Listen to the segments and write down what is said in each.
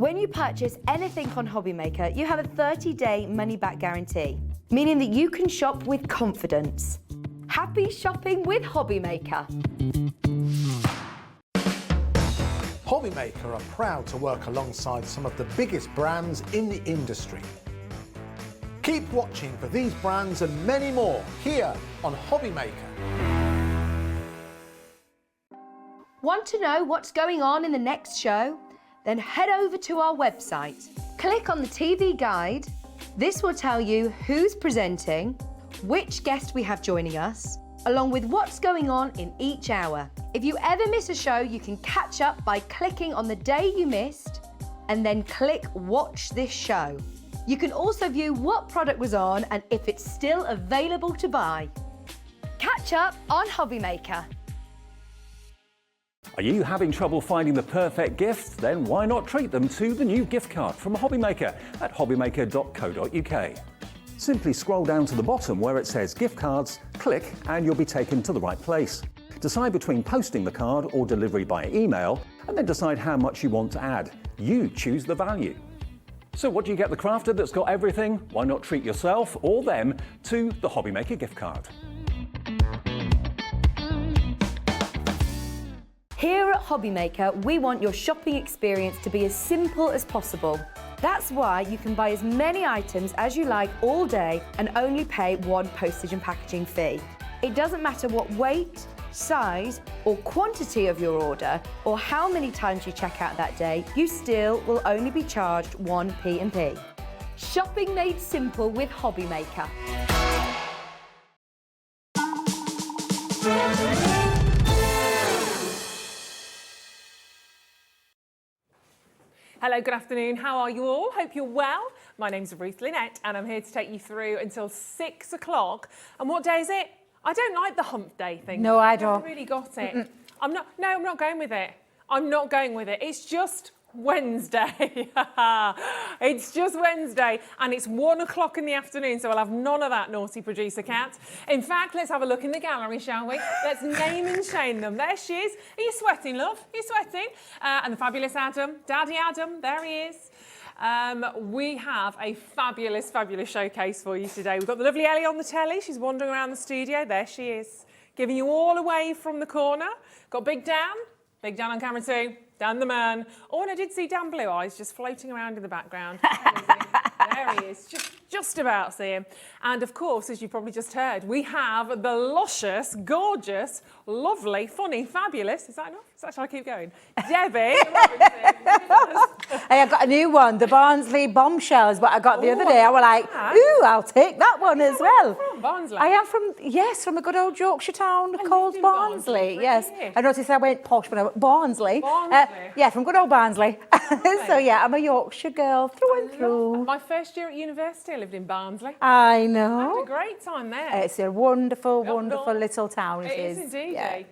When you purchase anything on Hobbymaker, you have a 30-day money-back guarantee, meaning that you can shop with confidence. Happy shopping with Hobbymaker. Hobbymaker are proud to work alongside some of the biggest brands in the industry. Keep watching for these brands and many more here on Hobbymaker. Want to know what's going on in the next show? Then head over to our website. Click on the TV guide. This will tell you who's presenting, which guest we have joining us, along with what's going on in each hour. If you ever miss a show, you can catch up by clicking on the day you missed and then click Watch This Show. You can also view what product was on and if it's still available to buy. Catch up on Hobbymaker. Are you having trouble finding the perfect gift? Then why not treat them to the new gift card from Hobbymaker at hobbymaker.co.uk. Simply scroll down to the bottom where it says gift cards, click and you'll be taken to the right place. Decide between posting the card or delivery by email and then decide how much you want to add. You choose the value. So what do you get the crafter that's got everything? Why not treat yourself or them to the Hobbymaker gift card? Here at Hobbymaker, we want your shopping experience to be as simple as possible. That's why you can buy as many items as you like all day and only pay one postage and packaging fee. It doesn't matter what weight, size or quantity of your order or how many times you check out that day, you still will only be charged one P&P. Shopping made simple with Hobbymaker. Hello, good afternoon. How are you all? Hope you're well. My name's Ruth Lynette and I'm here to take you through until 6 o'clock. And what day is it? I don't like the hump day thing. No, I don't. I haven't really got it. I'm not going with it. I'm not going with it. It's just Wednesday. It's just Wednesday and it's 1 o'clock in the afternoon, so I'll have none of that, naughty producer cat. In fact, let's have a look in the gallery, shall we? Let's name and shame them. There she is. Are you sweating, love? Are you sweating? And the fabulous Adam, Daddy Adam, there he is. We have a fabulous, fabulous showcase for you today. We've got the lovely Ellie on the telly. She's wandering around the studio. There she is, giving you all away from the corner. Got Big Dan on camera too. Dan the man. Oh, and I did see Dan Blue Eyes just floating around in the background. There he is, just about see him. And of course, as you probably just heard, we have the luscious, gorgeous, lovely, funny, fabulous, is that enough? Shall I keep going? Debbie Robinson. Hey, I've got a new one, the Barnsley Bombshells, what I got the other day. I was like, ooh, I'll take that one as well. From Barnsley? I am from a good old Yorkshire town called Barnsley. Yes. I noticed I went posh when I went Barnsley. Yeah, from good old Barnsley. So yeah, I'm a Yorkshire girl through and through. My first year at university, I lived in Barnsley. I know. I had a great time there. It's a wonderful, wonderful little town. It is indeed. Yeah.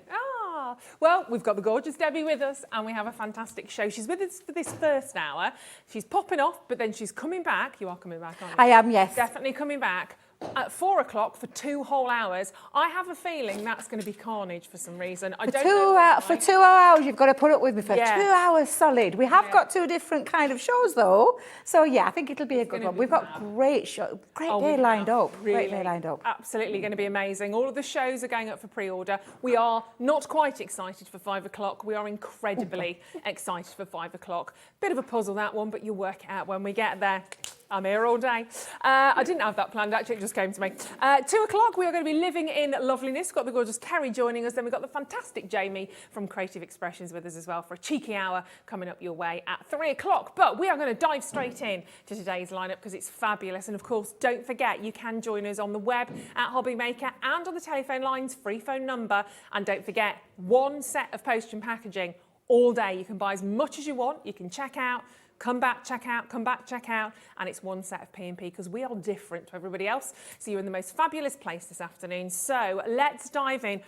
Well, we've got the gorgeous Debbie with us and we have a fantastic show. She's with us for this first hour. She's popping off, but then she's coming back. You are coming back, aren't you? I am, yes. Definitely coming back at 4 o'clock for 2 whole hours. I have a feeling that's going to be carnage for some reason. I don't know. For 2 hours, you've got to put up with me for 2 hours solid. We have got 2 different kind of shows though. So yeah, I think it'll be a good one. We've got great day lined up. Great day lined up. Absolutely going to be amazing. All of the shows are going up for pre-order. We are not quite excited for 5 o'clock. We are incredibly excited for 5 o'clock. Bit of a puzzle that one, but you'll work it out when we get there. I'm here all day. I didn't have that planned, actually, it just came to me. 2 o'clock, we are going to be living in loveliness. We've got the gorgeous Kerrie joining us. Then we've got the fantastic Jamie from Creative Expressions with us as well for a cheeky hour coming up your way at 3 o'clock. But we are going to dive straight in to today's lineup because it's fabulous. And of course, don't forget, you can join us on the web at Hobbymaker and on the telephone lines, free phone number. And don't forget, 1 set of postage and packaging all day. You can buy as much as you want. You can check out, come back, check out, come back, check out, and it's 1 set of P&P because we are different to everybody else. So you're in the most fabulous place this afternoon. So let's dive in.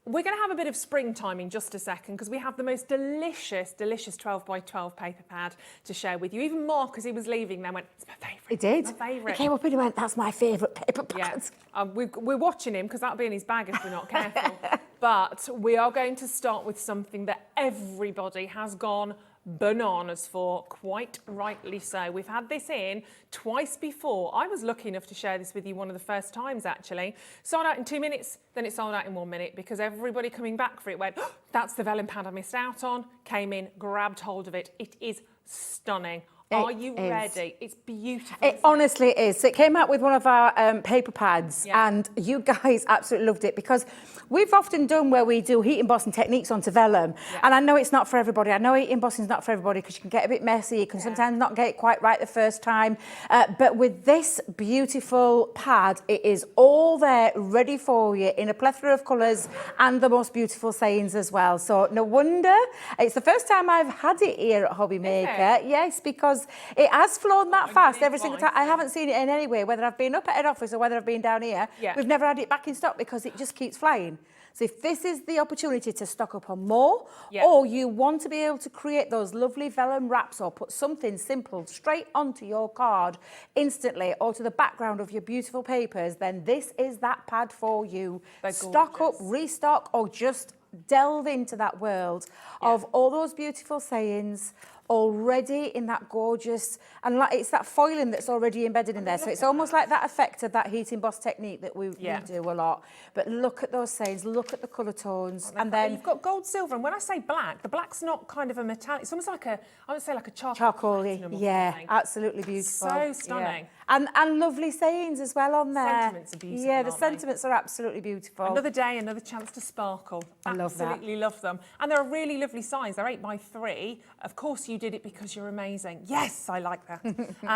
We're going to have a bit of springtime in just a second because we have the most delicious, delicious 12 by 12 paper pad to share with you. Even Mark, as he was leaving, then went, it's my favourite. He did. It's my favourite. He came up and he went, that's my favourite paper pad. Yeah. We're watching him because that'll be in his bag if we're not careful. But we are going to start with something that everybody has gone bananas for, quite rightly so. We've had this in twice before. I was lucky enough to share this with you one of the first times, actually. Sold out in 2 minutes, then it sold out in 1 minute because everybody coming back for it went, oh, that's the vellum pad I missed out on, came in, grabbed hold of it. It is stunning. Are you ready? It's beautiful. It honestly is. So it came out with one of our paper pads, and you guys absolutely loved it because we've often done where we do heat embossing techniques onto vellum, and I know it's not for everybody. I know heat embossing is not for everybody because you can get a bit messy. You can sometimes not get it quite right the first time. But with this beautiful pad, it is all there ready for you in a plethora of colours and the most beautiful sayings as well. So no wonder it's the first time I've had it here at Hobbymaker. Yes, because it has flown that fast every single time. I haven't seen it in any way, whether I've been up at head office or whether I've been down here. We've never had it back in stock because it just keeps flying. So if this is the opportunity to stock up on more, or you want to be able to create those lovely vellum wraps or put something simple straight onto your card instantly or to the background of your beautiful papers, then this is that pad for you. Stock up, restock, or just delve into that world of all those beautiful sayings already in that gorgeous, and like it's that foiling that's already embedded in there. So it's almost like that effect of that heat emboss technique that we do a lot. But look at those sayings, look at the colour tones, and then you've got gold, silver, and when I say black, the black's not kind of a metallic. It's almost like a, I would say like a charcoal-y. Yeah, absolutely beautiful. So stunning. And lovely sayings as well on there. Sentiments are beautiful. Yeah, the sentiments are absolutely beautiful. Another day, another chance to sparkle. I love that. Absolutely love them. And they're a really lovely size. They're 8x3. Of course, you did it because you're amazing. Yes, I like that.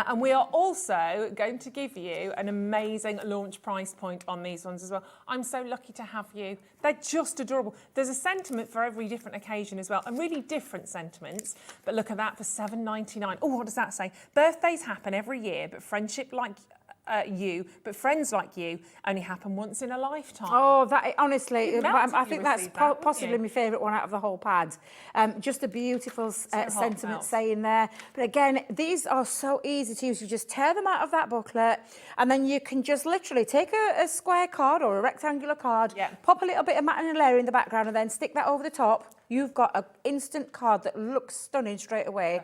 And we are also going to give you an amazing launch price point on these ones as well. I'm so lucky to have you. They're just adorable. There's a sentiment for every different occasion as well, and really different sentiments. But look at that for $7.99. Oh, what does that say? Birthdays happen every year, but friendship like friends like you only happen once in a lifetime. Oh, that honestly, I think that's possibly my favourite one out of the whole pad. Just a beautiful sentiment saying there. But again, these are so easy to use. You just tear them out of that booklet, and then you can just literally take a square card or a rectangular card, pop a little bit of matte and layer in the background, and then stick that over the top. You've got an instant card that looks stunning straight away.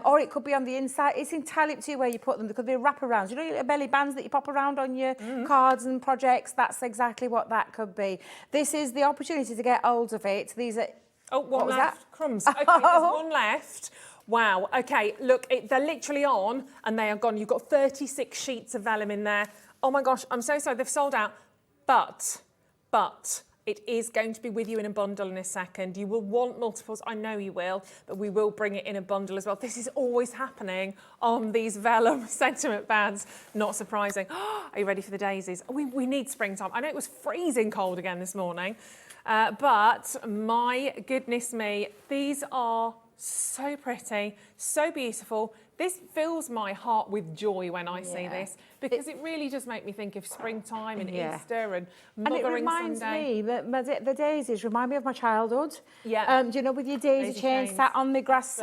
Or it could be on the inside. It's entirely up to you where you put them. There could be wraparounds. You know, your belly bands that you pop around on your cards and projects. That's exactly what that could be. This is the opportunity to get hold of it. These are... Oh, one left. Crumbs. Okay, there's one left. Wow. Okay, look, they're literally on and they are gone. You've got 36 sheets of vellum in there. Oh, my gosh, I'm so sorry. They've sold out. But... it is going to be with you in a bundle in a second. You will want multiples, I know you will, but we will bring it in a bundle as well. This is always happening on these vellum sentiment pads. Not surprising. Are you ready for the daisies? We need springtime. I know it was freezing cold again this morning, but my goodness me, these are so pretty, so beautiful. This fills my heart with joy when I see this, because it really does make me think of springtime and Easter and Mothering Sunday. And it reminds me, the daisies remind me of my childhood. Do you know, with your daisy chains, sat on the grass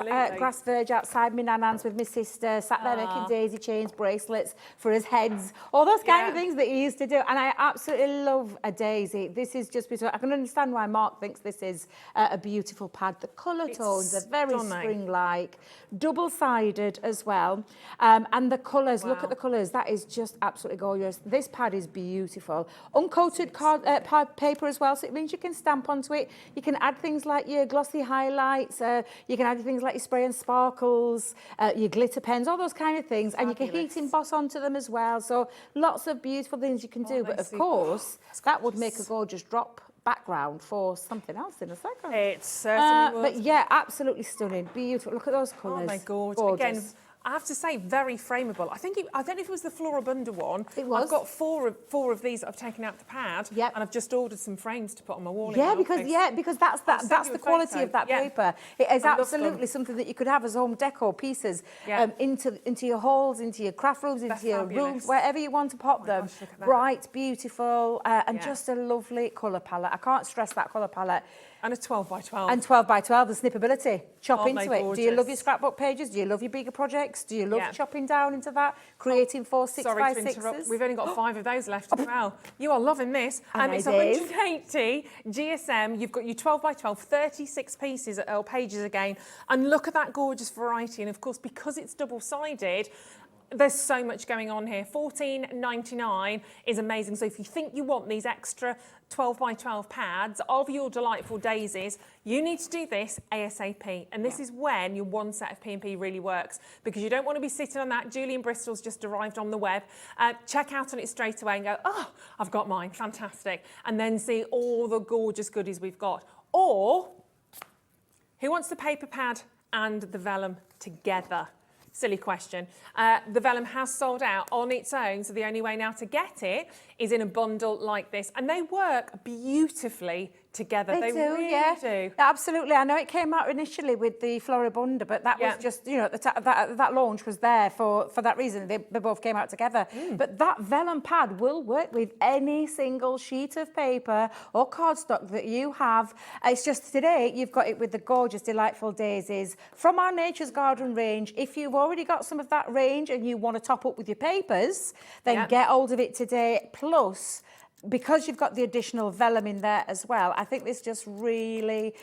verge outside my nan's with my sister, sat there making daisy chains, bracelets for his heads, all those kind of things that he used to do. And I absolutely love a daisy. This is just beautiful. I can understand why Mark thinks this is a beautiful pad. The colour tones are very spring-like, double-sided as well. And the colours, look at the colours, that is just absolutely gorgeous. This pad is beautiful. Uncoated card, paper as well, so it means you can stamp onto it. You can add things like your glossy highlights, you can add things like your spray and sparkles, your glitter pens, all those kind of things. And you can heat emboss onto them as well. So lots of beautiful things you can do. But of course, that would make a gorgeous drop background for something else in a second. It certainly would. But yeah, absolutely stunning, beautiful. Look at those colours. Oh my God! Again, I have to say, very frameable. I don't know if it was the Floribunda one. It was. I've got four of these that I've taken out the pad, and I've just ordered some frames to put on my wall. Because that's the quality of that paper. It is absolutely something that you could have as home decor pieces into your halls, into your craft rooms, into your rooms, wherever you want to pop them. Gosh, look at that. Bright, beautiful, and just a lovely colour palette. I can't stress that colour palette. And a 12 by 12. And 12 by 12, the snippability. Chop into it. Gorgeous. Do you love your scrapbook pages? Do you love your bigger projects? fabrics? Do you love chopping down into that, creating 4 6 Sorry by to interrupt. 6s? We've only got 5 of those left as well. You are loving this. It's Dave. 180 GSM. You've got your 12 by 12, 36 pieces or pages again. And look at that gorgeous variety. And of course, because it's double-sided, there's so much going on here. $14.99 is amazing. So if you think you want these extra 12 by 12 pads of your delightful daisies, you need to do this ASAP. And this is when your one set of P&P really works, because you don't want to be sitting on that. Julian Bristol's just arrived on the web. Check out on it straight away and go, oh, I've got mine, fantastic. And then see all the gorgeous goodies we've got. Or, who wants the paper pad and the vellum together? Silly question. The vellum has sold out on its own, so the only way now to get it is in a bundle like this. And they work beautifully together. They really do. Absolutely. I know it came out initially with the Floribunda, but that was just, you know, that launch was there for that reason. They both came out together. But that vellum pad will work with any single sheet of paper or cardstock that you have. It's just today you've got it with the gorgeous, delightful daisies from our Nature's Garden range. If you've already got some of that range and you want to top up with your papers, then get hold of it today. Plus, because you've got the additional vellum in there as well, I think this just really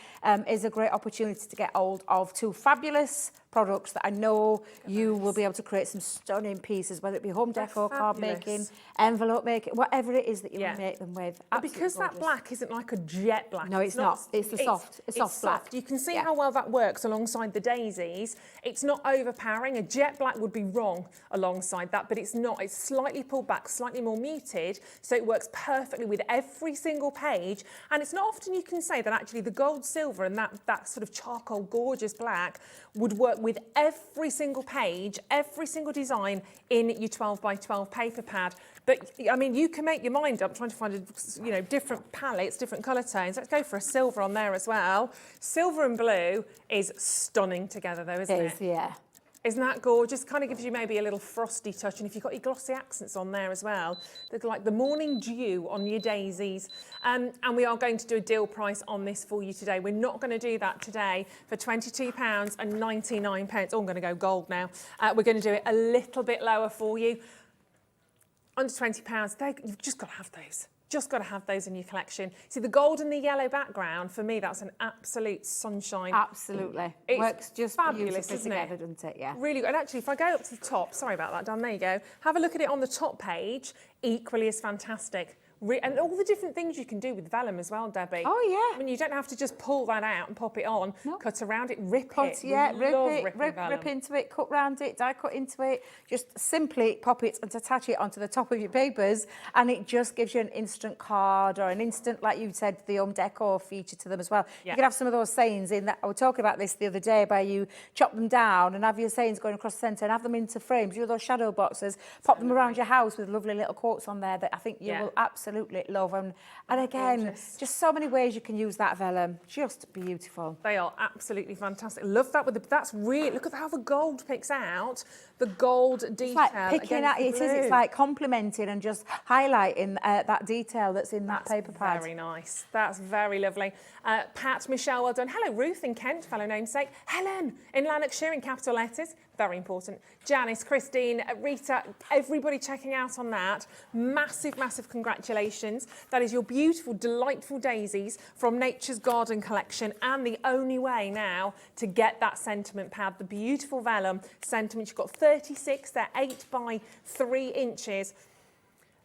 is a great opportunity to get hold of 2 fabulous products that I know you will be able to create some stunning pieces, whether it be home decor, card making, envelope making, whatever it is that you want to make them with. Because that black isn't like a jet black. No, it's not. It's the soft black. You can see how well that works alongside the daisies. It's not overpowering. A jet black would be wrong alongside that, but it's not. It's slightly pulled back, slightly more muted, so it works perfectly with every single page. And it's not often you can say that actually the gold, silver and that sort of charcoal gorgeous black would work with every single page, every single design in your 12 by 12 paper pad. But I mean, you can make your mind up trying to find different palettes, different colour tones. Let's go for a silver on there as well. Silver and blue is stunning together though, isn't it? Yeah. Isn't that gorgeous? Kind of gives you maybe a little frosty touch. And if you've got your glossy accents on there as well, they're like the morning dew on your daisies. And we are going to do a deal price on this for you today. We're not going to do that today for £22.99. Oh, I'm going to go gold now. We're going to do it a little bit lower for you. Under £20, you've just got to have those. Just got to have those in your collection. See, the gold and the yellow background, for me, that's an absolute sunshine. Absolutely. It works just fabulous, isn't together, it? doesn't it? Yeah. Really good. And actually, if I go up to the top, sorry about that, Dan, there you go. Have a look at it on the top page. Equally as fantastic. And all the different things you can do with vellum as well, Debbie. Oh, yeah. I mean, you don't have to just pull that out and pop it on, cut around it, rip it. Yeah, Rip into it, cut round it, die cut into it. Just simply pop it and attach it onto the top of your papers, and it just gives you an instant card or an instant, like you said, the home decor feature to them as well. Yeah. You could have some of those sayings in that. I was talking about this the other day, where you chop them down and have your sayings going across the centre and have them into frames. You know, those shadow boxes, pop them around your house with lovely little quotes on there that I think you will absolutely love. And again, just so many ways you can use that vellum. Just beautiful. They are absolutely fantastic. Love that that's really, look at how the gold picks out the gold detail. It's like picking at it, it's like complementing and just highlighting that detail that's in that paper pad. Very nice. That's very lovely. Pat, Michelle, well done. Hello, Ruth in Kent, fellow namesake. Helen in Lanarkshire in capital letters. Very important. Janice, Christine, Rita, everybody checking out on that. Massive, massive congratulations. That is your beautiful, delightful daisies from Nature's Garden collection, and the only way now to get that sentiment pad, the beautiful vellum sentiment. You've got 36, they're 8 by 3 inches.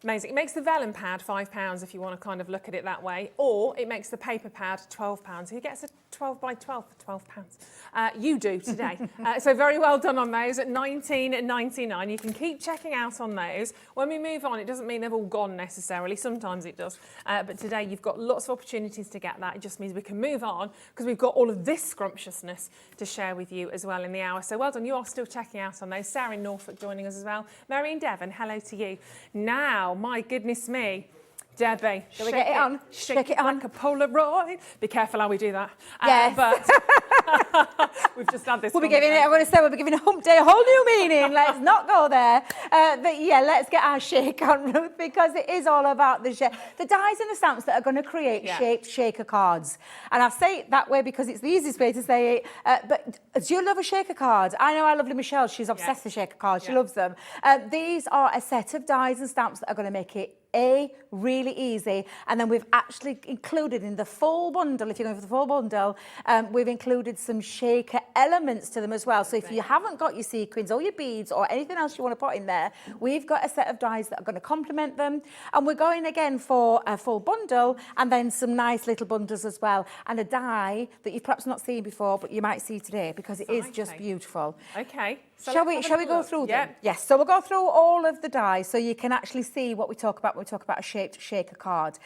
Amazing. It makes the vellum pad £5 if you want to kind of look at it that way, or it makes the paper pad £12. Who gets a 12 by 12 for £12? You do today. So very well done on those at $19.99. You can keep checking out on those. When we move on, it doesn't mean they've all gone necessarily. Sometimes it does. But today you've got lots of opportunities to get that. It just means we can move on because we've got all of this scrumptiousness to share with you as well in the hour. So well done. You are still checking out on those. Sarah in Norfolk joining us as well. Mary in Devon, hello to you. Now, my goodness me, Debbie, Shall we get it on? Shake it on. Like a Polaroid. Be careful how we do that. Yes. But we've just had this. We'll be giving a hump day a whole new meaning. Let's not go there. But yeah, let's get our shake on, Ruth, because it is all about the dies and the stamps that are going to create shaped shaker cards. And I say it that way because it's the easiest way to say it. But do you love a shaker card? I know our lovely Michelle, she's obsessed with shaker cards. She loves them. These are a set of dies and stamps that are going to make it really easy, and then we've actually included in the full bundle, if you're going for the full bundle, we've included some shaker elements to them as well. So if you haven't got your sequins or your beads or anything else you want to put in there, we've got a set of dies that are going to complement them, and we're going again for a full bundle and then some nice little bundles as well, and a die that you've perhaps not seen before but you might see today because it is just beautiful. Okay. So shall we go through them? Yes, so we'll go through all of the dies so you can actually see what we talk about when we talk about a shaped shaker card.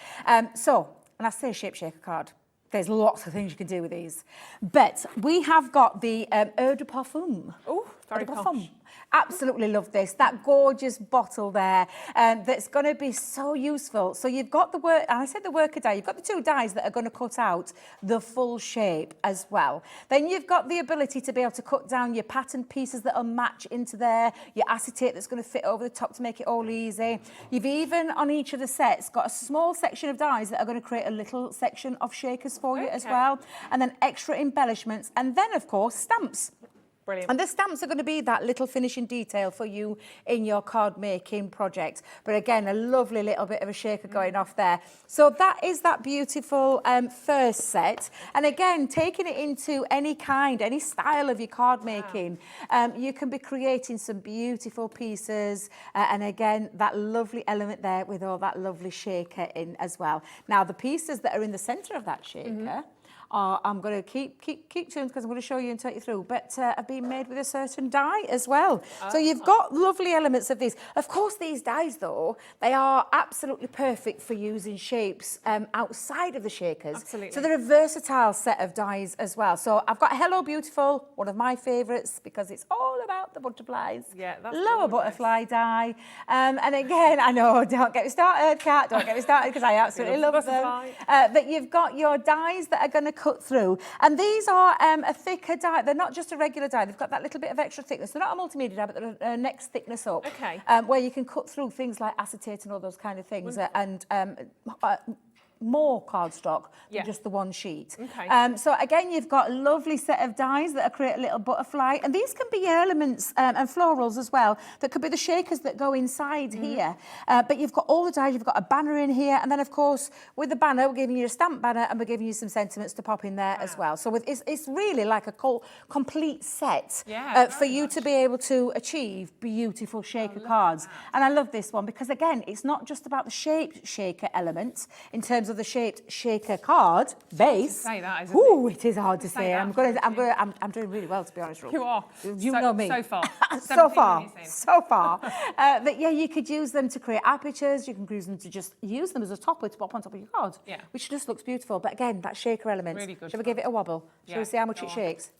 So, when I say shaped shaker card, there's lots of things you can do with these. But we have got the Eau de Parfum. Oh, very posh. Absolutely love this. That gorgeous bottle there that's going to be so useful. So you've got the work, and I said the worker die, you've got the two dies that are going to cut out the full shape as well. Then you've got the ability to be able to cut down your pattern pieces that'll match into there, your acetate that's going to fit over the top to make it all easy. You've even, on each of the sets, got a small section of dies that are going to create a little section of shakers for you as well. And then extra embellishments. And then, of course, stamps. Brilliant. And the stamps are going to be that little finishing detail for you in your card making project. But again, a lovely little bit of a shaker going off there. So that is that beautiful first set. And again, taking it into any style of your card making, you can be creating some beautiful pieces. And again, that lovely element there with all that lovely shaker in as well. Now, the pieces that are in the centre of that shaker, I'm going to keep tuned because I'm going to show you and take you through, but have been made with a certain die as well. So you've got lovely elements of these. Of course, these dies, though, they are absolutely perfect for using shapes outside of the shakers. Absolutely. So they're a versatile set of dies as well. So I've got Hello Beautiful, one of my favourites, because it's all about the butterflies. Yeah, that's Lower gorgeous. Butterfly die. And again, I know, don't get me started, Kat, don't get me started, because I absolutely love them. But you've got your dies that are going to cut through, and these are a thicker die. They're not just a regular die, they've got that little bit of extra thickness. They're not a multimedia die, but they're a next thickness up, where you can cut through things like acetate and all those kind of things, and more cardstock than just the one sheet. So again, you've got a lovely set of dies that create a little butterfly, and these can be elements and florals as well that could be the shakers that go inside here. But you've got all the dies, you've got a banner in here, and then of course with the banner we're giving you a stamp banner and we're giving you some sentiments to pop in there as well. So it's really like a complete set for you to be able to achieve beautiful shaker cards. And I love this one because again, it's not just about the shaped shaker element in terms of the shaped shaker card base. Say that, isn't Ooh, it is hard to say. I'm doing really well, to be honest, Ruth. You are. You know me. So far. so far. But yeah, you could use them to create apertures. You can use them to just use them as a topper to pop on top of your card, which just looks beautiful. But again, that shaker element. Really good. Shall we give it a wobble? Shall we see how much it shakes?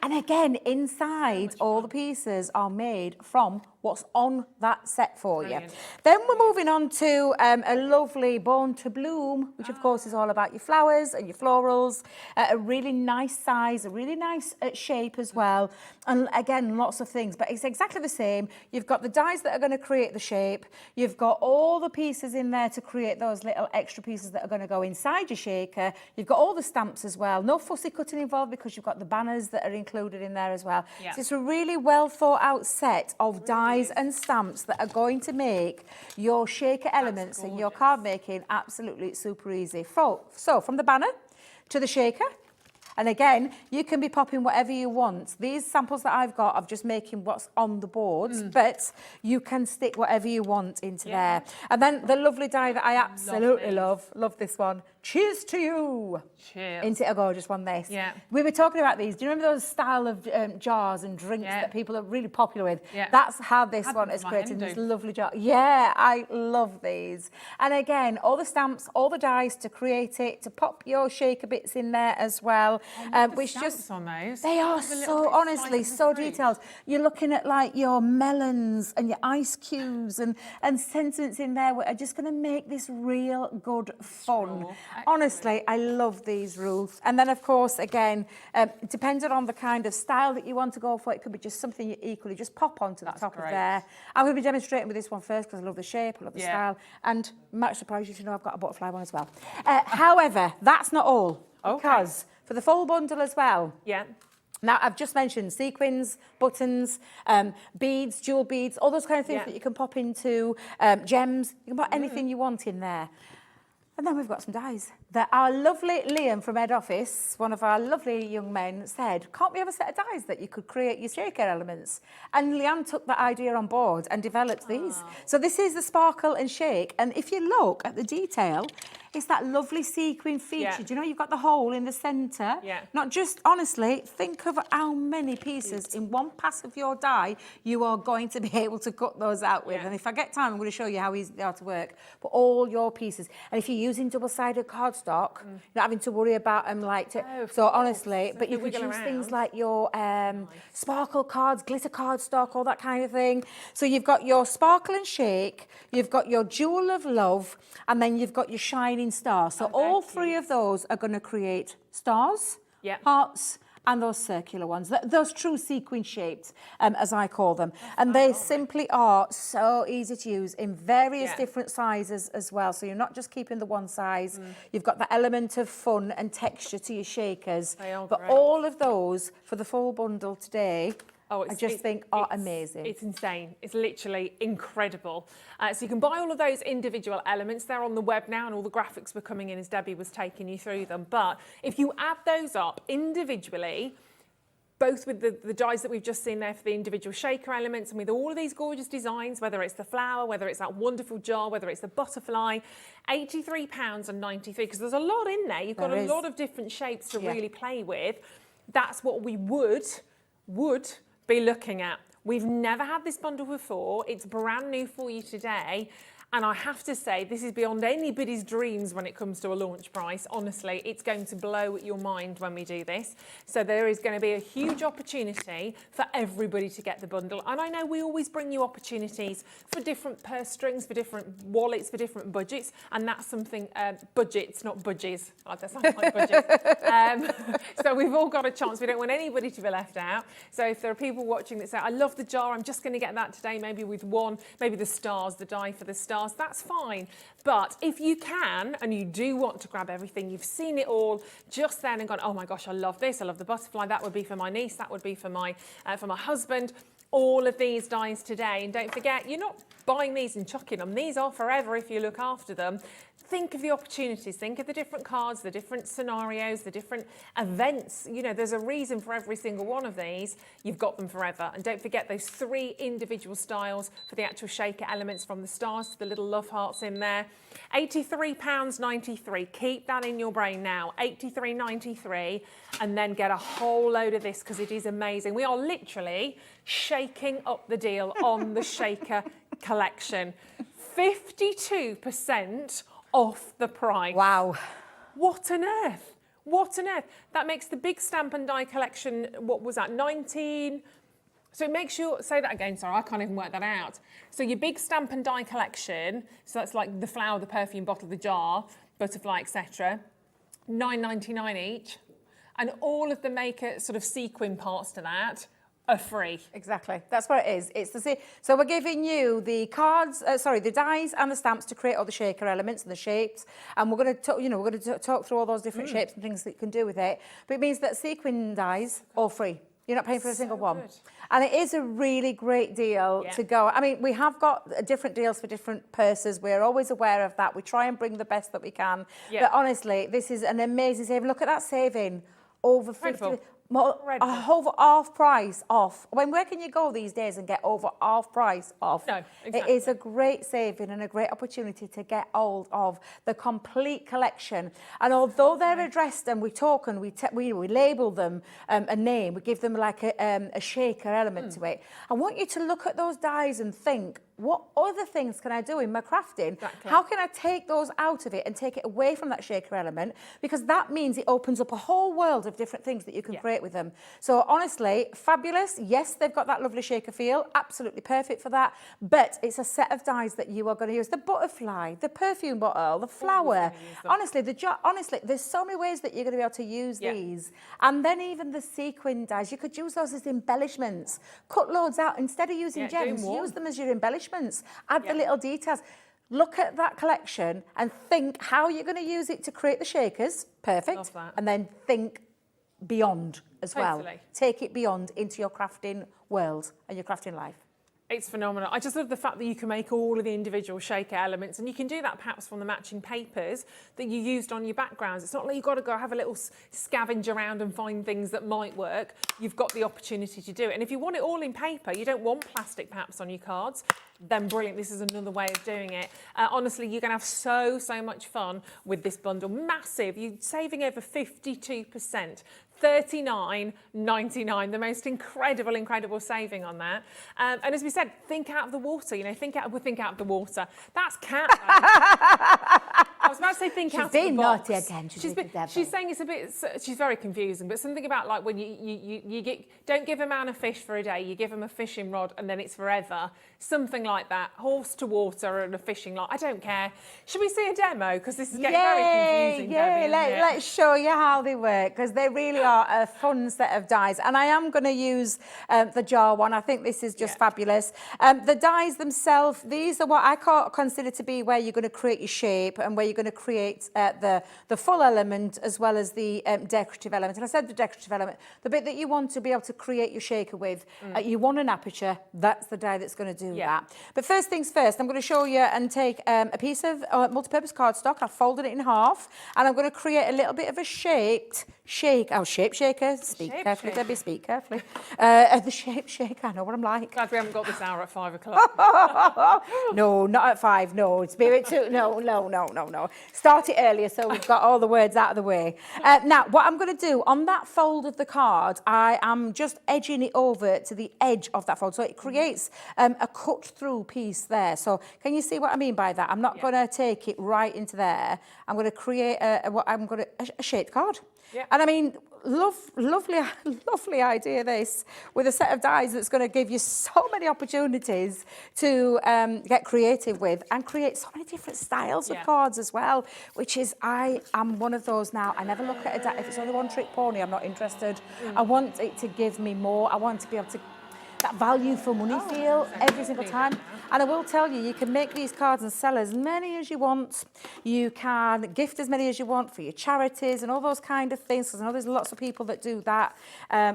And again, inside, all the pieces are made from what's on that set for you. Then we're moving on to a lovely Born to Bloom, which of course is all about your flowers and your florals, a really nice size, a really nice shape as well. And again, lots of things, but it's exactly the same. You've got the dies that are going to create the shape. You've got all the pieces in there to create those little extra pieces that are going to go inside your shaker. You've got all the stamps as well. No fussy cutting involved because you've got the banners that are included in there as well. So it's a really well thought out set of dies and stamps that are going to make your shaker elements and your card making absolutely super easy. So from the banner to the shaker, and again, you can be popping whatever you want. These samples that I've got, I'm just making what's on the boards, but you can stick whatever you want into there. And then the lovely die that I absolutely love this one. Cheers to you. Cheers. Isn't it a gorgeous one, this? Yeah. We were talking about these. Do you remember those style of jars and drinks that people are really popular with? Yeah. That's how this one is created, this lovely jar. Yeah, I love these. And again, all the stamps, all the dies to create it, to pop your shaker bits in there as well. which stamps just on those. they are With a little so bit of honestly slice of so fruit. detailed. You're looking at like your melons and your ice cubes and sentiments in there that are just going to make this real good fun. Sure. Honestly, I love these, Ruth. And then of course, again, depending on the kind of style that you want to go for, it could be just something you equally just pop onto the top of great. there. I'm going to be demonstrating with this one first because I love the shape, I love the Yeah. style, and might surprise you to know I've got a butterfly one as well. However, that's not all, because for the full bundle as well, Yeah. now, I've just mentioned sequins, buttons, beads, jewel beads, all those kind of things Yeah. that you can pop into, gems. You can put anything you want in there. And then we've got some dies that our lovely Liam from head office, one of our lovely young men, said, can't we have a set of dies that you could create your shaker elements? And Liam took that idea on board and developed these. So this is the sparkle and shake. And if you look at the detail, it's that lovely sequin feature. Yeah. Do you know you've got the hole in the centre? Yeah. Not just, honestly, think of how many pieces in one pass of your die you are going to be able to cut those out with. Yeah. And if I get time, I'm going to show you how easy they are to work. But all your pieces. And if you're using double-sided cardstock, you're not having to worry about them so honestly, So but you they could wiggle use things around. like your sparkle cards, glitter cardstock, all that kind of thing. So you've got your sparkle and shake, you've got your jewel of love, and then you've got your shining star. So all three of those are going to create stars, Yeah. hearts, and those circular ones, those true sequin shaped, as I call them. And they simply are so easy to use in various different sizes as well. So you're not just keeping the one size. You've got the element of fun and texture to your shakers. They are but great. all of those for the full bundle today, Oh, I just think are amazing. It's insane. It's literally incredible. So you can buy all of those individual elements. They're on the web now, and all the graphics were coming in as Debbie was taking you through them. But if you add those up individually, both with the dies that we've just seen there for the individual shaker elements and with all of these gorgeous designs, whether it's the flower, whether it's that wonderful jar, whether it's the butterfly, £83.93, because there's a lot in there. You've got There a is. lot of different shapes to really play with. That's what we would be looking at. We've never had this bundle before. It's brand new for you today. And I have to say, this is beyond anybody's dreams when it comes to a launch price. Honestly, it's going to blow your mind when we do this. So there is going to be a huge opportunity for everybody to get the bundle. And I know we always bring you opportunities for different purse strings, for different wallets, for different budgets. And that's something, budgets, not budgies. Oh, that sounds like budgets. So we've all got a chance. We don't want anybody to be left out. So if there are people watching that say, I love the jar, I'm just going to get that today, maybe with one, maybe the stars, the die for the stars, that's fine. But if you can, and you do want to grab everything, you've seen it all just then and gone, oh my gosh, I love this, I love the butterfly, that would be for my niece, that would be for my husband, all of these dies today. And don't forget, you're not buying these and chucking them. These are forever if you look after them. Think of the opportunities, think of the different cards, the different scenarios, the different events. You know, there's a reason for every single one of these. You've got them forever. And don't forget those 3 individual styles for the actual shaker elements, from the stars to the little love hearts in there. £83.93. Keep that in your brain now. £83.93, and then get a whole load of this because it is amazing. We are literally shaking up the deal on the shaker collection. 52% off the price. Wow. What on earth? What on earth? That makes the big stamp and die collection, what was that, 19? So it makes you, say that again, sorry, I can't even work that out. So your big stamp and die collection, so that's like the flower, the perfume bottle, the jar, butterfly, etc., £9.99 each. And all of the maker sort of sequin parts to that are free. Exactly, that's what it is. It's the same. So we're giving you the cards, the dies and the stamps to create all the shaker elements and the shapes, and we're going to talk through all those different shapes and things that you can do with it. But it means that sequin dies all free. You're not paying for a single one. Good. And it is a really great deal to go. I mean, we have got different deals for different purses. We're always aware of that. We try and bring the best that we can. Yeah. But honestly, this is an amazing saving. Look at that saving. Over 50. Over half price off. Where can you go these days and get over half price off? No, exactly. It is a great saving and a great opportunity to get hold of the complete collection. And although they're addressed and we talk and we label them a name, we give them like a shaker element to it. I want you to look at those dies and think, what other things can I do in my crafting? Exactly. How can I take those out of it and take it away from that shaker element? Because that means it opens up a whole world of different things that you can create with them. So honestly, fabulous. Yes, they've got that lovely shaker feel, absolutely perfect for that. But it's a set of dies that you are going to use. The butterfly, the perfume bottle, the flower. Honestly, honestly, there's so many ways that you're going to be able to use these. And then even the sequin dies, you could use those as embellishments. Cut loads out. Instead of using gems, use them as your embellishments. Add the little details. Look at that collection and think how you're going to use it to create the shakers. Perfect. Love that. And then think beyond as well. Totally. Take it beyond into your crafting world and your crafting life. It's phenomenal. I just love the fact that you can make all of the individual shaker elements, and you can do that perhaps from the matching papers that you used on your backgrounds. It's not like you've got to go have a little scavenge around and find things that might work. You've got the opportunity to do it. And if you want it all in paper, you don't want plastic perhaps on your cards, then brilliant. This is another way of doing it. Honestly, you're going to have so much fun with this bundle. Massive. You're saving over 52%. $39.99, the most incredible saving on that. And as we said, think out of the water, you know, think out of the water. That's Kat. I was about to say think out of the box. She's being naughty again. She's saying it's a bit, she's very confusing, but something about like when you don't give a man a fish for a day, you give him a fishing rod and then it's forever. Something like that. Horse to water and a fishing line. I don't care. Should we see a demo? Because this is getting very confusing. Yeah, let's show you how they work, because they really are a fun set of dies. And I am going to use the jar one. I think this is just fabulous. The dies themselves, these are what I consider to be where you're going to create your shape and where you're going to create the full element as well as the decorative element. And I said the decorative element, the bit that you want to be able to create your shaker with, you want an aperture, that's the die that's going to do that. But first things first, I'm going to show you and take a piece of multi-purpose cardstock. I've folded it in half and I'm going to create a little bit of a shape shaker. Speak carefully, Debbie, speak carefully. The shape shaker, I know what I'm like. Glad we haven't got this hour at 5 o'clock. No, not at 5, no. Spirit too, no. Start it earlier so we've got all the words out of the way. Now, what I'm going to do, on that fold of the card, I am just edging it over to the edge of that fold. So it creates a cut-through piece there. So can you see what I mean by that? I'm not going to take it right into there. I'm going to create a shaped card. Yeah. And I mean, lovely idea this, with a set of dies that's going to give you so many opportunities to get creative with and create so many different styles of cards as well, which is, I am one of those now. I never look at a die. If it's only one trick pony, I'm not interested. I want it to give me more. I want to be able to that value for money feel every single time. And I will tell you, you can make these cards and sell as many as you want. You can gift as many as you want for your charities and all those kind of things, because I know there's lots of people that do that,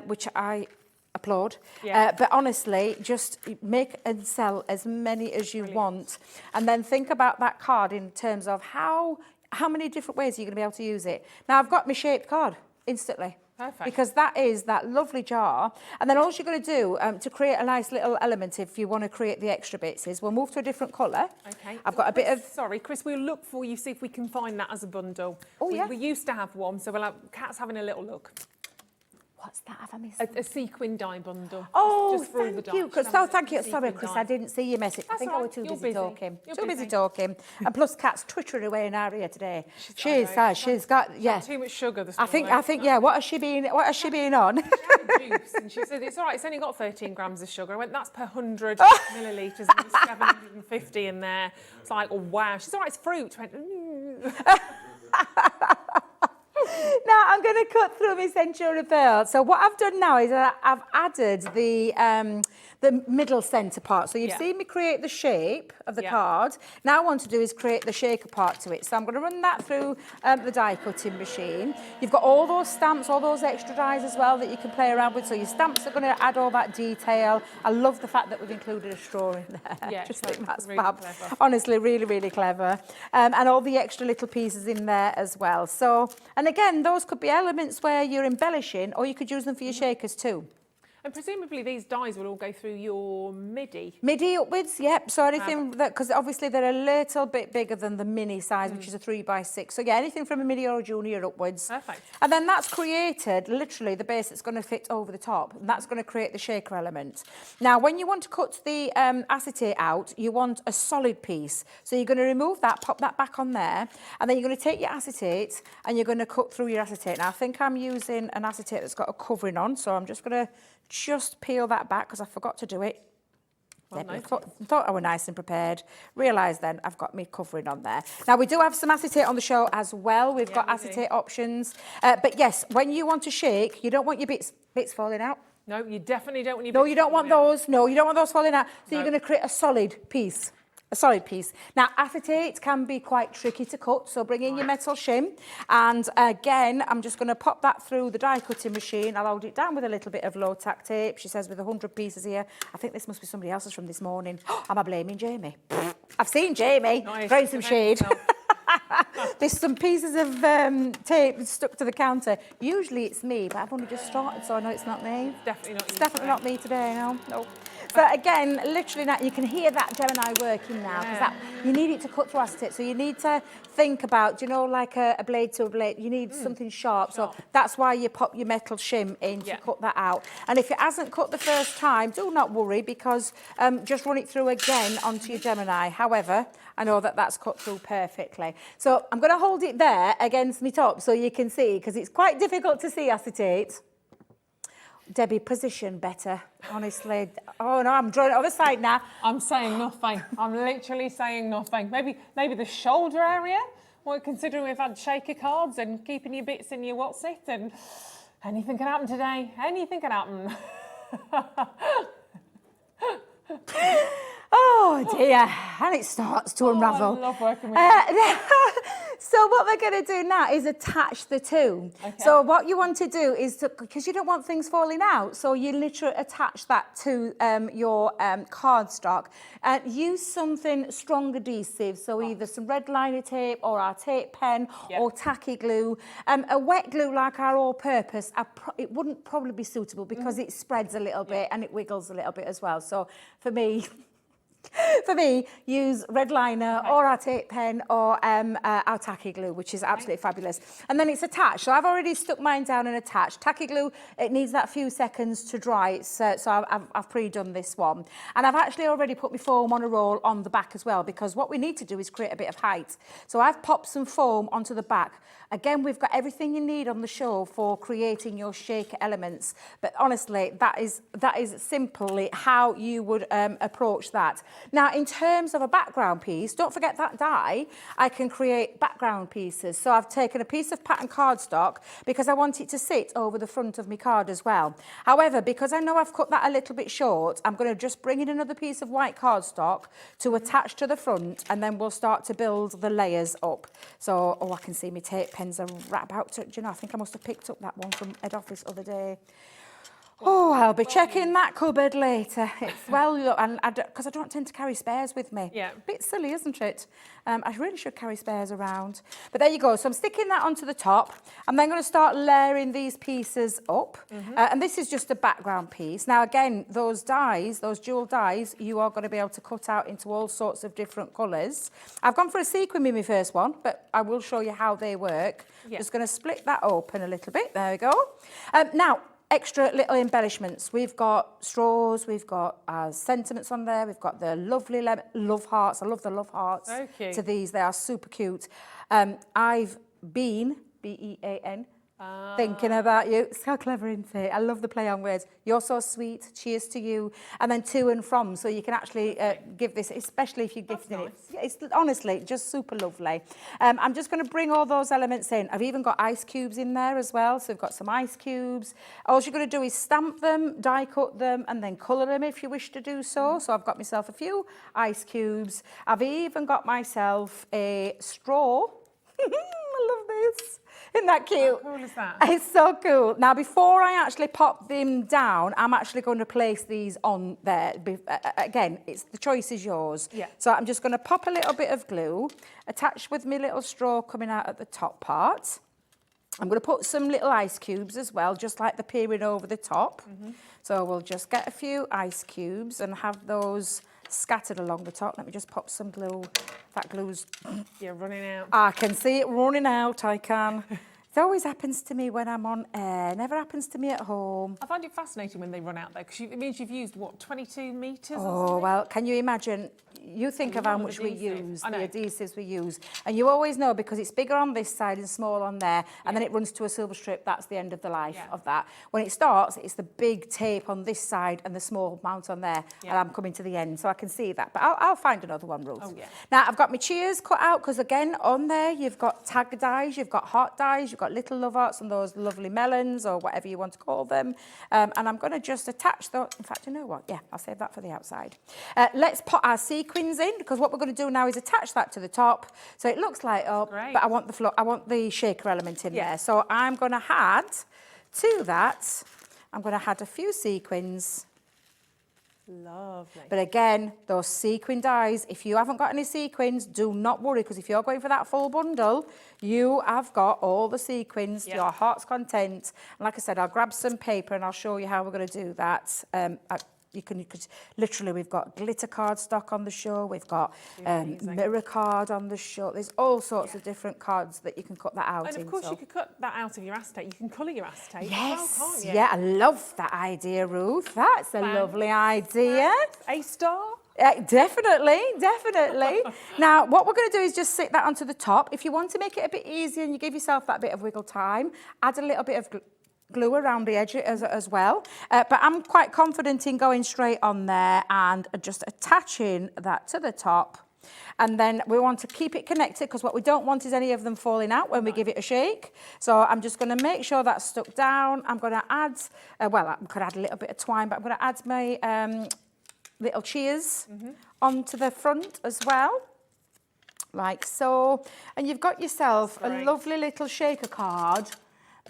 which I applaud. But honestly, just make and sell as many as you want. And then think about that card in terms of how many different ways are you going to be able to use it. Now, I've got my shaped card instantly. Perfect. Because that is that lovely jar. And then all you're going to do to create a nice little element, if you want to create the extra bits, is we'll move to a different colour. Okay. I've got a bit of... Sorry, Chris, we'll look for you, see if we can find that as a bundle. Oh, yeah. We used to have one, so Kat's having a little look. What's that? Have I missed a sequin die bundle. Oh, just for all the thank you. Thank you. Sorry, Chris, I didn't see your message. I think I was too busy talking. Too busy talking. And plus, Kat's twittering away in our ear today. She's got too much sugar this morning. I think, What has she been on? She had juice, and she said, it's all right, it's only got 13 grams of sugar. I went, that's per 100 millilitres, and there's 750 in there. It's like, oh, wow. She's all right, it's fruit. I went, Now I'm going to cut through my Centura pearl. So what I've done now is I've added the middle centre part. So you've seen me create the shape of the card. Now I want to do is create the shaker part to it. So I'm going to run that through the die cutting machine. You've got all those stamps, all those extra dies as well that you can play around with. So your stamps are going to add all that detail. I love the fact that we've included a straw in there. Yeah, just think that's really fab. clever. Honestly, really clever. And all the extra little pieces in there as well. So, and again, those could be elements where you're embellishing, or you could use them for your shakers too. And presumably these dies will all go through your MIDI. MIDI upwards, yep. So anything that, because obviously they're a little bit bigger than the mini size, which is a 3x6. So yeah, anything from a MIDI or a junior upwards. Perfect. And then that's created literally the base that's going to fit over the top. And that's going to create the shaker element. Now, when you want to cut the acetate out, you want a solid piece. So you're going to remove that, pop that back on there, and then you're going to take your acetate and you're going to cut through your acetate. Now, I think I'm using an acetate that's got a covering on, so I'm just going to peel that back because I forgot to do it. Well, I thought I were nice and prepared. Realised then I've got me covering on there. Now we do have some acetate on the show as well. We've got acetate options. But yes, when you want to shake, you don't want your bits falling out. No, you definitely don't want your No, bits you don't want falling out. those. No, you don't want those falling out. So you're going to create a solid piece. A solid piece. Now, acetate can be quite tricky to cut, so bring in your metal shim. And again, I'm just going to pop that through the die cutting machine. I'll hold it down with a little bit of low tack tape. She says with 100 pieces here. I think this must be somebody else's from this morning. Am I blaming Jamie? I've seen Jamie throwing some shade. There's some pieces of tape stuck to the counter. Usually it's me, but I've only just started, so I know it's not me. Definitely not you. It's definitely not me today, no. So again, literally now, you can hear that Gemini working now, because you need it to cut through acetate. So you need to think about, you know, like a blade to a blade, you need something sharp. So that's why you pop your metal shim in to cut that out. And if it hasn't cut the first time, do not worry, because just run it through again onto your Gemini. However, I know that that's cut through perfectly. So I'm going to hold it there against my top so you can see, because it's quite difficult to see acetate. Debbie, position better, honestly. Oh no, I'm drawing it other side now. I'm saying nothing. I'm literally saying nothing. Maybe the shoulder area. Well, considering we've had shaker cards and keeping your bits in your what's it, and anything can happen today. Anything can happen. Oh dear, and it starts to unravel. I love working with you. So what we're going to do now is attach the two. Okay. So what you want to do is, because you don't want things falling out, so you literally attach that to your cardstock. Use something strong adhesive, so either some red liner tape or our tape pen or tacky glue. A wet glue like our all-purpose, it wouldn't probably be suitable because it spreads a little bit and it wiggles a little bit as well. So for me, use red liner or our tape pen or our tacky glue, which is absolutely fabulous. And then it's attached. So I've already stuck mine down and attached. Tacky glue, it needs that few seconds to dry. So I've pre-done this one. And I've actually already put my foam on a roll on the back as well, because what we need to do is create a bit of height. So I've popped some foam onto the back. Again, we've got everything you need on the show for creating your shaker elements. But honestly, that is simply how you would approach that. Now, in terms of a background piece, don't forget that die. I can create background pieces. So I've taken a piece of pattern cardstock because I want it to sit over the front of my card as well. However, because I know I've cut that a little bit short, I'm going to just bring in another piece of white cardstock to attach to the front, and then we'll start to build the layers up. So, I can see my tape pens are right about to, do you know, I think I must have picked up that one from head office the other day. Oh, I'll be checking that cupboard later. It's and because I don't tend to carry spares with me. Yeah. Bit silly, isn't it? I really should carry spares around. But there you go. So I'm sticking that onto the top. I'm then going to start layering these pieces up. And this is just a background piece. Now, again, those dies, those jewel dies, you are going to be able to cut out into all sorts of different colours. I've gone for a sequin with my first one, but I will show you how they work. Yeah. Just going to split that open a little bit. There we go. Now, extra little embellishments. We've got straws, we've got sentiments on there, we've got the lovely love hearts. I love the love hearts to these. They are super cute. I've been, B-E-A-N, thinking about you. So clever, isn't it? I love the play on words. You're so sweet. Cheers to you. And then to and from. So you can actually give this, especially if you're gifting it. It's honestly just super lovely. I'm just going to bring all those elements in. I've even got ice cubes in there as well. So we've got some ice cubes. All you're going to do is stamp them, die cut them, and then colour them if you wish to do so. So I've got myself a few ice cubes. I've even got myself a straw. I love this. Isn't that cute? How cool is that? It's so cool. Now, before I actually pop them down, I'm actually going to place these on there. Again, the choice is yours. Yeah. So I'm just going to pop a little bit of glue, attached with my little straw coming out at the top part. I'm going to put some little ice cubes as well, just like the peering over the top. So we'll just get a few ice cubes and have those scattered along the top. Let me just pop some glue. That glue's... You're running out. I can see it running out, I can. It always happens to me when I'm on air. Never happens to me at home. I find it fascinating when they run out though, because it means you've used, what, 22 metres or Oh, something? well, can you imagine? You think of how much we use, the adhesives we use. And you always know because it's bigger on this side and small on there, and then it runs to a silver strip, that's the end of the life of that. When it starts, it's the big tape on this side and the small mount on there, and I'm coming to the end, so I can see that. But I'll find another one, Ruth. Oh, yeah. Now, I've got my cheers cut out, because again, on there, you've got tag dies, you've got heart dies, you've got little love hearts and those lovely melons, or whatever you want to call them. And I'm going to just attach those. In fact, you know what? Yeah, I'll save that for the outside. Let's put our sequins in, because what we're going to do now is attach that to the top, so it looks like up, but I want the shaker element in there. So I'm going to add to that, I'm going to add a few sequins. Lovely. But again, those sequin dies, if you haven't got any sequins, do not worry, because if you're going for that full bundle, you have got all the sequins to your heart's content. And like I said, I'll grab some paper and I'll show you how we're going to do that. You could literally, we've got glitter card stock on the show, we've got mirror card on the show. There's all sorts of different cards that you can cut that out in. And of course you could cut that out of your acetate. You can colour your acetate Yes, as well, can't you? yeah, I love that idea, Ruth. That's a lovely idea. A star. Definitely, definitely. Now, what we're going to do is just stick that onto the top. If you want to make it a bit easier and you give yourself that bit of wiggle time, add a little bit of glue around the edge as well. But I'm quite confident in going straight on there and just attaching that to the top. And then we want to keep it connected, because what we don't want is any of them falling out when we give it a shake. So I'm just going to make sure that's stuck down. I'm going to add, well, I could add a little bit of twine, but I'm going to add my little cheers onto the front as well, like so. And you've got yourself a lovely little shaker card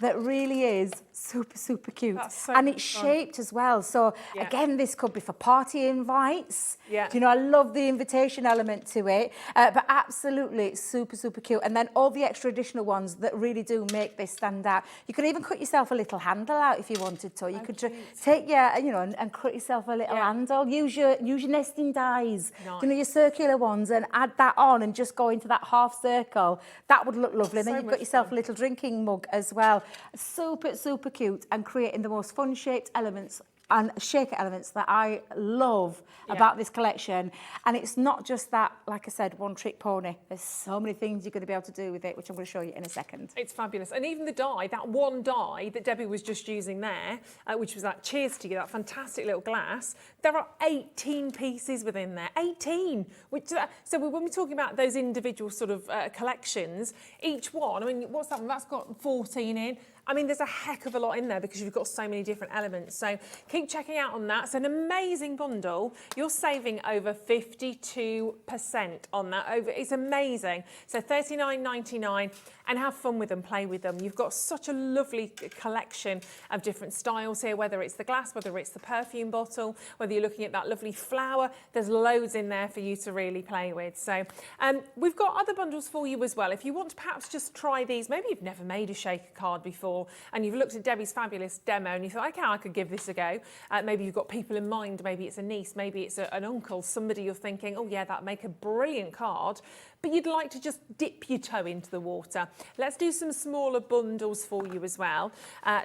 that really is super, super cute. And it's shaped as well. So again, this could be for party invites. Do you know, I love the invitation element to it. But absolutely, it's super, super cute. And then all the extra additional ones that really do make this stand out. You could even cut yourself a little handle out if you wanted to. You could take your, you know, and cut yourself a little handle. Use your nesting dies, you know, your circular ones, and add that on and just go into that half circle. That would look lovely. And then you've got yourself a little drinking mug as well. Super, super cute, and creating the most fun shaped elements and shaker elements that I love about this collection. And it's not just that, like I said, one trick pony. There's so many things you're going to be able to do with it, which I'm going to show you in a second. It's fabulous. And even the die, that one die that Debbie was just using there, which was that cheers to you, that fantastic little glass, there are 18 pieces within there. 18! So when we're talking about those individual sort of collections, each one, I mean, what's that one? That's got 14 in. I mean, there's a heck of a lot in there because you've got so many different elements. So keep checking out on that. It's an amazing bundle. You're saving over 52% on that. It's amazing. So $39.99, and have fun with them, play with them. You've got such a lovely collection of different styles here, whether it's the glass, whether it's the perfume bottle, whether you're looking at that lovely flower. There's loads in there for you to really play with. So we've got other bundles for you as well. If you want to perhaps just try these, maybe you've never made a shaker card before, and you've looked at Debbie's fabulous demo and you thought, okay, I could give this a go. Maybe you've got people in mind, maybe it's a niece, maybe it's an uncle, somebody you're thinking, oh yeah, that'd make a brilliant card, but you'd like to just dip your toe into the water. Let's do some smaller bundles for you as well.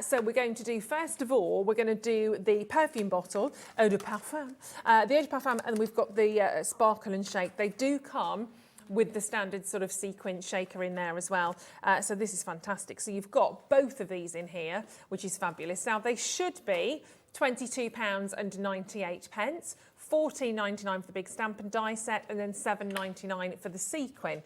So we're going to do, first of all, we're going to do the perfume bottle, Eau de Parfum. The Eau de Parfum, and we've got the sparkle and shake. They do come with the standard sort of sequence shaker in there as well. So this is fantastic. So you've got both of these in here, which is fabulous. Now they should be £22.98, £14.99 for the big stamp and die set, and then £7.99 for the sequin.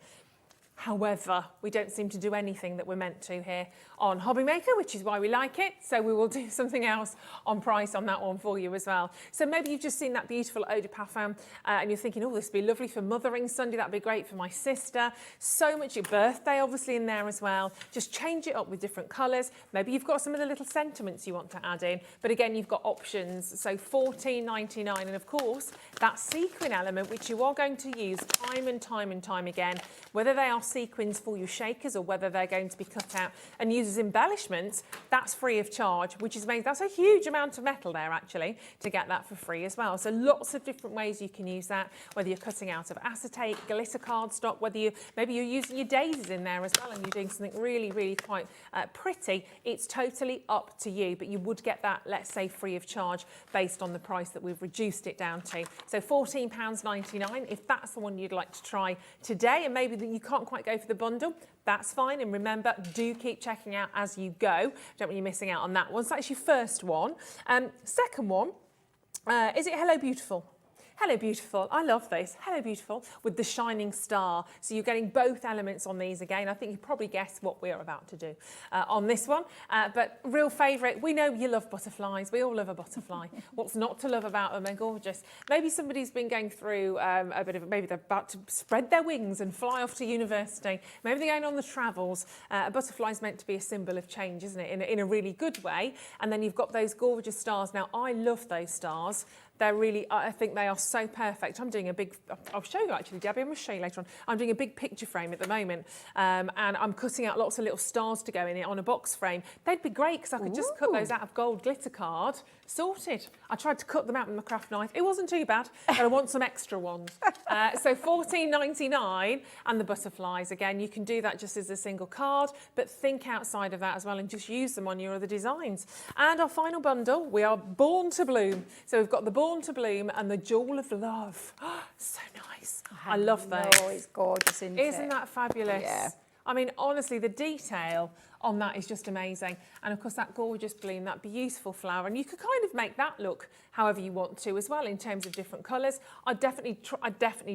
However, we don't seem to do anything that we're meant to here on Hobbymaker, which is why we like it. So we will do something else on price on that one for you as well. So maybe you've just seen that beautiful Eau de Parfum and you're thinking, oh, this would be lovely for Mothering Sunday. That'd be great for my sister. So much, your birthday obviously in there as well. Just change it up with different colours. Maybe you've got some of the little sentiments you want to add in. But again, you've got options. So $14.99. And of course, that sequin element, which you are going to use time and time and time again, whether they are sequins for your shakers or whether they're going to be cut out and used as embellishments, that's free of charge, which is amazing. That's a huge amount of metal there, actually, to get that for free as well. So lots of different ways you can use that, whether you're cutting out of acetate, glitter cardstock, whether maybe you're using your daisies in there as well and you're doing something really, really quite pretty. It's totally up to you, but you would get that, let's say, free of charge based on the price that we've reduced it down to. So £14.99, if that's the one you'd like to try today, and maybe that you can't quite go for the bundle, that's fine. And remember, do keep checking out as you go. Don't want you missing out on that one. So that's your first one. Second one, is it Hello Beautiful? Hello Beautiful, I love this. Hello Beautiful with the shining star. So you're getting both elements on these again. I think you probably guessed what we're about to do on this one. But real favourite, we know you love butterflies. We all love a butterfly. What's not to love about them? They're gorgeous. Maybe somebody's been going through a bit of, maybe they're about to spread their wings and fly off to university. Maybe they're going on the travels. A butterfly's meant to be a symbol of change, isn't it? In a really good way. And then you've got those gorgeous stars. Now, I love those stars. They're really, I think they are so perfect. I'm doing a big, I'll show you actually, Debbie, I'm going to show you later on. I'm doing a big picture frame at the moment and I'm cutting out lots of little stars to go in it on a box frame. They'd be great because I could just cut those out of gold glitter card, sorted. I tried to cut them out with my craft knife. It wasn't too bad, but I want some extra ones. So £14.99 and the butterflies. Again, you can do that just as a single card, but think outside of that as well and just use them on your other designs. And our final bundle, we are Born to Bloom. So we've got the Born to Bloom and the Jewel of Love. So nice. I love those. Oh, it's gorgeous, isn't it? Isn't that fabulous? Yeah. I mean, honestly, the detail on that is just amazing. And of course, that gorgeous bloom, that beautiful flower. And you could kind of make that look however you want to as well in terms of different colours. I definitely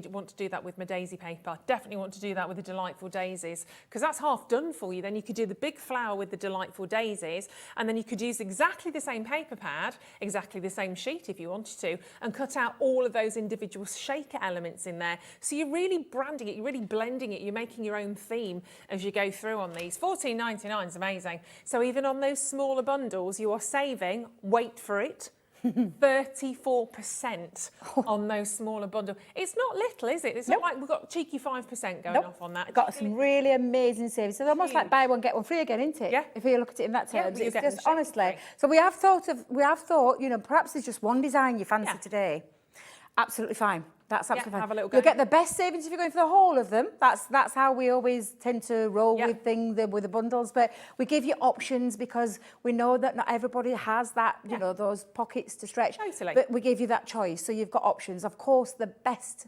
want to do that with my daisy paper. Definitely want to do that with the delightful daisies because that's half done for you. Then you could do the big flower with the delightful daisies and then you could use exactly the same paper pad, exactly the same sheet if you wanted to, and cut out all of those individual shaker elements in there. So you're really branding it, you're really blending it, you're making your own theme as you go through on these. £14.99 is amazing. So even on those smaller bundles, you are saving, wait for it, 34% on those smaller bundles. It's not little, is it? It's not like we've got cheeky 5% going off on that. Got some really amazing savings. So they're almost like buy one, get one free again, isn't it? Yeah. If you look at it in that terms. Yeah, It's just, honestly. So we have thought, you know, perhaps there's just one design you fancy today. Absolutely fine. That's absolutely fine. Have a little go. You'll get the best savings if you're going for the whole of them. That's how we always tend to roll with with the bundles. But we give you options because we know that not everybody has that, you know, those pockets to stretch. Totally. But we give you that choice. So you've got options. Of course, the best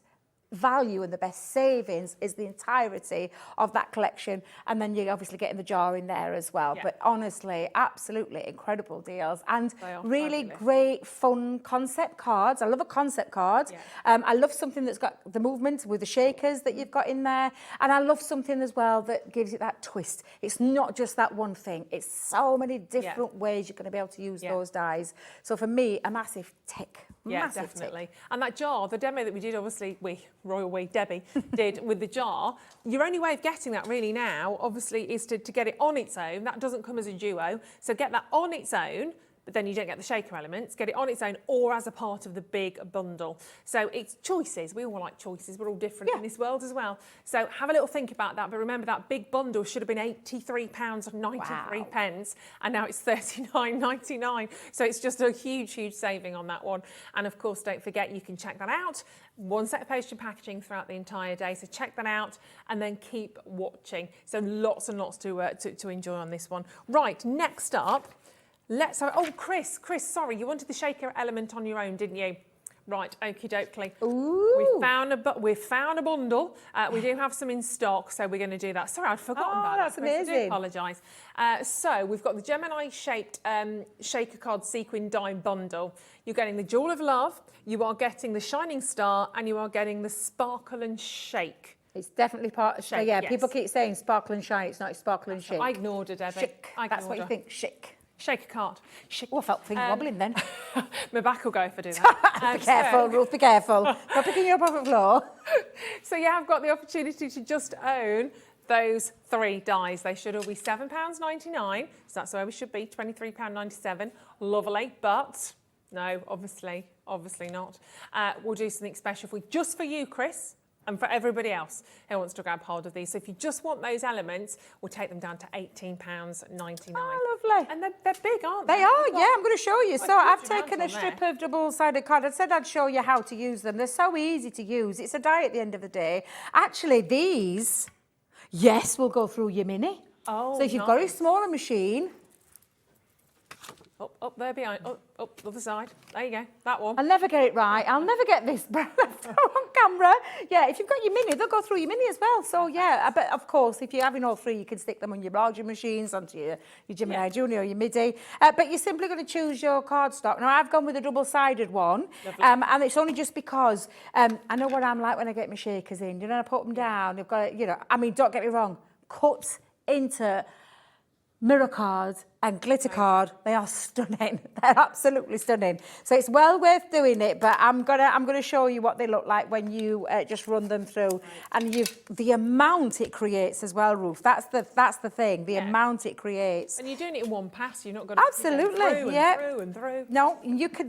value and the best savings is the entirety of that collection, and then you're obviously getting the jar in there as well. But honestly, absolutely incredible deals and really great fun concept cards. I love a concept card. I love something that's got the movement with the shakers that you've got in there, and I love something as well that gives it that twist. It's not just that one thing, it's so many different ways you're going to be able to use those dies. So for me, a massive tick. Yeah, definitely. And that jar, the demo that we did, obviously, Debbie did with the jar, your only way of getting that really now, obviously, is to get it on its own. That doesn't come as a duo. So get that on its own, but then you don't get the shaker elements. Get it on its own or as a part of the big bundle. So it's choices. We all like choices. We're all different in this world as well. So have a little think about that. But remember, that big bundle should have been £83.93, and now it's £39.99. So it's just a huge, huge saving on that one. And of course, don't forget, you can check that out. One set of postage packaging throughout the entire day. So check that out and then keep watching. So lots and lots to enjoy on this one. Right, next up, let's have, Chris, sorry, you wanted the shaker element on your own, didn't you? Right, okie dokie. We've found a bundle. We do have some in stock, so we're going to do that. Sorry, I'd forgotten about that's that. Chris, amazing. I do apologise. So we've got the Gemini shaped shaker card sequin die bundle. You're getting the Jewel of Love, you are getting the Shining Star, and you are getting the Sparkle and Shake. It's definitely part of Shake, yes. People keep saying sparkle and shine. It's not sparkle and shake. I ignored it, Debbie. Chic. That's what you think. Chic. Shake a card. Shake. Oh, I felt things wobbling then. My back will go if I do that. Be careful, Ruth, be careful. Not picking you up off the floor. So you have got the opportunity to just own those 3 dies. They should all be £7.99. So that's where we should be, £23.97. Lovely, but no, obviously not. We'll do something special just for you, Chris. And for everybody else who wants to grab hold of these, so if you just want those elements, we'll take them down to £18.99. Oh, lovely. And they're big, aren't they? They are, yeah, I'm going to show you. quite So a I've huge amount taken a on strip there. of double-sided card. I said I'd show you how to use them. They're so easy to use. It's a die at the end of the day. Actually, these, yes, will go through your mini. Oh, so if you've got a nice. smaller machine, Up there behind, up the other side. There you go, that one. I'll never get it right. I'll never get this on camera. Yeah, if you've got your mini, they'll go through your mini as well. So yeah, but of course, if you're having all three, you can stick them on your larger machines, onto your Gemini Junior or your MIDI. But you're simply going to choose your cardstock. Now, I've gone with a double-sided one. And it's only just because I know what I'm like when I get my shakers in. You know, I put them down. They've got, you know, I mean, don't get me wrong, cut into mirror card and glitter card, they are stunning. They're absolutely stunning. So it's well worth doing it, but I'm gonna show you what they look like when you just run them through. And the amount it creates as well, Ruth. That's the thing. The amount it creates. And you're doing it in one pass. You're not going to Absolutely, through yeah. and through and through. No,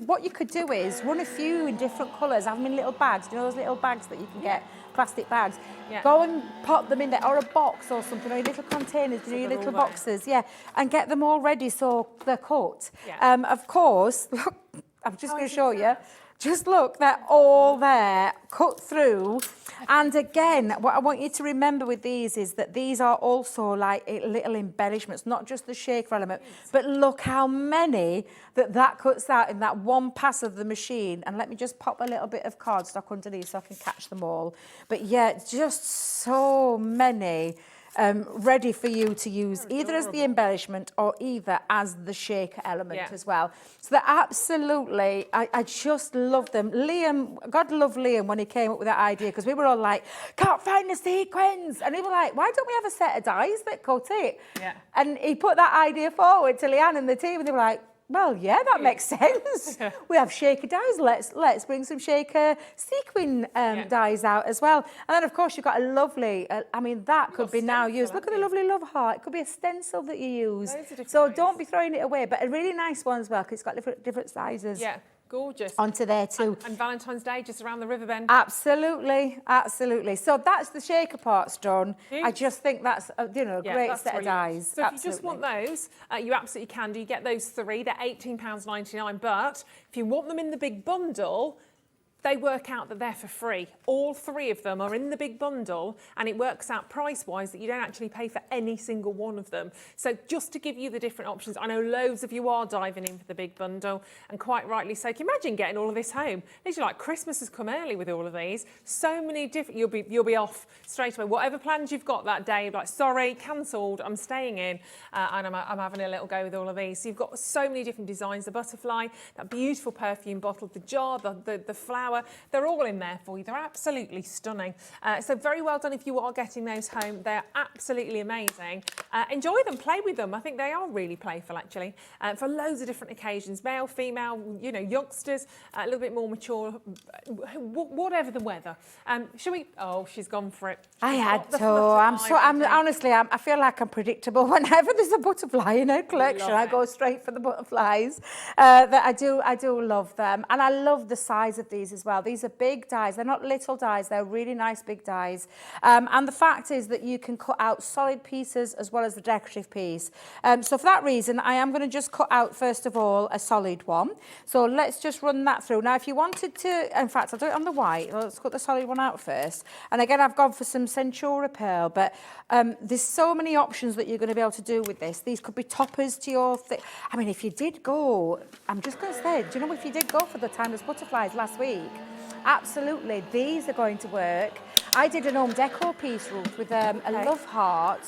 what you could do is run a few in different colours, have them in little bags. Do you know those little bags that you can get? Plastic bags. Yeah. Go and pop them in there, or a box or something, or your little containers, your little boxes, yeah, and get them all ready so they're cut. Yeah. Of course, look, I'm just going to show you. Just look, they're all there, cut through. And again, what I want you to remember with these is that these are also like little embellishments, not just the shaker element, but look how many that cuts out in that one pass of the machine. And let me just pop a little bit of cardstock underneath so I can catch them all. But yeah, just so many. Ready for you to use either as the embellishment or either as the shaker element as well. So they're absolutely, I just love them. Liam, God love Liam when he came up with that idea, because we were all like, can't find the sequins. And he was like, why don't we have a set of dies that cut it? Yeah. And he put that idea forward to Leanne and the team, and they were like, well, yeah, that makes sense. We have shaker dies. Let's bring some shaker sequin dies out as well. And then, of course, you've got a lovely, I mean, that could be now used. Look at the lovely love heart. It could be a stencil that you use. So don't be throwing it away. But a really nice one as well, because it's got different sizes. Yeah. Gorgeous. Onto there too. And Valentine's Day just around the river bend. Absolutely, absolutely. So that's the shaker parts done. I just think that's a, great set of dies. So if you just want those, you absolutely can do. You get those three. They're £18.99. But if you want them in the big bundle, they work out that they're for free. All three of them are in the big bundle, and it works out price-wise that you don't actually pay for any single one of them. So just to give you the different options, I know loads of you are diving in for the big bundle, and quite rightly so. Can you imagine getting all of this home? Literally, like, Christmas has come early with all of these. So many different, you'll be off straight away. Whatever plans you've got that day, like, sorry, cancelled, I'm staying in, and I'm having a little go with all of these. So you've got so many different designs, the butterfly, that beautiful perfume bottle, the jar, the flower. They're all in there for you. They're absolutely stunning. So very well done if you are getting those home. They're absolutely amazing. Enjoy them, play with them. I think they are really playful, actually, for loads of different occasions. Male, female, youngsters, a little bit more mature, whatever the weather. Shall we? Oh, she's gone for it. I had to. Honestly, I feel like I'm predictable. Whenever there's a butterfly in a collection, I go straight for the butterflies. I do love them. And I love the size of these as well. These are big dies. They're not little dies. They're really nice big dies. And the fact is that you can cut out solid pieces as well as the decorative piece. So for that reason, I am going to just cut out, first of all, a solid one. So let's just run that through. Now, if you wanted to, in fact, I'll do it on the white. Let's cut the solid one out first. And again, I've gone for some Centura pearl, but there's so many options that you're going to be able to do with this. These could be toppers to your I mean, if you did go, I'm just going to say, do you know, if you did go for the timeless butterflies last week, absolutely, these are going to work. I did an home decor piece, Ruth, with a love heart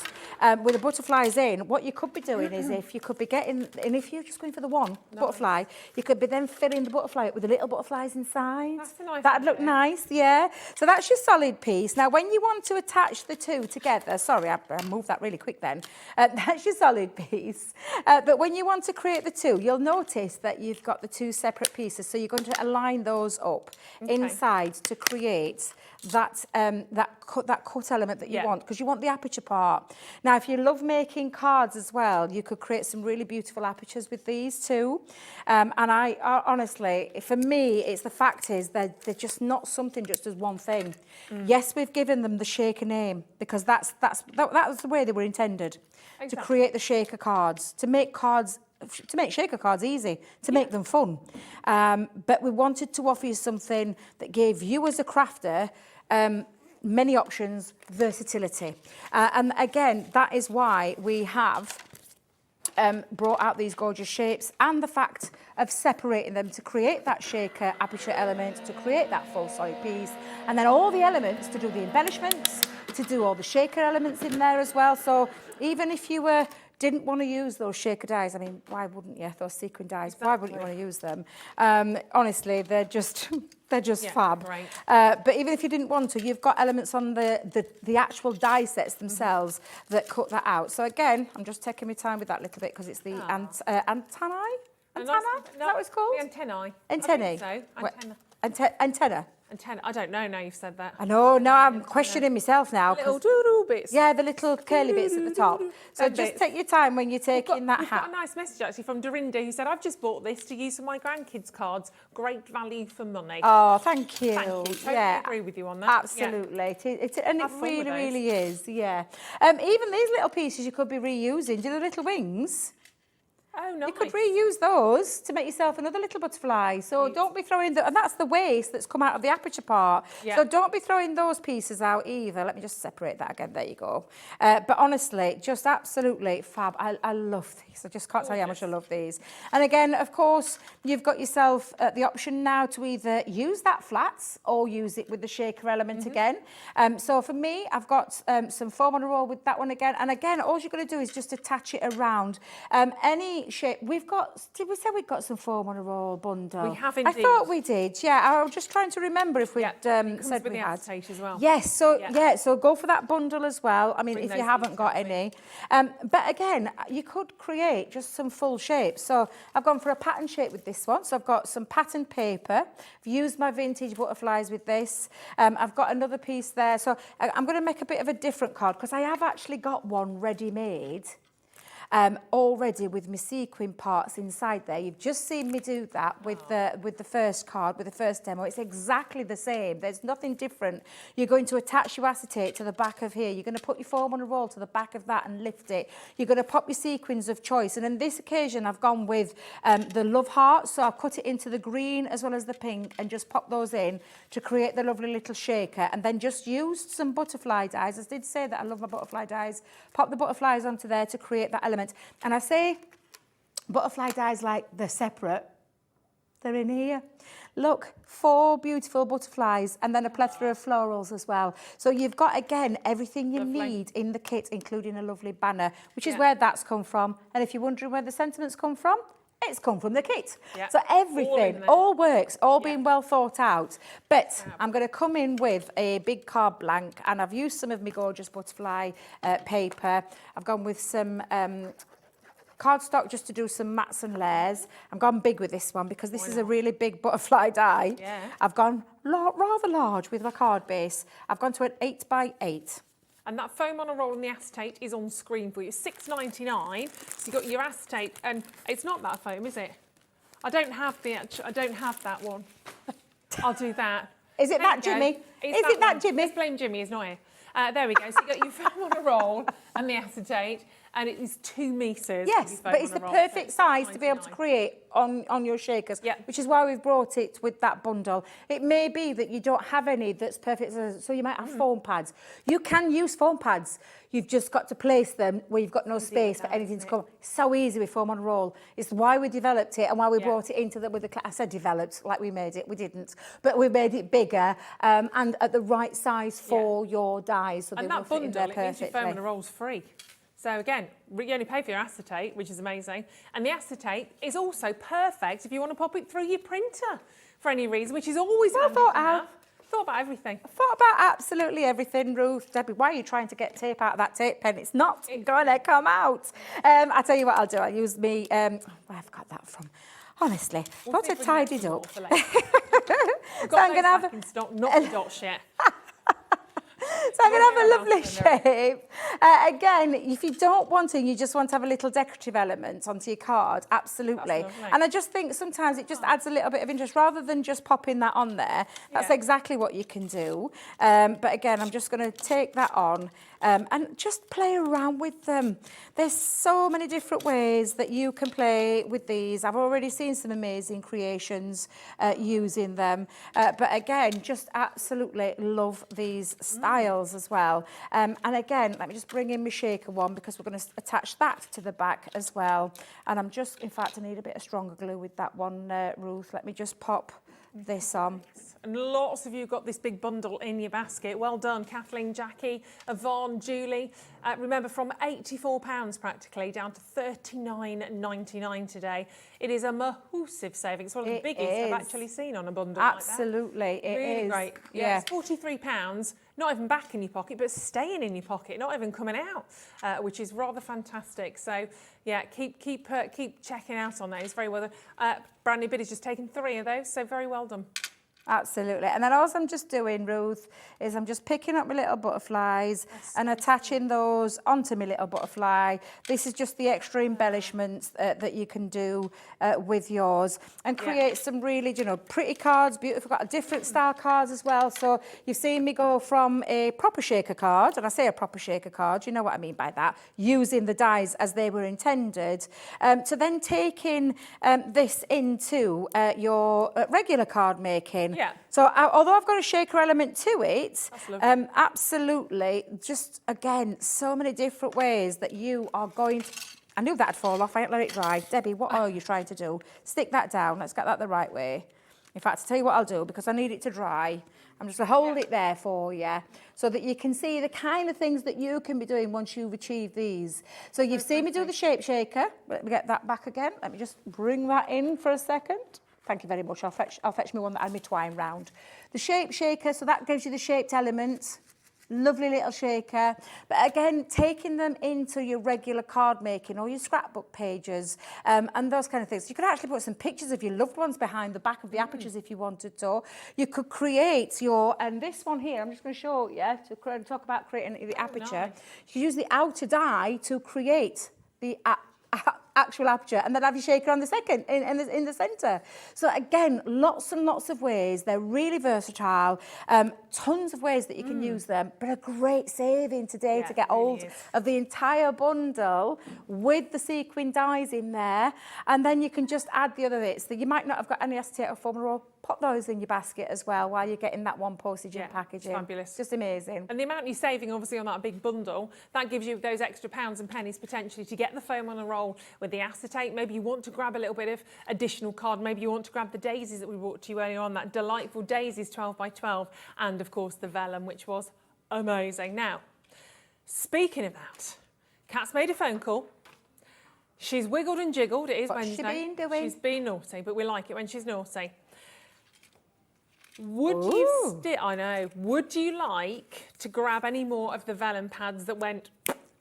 with the butterflies in. What you could be doing is if you could be getting, and if you're just going for the one butterfly, you could be then filling the butterfly up with the little butterflies inside. That's a nice That'd look nice, yeah. So that's your solid piece. Now, when you want to attach the two together, sorry, I moved that really quick then. That's your solid piece. But when you want to create the two, you'll notice that you've got the two separate pieces. So you're going to align those up inside to create that that cut element that you want, because you want the aperture part. Now, if you love making cards as well, you could create some really beautiful apertures with these too. And I honestly, for me, it's the fact is they're just not something just as one thing. Yes, we've given them the shaker name because that was the way they were intended, to create the shaker cards, to make shaker cards easy, to make them fun. But we wanted to offer you something that gave you as a crafter many options, versatility. And again, that is why we have brought out these gorgeous shapes, and the fact of separating them to create that shaker aperture element, to create that full solid piece, and then all the elements to do the embellishments, to do all the shaker elements in there as well. So even if you didn't want to use those shaker dies, I mean, why wouldn't you? Those sequin dies, why wouldn't you want to use them? Honestly, they're just fab. Great. But even if you didn't want to, you've got elements on the actual die sets themselves that cut that out. So again, I'm just taking my time with that little bit because it's the antennae? Is that what it's called? The antennae. Antennae. I think so. Antenna. Antenna. I don't know now you've said that. I know, now I'm questioning myself now. Little doodle bits. Yeah, the little curly bits at the top. So just take your time when you're taking that We've hat. got a nice message actually from Dorinda who said, I've just bought this to use for my grandkids' cards. Great value for money. Oh, thank you. Thank you. Totally agree with you on that. Absolutely. And it really is, yeah. Even these little pieces you could be reusing. Do the little wings? Oh, nice. You could reuse those to make yourself another little butterfly. So don't be throwing and that's the waste that's come out of the aperture part. Yeah. So don't be throwing those pieces out either. Let me just separate that again. There you go. But honestly, just absolutely fab. I love these. I just can't tell you how much I love these. And again, of course, you've got yourself the option now to either use that flats or use it with the shaker element again. So for me, I've got some foam on a roll with that one again. And again, all you're going to do is just attach it around any shape. Did we say we'd got some foam on a roll bundle? We have indeed. I thought we did, yeah. I was just trying to remember if we'd said with we the had. acetate as well. Yes, so go for that bundle as well. I mean, Bring if you those haven't got any. But again, you could create just some full shapes. So I've gone for a pattern shape with this one. So I've got some patterned paper. I've used my vintage butterflies with this. I've got another piece there. So I'm going to make a bit of a different card because I have actually got one ready-made. Already with my sequin parts inside there. You've just seen me do that with the first card, with the first demo. It's exactly the same. There's nothing different. You're going to attach your acetate to the back of here. You're going to put your foam on a roll to the back of that and lift it. You're going to pop your sequins of choice. And on this occasion, I've gone with the love heart. So I've cut it into the green as well as the pink and just pop those in to create the lovely little shaker. And then just used some butterfly dies. I did say that I love my butterfly dies. Pop the butterflies onto there to create that element. And I say butterfly dies like they're separate. They're in here. Look, 4 beautiful butterflies and then a plethora of florals as well. So you've got, again, everything you need in the kit, including a lovely banner, which is where that's come from. And if you're wondering where the sentiments come from, it's come from the kit. Yeah. So everything, all works, all being well thought out. But I'm going to come in with a big card blank, and I've used some of my gorgeous butterfly paper. I've gone with some cardstock just to do some mats and layers. I've gone big with this one because this is a really big butterfly die. Yeah. I've gone rather large with my card base. I've gone to an 8x8. And that foam on a roll and the acetate is on screen for you. It's $6.99. So you've got your acetate, and it's not that foam, is it? I don't have that one. I'll do that. Is it that Jimmy? Is it that Jimmy? Let's blame Jimmy, he's not here. There we go. So you got your foam on a roll and the acetate, and it is 2 metres. Yes, but it's the perfect size to be able to create on your shakers, which is why we've brought it with that bundle. It may be that you don't have any that's perfect, so you might have foam pads. You can use foam pads. You've just got to place them where you've got no space for anything to come. It's so easy with foam on a roll. It's why we developed it and why we brought it into I said developed, like we made it. We didn't. But we made it bigger and at the right size for your dies. So and that bundle, it means your foam on a roll's free. So again, you only pay for your acetate, which is amazing. And the acetate is also perfect if you want to pop it through your printer for any reason, which is always well thought out. Thought about everything. I thought about absolutely everything, Ruth. Debbie, why are you trying to get tape out of that tape pen? It's not going to come out. I'll tell you what I'll do. I'll use me... where I've got that from. Honestly, got to tidy it up. So I'm going to have... Stock, not the dots yet. So I'm going to have a lovely shape. Again, if you don't want to, you just want to have a little decorative element onto your card, absolutely. And I just think sometimes it just adds a little bit of interest rather than just popping that on there. That's exactly what you can do. But again, I'm just going to take that on and just play around with them. There's so many different ways that you can play with these. I've already seen some amazing creations using them. But again, just absolutely love these styles as well. And again, let me just bring in my shaker one because we're going to attach that to the back as well. And I'm just, in fact, I need a bit of stronger glue with that one, Ruth. Let me just pop this on. And lots of you got this big bundle in your basket. Well done, Kathleen, Jackie, Yvonne, Julie. Remember, from £84 practically down to $39.99 today. It is a massive saving. It's one of the biggest I've actually seen on a bundle Absolutely, like that. Really great. Yeah, it's £43, not even back in your pocket, but staying in your pocket, not even coming out, which is rather fantastic. So, yeah, keep checking out on those. Very well done. Brand New Biddy's just taken 3 of those, so very well done. Absolutely. And then all I'm just doing, Ruth, is I'm just picking up my little butterflies and attaching those onto my little butterfly. This is just the extra embellishments that you can do with yours and create some really, you know, pretty cards, beautiful, got different style cards as well. So you've seen me go from a proper shaker card, and I say a proper shaker card, you know what I mean by that, using the dies as they were intended, to then taking this into your regular card making. Yeah. So although I've got a shaker element to it, absolutely, just again, so many different ways that you are going to... I knew that'd fall off, I ain't let it dry. Debbie, what are you trying to do? Stick that down, let's get that the right way. In fact, I'll tell you what I'll do, because I need it to dry. I'm just going to hold it there for you so that you can see the kind of things that you can be doing once you've achieved these. So you've seen me do the shape shaker. Let me get that back again. Let me just bring that in for a second. Thank you very much. I'll fetch me one that had me twine round. The shape shaker, so that gives you the shaped elements. Lovely little shaker. But again, taking them into your regular card making or your scrapbook pages and those kind of things. You could actually put some pictures of your loved ones behind the back of the apertures if you wanted to. You could create your, and this one here, I'm just going to show you, to talk about creating the aperture. Nice. You can use the outer die to create the actual aperture, and then have your shaker on the second in the centre. So again, lots and lots of ways. They're really versatile. Tons of ways that you can use them, but a great saving today to get hold of the entire bundle with the sequin dies in there, and then you can just add the other bits that you might not have got any acetate or formula, or pop those in your basket as well while you're getting that one postage and packaging. Fabulous. Just amazing. And the amount you're saving, obviously, on that big bundle, that gives you those extra pounds and pennies potentially to get the foam on a roll with the acetate. Maybe you want to grab a little bit of additional card. Maybe you want to grab the daisies that we brought to you earlier on, that delightful daisies 12 by 12, and of course the vellum, which was amazing. Now, speaking of that, Kat's made a phone call. She's wiggled and jiggled. It is Wednesday. What's she been doing? She's been naughty, but we like it when she's naughty. Would you I know. Would you like to grab any more of the vellum pads that went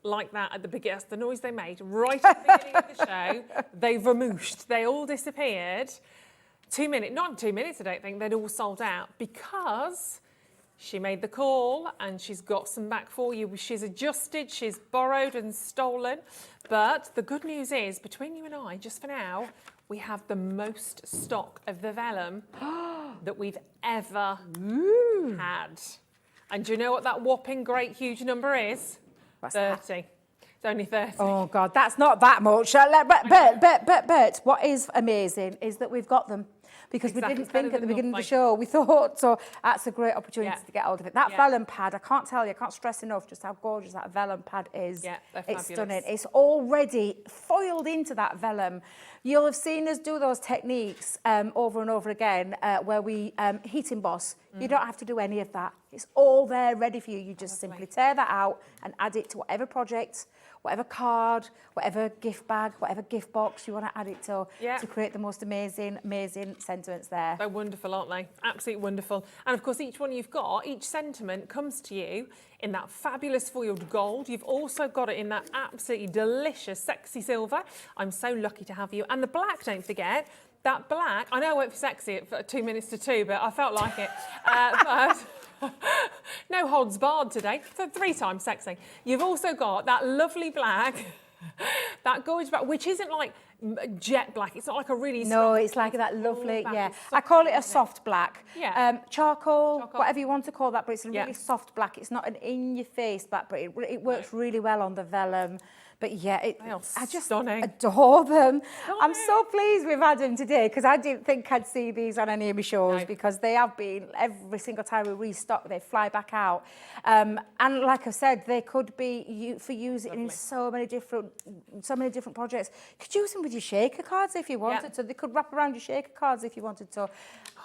like that at the beginning? That's the noise they made right at the beginning of the show. They vamooshed. They all disappeared. 2 minutes, not 2 minutes, I don't think. They'd all sold out because she made the call and she's got some back for you. She's adjusted, she's borrowed and stolen. But the good news is, between you and I, just for now, we have the most stock of the vellum that we've ever had. And do you know what that whopping great huge number is? What's 30. that? It's only 30. Oh God, that's not that much. But what is amazing is that we've got them. Because we didn't think at the beginning of the show, we thought, so that's a great opportunity to get hold of it. That vellum pad, I can't tell you, I can't stress enough just how gorgeous that vellum pad is. Yeah, they're it's fabulous. Stunning. It's already foiled into that vellum. You'll have seen us do those techniques over and over again where we heat emboss. You don't have to do any of that. It's all there ready for you. You just simply tear that out and add it to whatever project, whatever card, whatever gift bag, whatever gift box you want to add it to create the most amazing, amazing sentiments there. They're wonderful, aren't they? Absolutely wonderful. And of course, each one you've got, each sentiment comes to you in that fabulous foiled gold. You've also got it in that absolutely delicious, sexy silver. I'm so lucky to have you. And the black, don't forget. That black, I know I went for sexy at 2 minutes to 2, but I felt like it. But No holds barred today. So 3 times sexy. You've also got that lovely black, that gorgeous black, which isn't like jet black. It's not like a really... No, it's like that lovely, yeah. I call it a soft black. Yeah. Charcoal, whatever you want to call that, but it's a really soft black. It's not an in-your-face black, but it works really well on the vellum. But yeah, I just adore them. I'm so pleased we've had them today because I didn't think I'd see these on any of my shows because they have been, every single time we restock, they fly back out. And like I said, they could be for using in so many different projects. You could use them with your shaker cards if you wanted to. They could wrap around your shaker cards if you wanted to.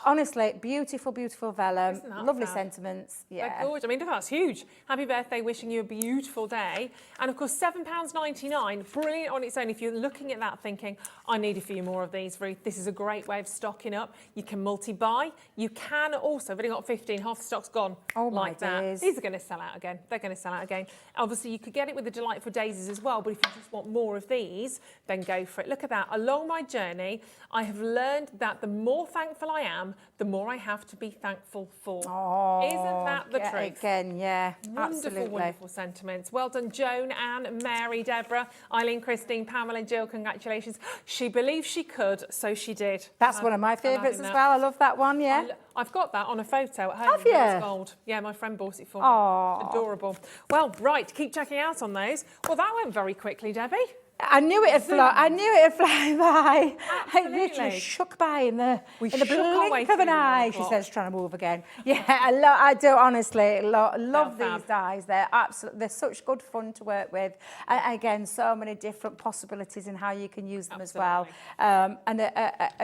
Honestly, beautiful, beautiful vellum. Lovely sentiments. Yeah. They're gorgeous. I mean, that's huge. Happy birthday, wishing you a beautiful day. And of course, £7.99, brilliant on its own. If you're looking at that thinking, I need a few more of these, Ruth, this is a great way of stocking up. You can multi-buy. You can also, I've only got 15, half the stock's gone. Oh, like my days. These are going to sell out again. They're going to sell out again. Obviously, you could get it with the Delightful Daisies as well, but if you just want more of these, then go for it. Look at that. Along my journey, I have learned that the more thankful I am, the more I have to be thankful for. Oh, isn't that the truth? Again, yeah, wonderful, absolutely. Wonderful sentiments. Well done, Joan, Anne, Mary, Deborah, Eileen, Christine, Pamela and Jill, congratulations. She believed she could, so she did. That's one of my favourites as well. I love that one, yeah. I've got that on a photo at home. Have you? It's gold. Yeah, my friend bought it for me. Aww. Adorable. Well, right, keep checking out on those. Well, that went very quickly, Debbie. I knew it'd fly. I knew it'd fly by. Absolutely. I literally shook by in the blink way of an through the eye. 1 She o'clock. says, trying to move again. Yeah, I do honestly love these fab. dies. They're such good fun to work with. And again, so many different possibilities in how you can use them as well. And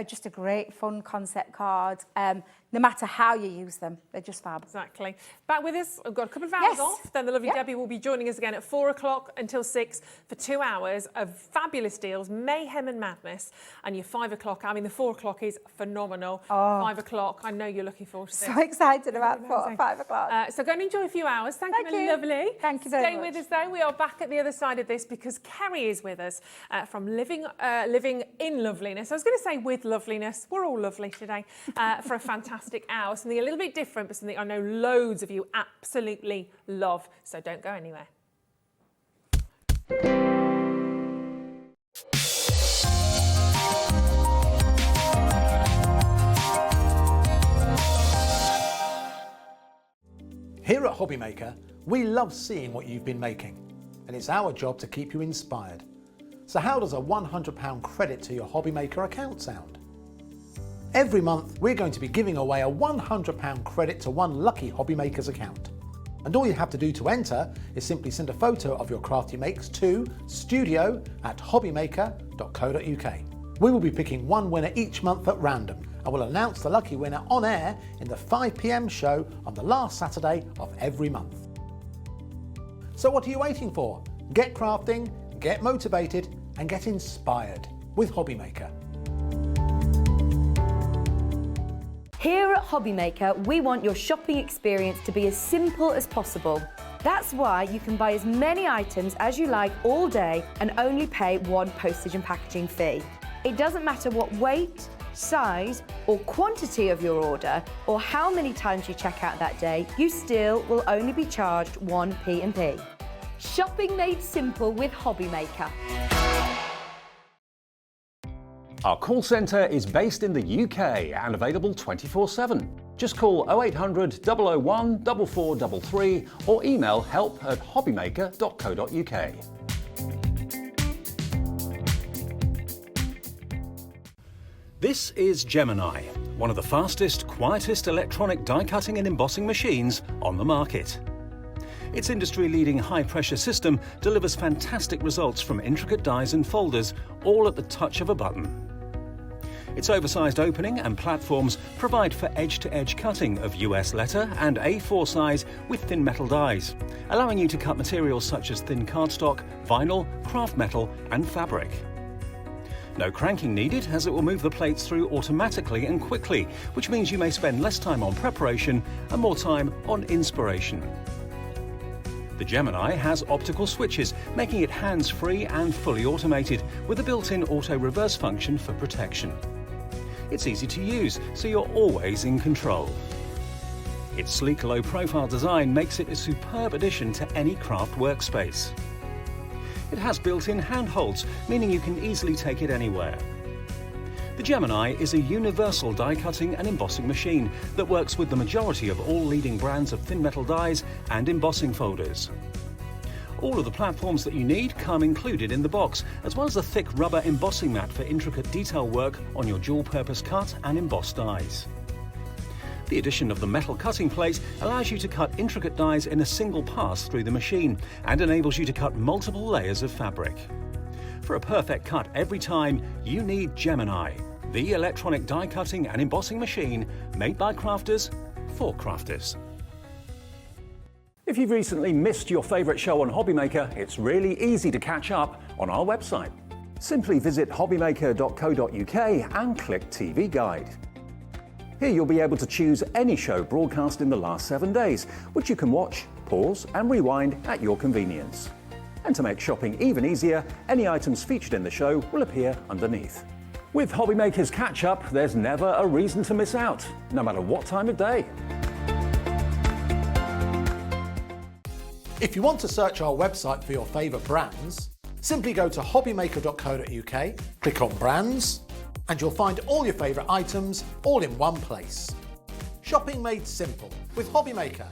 just a great fun concept card. No matter how you use them, they're just fab. Exactly. Back with us, I've got a couple of hours off. Then the lovely Debbie will be joining us again at 4 o'clock until 6 for 2 hours of fabulous deals, mayhem and madness. And your 5 o'clock, I mean, the 4 o'clock is phenomenal. 5 o'clock, I know you're looking forward to this. So excited about 5 o'clock. So go and enjoy a few hours. Thank you, my lovely. Thank you very Stay much. with us though. We are back at the other side of this because Kerrie is with us from Living in Loveliness. I was going to say with loveliness. We're all lovely today for a fantastic hour. Something a little bit different, but something I know loads of you absolutely love. So don't go anywhere. Here at Hobbymaker, we love seeing what you've been making, and it's our job to keep you inspired. So how does a £100 credit to your Hobbymaker account sound? Every month, we're going to be giving away a £100 credit to one lucky Hobbymaker's account. And all you have to do to enter is simply send a photo of your crafty makes to studio@hobbymaker.co.uk. We will be picking one winner each month at random, and we'll announce the lucky winner on air in the 5 PM show on the last Saturday of every month. So what are you waiting for? Get crafting, get motivated, and get inspired with Hobbymaker. Here at Hobbymaker, we want your shopping experience to be as simple as possible. That's why you can buy as many items as you like all day and only pay one postage and packaging fee. It doesn't matter what weight, size or quantity of your order or how many times you check out that day, you still will only be charged one P&P. Shopping made simple with Hobbymaker. Our call centre is based in the UK and available 24/7. Just call 0800 001 4433 or email help@hobbymaker.co.uk. This is Gemini, one of the fastest, quietest electronic die-cutting and embossing machines on the market. Its industry-leading high-pressure system delivers fantastic results from intricate dies and folders, all at the touch of a button. Its oversized opening and platforms provide for edge-to-edge cutting of US letter and A4 size with thin metal dies, allowing you to cut materials such as thin cardstock, vinyl, craft metal and fabric. No cranking needed, as it will move the plates through automatically and quickly, which means you may spend less time on preparation and more time on inspiration. The Gemini has optical switches, making it hands-free and fully automated, with a built-in auto-reverse function for protection. It's easy to use, so you're always in control. Its sleek low-profile design makes it a superb addition to any craft workspace. It has built-in handholds, meaning you can easily take it anywhere. The Gemini is a universal die-cutting and embossing machine that works with the majority of all leading brands of thin metal dies and embossing folders. All of the platforms that you need come included in the box, as well as a thick rubber embossing mat for intricate detail work on your dual-purpose cut and embossed dies. The addition of the metal cutting plate allows you to cut intricate dies in a single pass through the machine and enables you to cut multiple layers of fabric. For a perfect cut every time, you need Gemini, the electronic die cutting and embossing machine made by crafters for crafters. If you've recently missed your favourite show on Hobbymaker, it's really easy to catch up on our website. Simply visit hobbymaker.co.uk and click TV Guide. Here you'll be able to choose any show broadcast in the last 7 days, which you can watch, pause and rewind at your convenience. And to make shopping even easier, any items featured in the show will appear underneath. With Hobbymaker's Catch-Up, there's never a reason to miss out, no matter what time of day. If you want to search our website for your favourite brands, simply go to hobbymaker.co.uk, click on Brands, and you'll find all your favourite items all in one place. Shopping made simple with Hobbymaker.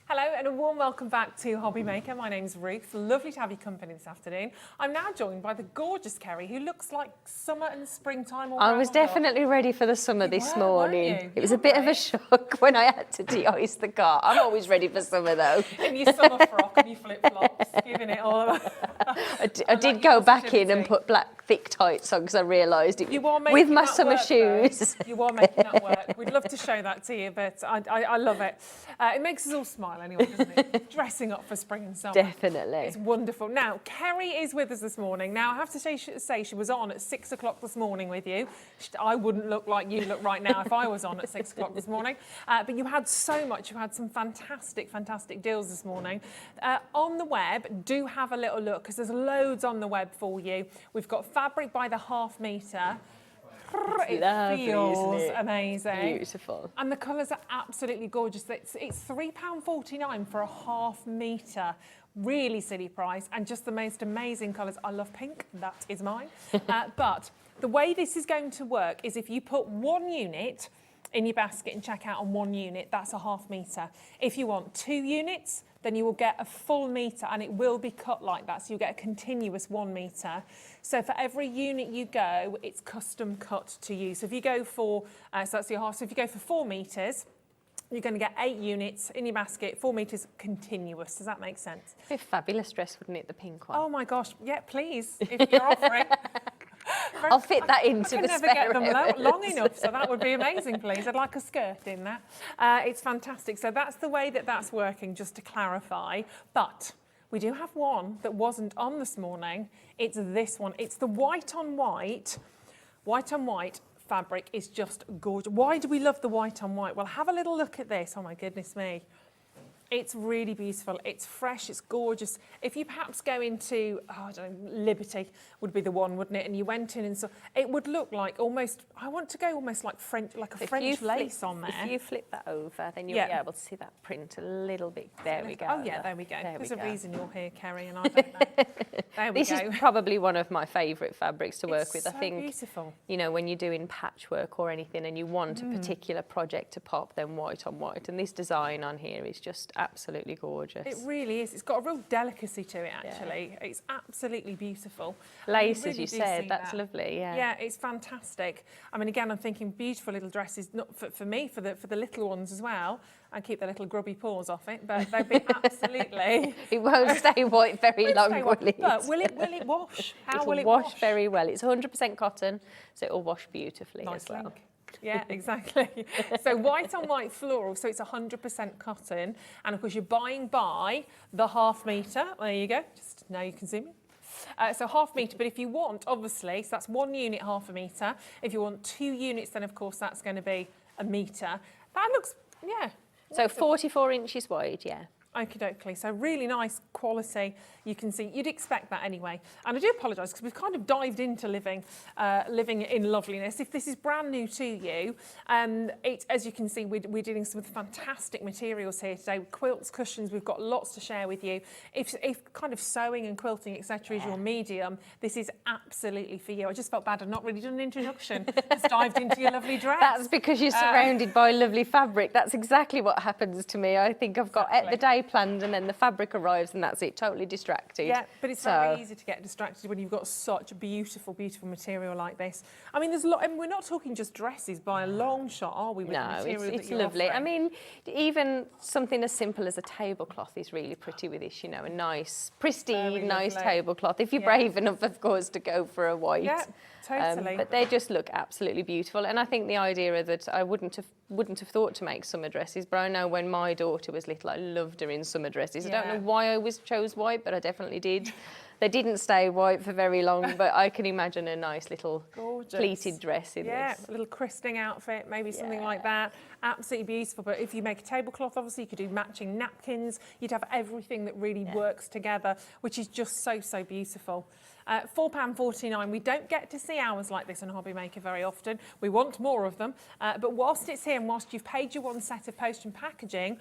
Hello and a warm welcome back to Hobbymaker. My name's Ruth. Lovely to have your company this afternoon. I'm now joined by the gorgeous Kerrie, who looks like summer and springtime all I was round up. definitely ready for the summer this morning. Weren't you? It was a bit of a shock when I had to de-ice the car. I'm always ready for summer though. In your summer frock and your flip-flops, giving it all. I did go back in and put black thick tights on because I realised it You are making with my that summer work, shoes. though. You are making that work. We'd love to show that to you, but I love it. It makes us all smile anyway, doesn't it? Dressing up for spring and summer. Definitely. It's wonderful. Now, Kerrie is with us this morning. Now, I have to say she was on at 6 o'clock this morning with you. I wouldn't look like you look right now if I was on at 6 o'clock this morning. But you had so much. You had some fantastic, fantastic deals this morning. On the web, do have a little look because there's loads on the web for you. We've got fabric by the half metre. It lovely, feels isn't it? amazing. Beautiful. And the colours are absolutely gorgeous. It's £3.49 for a half metre. Really silly price and just the most amazing colours. I love pink, that is mine. But the way this is going to work is if you put 1 unit in your basket and check out on 1 unit, that's a half metre. If you want 2 units, then you will get a full metre and it will be cut like that. So you get a continuous 1 metre. So for every unit you go, it's custom cut to you. So if you go for, so that's your half, so if you go for 4 metres, you're going to get 8 units in your basket, 4 metres continuous. Does that make sense? It'd be a fabulous dress, wouldn't it, the pink one? Oh my gosh, yeah, please, if you're offering. I'll fit that into I the can never spare get them room. long enough, so that would be amazing, please. I'd like a skirt in that. It's fantastic. So that's the way that that's working, just to clarify. But we do have one that wasn't on this morning. It's this one. It's the white on white. White on white fabric is just gorgeous. Why do we love the white on white? Well, have a little look at this. Oh my goodness me. It's really beautiful. It's fresh. It's gorgeous. If you perhaps go into, I don't know, Liberty would be the one, wouldn't it? And you went in and so it would look like almost. I want to go almost like French, like a French lace on there. If you flip that over, then you'll be able to see that print a little bit. There we go. Oh yeah, there we go. There There's we a go. reason you're here, Kerrie, and I don't know. There we This go. is probably one of my favourite fabrics to work with. so I think, beautiful. you know, when you're doing patchwork or anything and you want a particular project to pop, then white on white. And this design on here is just absolutely gorgeous. It really is. It's got a real delicacy to it, actually. Yeah. It's absolutely beautiful. Lace, as you said, that's lovely, yeah. Yeah, it's fantastic. I mean, again, I'm thinking beautiful little dresses, not for me, for the little ones as well. And keep the little grubby paws off it, but they'd be absolutely... It won't stay white very long, will it? But will it wash? How will it wash? Very well. It's 100% cotton, so it'll wash beautifully as well. Link. Yeah, exactly. So white on white floral, so it's 100% cotton. And of course, you're buying by the half metre. There you go. Just now you can zoom in. So half metre, but if you want, obviously, so that's 1 unit, half a metre. If you want 2 units, then of course that's going to be a metre. That looks, yeah. So 44 inches wide, yeah. Okie dokie, so really nice quality. You can see, you'd expect that anyway. And I do apologise because we've kind of dived into living in loveliness. If this is brand new to you, as you can see, we're dealing with fantastic materials here today. Quilts, cushions, we've got lots to share with you. If kind of sewing and quilting, etc. is your medium, this is absolutely for you. I just felt bad I've not really done an introduction. Just dived into your lovely dress. That's because you're surrounded by lovely fabric. That's exactly what happens to me. I think I've got the day planned and then the fabric arrives and that's it, totally distracted. Yeah, but it's very easy to get distracted when you've got such a beautiful, beautiful material like this. I mean, there's a lot, and we're not talking just dresses by a long shot, are we? With no, the material it's that lovely. Offering? I mean, even something as simple as a tablecloth is really pretty with this, you know, a nice, pristine, nice tablecloth. If you're brave enough, of course, to go for a white. Yeah, totally. But they just look absolutely beautiful. And I think the idea that I wouldn't have thought to make summer dresses, but I know when my daughter was little, I loved her in summer dresses. I don't know why I always chose white, but I definitely did. They didn't stay white for very long, but I can imagine a nice little pleated dress in this. Yeah, a little christening outfit, maybe something like that. Absolutely beautiful. But if you make a tablecloth, obviously you could do matching napkins. You'd have everything that really works together, which is just so, so beautiful. £4.49. We don't get to see hours like this on Hobbymaker very often. We want more of them. But whilst it's here and whilst you've paid your 1 set of post and packaging,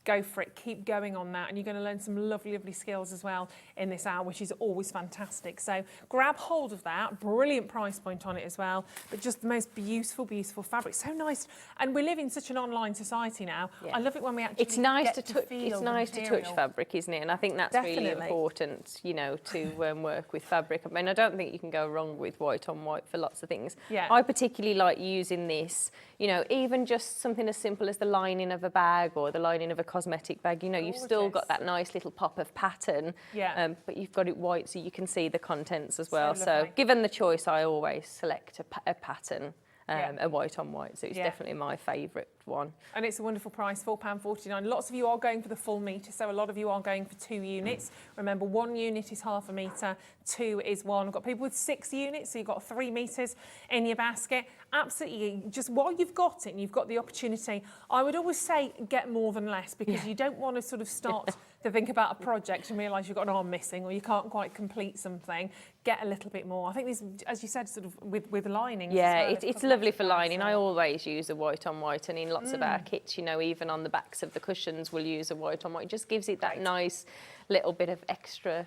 go for it, keep going on that, and you're going to learn some lovely, lovely skills as well in this hour, which is always fantastic. So grab hold of that, brilliant price point on it as well, but just the most beautiful, beautiful fabric, so nice. And we live in such an online society now. I love it when we actually it's nice get to feel it's nice to touch fabric, isn't it? And I think that's really important, you know, to work with fabric. I mean, I don't think you can go wrong with white on white for lots of things. I particularly like using this, you know, even just something as simple as the lining of a bag or the lining of a cosmetic bag, you know, you've still got that nice little pop of pattern, but you've got it white so you can see the contents as well. So given the choice, I always select a pattern, a white on white, so it's definitely my favourite one. And it's a wonderful price, £4.49. Lots of you are going for the full metre, so a lot of you are going for 2 units. Remember, 1 unit is half a metre, 2 is 1. I've got people with 6 units, so you've got 3 metres in your basket. Absolutely, just while you've got it and you've got the opportunity, I would always say get more than less, because you don't want to sort of start to think about a project and realise you've got an arm missing or you can't quite complete something. Get a little bit more. I think this, as you said, sort of with linings. Yeah, it's lovely for lining. I always use a white on white, and in lots of our kits, you know, even on the backs of the cushions, we'll use a white on white. It just gives it that nice little bit of extra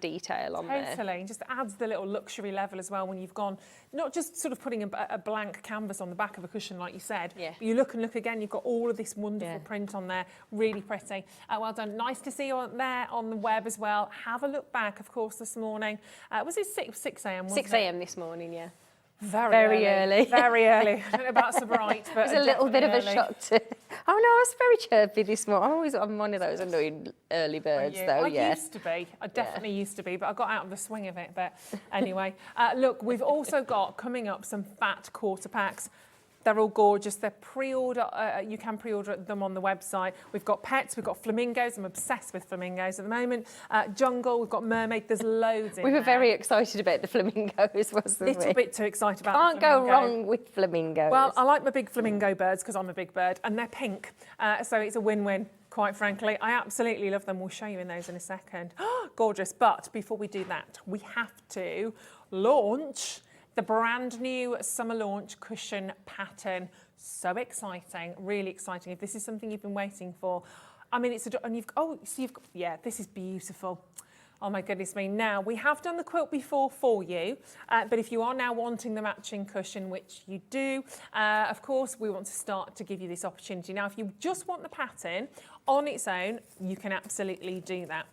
detail on there. Totally, just adds the little luxury level as well when you've gone, not just sort of putting a blank canvas on the back of a cushion like you said, but you look and look again, you've got all of this wonderful print on there, really pretty. Well done, nice to see you on there on the web as well. Have a look back, of course, this morning. Was it 6 a.m? 6 a.m. this morning, yeah. Very early. Very early. I don't know about so bright, but it was a little bit of a shock to... Oh no, I was very chirpy this morning. I'm one of those annoying early birds, though. I used to be. I definitely used to be, but I got out of the swing of it. But anyway, look, we've also got coming up some fat quarter packs. They're all gorgeous. They're pre-order. You can pre-order them on the website. We've got pets. We've got flamingos. I'm obsessed with flamingos at the moment. Jungle. We've got mermaid. There's loads in there. We were very excited about the flamingos, wasn't we? A little bit too excited about Can't go wrong with flamingos. Well, I like my big flamingo birds because I'm a big bird, and they're pink. So it's a win-win, quite frankly. I absolutely love them. We'll show you in those in a second. Gorgeous. But before we do that, we have to launch the brand new summer launch cushion pattern. So exciting, really exciting. If this is something you've been waiting for, I mean, it's a, and you've, oh, so you've got, yeah, this is beautiful. Oh my goodness me. Now, we have done the quilt before for you, but if you are now wanting the matching cushion, which you do, of course, we want to start to give you this opportunity. Now, if you just want the pattern on its own, you can absolutely do that.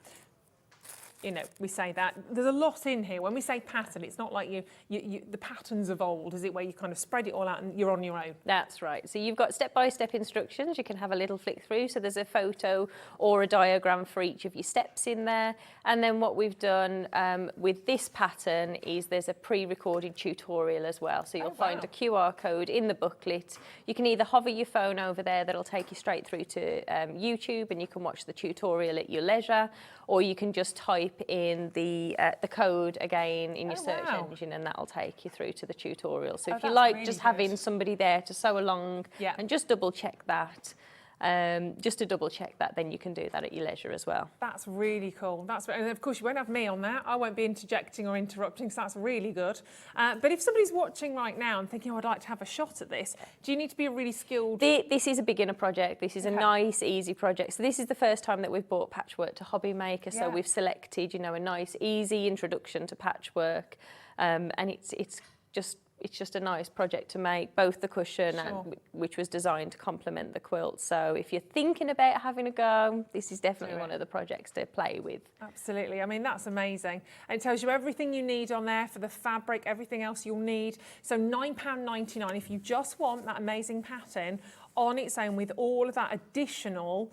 You know, we say that. There's a lot in here. When we say pattern, it's not like the patterns of old, is it, where you kind of spread it all out and you're on your own? That's right. So you've got step-by-step instructions. You can have a little flick through. So there's a photo or a diagram for each of your steps in there. And then what we've done with this pattern is there's a pre-recorded tutorial as well. So you'll find a QR code in the booklet. You can either hover your phone over there, that'll take you straight through to YouTube, and you can watch the tutorial at your leisure, or you can just type in the code again in your search engine, and that'll take you through to the tutorial. So if you like really just having somebody there to sew along and just double check that, then you can do that at your leisure as well. That's really cool. And of course you won't have me on that. I won't be interjecting or interrupting, so that's really good. But if somebody's watching right now and thinking, oh, I'd like to have a shot at this, do you need to be a really skilled... This is a beginner project. This is a nice, easy project. So this is the first time that we've brought patchwork to Hobbymaker, so we've selected, you know, a nice, easy introduction to patchwork, and it's just a nice project to make, both the cushion, which was designed to complement the quilt. So if you're thinking about having a go, this is definitely one of the projects to play with. Absolutely. I mean, that's amazing. And it tells you everything you need on there for the fabric, everything else you'll need. So £9.99 if you just want that amazing pattern on its own with all of that additional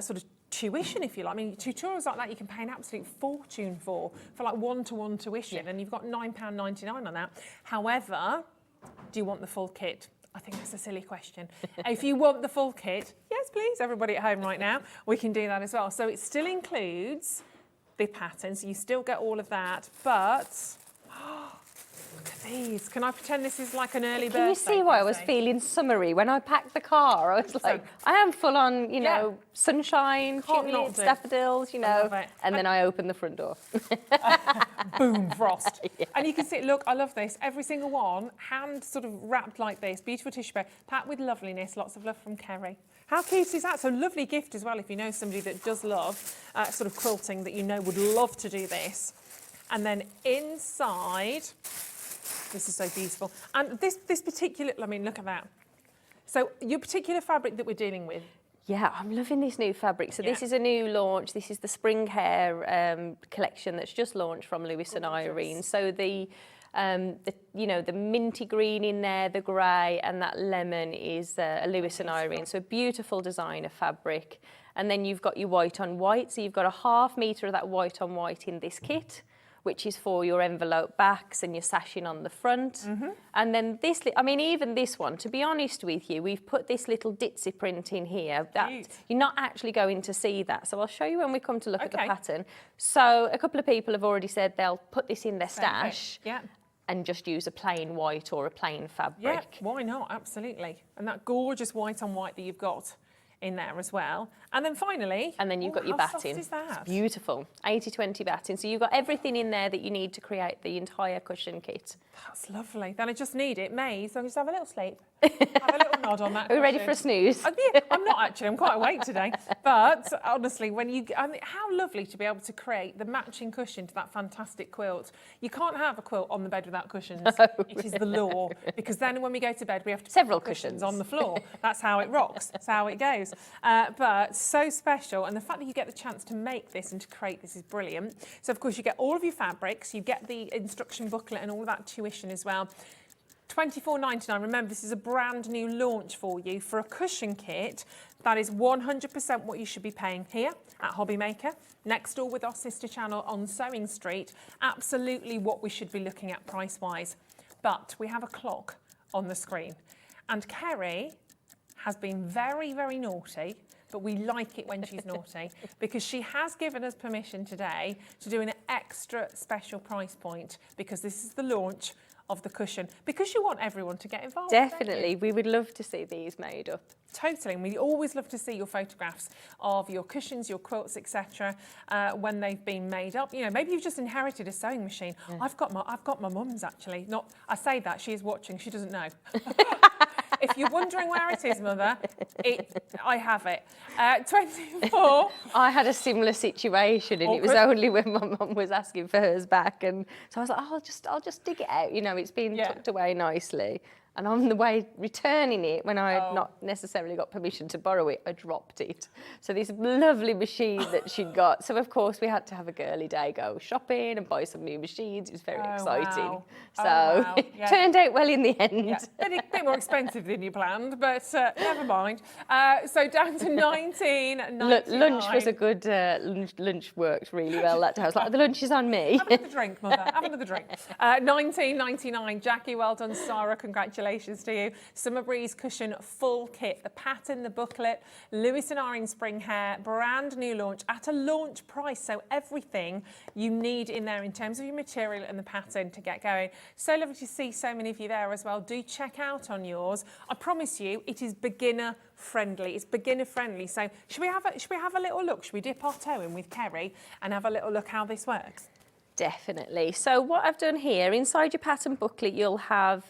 sort of tuition, if you like. I mean, tutorials like that you can pay an absolute fortune for like one-to-one tuition, and you've got £9.99 on that. However, do you want the full kit? I think that's a silly question. If you want the full kit, yes please, everybody at home right now, we can do that as well. So it still includes the pattern, so you still get all of that, but look at these. Can I pretend this is like an early birthday? Can you see why I was feeling summery when I packed the car? I was like, I am full on, you know, sunshine, tulips, daffodils, you know, and then I opened the front door. Boom, frost. And you can see, look, I love this. Every single one, hand sort of wrapped like this, beautiful tissue paper, packed with loveliness, lots of love from Kerrie. How cute is that? So lovely gift as well if you know somebody that does love sort of quilting, that you know would love to do this. And then inside... This is so beautiful. And this particular, I mean, look at that. So your particular fabric that we're dealing with. Yeah, I'm loving this new fabric. So this is a new launch. This is the Spring Hair collection that's just launched from Lewis and Irene. So the minty green in there, the grey, and that lemon is a Lewis and Irene. So a beautiful designer fabric. And then you've got your white on white. So you've got a ½ metre of that white on white in this kit, which is for your envelope backs and your sashing on the front. And then this, I mean, even this one, to be honest with you, we've put this little ditzy print in here. That you're not actually going to see that. So I'll show you when we come to look at the pattern. So a couple of people have already said they'll put this in their stash and just use a plain white or a plain fabric. Yeah, why not? Absolutely. And that gorgeous white on white that you've got in there as well. And then finally... And then you've got your batting. How soft is that? It's beautiful. 80-20 batting. So you've got everything in there that you need to create the entire cushion kit. That's lovely. Then I just need it made, so I can just have a little sleep. Have a little nod on that. Are we ready for a snooze? Yeah, I'm not actually. I'm quite awake today. But honestly, I mean, how lovely to be able to create the matching cushion to that fantastic quilt. You can't have a quilt on the bed without cushions. No, it is the law. Because then when we go to bed, we have to put cushions on the floor. That's how it rocks. That's how it goes. But so special. And the fact that you get the chance to make this and to create this is brilliant. So, of course, you get all of your fabrics. You get the instruction booklet and all of that tuition as well. £24.99. Remember, this is a brand new launch for you for a cushion kit. That is 100% what you should be paying here at Hobbymaker, next door with our sister channel on Sewing Street. Absolutely what we should be looking at price-wise. But we have a clock on the screen. And Kerrie has been very, very naughty, but we like it when she's naughty, because she has given us permission today to do an extra special price point, because this is the launch of the cushion, because you want everyone to get involved. Definitely, we would love to see these made up. Totally, and we always love to see your photographs of your cushions, your quilts, etc. When they've been made up. You know, maybe you've just inherited a sewing machine. I've got my mum's actually. Not, I say that she is watching. She doesn't know. If you're wondering where it is, Mother, I have it. 24. I had a similar situation, and it was only when my mum was asking for hers back, and so I was like, oh, I'll just dig it out. You know, it's been tucked away nicely. And on the way returning it, when I had not necessarily got permission to borrow it, I dropped it. So this lovely machine that she'd got. So of course we had to have a girly day, go shopping and buy some new machines. It was very exciting. Wow. So it turned out well in the end. Yeah. A bit more expensive than you planned, but never mind. So down to 19.99. Lunch was a good lunch worked really well that day. I was like, the lunch is on me. Have another drink, Mother. Have another drink. 19.99. Jackie, well done. Sarah, congratulations to you. Summer Breeze cushion full kit, the pattern, the booklet, Lewis and Irene spring hair, brand new launch at a launch price. So everything you need in there in terms of your material and the pattern to get going. So lovely to see so many of you there as well. Do check out on yours. I promise you, it is beginner friendly. It's beginner friendly. So should we have a little look? Should we dip our toe in with Kerrie and have a little look how this works? Definitely. So what I've done here, inside your pattern booklet, you'll have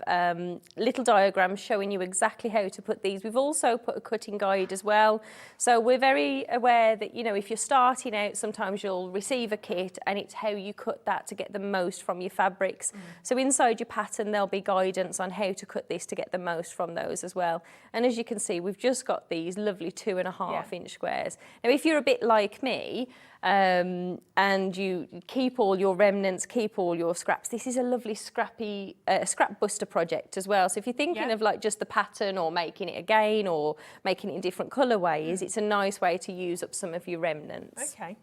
little diagrams showing you exactly how to put these. We've also put a cutting guide as well. So we're very aware that, you know, if you're starting out, sometimes you'll receive a kit and it's how you cut that to get the most from your fabrics. So inside your pattern, there'll be guidance on how to cut this to get the most from those as well. And as you can see, we've just got these lovely 2.5 inch squares. Now, if you're a bit like me, and you keep all your remnants, keep all your scraps. This is a lovely scrappy scrap buster project as well. So if you're thinking of like just the pattern or making it again or making it in different colourways, it's a nice way to use up some of your remnants. Okay.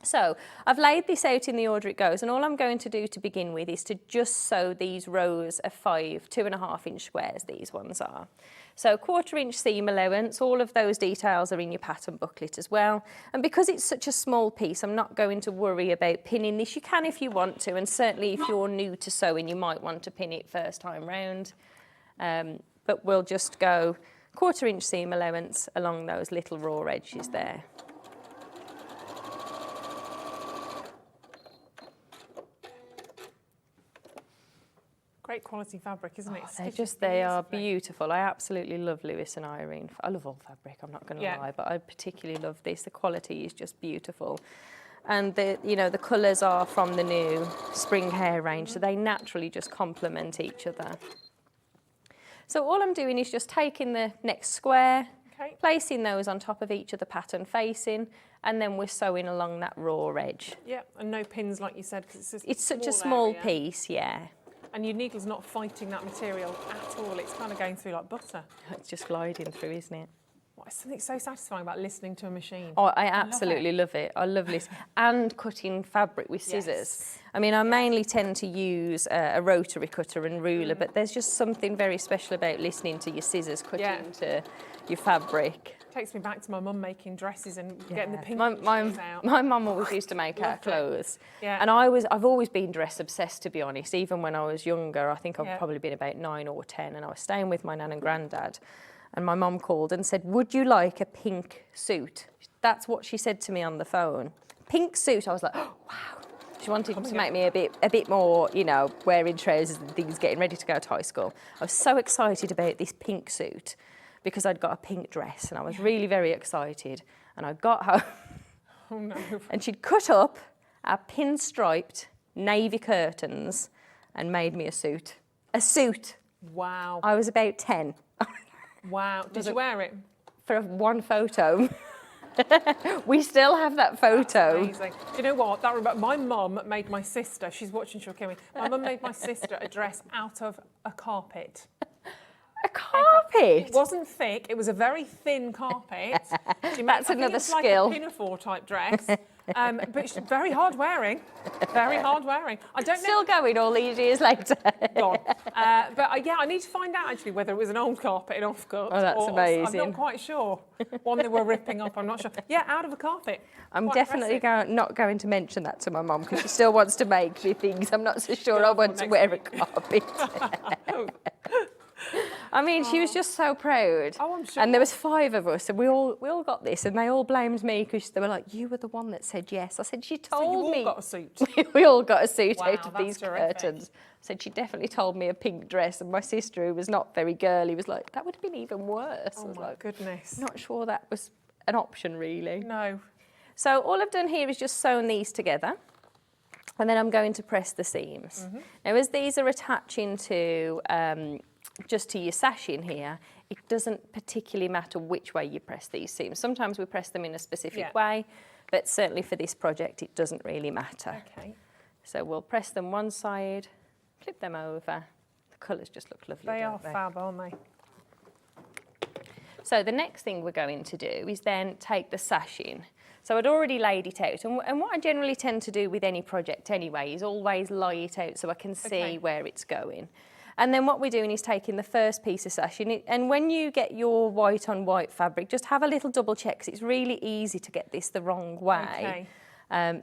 So I've laid this out in the order it goes, and all I'm going to do to begin with is to just sew these rows of 5 2.5 inch squares, these ones are. So 1/4 inch seam allowance, all of those details are in your pattern booklet as well. And because it's such a small piece, I'm not going to worry about pinning this. You can if you want to, and certainly if you're new to sewing, you might want to pin it first time round. But we'll just go 1/4 inch seam allowance along those little raw edges there. Great quality fabric, isn't it? They are beautiful. I absolutely love Lewis and Irene. I love all fabric, I'm not going to lie, but I particularly love this. The quality is just beautiful. And the colours are from the new spring hair range, so they naturally just complement each other. So all I'm doing is just taking the next square, placing those on top of each of the pattern facing, and then we're sewing along that raw edge. Yeah, and no pins like you said, because it's such a small piece, And your needle's not fighting that material at all. It's kind of going through like butter. It's just gliding through, isn't it? Well, it's something so satisfying about listening to a machine. Oh, I absolutely love it. I love this. And cutting fabric with scissors. I mean, I mainly tend to use a rotary cutter and ruler, but there's just something very special about listening to your scissors cutting to your fabric. Takes me back to my mum making dresses and getting the pink out. My mum always used to make our clothes. Yeah. And I've always been dress obsessed, to be honest. Even when I was younger, I think I've probably been about 9 or 10, and I was staying with my nan and granddad. And my mum called and said, "Would you like a pink suit?" That's what she said to me on the phone. Pink suit. I was like, oh, wow. She wanted to make me a bit more, you know, wearing trousers and things, getting ready to go to high school. I was so excited about this pink suit because I'd got a pink dress, and I was really very excited. And I got home, and she'd cut up our pinstriped navy curtains and made me a suit. A suit. Wow. I was about 10. Wow. Did you wear it? For one photo. We still have that photo. That's amazing. Do you know what? My mum made my sister, she's watching, she'll kill me. My mum made my sister a dress out of a carpet. A carpet? It wasn't thick, it was a very thin carpet. That's another skill. Like a pinafore type dress. But it's very hard wearing. Very hard wearing. I don't know. Still going all these years later. Gone. I need to find out actually whether it was an old carpet in Offcut. Oh, that's amazing. I'm not quite sure. One they were ripping up, I'm not sure. Yeah, out of a carpet. I'm definitely not going to mention that to my mum because she still wants to make me things. I'm not so sure I want to wear a carpet. I mean, she was just so proud. Oh, I'm sure. And there was 5 of us, and we all got this, and they all blamed me because they were like, "You were the one that said yes." I said, "She told me." You all got a suit. We all got a suit Wow, out of that's these terrific. curtains. I said, "She definitely told me a pink dress," and my sister, who was not very girly, was like, "That would have been even worse." I Oh was my like, goodness. not sure that was an option, really. No. So all I've done here is just sewn these together, and then I'm going to press the seams. Now, as these are attaching to just to your sash in here, it doesn't particularly matter which way you press these seams. Sometimes we press them in a specific way, but certainly for this project, it doesn't really matter. Okay. So we'll press them one side, flip them over. The colours just look lovely, They are don't they? fab, aren't they? So the next thing we're going to do is then take the sash in. So I'd already laid it out, and what I generally tend to do with any project anyway is always lie it out so I can see where it's going. And then what we're doing is taking the first piece of sash in, and when you get your white on white fabric, just have a little double check, 'cause it's really easy to get this the wrong way.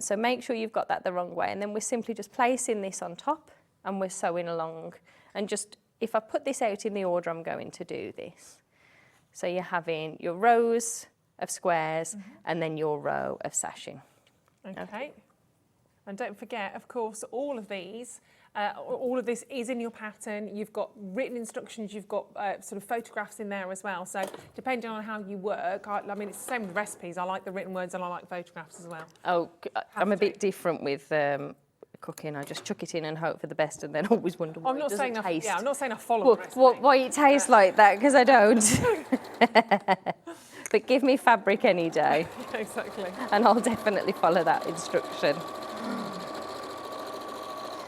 So make sure you've got that the wrong way, and then we're simply just placing this on top and we're sewing along. And just, if I put this out in the order I'm going to do this. So you're having your rows of squares and then your row of sashing. Okay. And don't forget, of course, all of these, all of this is in your pattern. You've got written instructions, you've got sort of photographs in there as well. So depending on how you work, I mean, it's the same with recipes. I like the written words and I like photographs as well. Oh, I'm a bit different with cooking. I just chuck it in and hope for the best, and then always wonder why I'm not it saying doesn't taste. I'm not saying I follow the recipe. Why it tastes like that, because I don't. But give me fabric any day, Exactly. and I'll definitely follow that instruction.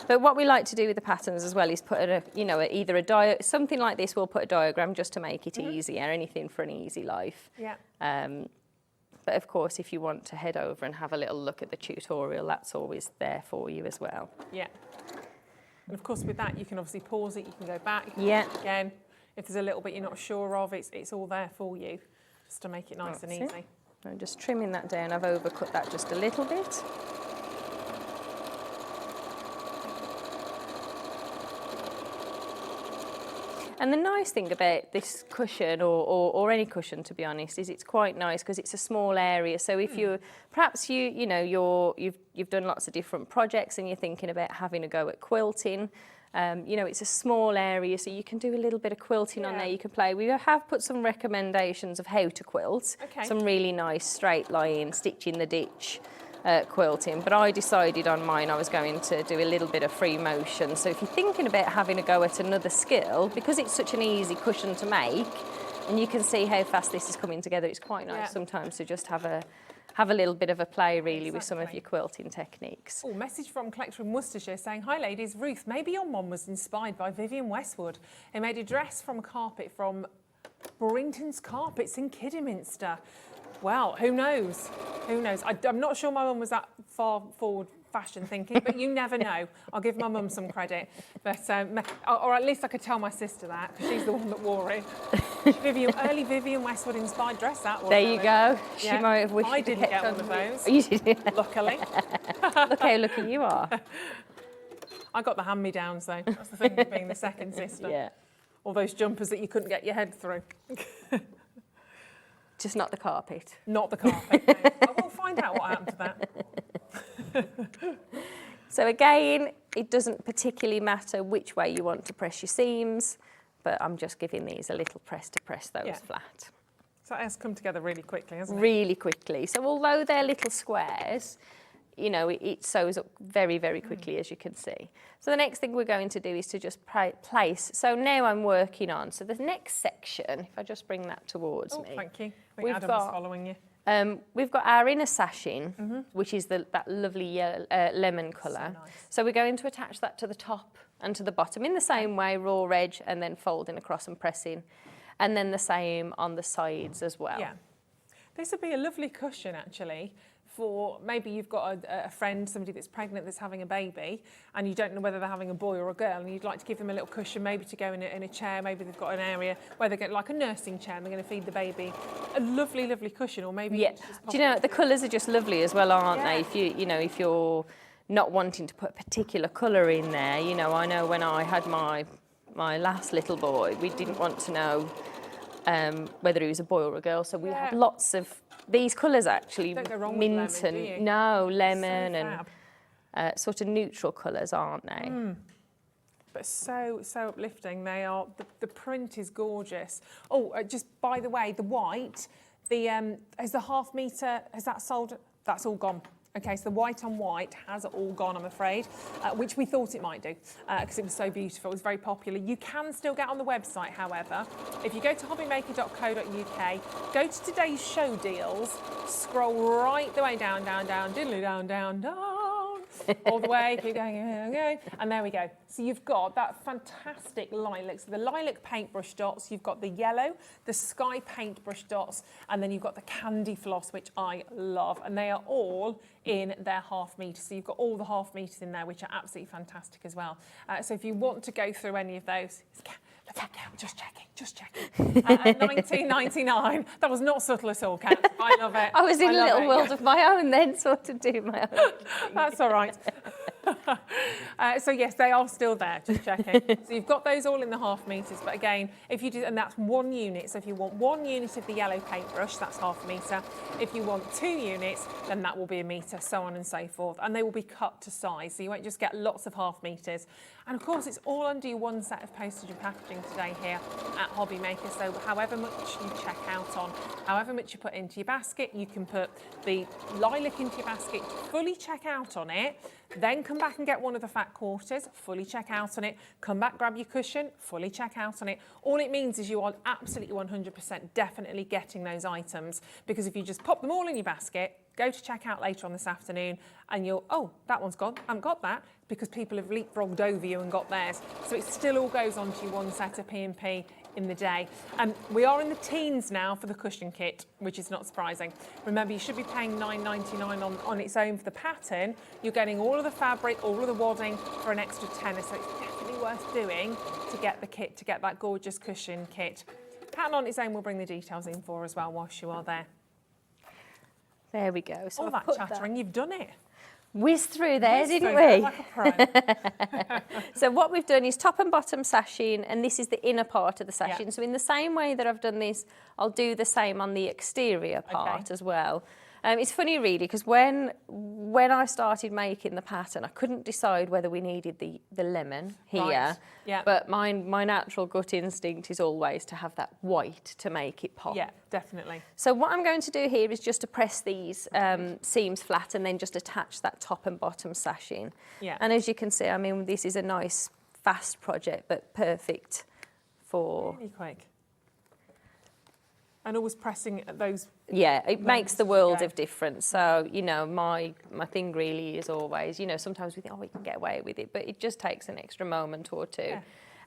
But what we like to do with the patterns as well is put either a something like this. We'll put a diagram just to make it easier. Anything for an easy life. Yeah. But of course, if you want to head over and have a little look at the tutorial, that's always there for you as well. Yeah. And of course, with that, you can obviously pause it. You can go back. You can Yeah. look again. If there's a little bit you're not sure of, it's all there for you, just to make it nice and easy. I'm just trimming that down. I've overcut that just a little bit. And the nice thing about this cushion, or any cushion to be honest, is it's quite nice because it's a small area. So if you've done lots of different projects and you're thinking about having a go at quilting, it's a small area, so you can do a little bit of quilting on there. You can play. We have put some recommendations of how to quilt. Some really nice straight line, stitch in the ditch. Quilting, but I decided on mine I was going to do a little bit of free motion. So if you're thinking about having a go at another skill, because it's such an easy cushion to make, and you can see how fast this is coming together, it's quite nice sometimes to just have a little bit of a play really with some of your quilting techniques. Oh, message from collector in Worcestershire saying, "Hi ladies, Ruth, maybe your mum was inspired by Vivienne Westwood, who made a dress from a carpet from Burrington's Carpets in Kidderminster." Well, who knows? Who knows? I'm not sure my mum was that far forward fashion thinking, but you never know. I'll give my mum some credit. But, or at least I could tell my sister that, because she's the one that wore it. Early Vivienne Westwood inspired dress, that was. There you go. She might have wished I didn't get one of those. You did. Luckily. Look how lucky you are. I got the hand-me-downs though. That's the thing with being the second sister. Yeah. All those jumpers that you couldn't get your head through. Just not the carpet. Not the carpet. No. I will find out what happened to that. So again, it doesn't particularly matter which way you want to press your seams, but I'm just giving these a little press to press those flat. So that has come together really quickly, hasn't it? Really quickly. So although they're little squares, it sews up very, very quickly, as you can see. So the next thing we're going to do is to just place. So now I'm working on. So the next section, if I just bring that towards me. Thank you. I think Adam's following you. We've got our inner sashing, which is that lovely lemon colour. So we're going to attach that to the top and to the bottom in the same way, raw edge, and then folding across and pressing. And then the same on the sides as well. Yeah. This would be a lovely cushion, actually, for maybe you've got a friend, somebody that's pregnant, that's having a baby, and you don't know whether they're having a boy or a girl, and you'd like to give them a little cushion, maybe to go in a chair. Maybe they've got an area where they get like a nursing chair and they're going to feed the baby. A lovely, lovely cushion, or maybe just do you know the colours are just lovely as well, aren't they? If you're not wanting to put a particular colour in there, I know when I had my my last little boy, we didn't want to know whether he was a boy or a girl, so we had lots of these colours actually. Don't go wrong mint with lemon, and do you? no lemon So and sort of neutral colours, aren't they? But so uplifting. They are. The print is gorgeous. Oh, just by the way, the white, has the half metre, has that sold? That's all gone. Okay, so the white on white has all gone, I'm afraid, which we thought it might do because it was so beautiful. It was very popular. You can still get on the website, however. If you go to hobbymaker.co.uk, go to today's show deals, scroll right the way down, diddly down, all the way, keep going, and there we go. So you've got that fantastic lilac, so the lilac paintbrush dots, you've got the yellow, the sky paintbrush dots, and then you've got the candy floss, which I love, and they are all in their half metre. So you've got all the half metres in there, which are absolutely fantastic as well. So if you want to go through any of those, just checking. At $19.99. That was not subtle at all, Kat. I love it. I was in a little world of my own then, sort of doing my own. That's all right. So yes, they are still there, just checking. So you've got those all in the half metres, but again, if you do, and that's 1 unit, so if you want 1 unit of the yellow paintbrush, that's half a metre. If you want 2 units, then that will be a metre, so on and so forth. And they will be cut to size, so you won't just get lots of half metres. And of course, it's all under your 1 set of postage and packaging today here at Hobbymaker. So however much you check out on, however much you put into your basket, you can put the lilac into your basket, fully check out on it, then come back and get one of the fat quarters, fully check out on it, come back, grab your cushion, fully check out on it. All it means is you are absolutely 100% definitely getting those items, because if you just pop them all in your basket, go to check out later on this afternoon and you'll, oh, that one's gone, I haven't got that, because people have leapfrogged over you and got theirs. So it still all goes onto your 1 set of P&P in the day. We are in the teens now for the cushion kit, which is not surprising. Remember, you should be paying $9.99 on its own for the pattern. You're getting all of the fabric, all of the wadding for an extra tenner, so it's definitely worth doing to get the kit, to get that gorgeous cushion kit. Pattern on its own we'll bring the details in for as well whilst you are there. There we go. So all that chattering, you've done it. Whizzed through there, didn't we? Like a pro. So what we've done is top and bottom sashing, and this is the inner part of the sashing. Yeah. So in the same way that I've done this, I'll do the same on the exterior part as well. It's funny really, because when I started making the pattern, I couldn't decide whether we needed the lemon here, Right. Yeah. but my natural gut instinct is always to have that white to make it pop. Yeah, definitely. So what I'm going to do here is just to press these seams flat and then just attach that top and bottom sashing. Yeah. And as you can see, I mean, this is a nice fast project, but perfect for... Really quick. And always pressing at those... Yeah, it makes the world go. of difference. So, you know, my thing really is always, you know, sometimes we think, oh, we can get away with it, but it just takes an extra moment or two. Yeah.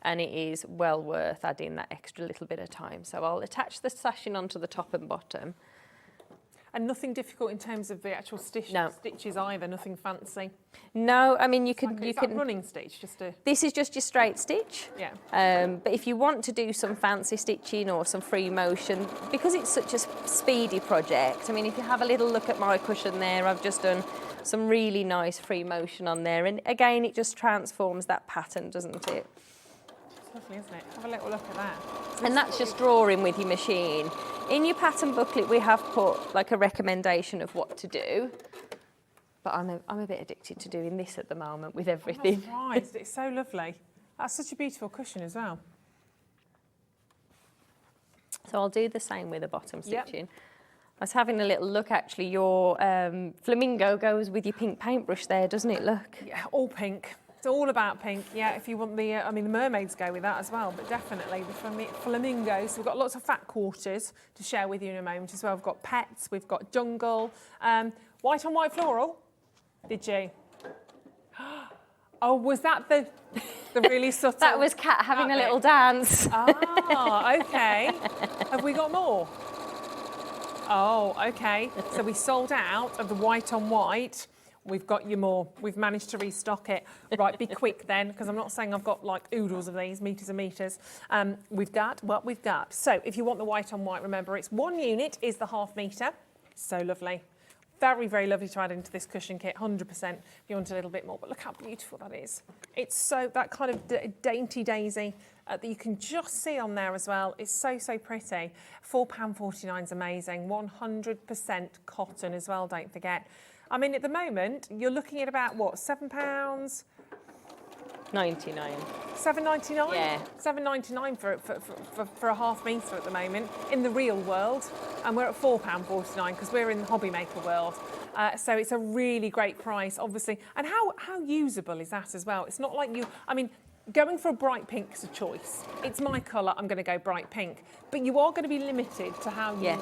And it is well worth adding that extra little bit of time. So I'll attach the sashing onto the top and bottom. And nothing difficult in terms of the actual stitches either, nothing fancy. No, I mean, you can... Is that running stitch? This is just your straight stitch. Yeah. But if you want to do some fancy stitching or some free motion, because it's such a speedy project, I mean, if you have a little look at my cushion there, I've just done some really nice free motion on there. And again, it just transforms that pattern, doesn't it? It's lovely, isn't it? Have a little look at that. And that's just drawing with your machine. In your pattern booklet, we have put like a recommendation of what to do. But I'm a bit addicted to doing this at the moment with everything. I'm not surprised. It's so lovely. That's such a beautiful cushion as well. So I'll do the same with the bottom stitching. I was having a little look, actually. Your flamingo goes with your pink paintbrush there, doesn't it? Look. Yeah, all pink. It's all about pink. Yeah, if you want the, I mean, the mermaids go with that as well, but definitely the flamingos. So we've got lots of fat quarters to share with you in a moment as well. We've got pets, we've got jungle. White on white floral, did you? Oh, was that the really subtle? That was Kat having a little dance. Ah, okay. Have we got more? Oh, okay. So we sold out of the white on white. We've got you more. We've managed to restock it. Right, be quick then, because I'm not saying I've got like oodles of these, meters and meters. We've got what we've got. So if you want the white on white, remember it's 1 unit is the half metre. So lovely. Very, very lovely to add into this cushion kit, 100% if you want a little bit more. But look how beautiful that is. It's so, that kind of dainty daisy that you can just see on there as well. It's so, so pretty. £4.49 is amazing. 100% cotton as well, don't forget. I mean, at the moment, you're looking at about, what, £7? 99. £7.99? Yeah. £7.99 for a half metre at the moment in the real world, and we're at £4.49 because we're in the Hobbymaker world. So it's a really great price, obviously. And how usable is that as well? It's not like you, I mean, going for a bright pink is a choice. It's my colour, I'm going to go bright pink. But you are going to be limited to how you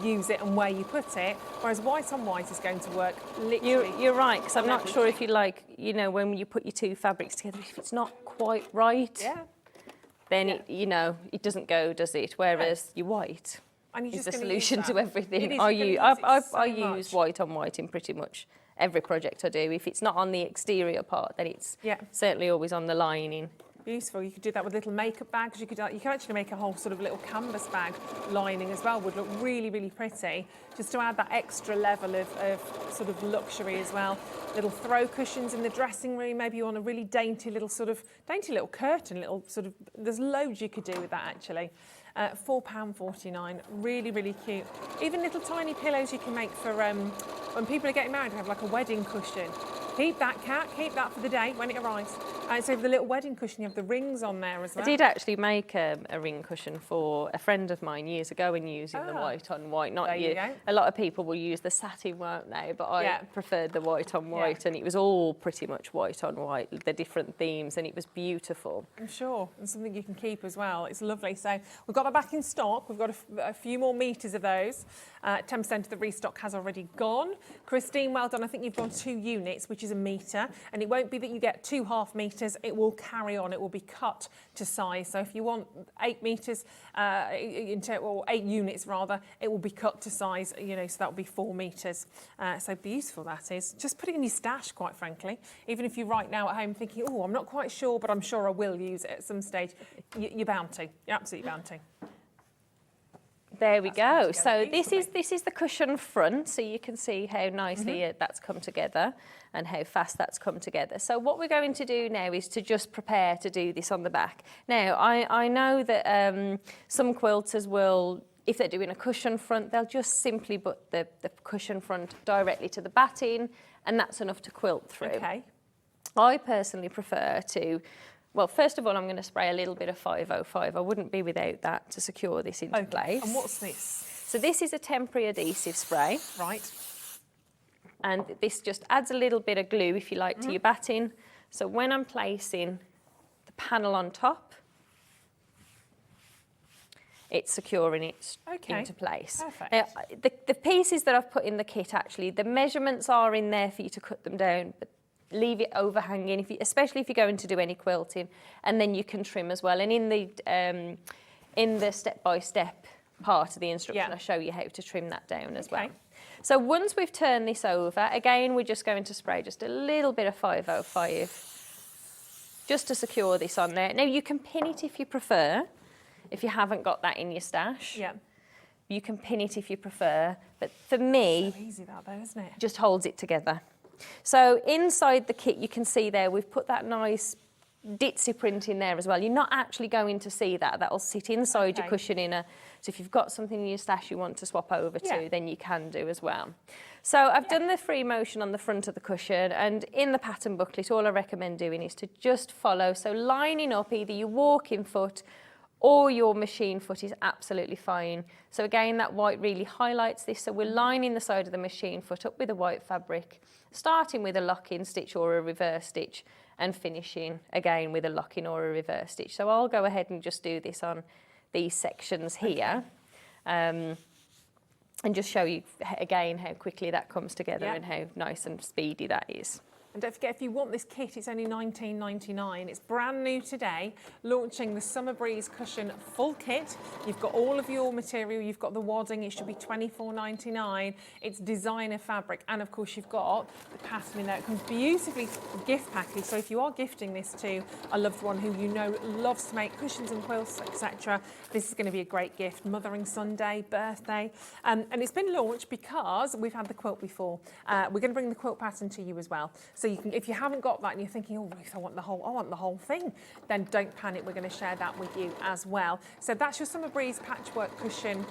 use it and where you put it, whereas white on white is going to work literally. You're right, because I'm not sure if you like, you know, when you put your two fabrics together, if it's not quite right, then it, you know, it doesn't go, does it? Whereas your white is the solution to everything. I use white on white in pretty much every project I do. If it's not on the exterior part, then it's certainly always on the lining. Beautiful. You could do that with little makeup bags. You can actually make a whole sort of little canvas bag lining as well. Would look really, really pretty. Just to add that extra level of sort of luxury as well. Little throw cushions in the dressing room. Maybe you want a really dainty little curtain. Little sort of. There's loads you could do with that actually. £4.49. Really, really cute. Even little tiny pillows you can make for when people are getting married. Have like a wedding cushion. Keep that, Kat. Keep that for the day when it arrives. So for the little wedding cushion, you have the rings on there as well. I did actually make a ring cushion for a friend of mine years ago and using the white on white. Not you. A lot of people will use the satin, won't they? But I preferred the white on white, and it was all pretty much white on white, the different themes, and it was beautiful. I'm sure, and something you can keep as well. It's lovely. So we've got that back in stock. We've got a few more metres of those. 10% of the restock has already gone. Christine, well done. I think you've gone 2 units, which is a metre, and it won't be that you get 2 half metres. It will carry on. It will be cut to size. So if you want 8 metres, or 8 units rather, it will be cut to size. You know, so that will be 4 metres. So beautiful that is. Just put it in your stash, quite frankly. Even if you're right now at home thinking, oh, I'm not quite sure, but I'm sure I will use it at some stage. You're bound to. You're absolutely bound to. There we go. So this is the cushion front, so you can see how nicely that's come together and how fast that's come together. So what we're going to do now is to just prepare to do this on the back. Now, I know that some quilters will, if they're doing a cushion front, they'll just simply put the cushion front directly to the batting, and that's enough to quilt through. Okay. I personally prefer to, well, first of all, I'm going to spray a little bit of 505. I wouldn't be without that to secure this into place. And what's this? So this is a temporary adhesive spray. Right. And this just adds a little bit of glue, if you like, to your batting. So when I'm placing the panel on top, it's securing it into place. Perfect. Now, the pieces that I've put in the kit, actually, the measurements are in there for you to cut them down, but leave it overhanging, especially if you're going to do any quilting, and then you can trim as well. And in the step-by-step part of the instruction, I'll show you how to trim that down as well. So once we've turned this over, again, we're just going to spray just a little bit of 505 just to secure this on there. Now, you can pin it if you prefer, if you haven't got that in your stash. Yeah. You can pin it if you prefer, but for me, so easy that though, isn't it? Just holds it together. So inside the kit, you can see there, we've put that nice ditzy print in there as well. You're not actually going to see that. That'll sit inside your cushion inner. So if you've got something in your stash you want to swap over to, then you can do as well. So I've done the free motion on the front of the cushion, and in the pattern booklet, all I recommend doing is to just follow. So lining up either your walking foot or your machine foot is absolutely fine. So again, that white really highlights this. So we're lining the side of the machine foot up with a white fabric, starting with a lock-in stitch or a reverse stitch, and finishing again with a lock-in or a reverse stitch. So I'll go ahead and just do this on these sections here, and just show you again how quickly that comes together and how nice and speedy that is. And don't forget, if you want this kit, it's only $19.99. It's brand new today, launching the Summer Breeze Cushion full kit. You've got all of your material, you've got the wadding, it should be $24.99. It's designer fabric, and of course you've got the pattern in there. It comes beautifully gift package, so if you are gifting this to a loved one who you know loves to make cushions and quilts, etc., this is going to be a great gift. Mothering Sunday, birthday, and it's been launched because we've had the quilt before. We're going to bring the quilt pattern to you as well, so you can, if you haven't got that and you're thinking, oh Ruth, I want the whole thing, then don't panic, we're going to share that with you as well. So that's your Summer Breeze patchwork cushion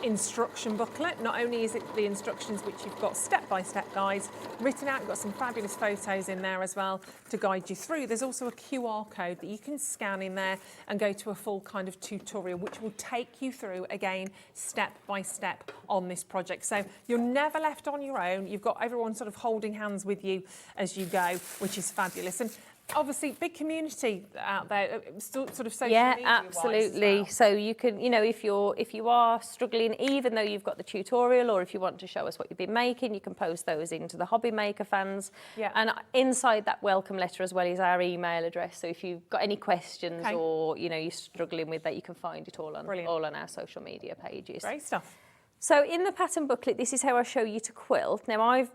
instruction booklet. Not only is it the instructions which you've got step-by-step guides written out, you've got some fabulous photos in there as well to guide you through. There's also a QR code that you can scan in there and go to a full kind of tutorial which will take you through again step by step on this project. So you're never left on your own. You've got everyone sort of holding hands with you as you go, which is fabulous. And obviously, big community out there, sort of social media. Yeah, absolutely. Well. So you can, you know, if you are struggling, even though you've got the tutorial, or if you want to show us what you've been making, you can post those into the Hobbymaker fans. Yeah. And inside that welcome letter as well is our email address. So if you've got any questions or you know you're struggling with that, you can find it all on our social media pages. Great stuff. So in the pattern booklet, this is how I show you to quilt. Now I've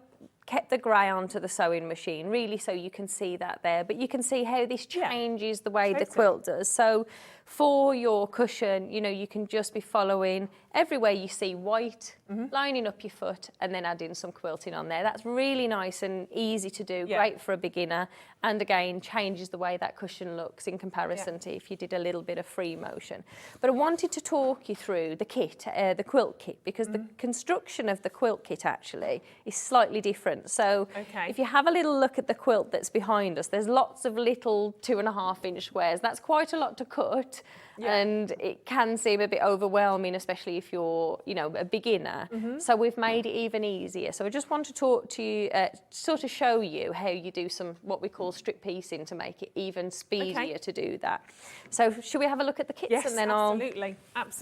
kept the grey onto the sewing machine, really, so you can see that there. But you can see how this changes the way the quilt does. So for your cushion, you know, you can just be following everywhere you see white, lining up your foot and then adding some quilting on there. That's really nice and easy to do, great for a beginner. And again, changes the way that cushion looks in comparison to if you did a little bit of free motion. But I wanted to talk you through the kit, the quilt kit, because the construction of the quilt kit actually is slightly different. So if you have a little look at the quilt that's behind us, there's lots of little 2.5-inch squares. That's quite a lot to cut. And it can seem a bit overwhelming, especially if you're, you know, a beginner. So we've made it even easier. So I just want to talk to you, sort of show you how you do some what we call strip piecing to make it even speedier to do that. So should we have a look at the kits, and then I'll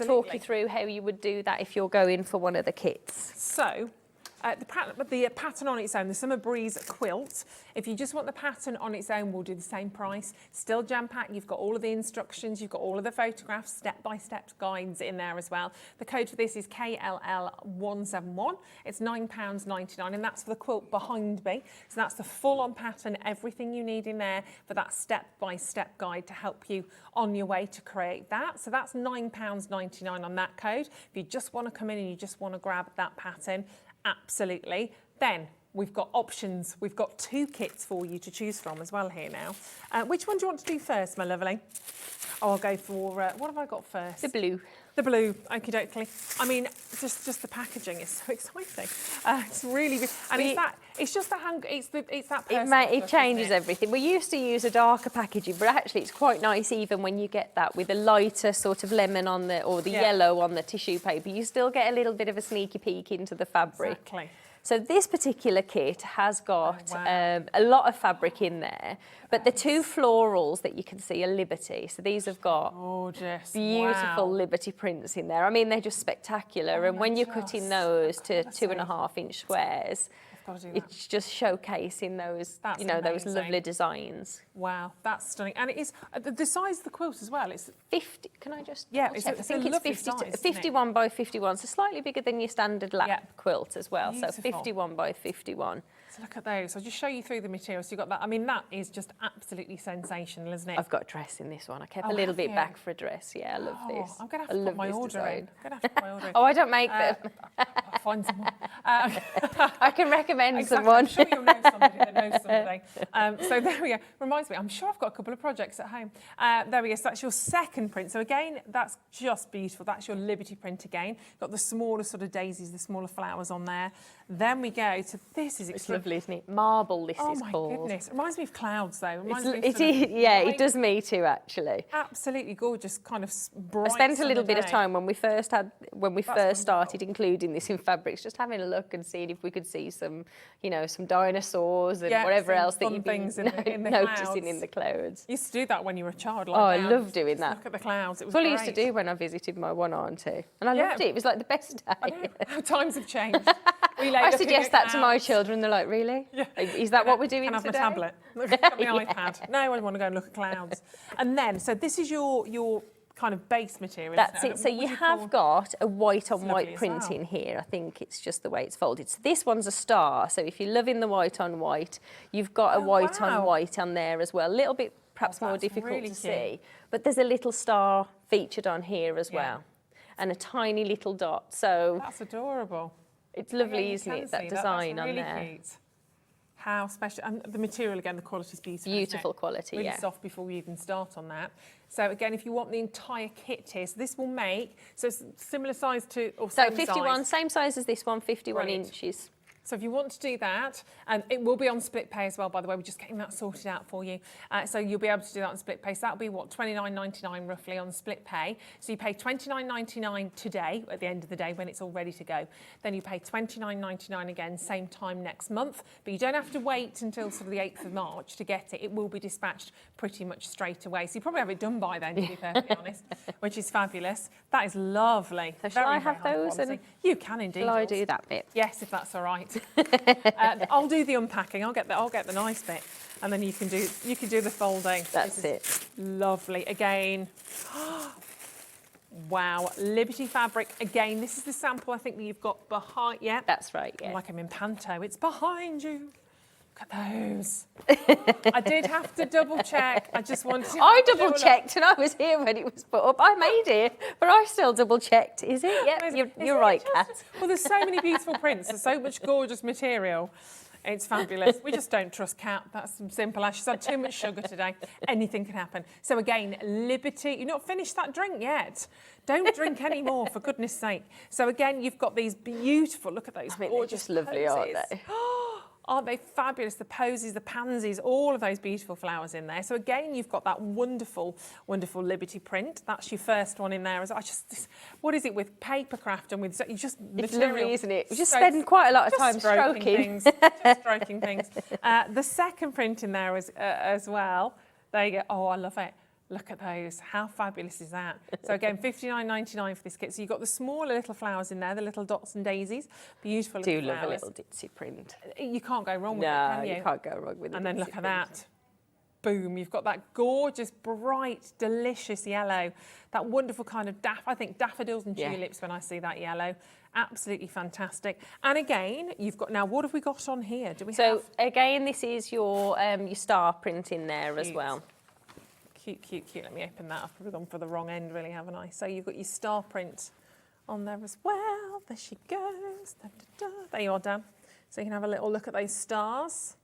talk you through how you would do that if you're going for one of the kits. So the pattern on its own, the Summer Breeze quilt, if you just want the pattern on its own, we'll do the same price. Still jam-packed, you've got all of the instructions, you've got all of the photographs, step-by-step guides in there as well. The code for this is KLL171. It's £9.99, and that's for the quilt behind me. So that's the full-on pattern, everything you need in there for that step-by-step guide to help you on your way to create that. So that's £9.99 on that code. If you just want to come in and you just want to grab that pattern, absolutely. Then we've got options. We've got 2 kits for you to choose from as well here now. Which one do you want to do first, my lovely? Oh, I'll go for, what have I got first? The blue. The blue, okie dokie. I mean, just the packaging is so exciting. It's really big. And it's just the hand, it's that personal It changes everything. We used to use a darker packaging, but actually it's quite nice even when you get that with a lighter sort of lemon on the, or the yellow on the tissue paper. You still get a little bit of a sneaky peek into the fabric. Exactly. So this particular kit has got a lot of fabric in there, but the 2 florals that you can see are Liberty. So these have got beautiful Liberty prints in there. I mean, they're just spectacular. And when you're cutting those to 2.5-inch squares, it's just showcasing those, you know, those lovely designs. Wow, that's stunning. And it is the size of the quilt as well. It's 50. Can I just? Yeah, I think it's 51 by 51, so slightly bigger than your standard lap quilt as well. Beautiful. So 51 by 51. So look at those. I'll just show you through the materials. So you've got that. I mean, that is just absolutely sensational, isn't it? I've got a dress in this one. I kept a little bit back for a dress. Yeah, I love this. I'm going to have to put my order in. Oh, I don't make them. I'll find someone. I can recommend someone. I'm sure you'll know somebody that knows somebody. So there we go. Reminds me, I'm sure I've got a couple of projects at home. There we go. So that's your second print. So again, that's just beautiful. That's your Liberty print again. Got the smaller sort of daisies, the smaller flowers on there. Then we go to this. It's lovely, isn't it? Marble, this is called. Oh my goodness. It reminds me of clouds though. It does me too, actually. Absolutely gorgeous, kind of bright. I spent a little bit of time when we first started including this in fabrics, just having a look and seeing if we could see some, you know, some dinosaurs and whatever else that you've been noticing in the clouds. You used to do that when you were a child. I love doing that. Look at the clouds. It was fully used to do when I visited my one auntie, and I loved it. It was like the best day. I know. How times have changed. I suggest that to my children. They're like, really? Yeah. Is that what we're doing today? Can I have my tablet? Look at my iPad. No, I want to go and look at clouds. And then, so this is your kind of base material. That's it. So you have got a white on white print well. in here. I think it's just the way it's folded. So this one's a star. So if you're loving the white on white, you've got a white on white on there as well. A little bit perhaps more difficult really to see, but there's a little star featured on here as well, and a tiny little dot. So that's adorable. It's lovely, isn't it? That design that's really on there. Cute. How special, and the material again, the quality is beautiful. Beautiful quality, really yeah. soft before we even start on that. So again, if you want the entire kit here, so this will make, so it's similar size to, or so same 51, size. same size as this one, 51 Brilliant. inches. So if you want to do that, and it will be on split pay as well, by the way, we're just getting that sorted out for you. So you'll be able to do that on split pay. So that'll be what, $29.99 roughly on split pay. So you pay $29.99 today at the end of the day when it's all ready to go. Then you pay $29.99 again, same time next month. But you don't have to wait until sort of the 8th of March to get it. It will be dispatched pretty much straight away. So you probably have it done by then, to be perfectly honest, which is fabulous. That is lovely. So shall I have those? And you can indeed. Shall I do that bit? Yes, if that's all right. I'll do the unpacking. I'll get the nice bit, and then you can do the folding. That's it. Lovely. Again, wow, Liberty fabric. Again, this is the sample I think that you've got behind. Yeah, that's right. Yeah, like I'm in panto. It's behind you. Look at those. I did have to double check. I just wanted to. I double checked, and I was here when it was put up. I made it, but I still double checked. Is it? Yep, you're right, Kat. Well, there's so many beautiful prints. There's so much gorgeous material. It's fabulous. We just don't trust Kat. That's simple as. She's had too much sugar today. Anything can happen. So again, Liberty. You've not finished that drink yet. Don't drink any more, for goodness sake. So again, you've got these beautiful. Look at those. I mean, gorgeous they're just lovely, poses. aren't they? Aren't they fabulous? The posies, the pansies, all of those beautiful flowers in there. So again, you've got that wonderful, wonderful Liberty print. That's your first one in there. What is it with paper craft and with it's just it's material. Lovely, isn't it? We just spend quite a lot of time stroking things. Just stroking things. The second print in there as well. There you go. Oh, I love it. Look at those. How fabulous is that? So again, $59.99 for this kit. So you've got the smaller little flowers in there, the little dots and daisies. Beautiful little flowers. Do love a little ditzy print. You can't go wrong with it, can you? No, you can't go wrong with it. And then look at that. Boom, you've got that gorgeous, bright, delicious yellow. That wonderful kind of I think daffodils and tulips when I see that yellow. Absolutely fantastic. And again, you've got, now what have we got on here? Do we have? Again, this is your star print in there as well. Cute, cute, cute. Let me open that. I've probably gone for the wrong end, really, haven't I? So you've got your star print on there as well. There she goes. Da, da, da. There you are, Dan. So you can have a little look at those stars.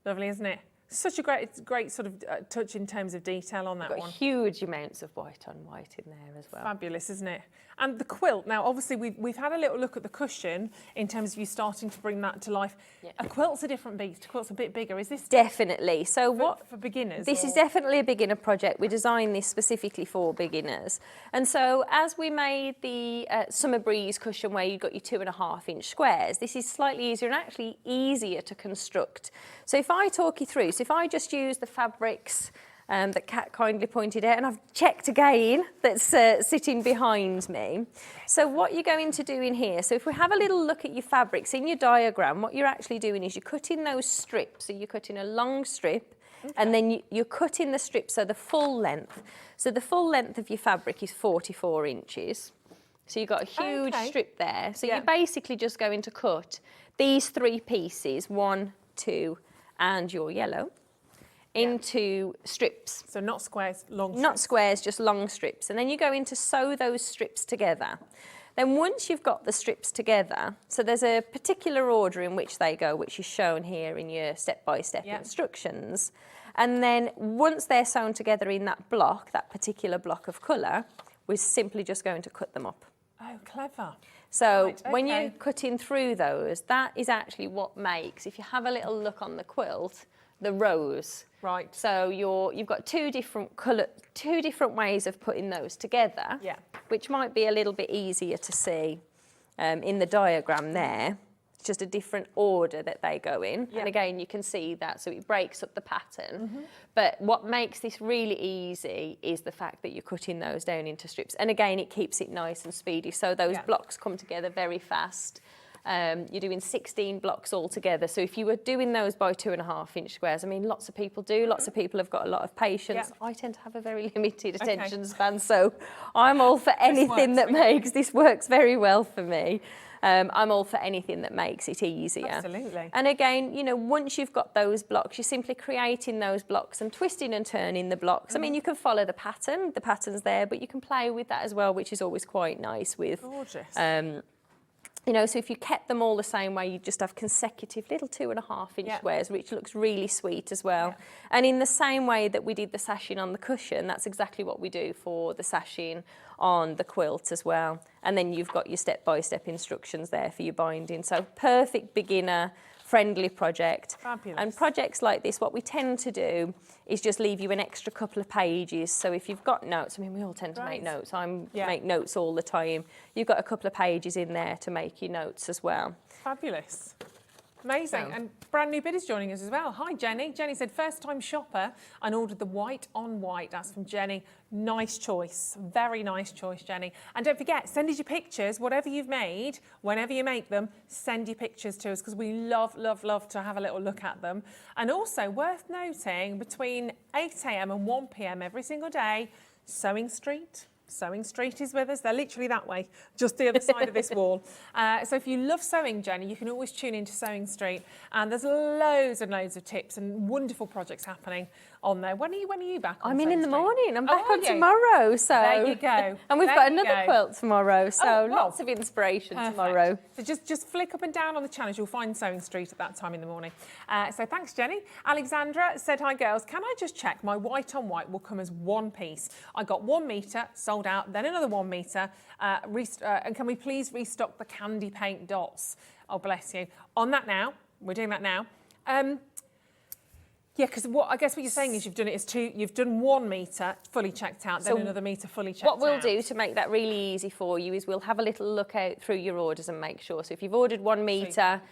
Lovely, isn't it? Such a great sort of touch in terms of detail on that one. Huge amounts of white on white in there as well. Fabulous, isn't it? And the quilt, now obviously we've had a little look at the cushion in terms of you starting to bring that to life. Yeah. A quilt's a different beast. A quilt's a bit bigger. Is this definitely? So for beginners? This is definitely a beginner project. We designed this specifically for beginners. And so as we made the Summer Breeze cushion where you've got your 2.5-inch squares, this is slightly easier and actually easier to construct. So if I talk you through, so if I just use the fabrics that Kat kindly pointed out, and I've checked again, that's sitting behind me. So what you're going to do in here, so if we have a little look at your fabrics in your diagram, what you're actually doing is you're cutting those strips. So you're cutting a long strip, and then you're cutting the strip, so the full length. So the full length of your fabric is 44 inches. So you've got a huge strip there. So you're basically just going to cut these 3 pieces, 1, 2, and your yellow, into strips. So not squares, long strips. Not squares, just long strips. And then you're going to sew those strips together. Then once you've got the strips together, so there's a particular order in which they go, which is shown here in your step-by-step instructions. And then once they're sewn together in that block, that particular block of colour, we're simply just going to cut them up. Oh, clever. So when you're cutting through those, that is actually what makes, if you have a little look on the quilt, the rows. Right. So you've got two different ways of putting those together, which might be a little bit easier to see in the diagram there. It's just a different order that they go in. And again, you can see that, so it breaks up the pattern. But what makes this really easy is the fact that you're cutting those down into strips. And again, it keeps it nice and speedy. So those blocks come together very fast. You're doing 16 blocks altogether. So if you were doing those by 2.5-inch squares, I mean, lots of people do. Lots of people have got a lot of patience. I tend to have a very limited attention span, so I'm all for anything that makes this works very well for me. I'm all for anything that makes it easier. Absolutely. And again, you know, once you've got those blocks, you're simply creating those blocks and twisting and turning the blocks. I mean, you can follow the pattern's there, but you can play with that as well, which is always quite nice with. Gorgeous. You know, so if you kept them all the same way, you just have consecutive little 2.5-inch squares, which looks really sweet as well. And in the same way that we did the sashing on the cushion, that's exactly what we do for the sashing on the quilt as well. And then you've got your step-by-step instructions there for your binding. So perfect beginner friendly project. Fabulous. And projects like this, what we tend to do is just leave you an extra couple of pages. So if you've got notes, I mean, we all tend to make notes. I make notes all the time. You've got a couple of pages in there to make your notes as well. Fabulous. Amazing. So. And brand new bidders joining us as well. Hi, Jenny. Jenny said, first time shopper and ordered the white on white. That's from Jenny. Nice choice. Very nice choice, Jenny. And don't forget, send us your pictures, whatever you've made, whenever you make them, send your pictures to us because we love, love, love to have a little look at them. And also worth noting, between 8 a.m. and 1 p.m. every single day, Sewing Street. Sewing Street is with us. They're literally that way, just the other side of this wall. So if you love sewing, Jenny, you can always tune into Sewing Street. And there's loads and loads of tips and wonderful projects happening on there. When are you back on I'm Sewing in the Street? morning. I'm back on tomorrow. So there you go. And we've got another quilt tomorrow. So lots of inspiration tomorrow. So just flick up and down on the channels. You'll find Sewing Street at that time in the morning. So thanks, Jenny. Alexandra said, hi, girls. Can I just check my white on white will come as one piece? I got 1 metre, sold out, then another 1 metre. And can we please restock the candy paint dots? Oh, bless you. On that now. We're doing that now. Yeah, because I guess what you're saying is you've done 1 metre fully checked out, then another metre fully checked out. What we'll do to make that really easy for you is we'll have a little look out through your orders and make sure. So if you've ordered 1 metre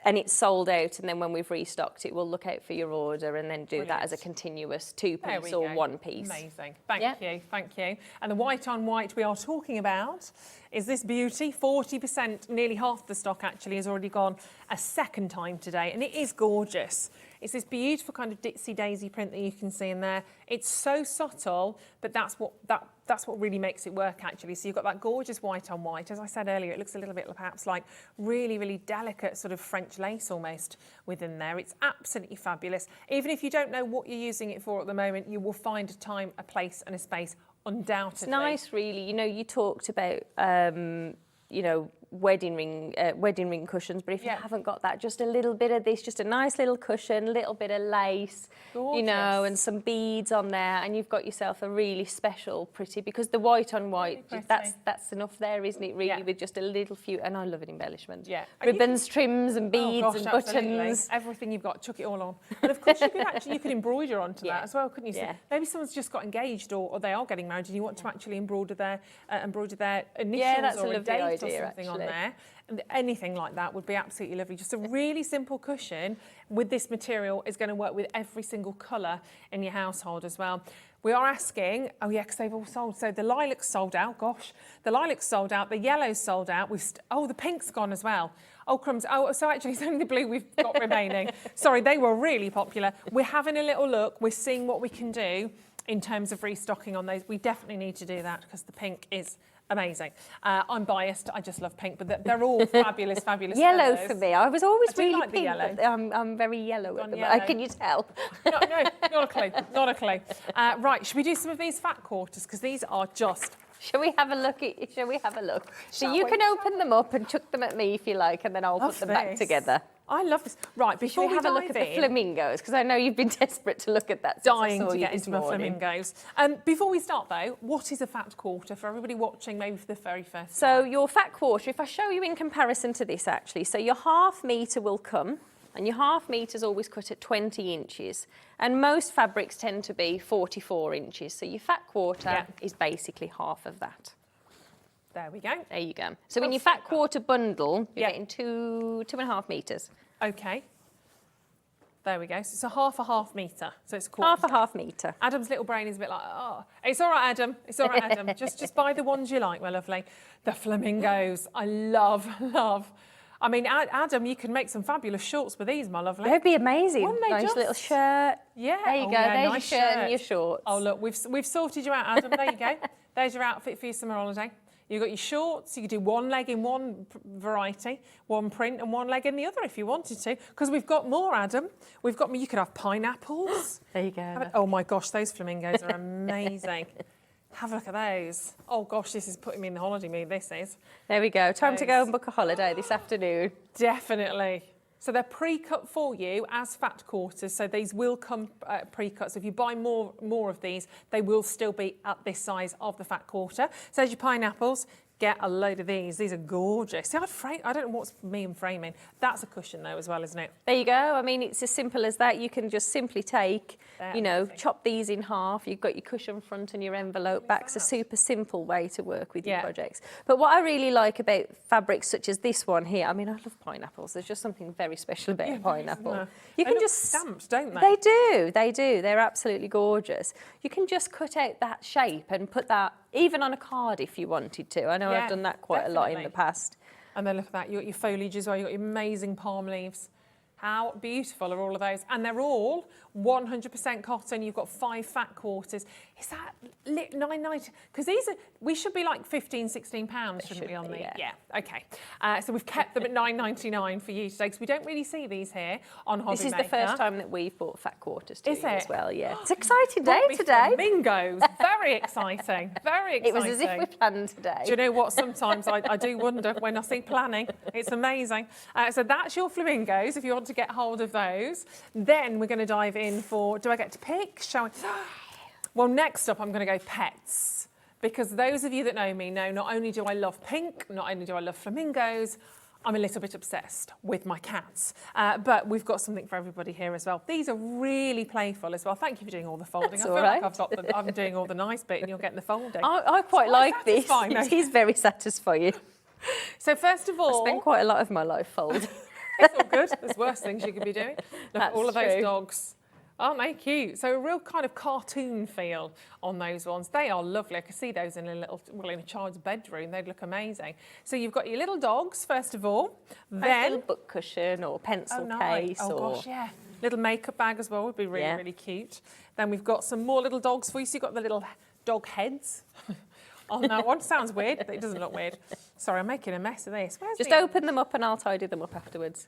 and it's sold out, and then when we've restocked it, we'll look out for your order and then do that as a continuous 2-piece or 1 piece. Amazing. Thank you. And the white on white we are talking about is this beauty. 40%, nearly half the stock actually has already gone a second time today, and it is gorgeous. It's this beautiful kind of Ditsy Daisy print that you can see in there. It's so subtle, but that's what really makes it work actually. So you've got that gorgeous white on white. As I said earlier, it looks a little bit perhaps like really, really delicate sort of French lace almost within there. It's absolutely fabulous. Even if you don't know what you're using it for at the moment, you will find a time, a place and a space undoubtedly. It's nice really. You know, you talked about, you know, wedding ring cushions, but if you haven't got that, just a little bit of this, just a nice little cushion, a little bit of lace, you know, and some beads on there, and you've got yourself a really special pretty, because the white on white, that's enough there, isn't it, really, with just a little few, and I love an embellishment. Ribbons, trims and beads and buttons. Absolutely. Everything you've got, chuck it all on. And of course you could embroider onto that as well, couldn't you? So maybe someone's just got engaged or they are getting married and you want to actually embroider their initials or a date or something on there. And anything like that would be absolutely lovely. Just a really simple cushion with this material is going to work with every single colour in your household as well. We are asking, because they've all sold. So the lilac's sold out, the lilac's sold out, the yellow's sold out. The pink's gone as well. Oh, crumbs. Oh, so actually it's only the blue we've got remaining. Sorry, they were really popular. We're having a little look. We're seeing what we can do in terms of restocking on those. We definitely need to do that because the pink is amazing. I'm biased. I just love pink, but they're all fabulous, fabulous Yellow colours. for me. I was always really like pink. Yellow. I'm very yellow at the moment. Can you tell? No, not a clue. Not a clue. Right, should we do some of these fat quarters? Because these are just... Shall we have a look? So you can open them up and chuck them at me if you like, and then I'll put them back together. I love this. Right, before we have a look at the flamingos, because I know you've been desperate to look at that. Dying to get into my flamingos. Before we start though, what is a fat quarter for everybody watching maybe for the very first time? So your fat quarter, if I show you in comparison to this actually, so your ½ metre will come, and your ½ metre is always cut at 20 inches. And most fabrics tend to be 44 inches. So your fat quarter is basically half of that. There we go. There you go. So in your fat quarter bundle, you're getting 2.5 metres. Okay. There we go. So it's a ½ metre. So it's a quarter. Half a ½ metre. Adam's little brain is a bit like, oh, it's all right, Adam. It's all right, Adam. just buy the ones you like, my lovely. The flamingos. I love I mean, Adam, you can make some fabulous shorts with these, my lovely. They'd be amazing. Wouldn't they nice just? little shirt. Yeah. There you go. Yeah, There's nice your shirt and your shorts. Oh, look, we've sorted you out, Adam. There you go. There's your outfit for your summer holiday. You've got your shorts. You could do one leg in one variety, one print, and one leg in the other if you wanted to. Because we've got more, Adam. We've got. You could have pineapples. There you go. Oh my gosh, those flamingos are amazing. Have a look at those. Oh gosh, this is putting me in the holiday mood, this is. There we go. Time to go and book a holiday this afternoon. Definitely. So they're pre-cut for you as fat quarters. So these will come pre-cut. So if you buy more of these, they will still be at this size of the fat quarter. So there's your pineapples. Get a load of these. These are gorgeous. See, I don't know what's me and framing. That's a cushion though as well, isn't it? There you go. I mean, it's as simple as that. You can just simply take, you know, chop these in half. You've got your cushion front and your envelope back. It's a super simple way to work with your projects. But what I really like about fabrics such as this one here, I mean, I love pineapples. There's just something very special about a pineapple. You can just stamped, don't they? They do. They do. They're absolutely gorgeous. You can just cut out that shape and put that even on a card if you wanted to. I know I've done that quite a lot in the past. And then look at that, you've got your foliage as well, you've got your amazing palm leaves. How beautiful are all of those? And they're all 100% cotton. You've got 5 fat quarters. Is that $9.90? Because these are, we should be like £15, £16, shouldn't we, on these? Yeah, okay. So we've kept them at $9.99 for you today, because we don't really see these here on Hobbymaker. This is the first time that we've bought fat quarters to you as well, yeah. It's an exciting day today. Flamingos, very exciting, very exciting. It was as if we planned today. Do you know what? Sometimes I do wonder when I see planning. It's amazing. So that's your flamingos, if you want to get hold of those. Then we're going to dive in for, do I get to pick? Shall we? Well, next up, I'm going to go pets. Because those of you that know me know not only do I love pink, not only do I love flamingos, I'm a little bit obsessed with my cats. But we've got something for everybody here as well. These are really playful as well. Thank you for doing all the folding. That's I feel like I'm doing all the nice bit and you're getting the folding. I quite like this. It is very satisfying. So first of all... I spend quite a lot of my life folding. It's all good. There's worse things you could be doing. Look at all of those dogs. Aren't they cute? So a real kind of cartoon feel on those ones. They are lovely. I could see those in a little, well, in a child's bedroom. They'd look amazing. So you've got your little dogs, first of all. Then a little book cushion or pencil case. Oh, gosh, yeah. Little makeup bag as well would be really, really cute. Then we've got some more little dogs for you. So you've got the little dog heads. On that one. Sounds weird, but it doesn't look weird. Sorry, I'm making a mess of this. Just open them up and I'll tidy them up afterwards.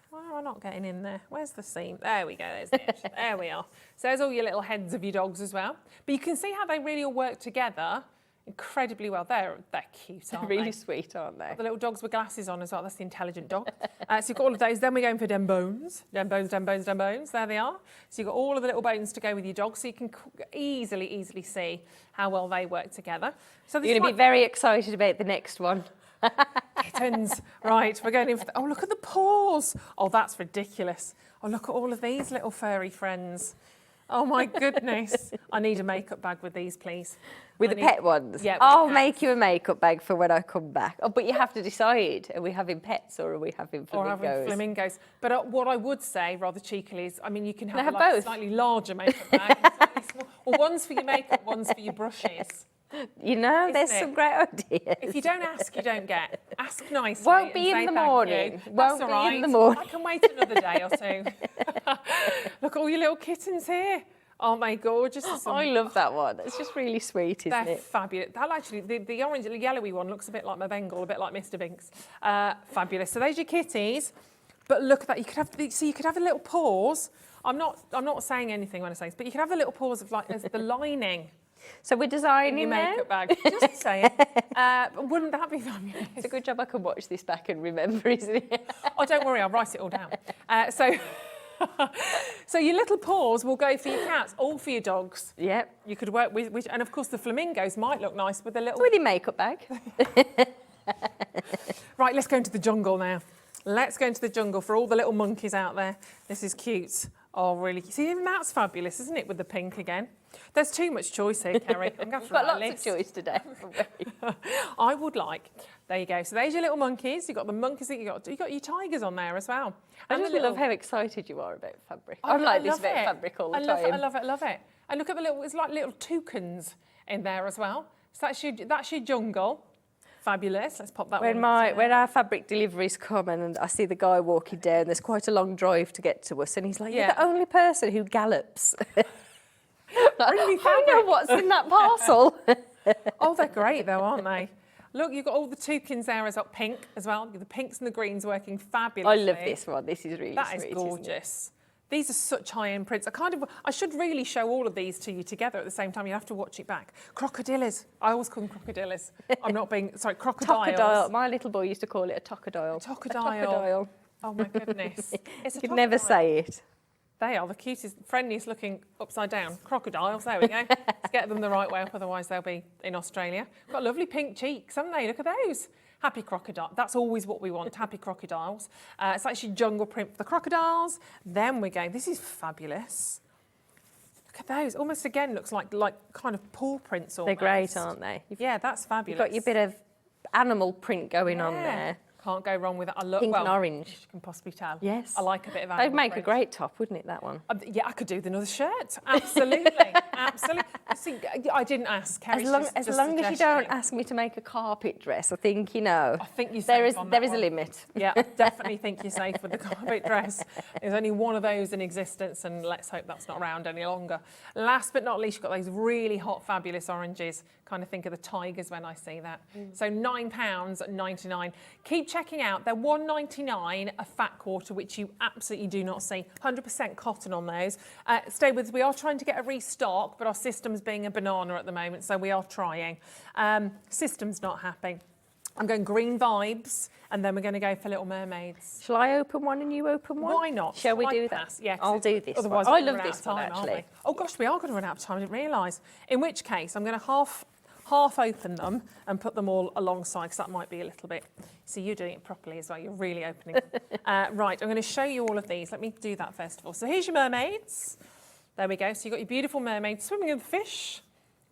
Why am I not getting in there? Where's the seam? There we go, there's the edge. There we are. So there's all your little heads of your dogs as well. But you can see how they really all work together incredibly well. They're cute, aren't they? Really sweet, aren't they? The little dogs with glasses on as well. That's the intelligent dog. So you've got all of those. Then we're going for dem bones. Dem bones, dem bones, dem bones. There they are. So you've got all of the little bones to go with your dog, so you can easily see how well they work together. So you're going to be very excited about the next one. Kittens. Right, we're going in for oh, look at the paws. Oh, that's ridiculous. Oh, look at all of these little furry friends. Oh my goodness. I need a makeup bag with these, please. With the pet ones? Yeah. I'll make you a makeup bag for when I come back. Oh, but you have to decide, are we having pets or are we having flamingos? Or having flamingos. But what I would say, rather cheekily, is, I mean, you can have, both. A slightly larger makeup bag and slightly small. Well, one's for your makeup, one's for your brushes. You know, there's some great ideas. If you don't ask, you don't get. Ask nicely. Won't be in the morning. Won't be in the morning. I can wait another day or two. Look at all your little kittens here. Aren't they gorgeous? I love that one. It's just really sweet, isn't it? They're fabulous. That actually, the orange, the yellowy one looks a bit like my Bengal, a bit like Mr. Binks. Fabulous. So there's your kitties. But look at that. You could have you could have a little pause. I'm not saying anything when I say this, but you could have a little pause of like as the lining. So we're designing your now? makeup bag. Just saying. Wouldn't that be fabulous? It's a good job I can watch this back and remember, isn't it? Oh, don't worry, I'll write it all down. So your little paws will go for your cats, all for your dogs. Yep. You could work with, and of course the flamingos might look nice with a little... With your makeup bag. Right, let's go into the jungle now. Let's go into the jungle for all the little monkeys out there. This is cute. Oh, really? See, even that's fabulous, isn't it, with the pink again? There's too much choice here, Kerrie. I'm going to We've got lots of choice today. I would like. There you go. So there's your little monkeys. You've got the monkeys that you got your tigers on there as well. I just love how excited you are about fabric. I'm like this about fabric all the time. I love it. And look at the little, it's like little toucans in there as well. So that's your jungle. Fabulous. Let's pop that when one. When our fabric deliveries come and I see the guy walking down, there's quite a long drive to get to us, and he's like, "You're the only person who gallops." I know what's in that parcel. Oh, they're great though, aren't they? Look, you've got all the toucans there as well, pink as well. The pinks and the greens working fabulously. I love this one. This is really That sweet, is gorgeous. These are such high-end prints. I should really show all of these to you together at the same time. You have to watch it back. Crocodillas. I always call them crocodillas. I'm not being, sorry, crocodiles. Tocodile. My little boy used to call it a tocodile. Tocodile. Oh my goodness. It's a You'd never say it. They are the cutest, friendliest looking upside down crocodiles. There we go. Let's get them the right way up, otherwise they'll be in Australia. Got lovely pink cheeks, haven't they? Look at those. Happy crocodile. That's always what we want, happy crocodiles. It's actually jungle print for the crocodiles. Then we go, this is fabulous. Look at those. Almost again looks like kind of paw prints almost. They're great, aren't they? Yeah, that's fabulous. You've got your bit of animal print going on there. Can't go wrong with that. I love pink and orange. You can possibly tell. Yes. I like a bit of animal They'd make print. a great top, wouldn't it, that one? Yeah, I could do with another shirt. Absolutely. Absolutely. See, I didn't ask. As long as you don't ask me to make a carpet dress, I think, you know, I think you're there safe is on that a one. limit. Yeah, I definitely think you're safe with the carpet dress. There's only one of those in existence, and let's hope that's not around any longer. Last but not least, you've got those really hot, fabulous oranges. Kind of think of the tigers when I see that. So £9.99. Keep checking out. They're $1.99 a fat quarter, which you absolutely do not see. 100% cotton on those. Stay with us. We are trying to get a restock, but our system's being a banana at the moment, so we are trying. System's not happy. I'm going green vibes, and then we're going to go for Little Mermaids. Shall I open one and you open one? Why not? Shall we I do pass? that? Yeah, I'll do this Otherwise, one. I we're love gonna run this out of one, time, aren't actually. we? Oh gosh, we are going to run out of time. I didn't realise. In which case, I'm going to half open them and put them all alongside, because that might be a little bit. See, you're doing it properly as well. You're really opening them. Right, I'm going to show you all of these. Let me do that first of all. So here's your mermaids. There we go. So you've got your beautiful mermaids swimming in the fish.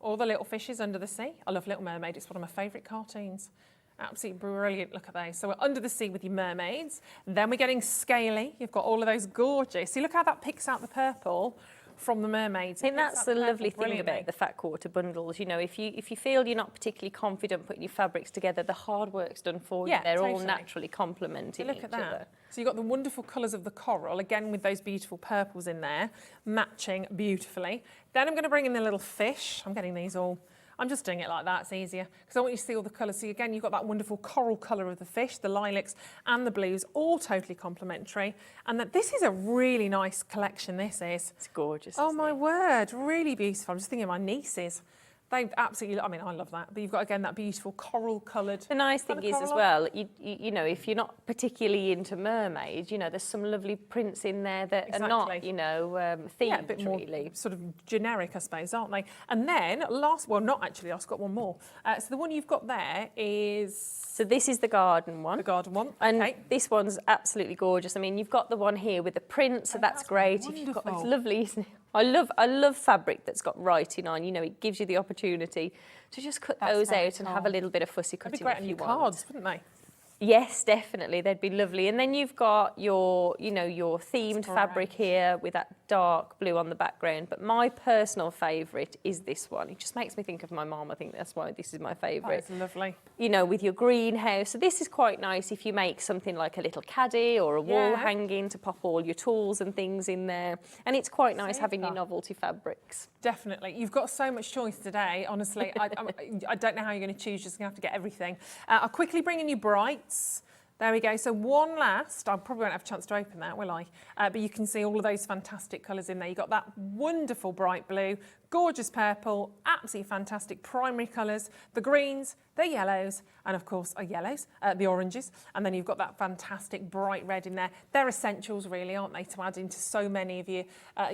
All the little fishes under the sea. I love Little Mermaid. It's one of my favourite cartoons. Absolutely brilliant. Look at those. So we're under the sea with your mermaids. Then we're getting scaly. You've got all of those gorgeous. See, look how that picks out the purple from the mermaids. I think that's the lovely thing about the fat quarter bundles. You know, if you feel you're not particularly confident putting your fabrics together, the hard work's done for you. Yeah, They're all totally. naturally complementing Look each at that. other. So you've got the wonderful colours of the coral, again with those beautiful purples in there, matching beautifully. Then I'm going to bring in the little fish. I'm getting these all. I'm just doing it like that, it's easier, because I want you to see all the colours. So again, you've got that wonderful coral colour of the fish, the lilacs and the blues, all totally complementary. And that this is a really nice collection, this is. It's gorgeous. Oh my word, really beautiful. I'm just thinking of my nieces. They absolutely, I mean, I love that. But you've got, again, that beautiful coral coloured. The nice thing is as well, you know, if you're not particularly into mermaids, you know, there's some lovely prints in there that are not, you know, themed, a bit more really. sort of generic, I suppose, aren't they? And then well, not actually, I've got one more. So the one you've got there is... So this is the garden one. The garden one, and okay. This one's absolutely gorgeous. I mean, you've got the one here with the print, so that's great. Wonderful. If you've got, it's lovely, isn't it? I love fabric that's got writing on. You know, it gives you the opportunity to just cut those out and have a little bit of fussy cutting. That'd be great if on you your want. cards, wouldn't they? Yes, definitely. They'd be lovely. And then you've got your, you know, your themed fabric here with that dark blue on the background. But my personal favourite is this one. It just makes me think of my mum. I think that's why this is my favourite. That's lovely. You know, with your greenhouse. So this is quite nice if you make something like a little caddy or a wall hanging to pop all your tools and things in there. And it's quite nice having your novelty fabrics. Definitely. You've got so much choice today, honestly. I don't know how you're going to choose. You're just going to have to get everything. I'll quickly bring in your brights. There we go. So one last. I probably won't have a chance to open that, will I? But you can see all of those fantastic colours in there. You've got that wonderful bright blue, gorgeous purple, absolutely fantastic primary colours, the greens, the yellows, and of course the oranges. And then you've got that fantastic bright red in there. They're essentials really, aren't they, to add into so many of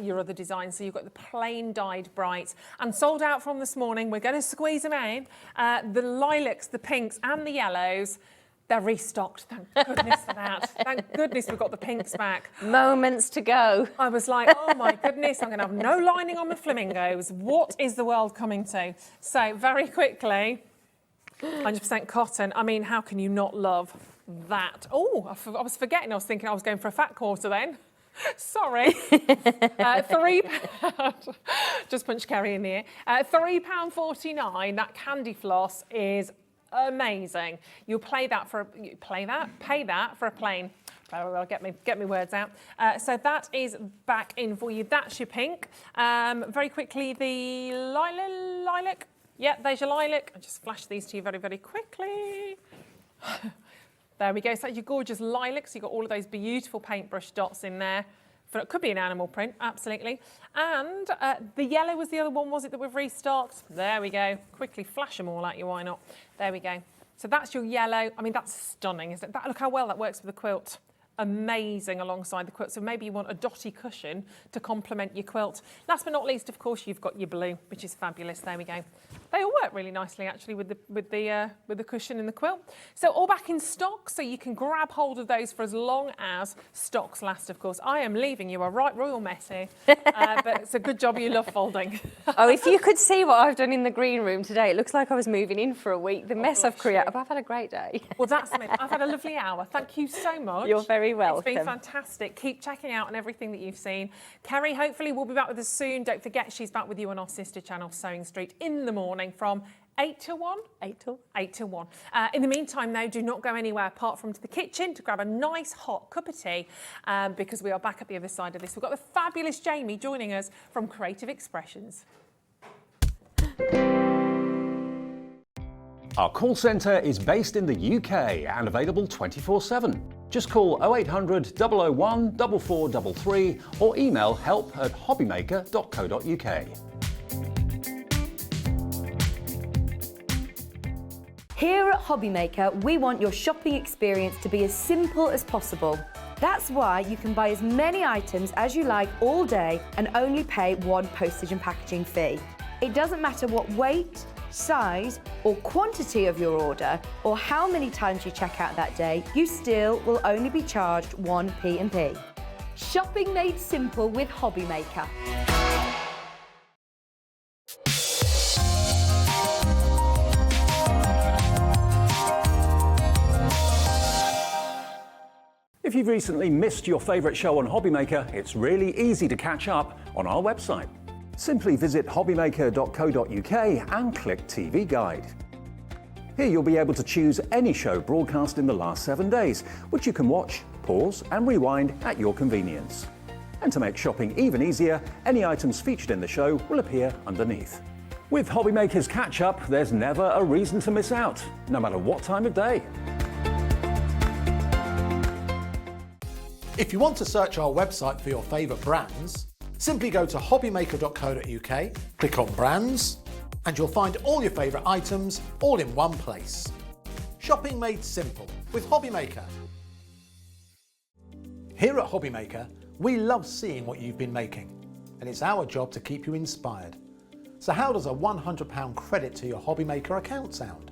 your other designs. So you've got the plain dyed brights and sold out from this morning. We're going to squeeze them in. The lilacs, the pinks and the yellows. They're restocked, thank goodness for that. Thank goodness we've got the pinks back. Moments to go. I was like, oh my goodness, I'm going to have no lining on the flamingos. What is the world coming to? So very quickly, 100% cotton. I mean, how can you not love that? Oh, I was forgetting. I was thinking I was going for a fat quarter then. Sorry. £3. Just punched Kerrie in the ear. £3.49. That candy floss is amazing. You'll pay that for a plane. Well, get me words out. So that is back in for you. That's your pink. Very quickly, the lilac. Yeah, there's your lilac. I'll just flash these to you very, very quickly. There we go. So your gorgeous lilacs. You've got all of those beautiful paintbrush dots in there. It could be an animal print, absolutely. And the yellow was the other one, was it, that we've restocked? There we go. Quickly flash them all at you, why not? There we go. So that's your yellow. I mean, that's stunning, isn't it? Look how well that works with the quilt. Amazing alongside the quilt. So maybe you want a dotty cushion to complement your quilt. Last but not least, of course, you've got your blue, which is fabulous. There we go. They all work really nicely actually with the cushion and the quilt. So all back in stock, so you can grab hold of those for as long as stocks last. Of course, I am leaving you a right royal mess here, but it's a good job you love folding. Oh, if you could see what I've done in the green room today, it looks like I was moving in for a week. The mess I've created, but I've had a great day. Well, that's amazing. I've had a lovely hour. Thank you so much. You're very welcome. It's been fantastic. Keep checking out on everything that you've seen. Kerrie, hopefully, will be back with us soon. Don't forget, she's back with you on our sister channel, Sewing Street, in the morning from 8 till 1? 8 till 1. In the meantime, though, do not go anywhere apart from to the kitchen to grab a nice hot cup of tea because we are back at the other side of this. We've got the fabulous Jamie joining us from Creative Expressions. Our call centre is based in the UK and available 24/7. Just call 0800 001 4433 or email help@hobbymaker.co.uk. Here at Hobbymaker, we want your shopping experience to be as simple as possible. That's why you can buy as many items as you like all day and only pay one postage and packaging fee. It doesn't matter what weight, size or quantity of your order or how many times you check out that day, you still will only be charged one P&P. Shopping made simple with Hobbymaker. If you've recently missed your favourite show on Hobbymaker, it's really easy to catch up on our website. Simply visit hobbymaker.co.uk and click TV Guide. Here you'll be able to choose any show broadcast in the last 7 days, which you can watch, pause and rewind at your convenience. And to make shopping even easier, any items featured in the show will appear underneath. With Hobbymaker's Catch-Up, there's never a reason to miss out, no matter what time of day. If you want to search our website for your favourite brands, simply go to hobbymaker.co.uk, click on Brands, and you'll find all your favourite items all in one place. Shopping made simple with Hobbymaker. Here at Hobbymaker, we love seeing what you've been making, and it's our job to keep you inspired. So how does a £100 credit to your Hobbymaker account sound?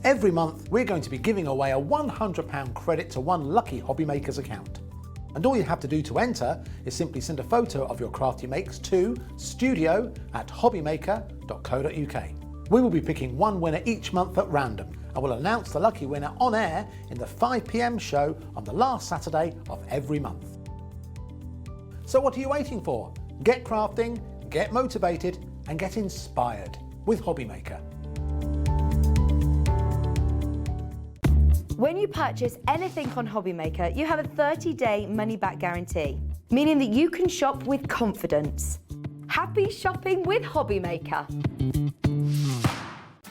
Every month, we're going to be giving away a £100 credit to one lucky Hobbymaker's account. And all you have to do to enter is simply send a photo of your craft you makes to studio@hobbymaker.co.uk. We will be picking one winner each month at random and will announce the lucky winner on air in the 5 PM show on the last Saturday of every month. So what are you waiting for? Get crafting, get motivated and get inspired with Hobbymaker. When you purchase anything on Hobbymaker, you have a 30-day money-back guarantee, meaning that you can shop with confidence. Happy shopping with Hobbymaker.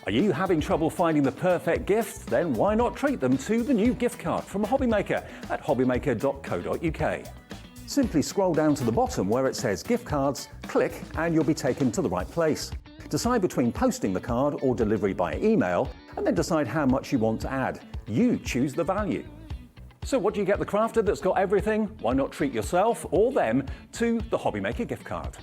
Are you having trouble finding the perfect gift? Then why not treat them to the new gift card from Hobbymaker at hobbymaker.co.uk. Simply scroll down to the bottom where it says gift cards, click and you'll be taken to the right place. Decide between posting the card or delivery by email and then decide how much you want to add. You choose the value. So what do you get the crafter that's got everything? Why not treat yourself or them to the Hobbymaker gift card?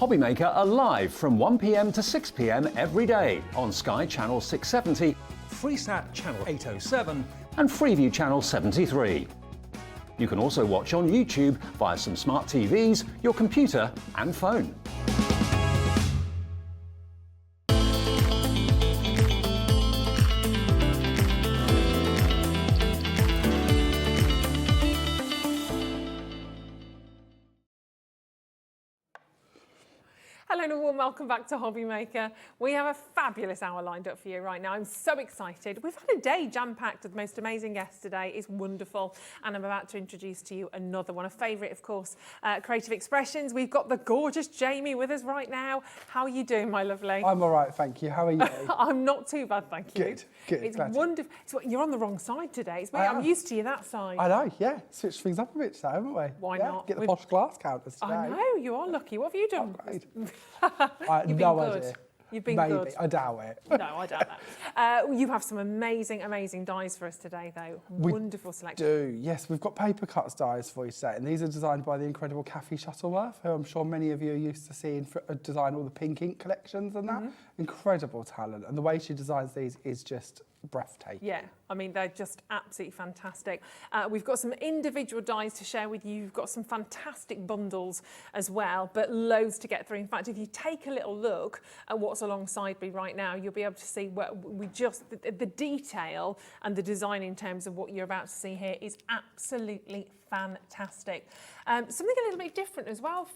Hobbymaker are live from 1 p.m. to 6 p.m. every day on Sky Channel 670, Freesat Channel 807 and Freeview Channel 73. You can also watch on YouTube via some smart TVs, your computer and phone. Hello and a warm welcome back to Hobbymaker. We have a fabulous hour lined up for you right now. I'm so excited. We've had a day jam-packed with the most amazing guests today. It's wonderful. And I'm about to introduce to you another one, a favourite, of course, Creative Expressions. We've got the gorgeous Jamie with us right now. How are you doing, my lovely? I'm all right, thank you. How are you? I'm not too bad, thank you. Good, good. It's wonderful. You're on the wrong side today. It's I'm used to you that side. I know, yeah. Switch things up a bit today, haven't we? Why yeah, not? Get the posh glass counters today. I know, you are lucky. What have you done? You've been no good. idea. You've been Maybe. good. I doubt it. No, I doubt that. You have some amazing, amazing dies for us today, though. Wonderful selection. We do, yes. We've got paper cuts dies for you today, and these are designed by the incredible Kathy Shuttleworth, who I'm sure many of you are used to seeing design all the pink ink collections and that. Incredible talent, and the way she designs these is just breathtaking. Yeah, I mean, they're just absolutely fantastic. We've got some individual dies to share with you. You've got some fantastic bundles as well, but loads to get through. In fact, if you take a little look at what's alongside me right now, you'll be able to see what the detail and the design in terms of what you're about to see here is absolutely fantastic. Something a little bit different as well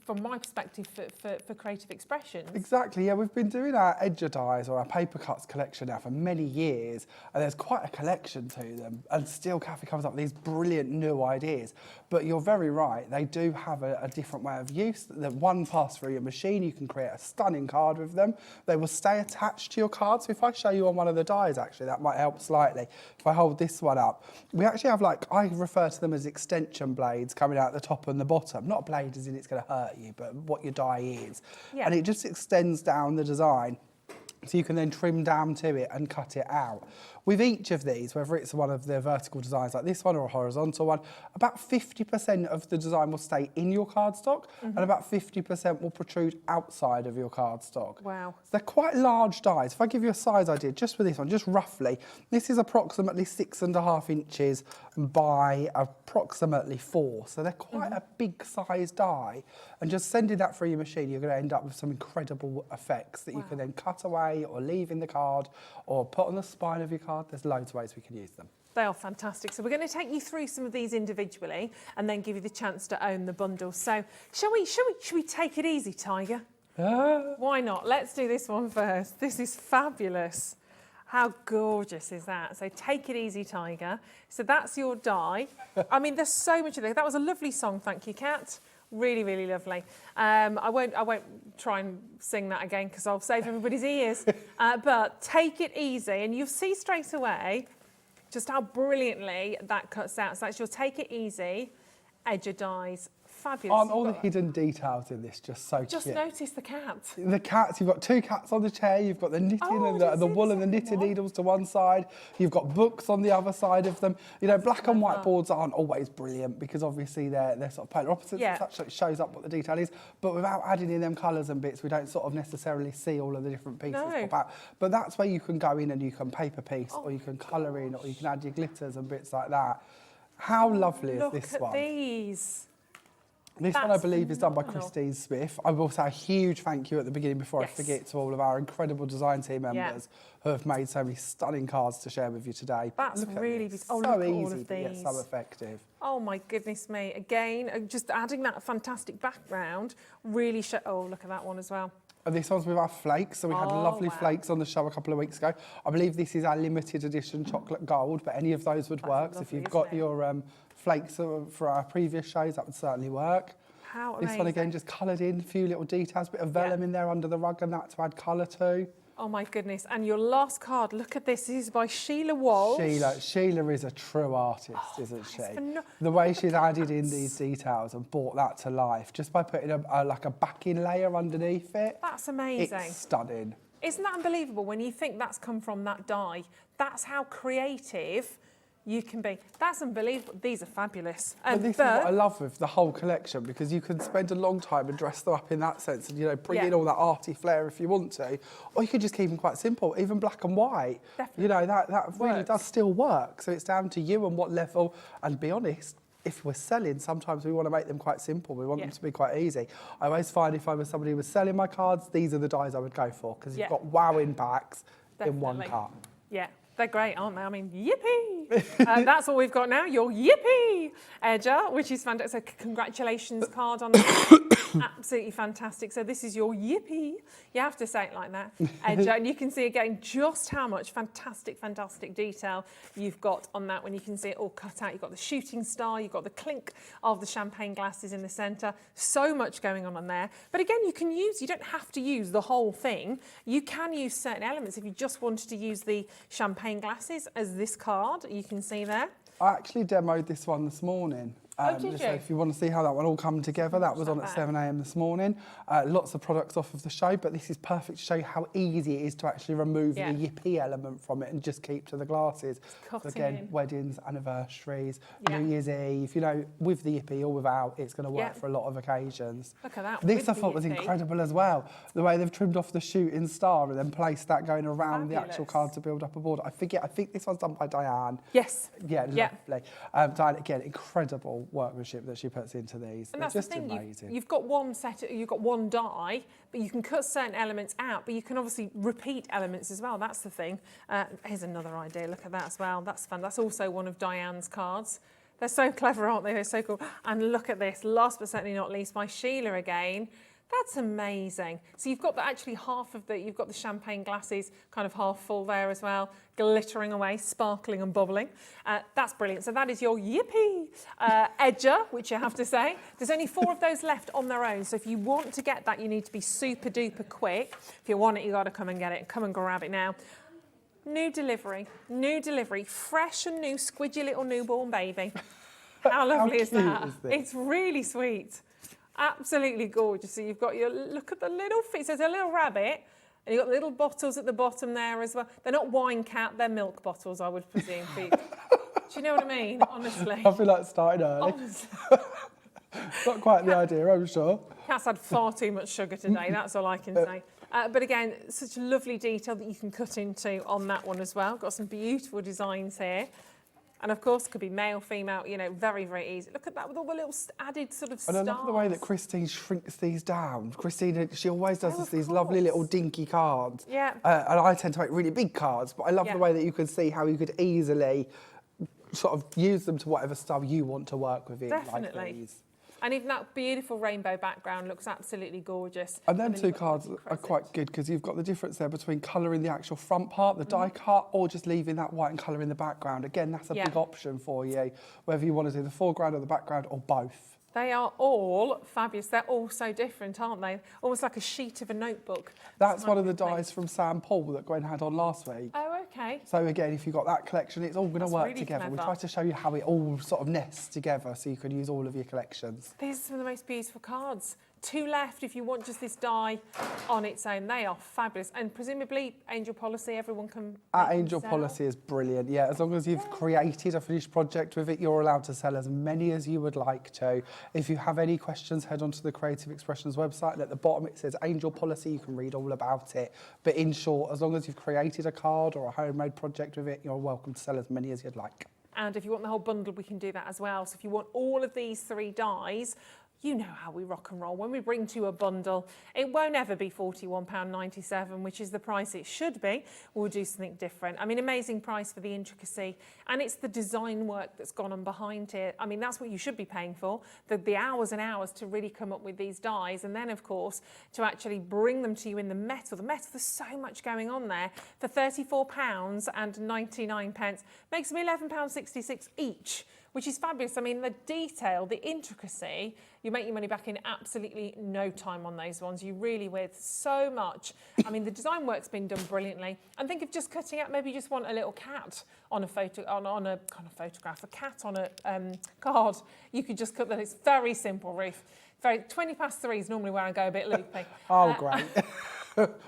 from my perspective for Creative Expressions. Exactly, yeah, we've been doing our edger dies or our paper cuts collection now for many years, and there's quite a collection to them, and still Kathy comes up with these brilliant new ideas. But you're very right, they do have a different way of use. The one pass through your machine, you can create a stunning card with them. They will stay attached to your card, so if I show you on one of the dies, actually, that might help slightly. If I hold this one up, we actually have, like, I refer to them as extension blades coming out the top and the bottom. Not a blade as in it's going to hurt you, but what your die is. Yeah. And it just extends down the design, so you can then trim down to it and cut it out. With each of these, whether it's one of the vertical designs like this one or a horizontal one, about 50% of the design will stay in your cardstock and about 50% will protrude outside of your cardstock. Wow. So they're quite large dies. If I give you a size idea, just for this one, just roughly, this is approximately 6.5 inches by approximately 4. So they're quite a big size die. And just sending that through your machine, you're going to end up with some incredible effects that you can then cut away or leave in the card or put on the spine of your card. There's loads of ways we can use them. They are fantastic. So we're going to take you through some of these individually and then give you the chance to own the bundle. So shall we take it easy, Tiger? Why not? Let's do this one first. This is fabulous. How gorgeous is that? So take it easy, Tiger. So that's your die. I mean, there's so much of it. That was a lovely song. Thank you, Kat. Really, really lovely. I won't try and sing that again because I'll save everybody's ears. But take it easy, and you'll see straight away just how brilliantly that cuts out. So that's your take it easy, edger dies. Fabulous. Aren't all the hidden details in this just so cute? Just notice the cat. The cats, you've got 2 cats on the chair, you've got the knitting and the wool and the knitted needles to one side, you've got books on the other side of them. You know, black and white boards aren't always brilliant because obviously they're sort of polar opposites and such, so it shows up what the detail is, but without adding in them colours and bits, we don't sort of necessarily see all of the different pieces pop out. But that's where you can go in and you can paper piece or you can colour in or you can add your glitters and bits like that. How lovely is this one? Look at these. This one, I believe, is done by Christine Smith. I will say a huge thank you at the beginning before I forget to all of our incredible design team members who have made so many stunning cards to share with you today. That's really beautiful. So easy, but yet so effective. Oh my goodness me. Again, just adding that fantastic background really oh, look at that one as well. And this one's with our flakes, so we had lovely flakes on the show a couple of weeks ago. I believe this is our limited edition chocolate gold, but any of those would work. So if you've got your flakes for our previous shows, that would certainly work. How amazing. This one again just coloured in, a few little details, a bit of vellum in there under the rug and that to add colour to. Oh my goodness. And your last card, look at this. This is by Sheila Walsh. Sheila is a true artist, isn't she? The way she's added in these details and brought that to life, just by putting like a backing layer underneath it. That's amazing. It's stunning. Isn't that unbelievable when you think that's come from that die? That's how creative you can be. That's unbelievable. These are fabulous. But this is what I love with the whole collection, because you can spend a long time and dress them up in that sense and, you know, bring in all that arty flair if you want to. Or you could just keep them quite simple, even black and white. Definitely. You know, that really does still work. So it's down to you and what level. And be honest, if we're selling, sometimes we want to make them quite simple. We want them to be quite easy. I always find if I was somebody who was selling my cards, these are the dies I would go for, because you've got wowing packs in one cart. Yeah. They're great, aren't they? I mean, yippee! That's all we've got now, your yippee edger, which is fantastic. So congratulations card on that. Absolutely fantastic. So this is your yippee. You have to say it like that, edger. And you can see again just how much fantastic detail you've got on that when you can see it all cut out. You've got the shooting star, you've got the clink of the champagne glasses in the centre. So much going on there. But again, you don't have to use the whole thing. You can use certain elements. If you just wanted to use the champagne glasses as this card, you can see there. I actually demoed this one this morning. Did you? So if you want to see how that one all come together, that was on at 7 a.m. this morning. Lots of products off of the show, but this is perfect to show you how easy it is to actually remove the yippee element from it and just keep to the glasses. So again, weddings, anniversaries, New Year's Eve, you know, with the yippee or without, it's going to work for a lot of occasions. Look at that. This I thought was incredible as well. The way they've trimmed off the shooting star and then placed that going around the actual card to build up a board. I think this one's done by Diane. Yes. Yeah, lovely. Diane, again, incredible workmanship that she puts into these. And they're that's just the thing, amazing. you've got one you've got one die, but you can cut certain elements out, but you can obviously repeat elements as well. That's the thing. Here's another idea. Look at that as well. That's fun. That's also one of Diane's cards. They're so clever, aren't they? They're so cool. And look at this. Last but certainly not least, by Sheila again. That's amazing. So you've got actually half of you've got the champagne glasses kind of half full there as well, glittering away, sparkling and bubbling. That's brilliant. So that is your yippee edger, which you have to say. There's only 4 of those left on their own. So if you want to get that, you need to be super duper quick. If you want it, you got to come and get it. Come and grab it now. New delivery, fresh and new, squidgy little newborn baby. How lovely is that? It's really sweet. Absolutely gorgeous. So you've got look at the little feet. So there's a little rabbit, and you've got little bottles at the bottom there as well. They're not wine cap, they're milk bottles, I would presume. Do you know what I mean? Honestly. I feel like starting early. Not quite the idea, I'm sure. Cat's had far too much sugar today, that's all I can say. But again, such a lovely detail that you can cut into on that one as well. Got some beautiful designs here. And of course, could be male, female, you know, very, very easy. Look at that with all the little added sort of stars. And I love the way that Christine shrinks these down. Christine, she always does these lovely little dinky cards. Yeah. And I tend to make really big cards, but I love the way that you can see how you could easily sort of use them to whatever style you want to work with. Definitely. Like these. And even that beautiful rainbow background looks absolutely gorgeous. And then 2 cards are quite good because you've got the difference there between colouring the actual front part, the die cut, or just leaving that white and colour in the background. Again, that's a big option for you, whether you want to do the foreground or the background or both. They are all fabulous. They're all so different, aren't they? Almost like a sheet of a notebook. That's one of the dies from Sam Paul that Gwen had on last week. Oh, okay. So again, if you've got that collection, it's all going to work really together. clever. We try to show you how it all sort of nests together so you can use all of your collections. These are some of the most beautiful cards. 2 left if you want just this die on its own. They are fabulous. And presumably, Angel Policy, everyone can Our Angel Policy is brilliant. Yeah, as long as you've created a finished project with it, you're allowed to sell as many as you would like to. If you have any questions, head onto the Creative Expressions website. And at the bottom, it says Angel Policy. You can read all about it. But in short, as long as you've created a card or a homemade project with it, you're welcome to sell as many as you'd like. And if you want the whole bundle, we can do that as well. So if you want all of these 3 dies, you know how we rock and roll. When we bring to you a bundle, it won't ever be £41.97, which is the price it should be. We'll do something different. I mean, amazing price for the intricacy. And it's the design work that's gone on behind it. I mean, that's what you should be paying for. The hours and hours to really come up with these dies. And then, of course, to actually bring them to you in the metal. The metal, there's so much going on there. For £34.99 makes them £11.66 each, which is fabulous. I mean, the detail, the intricacy, you make your money back in absolutely no time on those ones. You really with so much. I mean, the design work's been done brilliantly. And think of just cutting out, maybe you just want a little cat on a photo, on a kind of photograph, a cat on a card. You could just cut that. It's very simple, Ruth. 3 is normally where I go a bit loopy. Oh, great.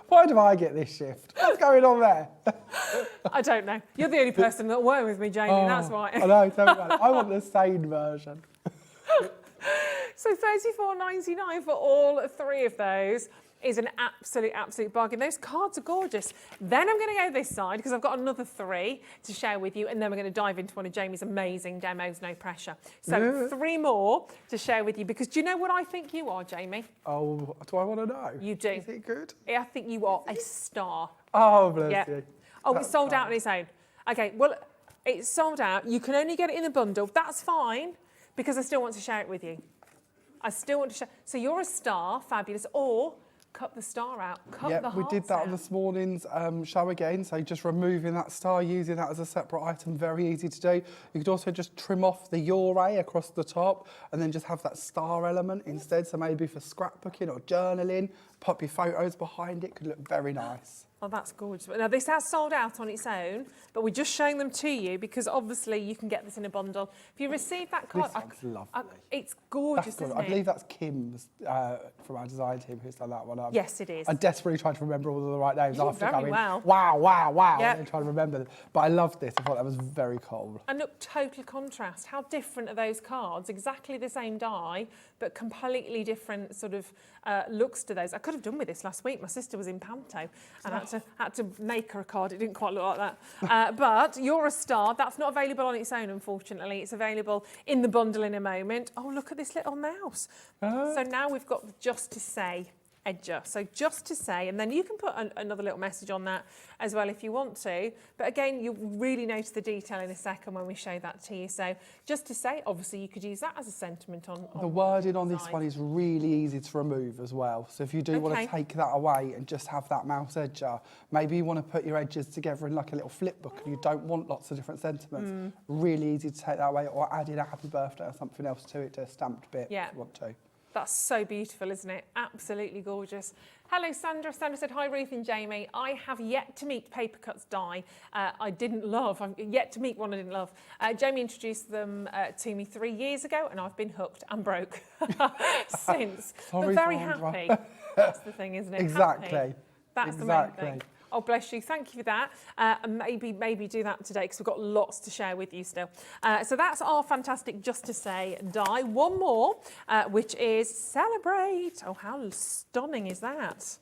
Why do I get this shift? What's going on there? I don't know. You're the only person that'll work with me, Jamie, that's why. I know, tell me about it. I want the sane version. So $34.99 for all three of those is an absolute bargain. Those cards are gorgeous. Then I'm going to go this side because I've got another three to share with you, and then we're going to dive into one of Jamie's amazing demos, no pressure. So three more to share with you, because do you know what I think you are, Jamie? Oh, do I want to know? You do. Is it good? I think you are a star. Oh, bless you. Oh, it's sold out on its own. Okay, well, it's sold out. You can only get it in a bundle. That's fine, because I still want to share it with you. I still want to share. So you're a star, fabulous, or cut the star out, cut the hearts we did that out. on this morning's show again. So just removing that star, using that as a separate item, very easy to do. You could also just trim off the Yore across the top and then just have that star element instead. So maybe for scrapbooking or journaling, pop your photos behind it, could look very nice. Oh, that's gorgeous. Now, this has sold out on its own, but we're just showing them to you because obviously you can get this in a bundle. If you receive that card, This one's lovely. It's gorgeous, That's isn't good. it? I believe that's Kim's from our design team who's done that one. Yes, it is. I desperately tried to remember all of the right names You did after very going, well. wow, Yep. and then trying to remember them. But I loved this. I thought that was very cool. And look, total contrast. How different are those cards? Exactly the same die, but completely different sort of looks to those. I could have done with this last week. My sister was in Panto and had to make her a card. It didn't quite look like that. But you're a star. That's not available on its own, unfortunately. It's available in the bundle in a moment. Oh, look at this little mouse. So now we've got the Just to Say edger. So Just to Say, and then you can put another little message on that as well if you want to. But again, you'll really notice the detail in a second when we show that to you. So Just to Say, obviously you could use that as a sentiment on the wording on this one is really easy to remove as well. So if you do want to take that away and just have that mouse edger, maybe you want to put your edges together in like a little flip book and you don't want lots of different sentiments, really easy to take that away, or add in a happy birthday or something else to it, to a stamped bit if you want to. That's so beautiful, isn't it? Absolutely gorgeous. Hello, Sandra. Sandra said, hi, Ruth and Jamie. I have yet to meet Paper Cuts die I didn't love. I've yet to meet one I didn't love. Jamie introduced them to me 3 years ago, and I've been hooked and broke since. Sorry, but very Sandra. happy. That's the thing, isn't it? Exactly. Happy. That's the main thing. Oh, bless you. Thank you for that. And maybe do that today because we've got lots to share with you still. So that's our fantastic Just to Say die. One more, which is Celebrate. Oh, how stunning is that?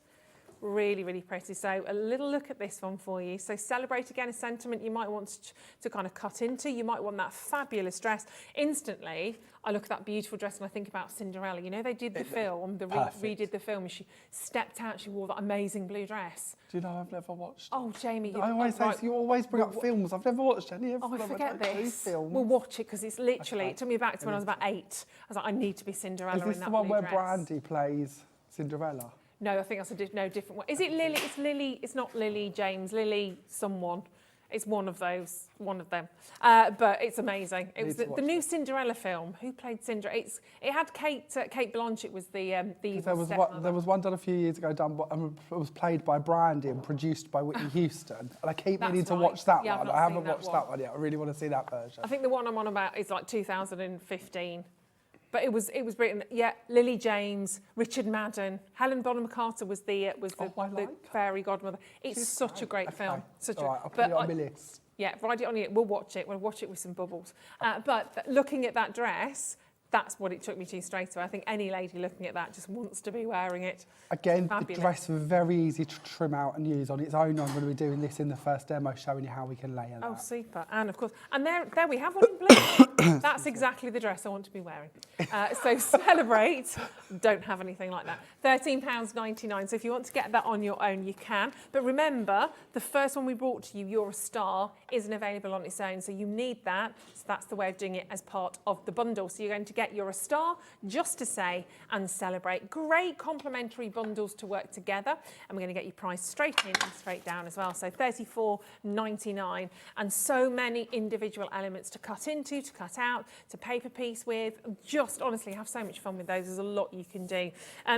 Really, really pretty. So a little look at this one for you. So Celebrate, again, a sentiment you might want to kind of cut into. You might want that fabulous dress. Instantly, I look at that beautiful dress and I think about Cinderella. You know, they did the film, redid the film, and she stepped out, she wore that amazing blue dress. Do you know I've never watched? Oh, Jamie. I always say, so you always bring up films. I've never watched any of them. Oh, I forget this. Films. We'll watch it because it's literally, it took me back to when I was about 8. I was like, I need to be Cinderella in that Is this the one blue where dress. Brandy plays Cinderella? No, I think that's a different one. Is it Lily? It's Lily. It's not Lily James. Lily someone. It's one of those, one of them. But it's amazing. It was the new Cinderella film. Who played Cinderella? It had Kate Blanchett was the evil stepmother. There was one done a few years ago, it was played by Brandy and produced by Whitney Houston. And I keep meaning to watch that one. I haven't watched that one yet. I really want to see that version. I think the one I'm on about is like 2015. But it was brilliant. Yeah, Lily James, Richard Madden, Helen Bonham Carter was the fairy godmother. It's such a great film. All right, I'll put it on my list. Yeah, write it on it. We'll watch it. We'll watch it with some bubbles. But looking at that dress, that's what it took me to straight away. I think any lady looking at that just wants to be wearing it. Again, the dress was very easy to trim out and use on its own. I'm going to be doing this in the first demo, showing you how we can layer that. Oh, super. And of course, and there we have one in blue. That's exactly the dress I want to be wearing. So Celebrate, don't have anything like that. £13.99. So if you want to get that on your own, you can. But remember, the first one we brought to you, You're a Star, isn't available on its own. So you need that. So that's the way of doing it as part of the bundle. So you're going to get You're a Star, Just to Say, and Celebrate. Great complementary bundles to work together. And we're going to get you priced straight in and straight down as well. So $34.99. And so many individual elements to cut into, to cut out, to paper piece with. Just honestly have so much fun with those. There's a lot you can do.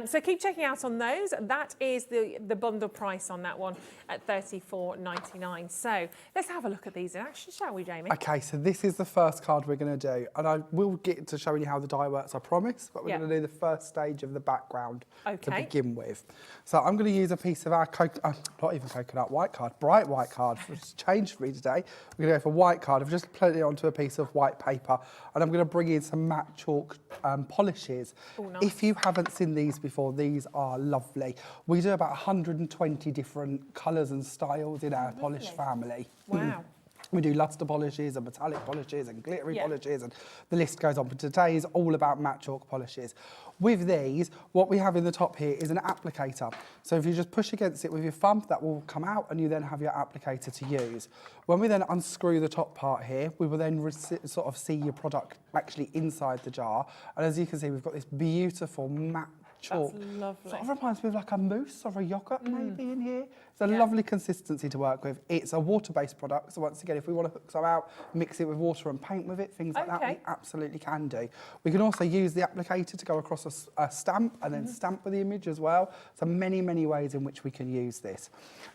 So keep checking out on those. That is the bundle price on that one at $34.99. So let's have a look at these in action, shall we, Jamie? Okay, so this is the first card we're going to do. And I will get to showing you how the dye works, I promise, but we're going to do the first stage of the background to begin with. So I'm going to use a piece of our, not even coconut, white card, bright white card, which has changed for me today. We're going to go for white card. I've just put it onto a piece of white paper, and I'm going to bring in some matte chalk polishes. Ooh, nice. If you haven't seen these before, these are lovely. We do about 120 different colours and styles in our polish family. Wow. We do luster polishes and metallic polishes and glittery polishes, and the list goes on. But today is all about matte chalk polishes. With these, what we have in the top here is an applicator. So if you just push against it with your thumb, that will come out, and you then have your applicator to use. When we then unscrew the top part here, we will then sort of see your product actually inside the jar. And as you can see, we've got this beautiful matte chalk. That's lovely. Sort of reminds me of like a mousse or a yogurt maybe in here. It's a lovely consistency to work with. It's a water-based product, so once again, if we want to hook some out, mix it with water and paint with it, things like that, we absolutely can do. We can also use the applicator to go across a stamp and then stamp with the image as well. So many, many ways in which we can use this.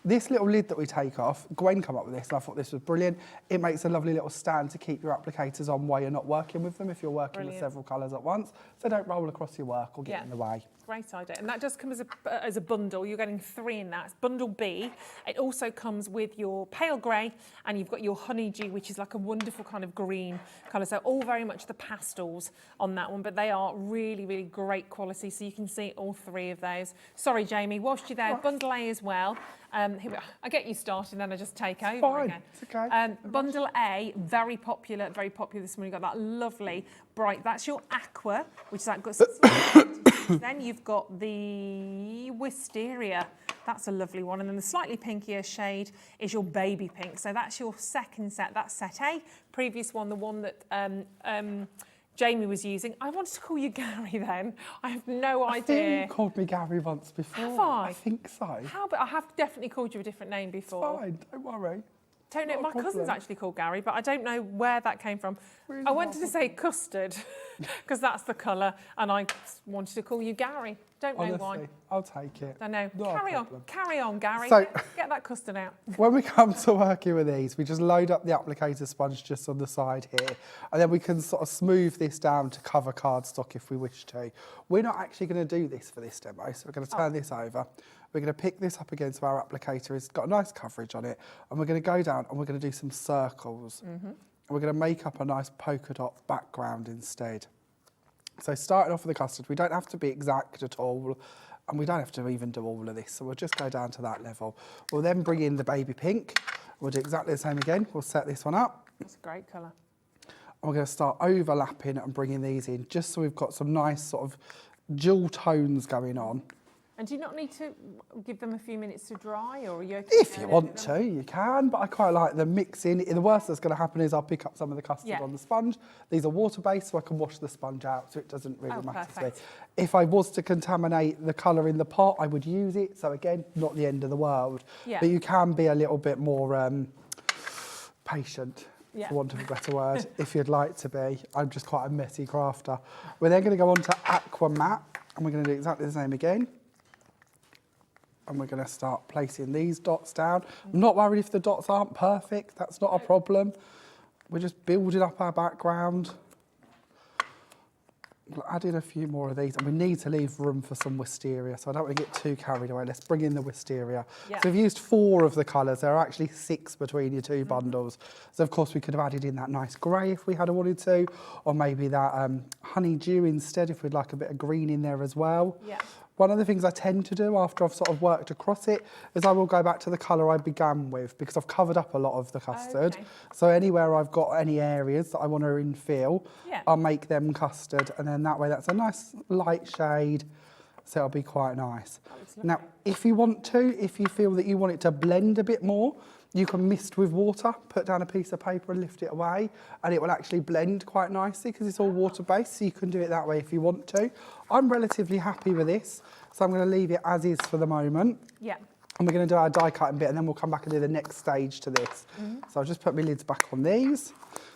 This little lid that we take off, Gwen came up with this, and I thought this was brilliant. It makes a lovely little stand to keep your applicators on while you're not working with them, if you're working with several colours at once, so don't roll across your work or get in the way. Great idea. And that does come as a bundle. You're getting 3 in that. It's bundle B. It also comes with your pale grey, and you've got your honeydew, which is like a wonderful kind of green colour. So all very much the pastels on that one, but they are really, really great quality. So you can see all 3 of those. Sorry, Jamie, whilst you're there, bundle A as well. Here we are. I get you started, then I just take over again. It's okay. Bundle A, very popular this morning. You've got that lovely bright, that's your aqua, which is that good. Then you've got the wisteria. That's a lovely one. And then the slightly pinkier shade is your baby pink. So that's your second set. That's set A. Previous one, the one that Jamie was using. I wanted to call you Gary then. I have no idea. I think you called me Gary once before. Have I? I think so. But I have definitely called you a different name before. It's fine, don't worry. Don't know. My cousin's actually called Gary, but I don't know where that came from. Really I wanted to say custard because that's the colour, and I wanted to call you Gary. Don't know why. I'll take it. Don't know. Carry on, Gary. So, get that custard out. When we come to working with these, we just load up the applicator sponge just on the side here, and then we can sort of smooth this down to cover cardstock if we wish to. We're not actually going to do this for this demo, so we're going to turn this over. We're going to pick this up against our applicator. It's got a nice coverage on it, and we're going to go down and we're going to do some circles. And we're going to make up a nice polka dot background instead. So starting off with the custard, we don't have to be exact at all, and we don't have to even do all of this, so we'll just go down to that level. We'll then bring in the baby pink. We'll do exactly the same again. We'll set this one up. That's a great colour. And we're going to start overlapping and bringing these in, just so we've got some nice sort of dual tones going on. And do you not need to give them a few minutes to dry, or are you okay? If you want to, you can, but I quite like them mixing. The worst that's going to happen is I'll pick up some of the custard on the sponge. These are water-based, so I can wash the sponge out, so it doesn't really matter to me. If I was to contaminate the colour in the pot, I would use it. So again, not the end of the world. Yeah. But you can be a little bit more patient, for want of a better word, if you'd like to be. I'm just quite a messy crafter. We're then going to go on to Aqua Matte, and we're going to do exactly the same again. And we're going to start placing these dots down. I'm not worried if the dots aren't perfect. That's not a problem. We're just building up our background. We'll add in a few more of these, and we need to leave room for some wisteria, so I don't want to get too carried away. Let's bring in the wisteria. So we've used 4 of the colours. There are actually 6 between your 2 bundles. So of course we could have added in that nice grey if we had wanted to, or maybe that honeydew instead if we'd like a bit of green in there as well. One of the things I tend to do after I've sort of worked across it is I will go back to the colour I began with, because I've covered up a lot of the custard. So anywhere I've got any areas that I want to infill, I'll make them custard, and then that way that's a nice light shade, so it'll be quite nice. Now, if you want to, if you feel that you want it to blend a bit more, you can mist with water, put down a piece of paper and lift it away, and it will actually blend quite nicely because it's all water-based, so you can do it that way if you want to. I'm relatively happy with this, so I'm going to leave it as is for the moment. And we're going to do our die cutting bit, and then we'll come back and do the next stage to this. So I'll just put my lids back on these.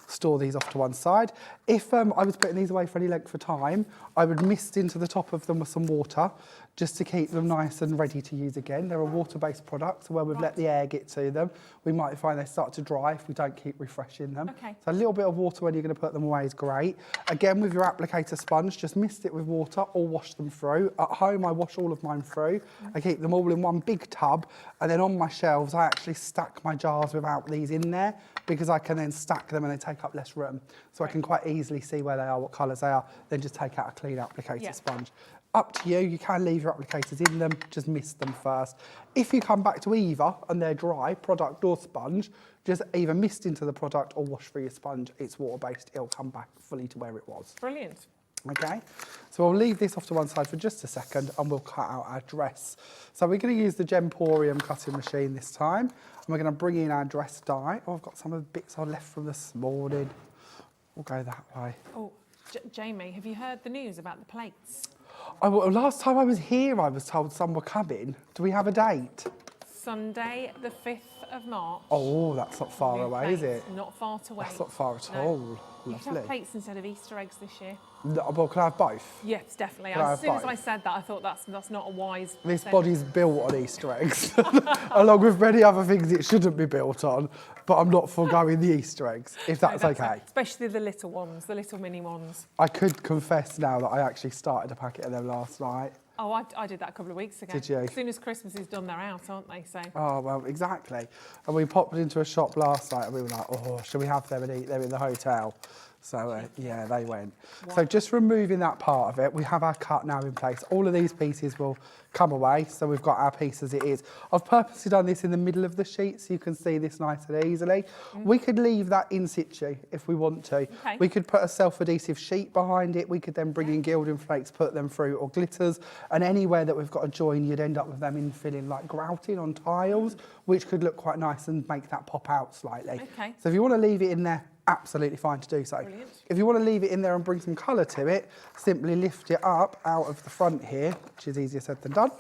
store these off to one side. If I was putting these away for any length of time, I would mist into the top of them with some water, just to keep them nice and ready to use again. They're a water-based product, so where we've let the air get to them, we might find they start to dry if we don't keep refreshing them. Okay. So a little bit of water when you're going to put them away is great. Again, with your applicator sponge, just mist it with water or wash them through. At home, I wash all of mine through. I keep them all in one big tub, and then on my shelves, I actually stack my jars without these in there, because I can then stack them and they take up less room. So I can quite easily see where they are, what colours they are, then just take out a clean applicator sponge. Up to you, you can leave your applicators in them, just mist them first. If you come back to either and they're dry, product or sponge, just either mist into the product or wash through your sponge. It's water-based, it'll come back fully to where it was. Brilliant. Okay, so I'll leave this off to one side for just a second and we'll cut out our dress. So we're going to use the Gemporium cutting machine this time, and we're going to bring in our dress die. Oh, I've got some of the bits I left from this morning. We'll go that way. Oh, Jamie, have you heard the news about the plates? Well, last time I was here, I was told some were coming. Do we have a date? Sunday, the 5th of March. Oh, that's not far away, is it? Not far to wait. That's not far at all. You can have plates instead of Easter eggs this year. No, well, can I have both? Yes, definitely. Can I As have soon as both? I said that, I thought that's not a wise... This body's built on Easter eggs, along with many other things it shouldn't be built on, but I'm not foregoing the Easter eggs, if that's okay. Especially the little ones, the little mini ones. I could confess now that I actually started a packet of them last night. Oh, I did that a couple of weeks ago. Did you? As soon as Christmas is done, they're out, aren't they? So. Oh, well, exactly. And we popped into a shop last night and we were like, oh, should we have them and eat them in the hotel? So, yeah, they went. Wow. So just removing that part of it, we have our cut now in place. All of these pieces will come away, so we've got our piece as it is. I've purposely done this in the middle of the sheet so you can see this nice and easily. We could leave that in situ if we want to. Okay. We could put a self-adhesive sheet behind it. We could then bring in gilding flakes, put them through, or glitters. And anywhere that we've got a join, you'd end up with them infilling like grouting on tiles, which could look quite nice and make that pop out slightly. Okay. So if you want to leave it in there, absolutely fine to do so. Brilliant. If you want to leave it in there and bring some colour to it, simply lift it up out of the front here, which is easier said than done.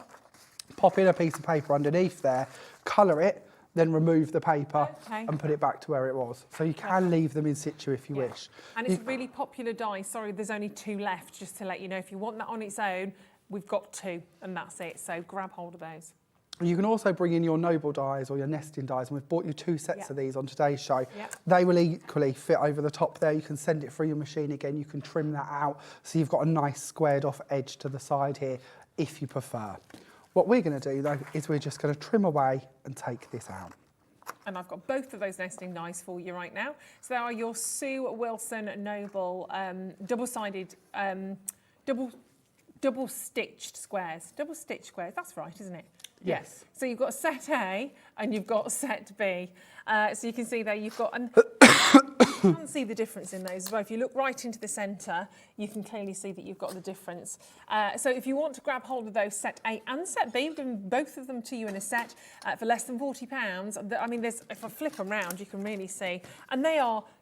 Pop in a piece of paper underneath there, colour it, then remove the paper and put it back to where it was. So you can leave them in situ if you wish. And it's a really popular dye. Sorry, there's only 2 left, just to let you know. If you want that on its own, we've got 2 and that's it. So grab hold of those. You can also bring in your noble dies or your nesting dies, and we've bought you 2 sets of these on today's show. They will equally fit over the top there. You can send it through your machine again. You can trim that out so you've got a nice squared off edge to the side here if you prefer. What we're going to do though is we're just going to trim away and take this out. And I've got both of those nesting dies for you right now. So they are your Sue Wilson Noble double-sided, double-stitched squares. Double-stitched squares, that's right, isn't it? Yes. So you've got set A and you've got set B. So you can see there you've got, and you can see the difference in those as well. If you look right into the centre, you can clearly see that you've got the difference. So if you want to grab hold of those set A and set B, we've given both of them to you in a set for less than £40. I mean, if I flip them round, you can really see. And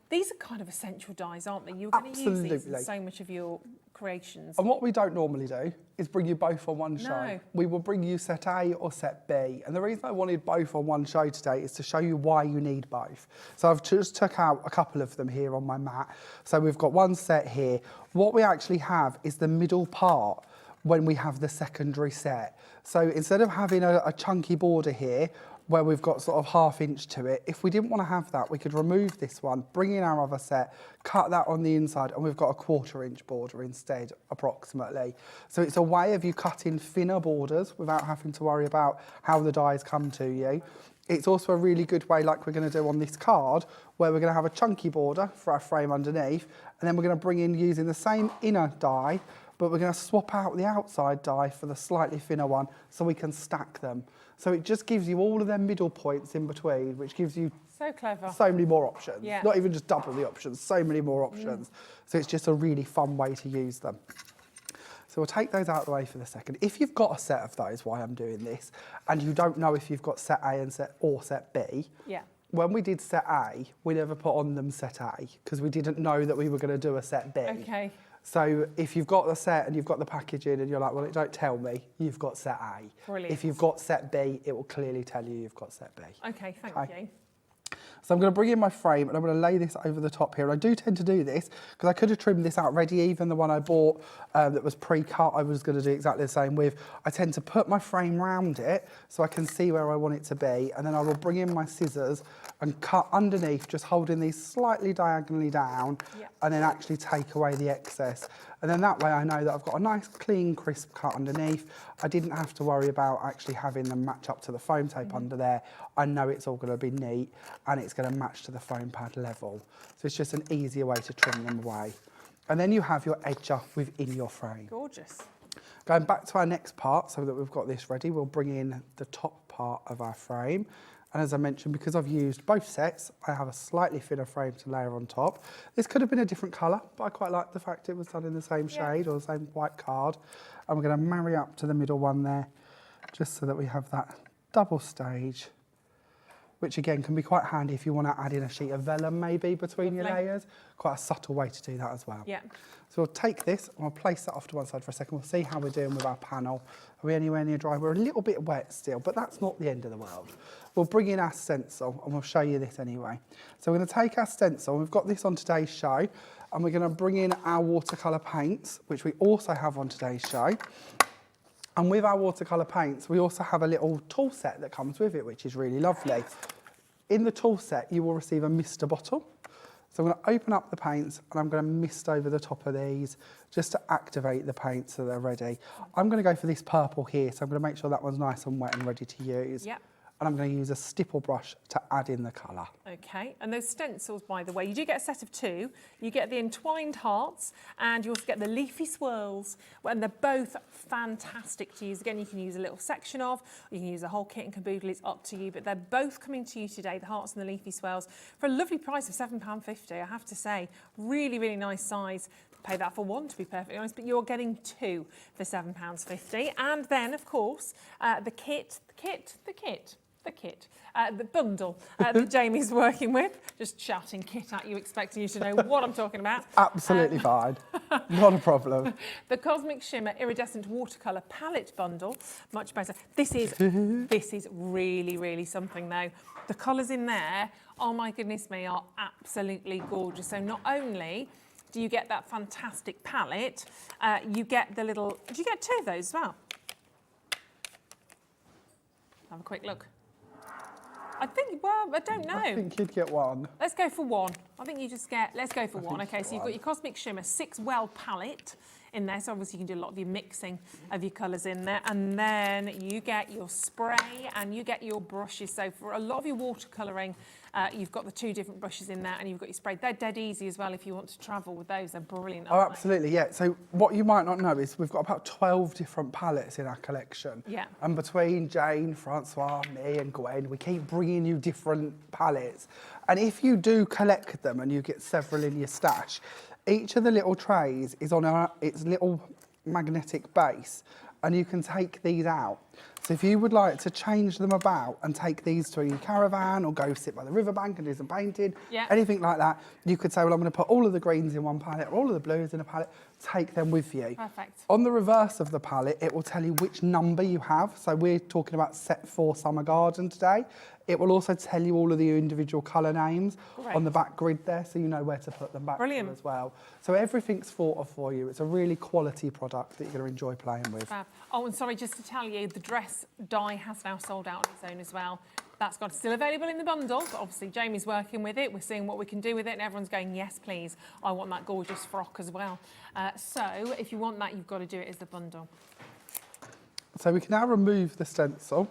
these are kind of essential dies, aren't they? You're going to use these in so much of your creations. And what we don't normally do is bring you both on one show. No. We will bring you set A or set B. And the reason I wanted both on one show today is to show you why you need both. So I've just took out a couple of them here on my mat. So we've got one set here. What we actually have is the middle part when we have the secondary set. So instead of having a chunky border here, where we've got sort of ½ inch to it. If we didn't want to have that, we could remove this one, bring in our other set, cut that on the inside, and we've got a ½ inch border instead, approximately. So it's a way of you cutting thinner borders without having to worry about how the dies come to you. It's also a really good way, like we're going to do on this card, where we're going to have a chunky border for our frame underneath, and then we're going to bring in using the same inner die, but we're going to swap out the outside die for the slightly thinner one so we can stack them. So it just gives you all of them middle points in between, which gives you so clever. So many more options. Yeah. Not even just double the options, so many more options. So it's just a really fun way to use them. So we'll take those out of the way for the second. If you've got a set of those, why I'm doing this, and you don't know if you've got set A and set B, when we did set A, we never put on them set A because we didn't know that we were going to do a set B. Okay. So if you've got the set and you've got the packaging and you're like, well, don't tell me, you've got set A. Brilliant. If you've got set B, it will clearly tell you you've got set B. Okay, thank you. So I'm going to bring in my frame and I'm going to lay this over the top here. And I do tend to do this because I could have trimmed this out ready. Even the one I bought that was pre-cut, I was going to do exactly the same with. I tend to put my frame round it so I can see where I want it to be. And then I will bring in my scissors and cut underneath, just holding these slightly diagonally down, and then actually take away the excess. And then that way I know that I've got a nice, clean, crisp cut underneath. I didn't have to worry about actually having them match up to the foam tape under there. I know it's all going to be neat and it's going to match to the foam pad level. So it's just an easier way to trim them away. And then you have your edger within your frame. Gorgeous. Going back to our next part, so that we've got this ready, we'll bring in the top part of our frame. And as I mentioned, because I've used both sets, I have a slightly thinner frame to layer on top. This could have been a different colour, but I quite like the fact it was done in the same shade or the same white card. And we're going to marry up to the middle one there, just so that we have that double stage, which again can be quite handy if you want to add in a sheet of vellum maybe between your layers. Quite a subtle way to do that as well. Yeah. So we'll take this and we'll place that off to one side for a second. We'll see how we're doing with our panel. Are we anywhere near dry? We're a little bit wet still, but that's not the end of the world. We'll bring in our stencil and we'll show you this anyway. So we're going to take our stencil, we've got this on today's show, and we're going to bring in our watercolour paints, which we also have on today's show. And with our watercolour paints, we also have a little tool set that comes with it, which is really lovely. In the tool set, you will receive a mister bottle. So I'm going to open up the paints and I'm going to mist over the top of these just to activate the paints so they're ready. I'm going to go for this purple here, so I'm going to make sure that one's nice and wet and ready to use. Yep. And I'm going to use a stipple brush to add in the colour. Okay, and those stencils, by the way, you do get a set of two. You get the entwined hearts and you also get the leafy swirls, and they're both fantastic to use. Again, you can use a little section of, or you can use the whole kit and caboodle, it's up to you, but they're both coming to you today, the hearts and the leafy swirls, for a lovely price of £7.50, I have to say. Really, really nice size. Pay that for one, to be perfectly honest, but you're getting two for £7.50. And then, of course, the bundle that Jamie's working with. Just shouting kit at you, expecting you to know what I'm talking about. Absolutely fine. Not a problem. The Cosmic Shimmer Iridescent Watercolour Palette Bundle. Much better. This is really, really something, though. The colours in there, oh my goodness me, are absolutely gorgeous. So not only do you get that fantastic palette, you get the little... Do you get two of those as well? Have a quick look. I think, well, I don't know. I think you'd get one. Let's go for one. I think you just get, let's go for one. Okay, so you've got your Cosmic Shimmer 6-well palette in there. So obviously you can do a lot of your mixing of your colours in there. And then you get your spray and you get your brushes. So for a lot of your watercolouring, you've got the two different brushes in there and you've got your spray. They're dead easy as well if you want to travel with those. They're brilliant. Oh, absolutely, yeah. So what you might not know is we've got about 12 different palettes in our collection. Yeah. And between Jane, Francois, me and Gwen, we keep bringing you different palettes. And if you do collect them and you get several in your stash, each of the little trays is on its little magnetic base and you can take these out. So if you would like to change them about and take these to your caravan or go sit by the riverbank and do some painting, anything like that, you could say, well, I'm going to put all of the greens in one palette or all of the blues in a palette, take them with you. Perfect. On the reverse of the palette, it will tell you which number you have. So we're talking about set 4 Summer Garden today. It will also tell you all of the individual colour names on the back grid there, so you know where to put them back to as well. So everything's thought of for you. It's a really quality product that you're going to enjoy playing with. Fab. Oh, and sorry, just to tell you, the dress die has now sold out on its own as well. That's got still available in the bundle, but obviously Jamie's working with it. We're seeing what we can do with it, and everyone's going, yes, please. I want that gorgeous frock as well. So if you want that, you've got to do it as the bundle. So we can now remove the stencil.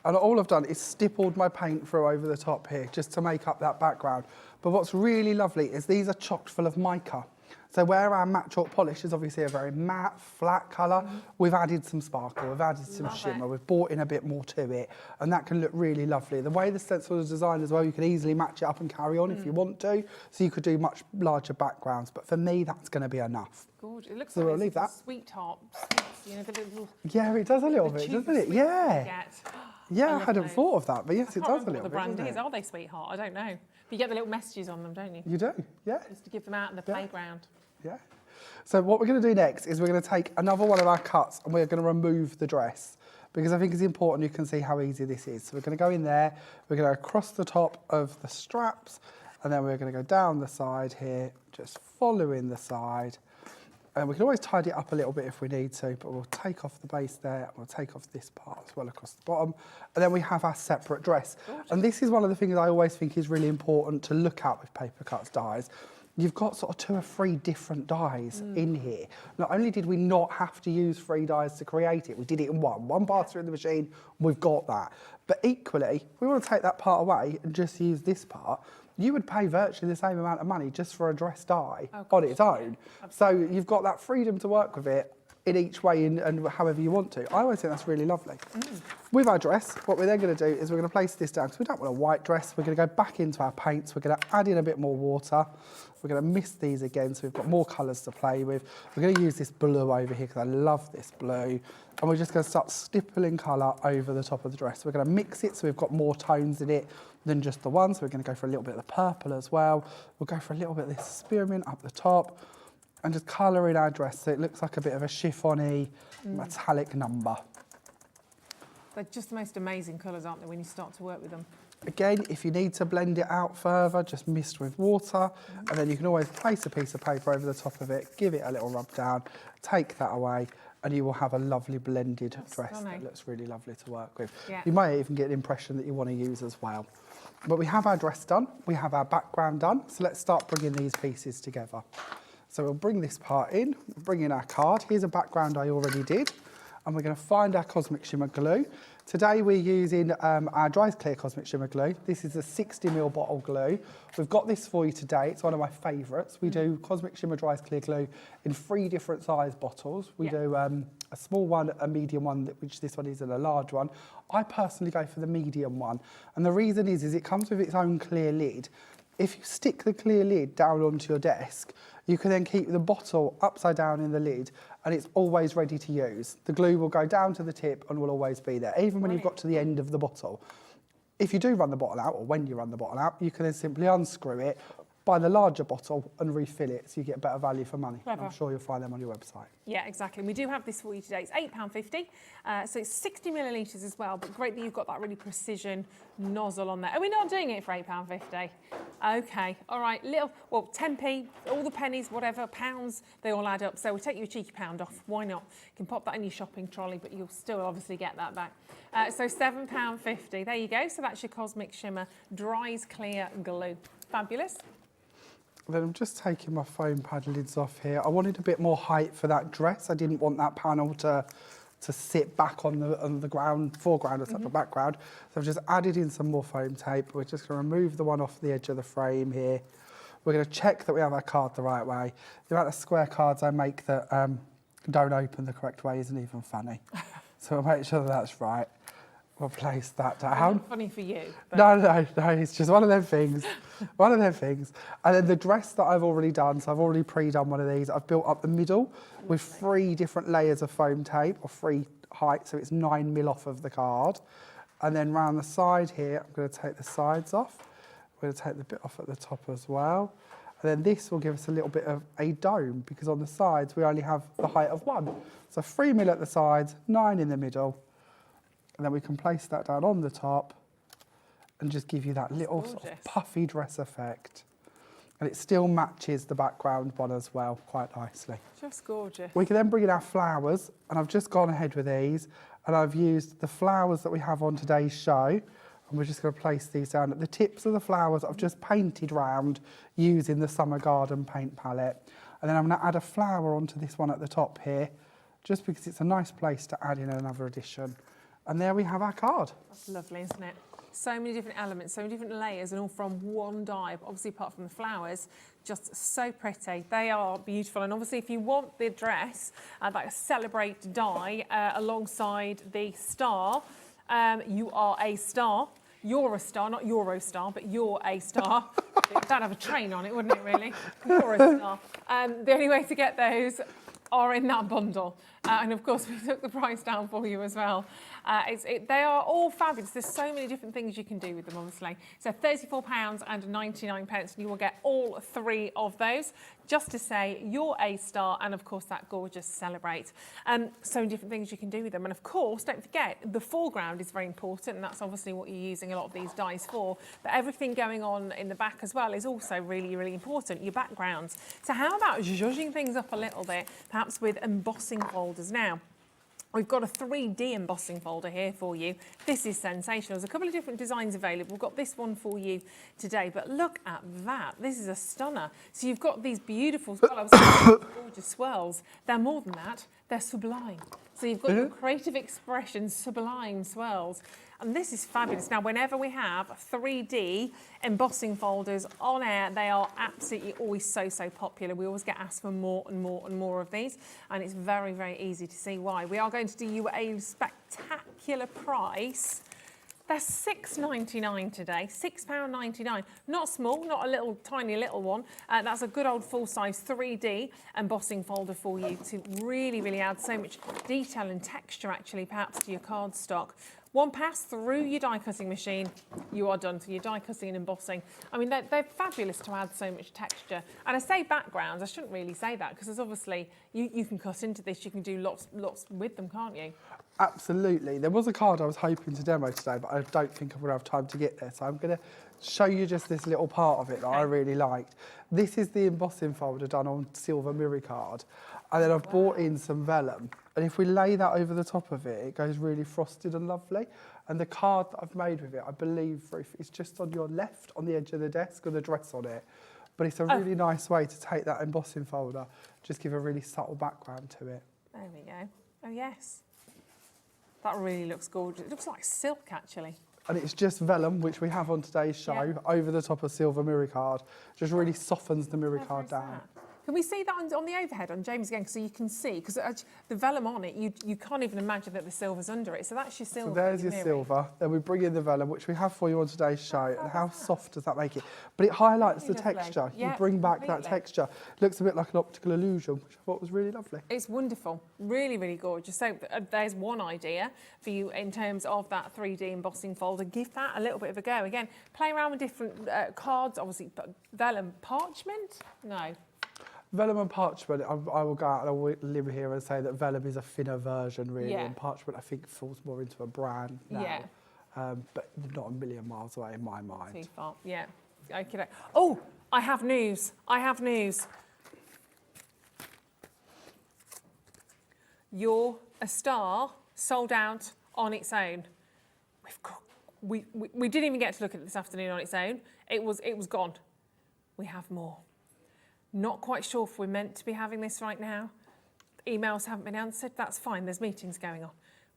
And all I've done is stippled my paint through over the top here just to make up that background. But what's really lovely is these are chocked full of mica. So where our matte chalk polish is obviously a very matte, flat colour, we've added some sparkle, we've added some shimmer, we've brought in a bit more to it, and that can look really lovely. The way the stencil is designed as well, you can easily match it up and carry on if you want to, so you could do much larger backgrounds, but for me, that's going to be enough. Gorgeous. It looks So like we'll leave that. Sweetheart, you know, the little... Yeah, it does a little bit, doesn't it? Yeah. Yeah, I hadn't thought of that, but yes, it does a little bit. What the brand is, are they Sweetheart? I don't know. But you get the little messages on them, don't you? You do, yeah. Just to give them out in the playground. Yeah. So what we're going to do next is we're going to take another one of our cuts and we're going to remove the dress. because I think it's important you can see how easy this is. So we're going to go in there, we're going to go across the top of the straps, and then we're going to go down the side here, just following the side. And we can always tidy it up a little bit if we need to, but we'll take off the base there, and we'll take off this part as well across the bottom. And then we have our separate dress. Gorgeous. And this is one of the things I always think is really important to look at with paper cuts dies. You've got sort of 2 or 3 different dies in here. Not only did we not have to use 3 dies to create it, we did it in one pass through the machine, we've got that. But equally, if we want to take that part away and just use this part, you would pay virtually the same amount of money just for a dress die on its own. So you've got that freedom to work with it in each way and however you want to. I always think that's really lovely. With our dress, what we're then going to do is we're going to place this down, because we don't want a white dress. We're going to go back into our paints. We're going to add in a bit more water. We're going to mist these again, so we've got more colours to play with. We're going to use this blue over here, because I love this blue. And we're just going to start stippling colour over the top of the dress. We're going to mix it so we've got more tones in it than just the one. So we're going to go for a little bit of the purple as well. We'll go for a little bit of this spearmint up the top, and just colour in our dress so it looks like a bit of a chiffon-y metallic number. They're just the most amazing colours, aren't they, when you start to work with them? Again, if you need to blend it out further, just mist with water, and then you can always place a piece of paper over the top of it, give it a little rub down, take that away, and you will have a lovely blended dress that looks really lovely to work with. Yeah. You may even get an impression that you want to use as well. But we have our dress done, we have our background done, so let's start bringing these pieces together. So we'll bring this part in, bring in our card. Here's a background I already did, and we're going to find our Cosmic Shimmer glue. Today we're using our Dry Clear Cosmic Shimmer glue. This is a 60ml bottle glue. We've got this for you today. It's one of my favourites. We do Cosmic Shimmer Dry Clear glue in 3 different size bottles. We do a small one, a medium one, which this one is, and a large one. I personally go for the medium one. And the reason is it comes with its own clear lid. If you stick the clear lid down onto your desk, you can then keep the bottle upside down in the lid, and it's always ready to use. The glue will go down to the tip and will always be there, even when you've got to the end of the bottle. If you do run the bottle out, or when you run the bottle out, you can then simply unscrew it, buy the larger bottle and refill it, so you get better value for money. I'm sure you'll find them on your website. Yeah, exactly. And we do have this for you today. It's £8.50, so it's 60 millilitres as well, but great that you've got that really precision nozzle on there. Are we not doing it for £8.50? Okay, all right, 10p, all the pennies, whatever, pounds, they all add up. So we'll take you a cheeky £1 off. Why not? You can pop that in your shopping trolley, but you'll still obviously get that back. So £7.50, there you go. So that's your Cosmic Shimmer Dries Clear Glue. Fabulous. Then I'm just taking my foam pad lids off here. I wanted a bit more height for that dress. I didn't want that panel to sit back on the ground, foreground or the background. So I've just added in some more foam tape. We're just going to remove the one off the edge of the frame here. We're going to check that we have our card the right way. The amount of square cards I make that don't open the correct way isn't even funny. So we'll make sure that that's right. We'll place that down. Not funny for you. No, it's just one of them things. One of them things. And then the dress that I've already done, so I've already pre-done one of these. I've built up the middle with 3 different layers of foam tape, or 3 heights, so it's 9mm off of the card. And then round the side here, I'm going to take the sides off. I'm going to take the bit off at the top as well. And then this will give us a little bit of a dome, because on the sides we only have the height of 1. So 3mm at the sides, 9 in the middle. And then we can place that down on the top and just give you that little sort of puffy dress effect. And it still matches the background one as well, quite nicely. Just gorgeous. We can then bring in our flowers, and I've just gone ahead with these, and I've used the flowers that we have on today's show, and we're just going to place these down. At the tips of the flowers, I've just painted round using the Summer Garden paint palette. And then I'm going to add a flower onto this one at the top here, just because it's a nice place to add in another addition. And there we have our card. That's lovely, isn't it? So many different elements, so many different layers, and all from one die. Obviously, apart from the flowers, just so pretty. They are beautiful. And obviously, if you want the dress, like a Celebrate die alongside the star, you are a star. You're a star, not Eurostar, but you're a star. That'd have a train on it, wouldn't it, really? You're a star. The only way to get those are in that bundle. And of course, we took the price down for you as well. They are all fabulous. There's so many different things you can do with them, obviously. So £34.99, and you will get all 3 of those. Just to say you're a star, and of course that gorgeous Celebrate. So many different things you can do with them. And of course, don't forget, the foreground is very important, and that's obviously what you're using a lot of these dies for. But everything going on in the back as well is also really, really important, your backgrounds. So how about zhuzhing things up a little bit, perhaps with embossing folders now? We've got a 3D embossing folder here for you. This is sensational. There's a couple of different designs available. We've got this one for you today, but look at that. This is a stunner. So you've got these beautiful, gorgeous swirls. They're more than that. They're sublime. So you've got your creative expression, sublime swirls. And this is fabulous. Now, whenever we have 3D embossing folders on air, they are absolutely always so popular. We always get asked for more and more and more of these, and it's very, very easy to see why. We are going to do you a spectacular price. They're £6.99 today, £6.99. Not small, not a little tiny little one. That's a good old full-size 3D embossing folder for you to really, really add so much detail and texture, actually, perhaps to your cardstock. One pass through your die cutting machine, you are done for your die cutting and embossing. I mean, they're fabulous to add so much texture. And I say backgrounds, I shouldn't really say that, because there's obviously, you can cut into this, you can do lots with them, can't you? Absolutely. There was a card I was hoping to demo today, but I don't think I'm going to have time to get there. So I'm going to show you just this little part of it that I really liked. This is the embossing folder done on silver mirror card. And then I've bought in some vellum. And if we lay that over the top of it, it goes really frosted and lovely. And the card that I've made with it, I believe, Ruth, is just on your left, on the edge of the desk with a dress on it. But it's a really nice way to take that embossing folder, just give a really subtle background to it. There we go. Oh, yes. That really looks gorgeous. It looks like silk, actually. And it's just vellum, which we have on today's show, over the top of silver mirror card. Just really softens the mirror card down. Can we see that on the overhead on James again, so you can see? Because the vellum on it, you can't even imagine that the silver's under it. So that's your silver. So there's your silver. Then we bring in the vellum, which we have for you on today's show. And how soft does that make it? But it highlights the texture. You bring back that texture. It looks a bit like an optical illusion, which I thought was really lovely. It's wonderful. Really, really gorgeous. So there's one idea for you in terms of that 3D embossing folder. Give that a little bit of a go. Again, play around with different cards. Obviously, vellum parchment? No. Vellum and parchment, I will go out and I will live here and say that vellum is a thinner version, really, and parchment, I think, falls more into a brand now. But not a million miles away in my mind. Too far, yeah. Okay. Oh, I have news. I have news. You're a Star sold out on its own. We didn't even get to look at it this afternoon on its own. It was gone. We have more. Not quite sure if we're meant to be having this right now. Emails haven't been answered. That's fine. There's meetings going on.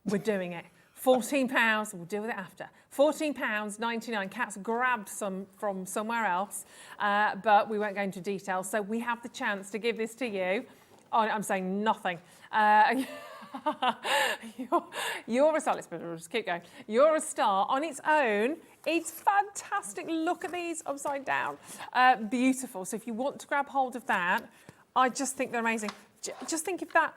We're doing it. £14. We'll deal with it after. £14.99. Cat's grabbed some from somewhere else, but we won't go into detail. So we have the chance to give this to you. Oh, I'm saying nothing. You're a star. Let's just keep going. You're a Star on its own. It's fantastic. Look at these upside down. Beautiful. So if you want to grab hold of that, I just think they're amazing. Just think of that.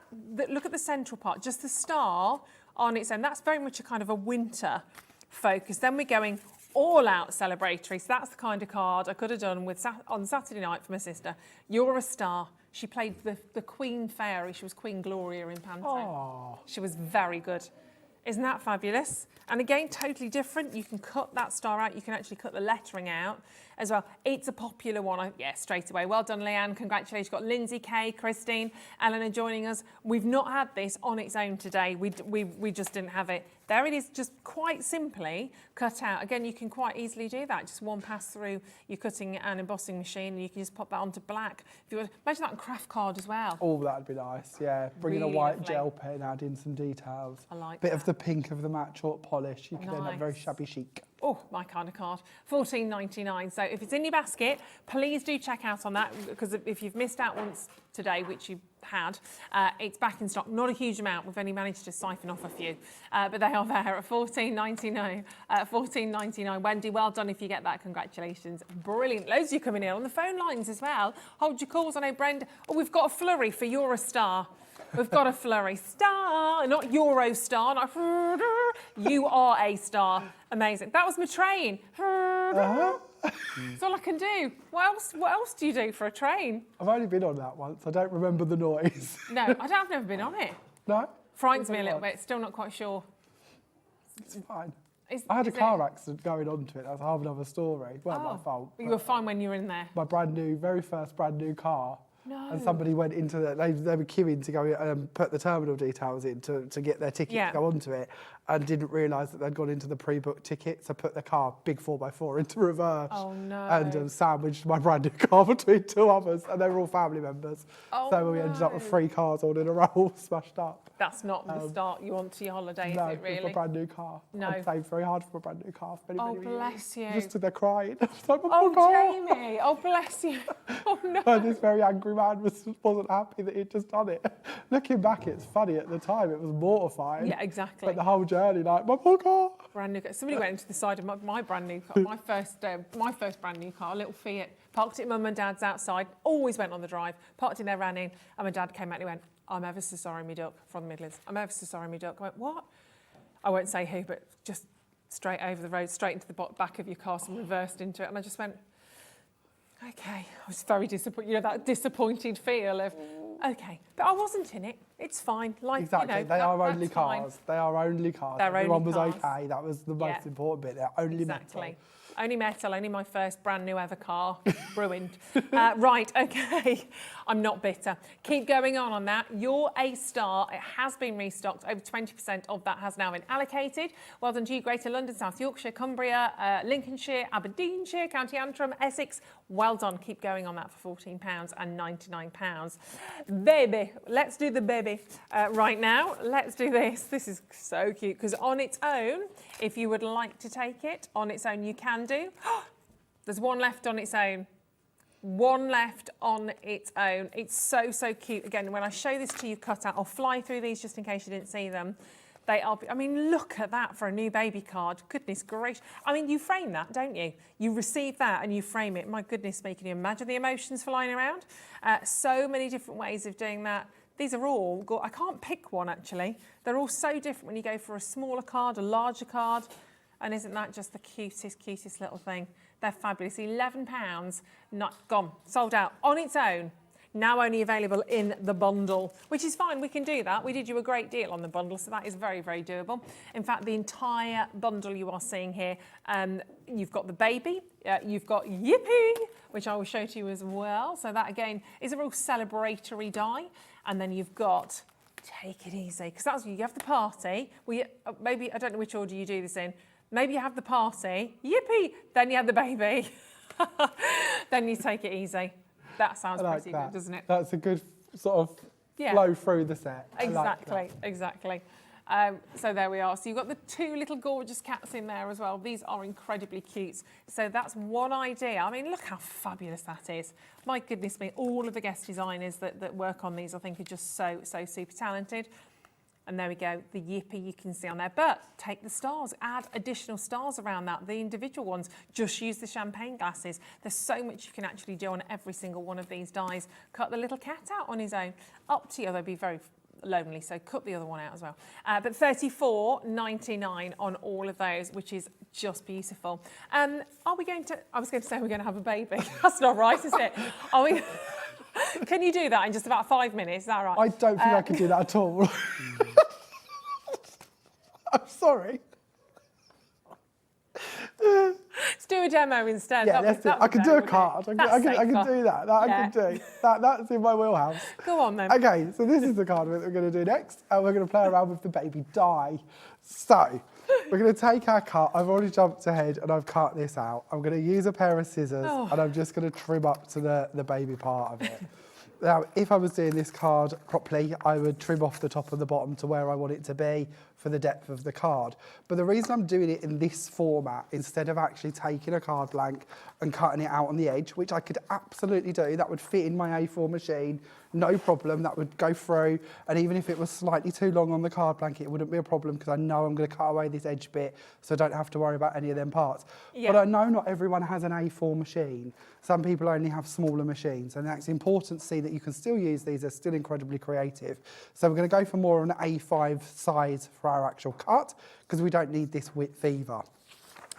Look at the central part. Just the star on its own. That's very much a kind of a winter focus. Then we're going all out celebratory. So that's the kind of card I could have done with on Saturday night for my sister. You're a Star. She played the Queen Fairy. She was Queen Gloria in Panto. Aww. She was very good. Isn't that fabulous? And again, totally different. You can cut that star out. You can actually cut the lettering out as well. It's a popular one. Yeah, straight away. Well done, Leanne. Congratulations. You've got Lindsay, Kay, Christine, Eleanor joining us. We've not had this on its own today. We just didn't have it. There it is, just quite simply cut out. Again, you can quite easily do that. Just one pass through your cutting and embossing machine, and you can just pop that onto black. If you want, imagine that on craft card as well. Oh, that'd be nice, yeah. Bring in a white gel pen, add in some details. I like Bit that. of the pink of the matte chalk polish. You can end up very shabby chic. Oh, my kind of card. $14.99. So if it's in your basket, please do check out on that, because if you've missed out once today, which you had. It's back in stock, not a huge amount. We've only managed to siphon off a few, but they are there at $14.99. $14.99. Wendy, well done if you get that. Congratulations. Brilliant. Loads of you coming in on the phone lines as well. Hold your calls. I know Brenda. Oh, we've got a flurry for You're a Star. We've got a flurry. Star, not Eurostar. Not you are a star. Amazing. That was my train. That's all I can do. What else do you do for a train? I've only been on that once. I don't remember the noise. No, I've never been on it. No? Frightens me a little bit. Still not quite sure. It's fine. I had a car accident going onto it. That's half another story. Well, my fault. But you were fine when you were in there. My very first brand new car. No. And somebody went into they were queuing to go put the terminal details in to get their ticket to go onto it, and didn't realise that they'd gone into the pre-booked ticket, so put the car, big 4x4, into reverse. Oh no. And sandwiched my brand new car between two others, and they were all family members. Oh, so we ended up with 3 cars all in a row, smashed up. That's not the start you want to your holiday, is it really? No, it's a brand new car. No. I've saved very hard for a brand new car for many, many years. Bless you. Just stood there crying. I was like, oh, Jamie. Oh, bless you. Oh, no. And this very angry man wasn't happy that he'd just done it. Looking back, it's funny. At the time, it was mortifying. Yeah, exactly. But the whole journey, like, my poor car. Brand new car. Somebody went into the side of my brand new car, my first brand new car, a little Fiat. Parked it at Mum and Dad's outside. Always went on the drive. Parked in there, ran in, and my dad came out and he went, "I'm ever so sorry, me duck," from the Midlands. "I'm ever so sorry, me duck." I went, "What?" I won't say who, but just straight over the road, straight into the back of your car, and reversed into it. And I just went, okay. I was very disappointed. You know, that disappointed feel of, okay. But I wasn't in it. It's fine. Life, exactly. You know, they are only that's cars. fine. They are only cars. They're Everyone only was cars. okay. That was the most important bit. They're only metal. Only metal, only my first brand new ever car, ruined. Right, okay, I'm not bitter. Keep going on that. You're a star. It has been restocked. Over 20% of that has now been allocated. Well done to you, Greater London, South Yorkshire, Cumbria, Lincolnshire, Aberdeenshire, County Antrim, Essex. Well done. Keep going on that for £14 and £99. Baby, let's do the baby right now. Let's do this. This is so cute because on its own, if you would like to take it on its own, you can do. There's one left on its own. One left on its own. It's so, so cute. Again, when I show this to you cut out, I'll fly through these just in case you didn't see them. They are, I mean, look at that for a new baby card. Goodness gracious. I mean, you frame that, don't you? You receive that and you frame it. My goodness me, can you imagine the emotions flying around? So many different ways of doing that. These are all, I can't pick one actually. They're all so different when you go for a smaller card, a larger card. And isn't that just the cutest little thing? They're fabulous. £11, not gone, sold out on its own. Now only available in the bundle, which is fine. We can do that. We did you a great deal on the bundle, so that is very, very doable. In fact, the entire bundle you are seeing here, you've got the baby, you've got Yippee, which I will show to you as well. So that, again, is a real celebratory die. And then you've got Take It Easy, because that's you have the party. Maybe, I don't know which order you do this in. Maybe you have the party, yippee, then you have the baby, then you take it easy. That sounds pretty good, doesn't it? That's a good sort of flow through the set. Exactly, exactly. So there we are. So you've got the 2 little gorgeous cats in there as well. These are incredibly cute. So that's one idea. I mean, look how fabulous that is. My goodness me, all of the guest designers that work on these, I think, are just so, so super talented. And there we go, the yippee you can see on there. But take the stars, add additional stars around that, the individual ones. Just use the champagne glasses. There's so much you can actually do on every single one of these dies. Cut the little cat out on his own. Up to you, they'd be very lonely, so cut the other one out as well. But $34.99 on all of those, which is just beautiful. Are we going to, I was going to say we're going to have a baby. That's not right, is it? Are we? Can you do that in just about 5 minutes? Is that right? I don't think I can do that at all. I'm sorry. Let's do a demo instead. Yeah, let's do it. I can do a card. I can do that. I can do. That's in my wheelhouse. Go on then. Okay, so this is the card that we're going to do next. And we're going to play around with the baby die. So, we're going to take our cut. I've already jumped ahead and I've cut this out. I'm going to use a pair of scissors and I'm just going to trim up to the baby part of it. Now, if I was doing this card properly, I would trim off the top and the bottom to where I want it to be. for the depth of the card. But the reason I'm doing it in this format, instead of actually taking a card blank and cutting it out on the edge, which I could absolutely do, that would fit in my A4 machine, no problem, that would go through, and even if it was slightly too long on the card blank, it wouldn't be a problem because I know I'm going to cut away this edge bit, so I don't have to worry about any of them parts. But I know not everyone has an A4 machine. Some people only have smaller machines, and it's important to see that you can still use these, they're still incredibly creative. So we're going to go for more of an A5 size for our actual cut, because we don't need this width either.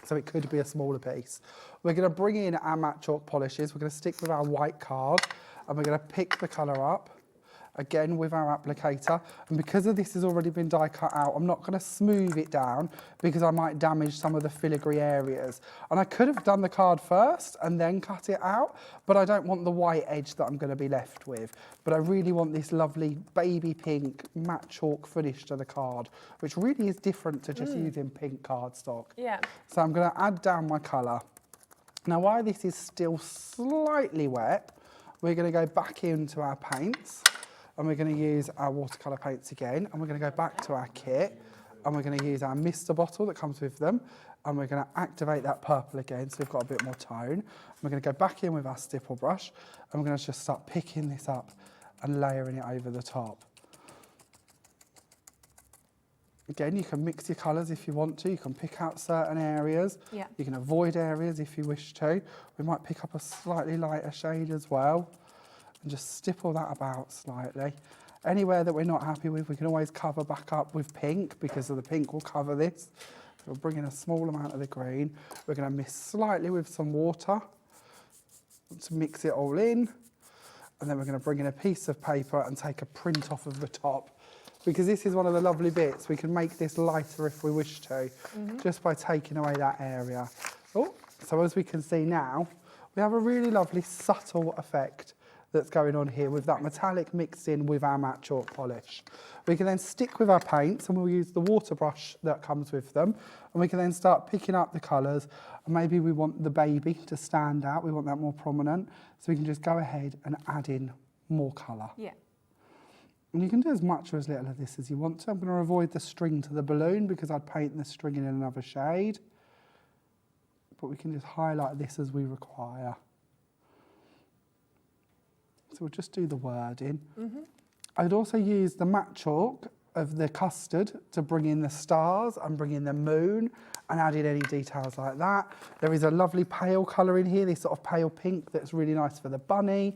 So it could be a smaller piece. We're going to bring in our matte chalk polishes, we're going to stick with our white card, and we're going to pick the colour up, again with our applicator. And because of this has already been die cut out, I'm not going to smooth it down because I might damage some of the filigree areas. And I could have done the card first and then cut it out, but I don't want the white edge that I'm going to be left with. But I really want this lovely baby pink matte chalk finish to the card, which really is different to just using pink cardstock. Yeah. So I'm going to add down my colour. Now, while this is still slightly wet, we're going to go back into our paints and we're going to use our watercolour paints again, and we're going to go back to our kit and we're going to use our mister bottle that comes with them, and we're going to activate that purple again so we've got a bit more tone. And we're going to go back in with our stipple brush and we're going to just start picking this up and layering it over the top. Again, you can mix your colours if you want to. You can pick out certain areas. Yeah. You can avoid areas if you wish to. We might pick up a slightly lighter shade as well and just stipple that about slightly. Anywhere that we're not happy with, we can always cover back up with pink, because of the pink will cover this. So we'll bring in a small amount of the green. We're going to mix slightly with some water to mix it all in. And then we're going to bring in a piece of paper and take a print off of the top, because this is one of the lovely bits. We can make this lighter if we wish to, just by taking away that area. Oh, so as we can see now, we have a really lovely subtle effect that's going on here with that metallic mixed in with our matte chalk polish. We can then stick with our paints and we'll use the water brush that comes with them, and we can then start picking up the colours, and maybe we want the baby to stand out, we want that more prominent, so we can just go ahead and add in more colour. Yeah. And you can do as much or as little of this as you want to. I'm going to avoid the string to the balloon because I'd paint the string in another shade. But we can just highlight this as we require. So we'll just do the wording. I'd also use the matte chalk of the custard to bring in the stars and bring in the moon and add in any details like that. There is a lovely pale colour in here, this sort of pale pink that's really nice for the bunny.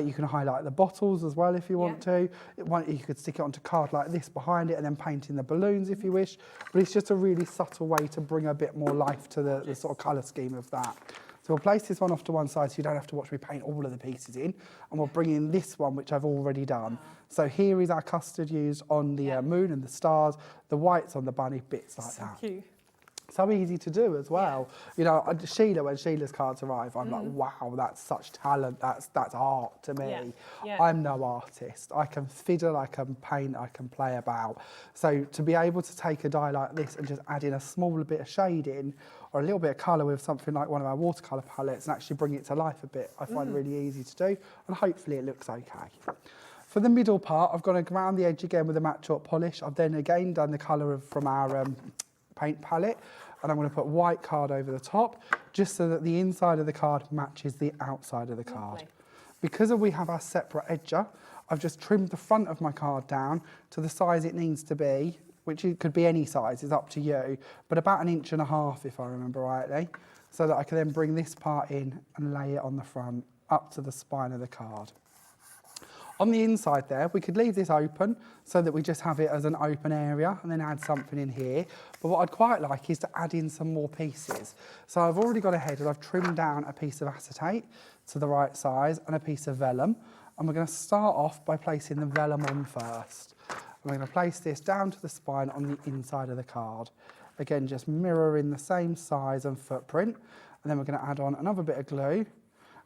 You can highlight the bottles as well if you want to. You could stick it onto card like this behind it and then paint in the balloons if you wish. But it's just a really subtle way to bring a bit more life to the sort of colour scheme of that. So we'll place this one off to one side so you don't have to watch me paint all of the pieces in, and we'll bring in this one, which I've already done. So here is our custard used on the moon and the stars, the whites on the bunny, bits like that. Cute. So easy to do as well. You know, Sheila, when Sheila's cards arrive, I'm like, wow, that's such talent, that's art to me. I'm no artist. I can fiddle, I can paint, I can play about. So to be able to take a die like this and just add in a smaller bit of shading or a little bit of colour with something like one of our watercolour palettes and actually bring it to life a bit, I find really easy to do, and hopefully it looks okay. For the middle part, I've gone around the edge again with a matte chalk polish. I've then again done the colour from our paint palette, and I'm going to put white card over the top just so that the inside of the card matches the outside of the card. Because we have our separate edger, I've just trimmed the front of my card down to the size it needs to be, which it could be any size, it's up to you, but about 1.5 inches if I remember rightly, so that I can then bring this part in and lay it on the front up to the spine of the card. On the inside there, we could leave this open so that we just have it as an open area and then add something in here. But what I'd quite like is to add in some more pieces. So I've already gone ahead and I've trimmed down a piece of acetate to the right size and a piece of vellum. And we're going to start off by placing the vellum on first. And we're going to place this down to the spine on the inside of the card. Again, just mirroring the same size and footprint. And then we're going to add on another bit of glue.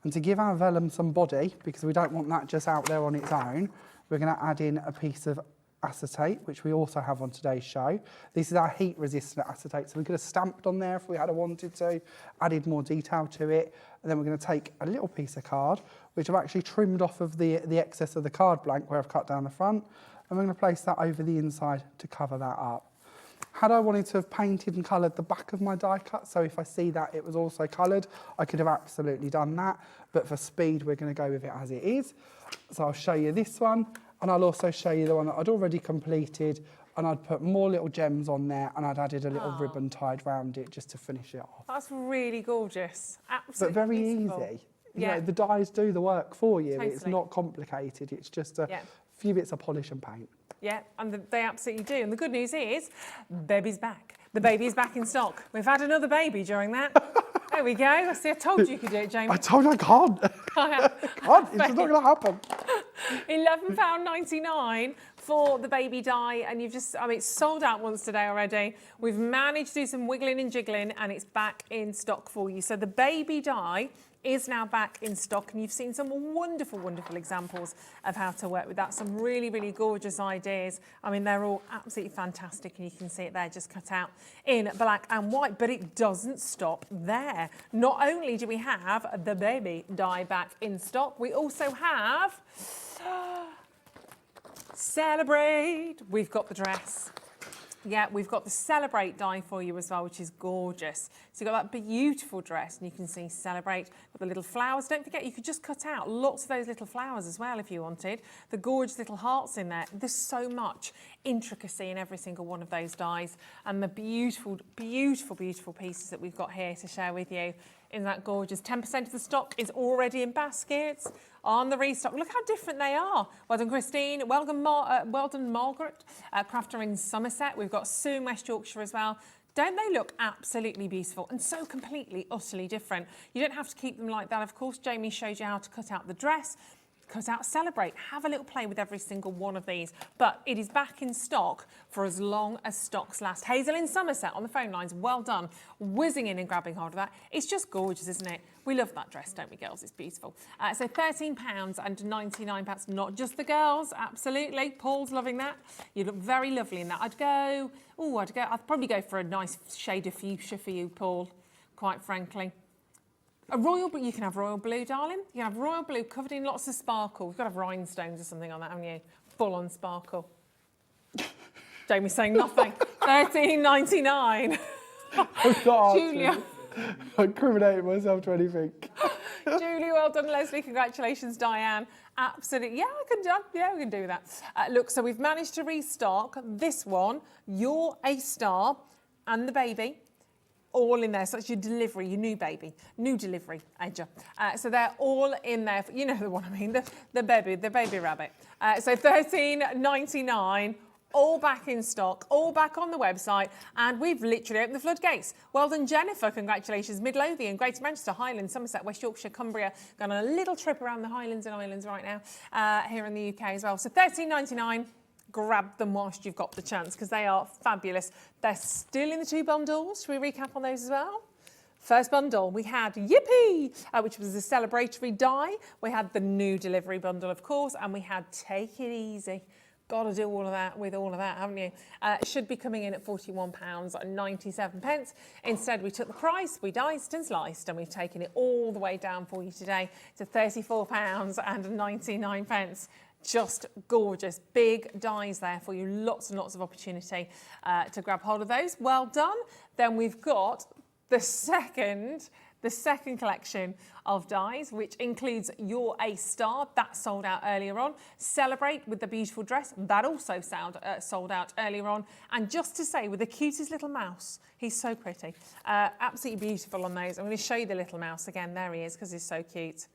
And to give our vellum some body, because we don't want that just out there on its own, we're going to add in a piece of acetate, which we also have on today's show. This is our heat-resistant acetate, so we could have stamped on there if we had wanted to, added more detail to it, and then we're going to take a little piece of card, which I've actually trimmed off of the excess of the card blank where I've cut down the front, and we're going to place that over the inside to cover that up. Had I wanted to have painted and coloured the back of my die cut, so if I see that it was also coloured, I could have absolutely done that. But for speed, we're going to go with it as it is. So I'll show you this one, and I'll also show you the one that I'd already completed, and I'd put more little gems on there, and I'd added a little ribbon tied round it just to finish it off. That's really gorgeous. Absolutely. But very beautiful. easy. You know, the dies do the work for you. Totally. It's not complicated. It's just a few bits of polish and paint. Yeah, and they absolutely do. And the good news is, baby's back. The baby is back in stock. We've had another baby during that. There we go. See, I told you could do it, Jamie. I told you I can't. I can't. It's just not going to happen. £11.99 for the baby die, and you've just, I mean, it's sold out once today already. We've managed to do some wiggling and jiggling, and it's back in stock for you. So the baby die is now back in stock, and you've seen some wonderful, wonderful examples of how to work with that. Some really, really gorgeous ideas. I mean, they're all absolutely fantastic, and you can see it there just cut out in black and white, but it doesn't stop there. Not only do we have the baby die back in stock, we also have Celebrate. We've got the dress. Yeah, we've got the Celebrate die for you as well, which is gorgeous. So you've got that beautiful dress, and you can see Celebrate with the little flowers. Don't forget, you could just cut out lots of those little flowers as well if you wanted. The gorgeous little hearts in there. There's so much intricacy in every single one of those dies, and the beautiful, beautiful, beautiful pieces that we've got here to share with you. Isn't that gorgeous? 10% of the stock is already in baskets on the restock. Look how different they are. Well done, Christine. Well done, Margaret. Crafter in Somerset. We've got Sue in West Yorkshire as well. Don't they look absolutely beautiful and so completely, utterly different? You don't have to keep them like that. Of course, Jamie showed you how to cut out the dress, cut out Celebrate. Have a little play with every single one of these. But it is back in stock for as long as stocks last. Hazel in Somerset on the phone lines. Well done. Whizzing in and grabbing hold of that. It's just gorgeous, isn't it? We love that dress, don't we, girls? It's beautiful. So £13.99, not just the girls, absolutely. Paul's loving that. You look very lovely in that. I'd probably go for a nice shade of fuchsia for you, Paul, quite frankly. A royal blue, you can have royal blue, darling. You can have royal blue covered in lots of sparkle. You've got to have rhinestones or something on that, haven't you? Full on sparkle. Jamie's saying nothing. £13.99. Julia. I incriminated myself to anything. Julie, well done. Leslie, congratulations. Diane, absolutely. Yeah, we can do that. Look, so we've managed to restock this one, You're a Star, and the baby. All in there, so it's your delivery, your new baby, new delivery, Edger. So they're all in there. You know the one I mean, the baby rabbit. So £13.99, all back in stock, all back on the website, and we've literally opened the floodgates. Well done, Jennifer. Congratulations, Midlothian, Greater Manchester, Highlands, Somerset, West Yorkshire, Cumbria. Going on a little trip around the Highlands and Islands right now, here in the UK as well. So £13.99. Grab them whilst you've got the chance, because they are fabulous. They're still in the 2 bundles. Should we recap on those as well? First bundle, we had Yippee, which was the celebratory die. We had the new delivery bundle, of course, and we had Take It Easy. Got to do all of that with all of that, haven't you? Should be coming in at £41.97. Instead, we took the price, we diced and sliced, and we've taken it all the way down for you today to £34.99. Just gorgeous. Big dies there for you. Lots and lots of opportunity to grab hold of those. Well done. Then we've got the second collection of dies, which includes You're a Star. That sold out earlier on. Celebrate with the beautiful dress. That also sold out earlier on. And just to say, with the cutest little mouse, he's so pretty. Absolutely beautiful on those. I'm going to show you the little mouse again. There he is, because he's so cute.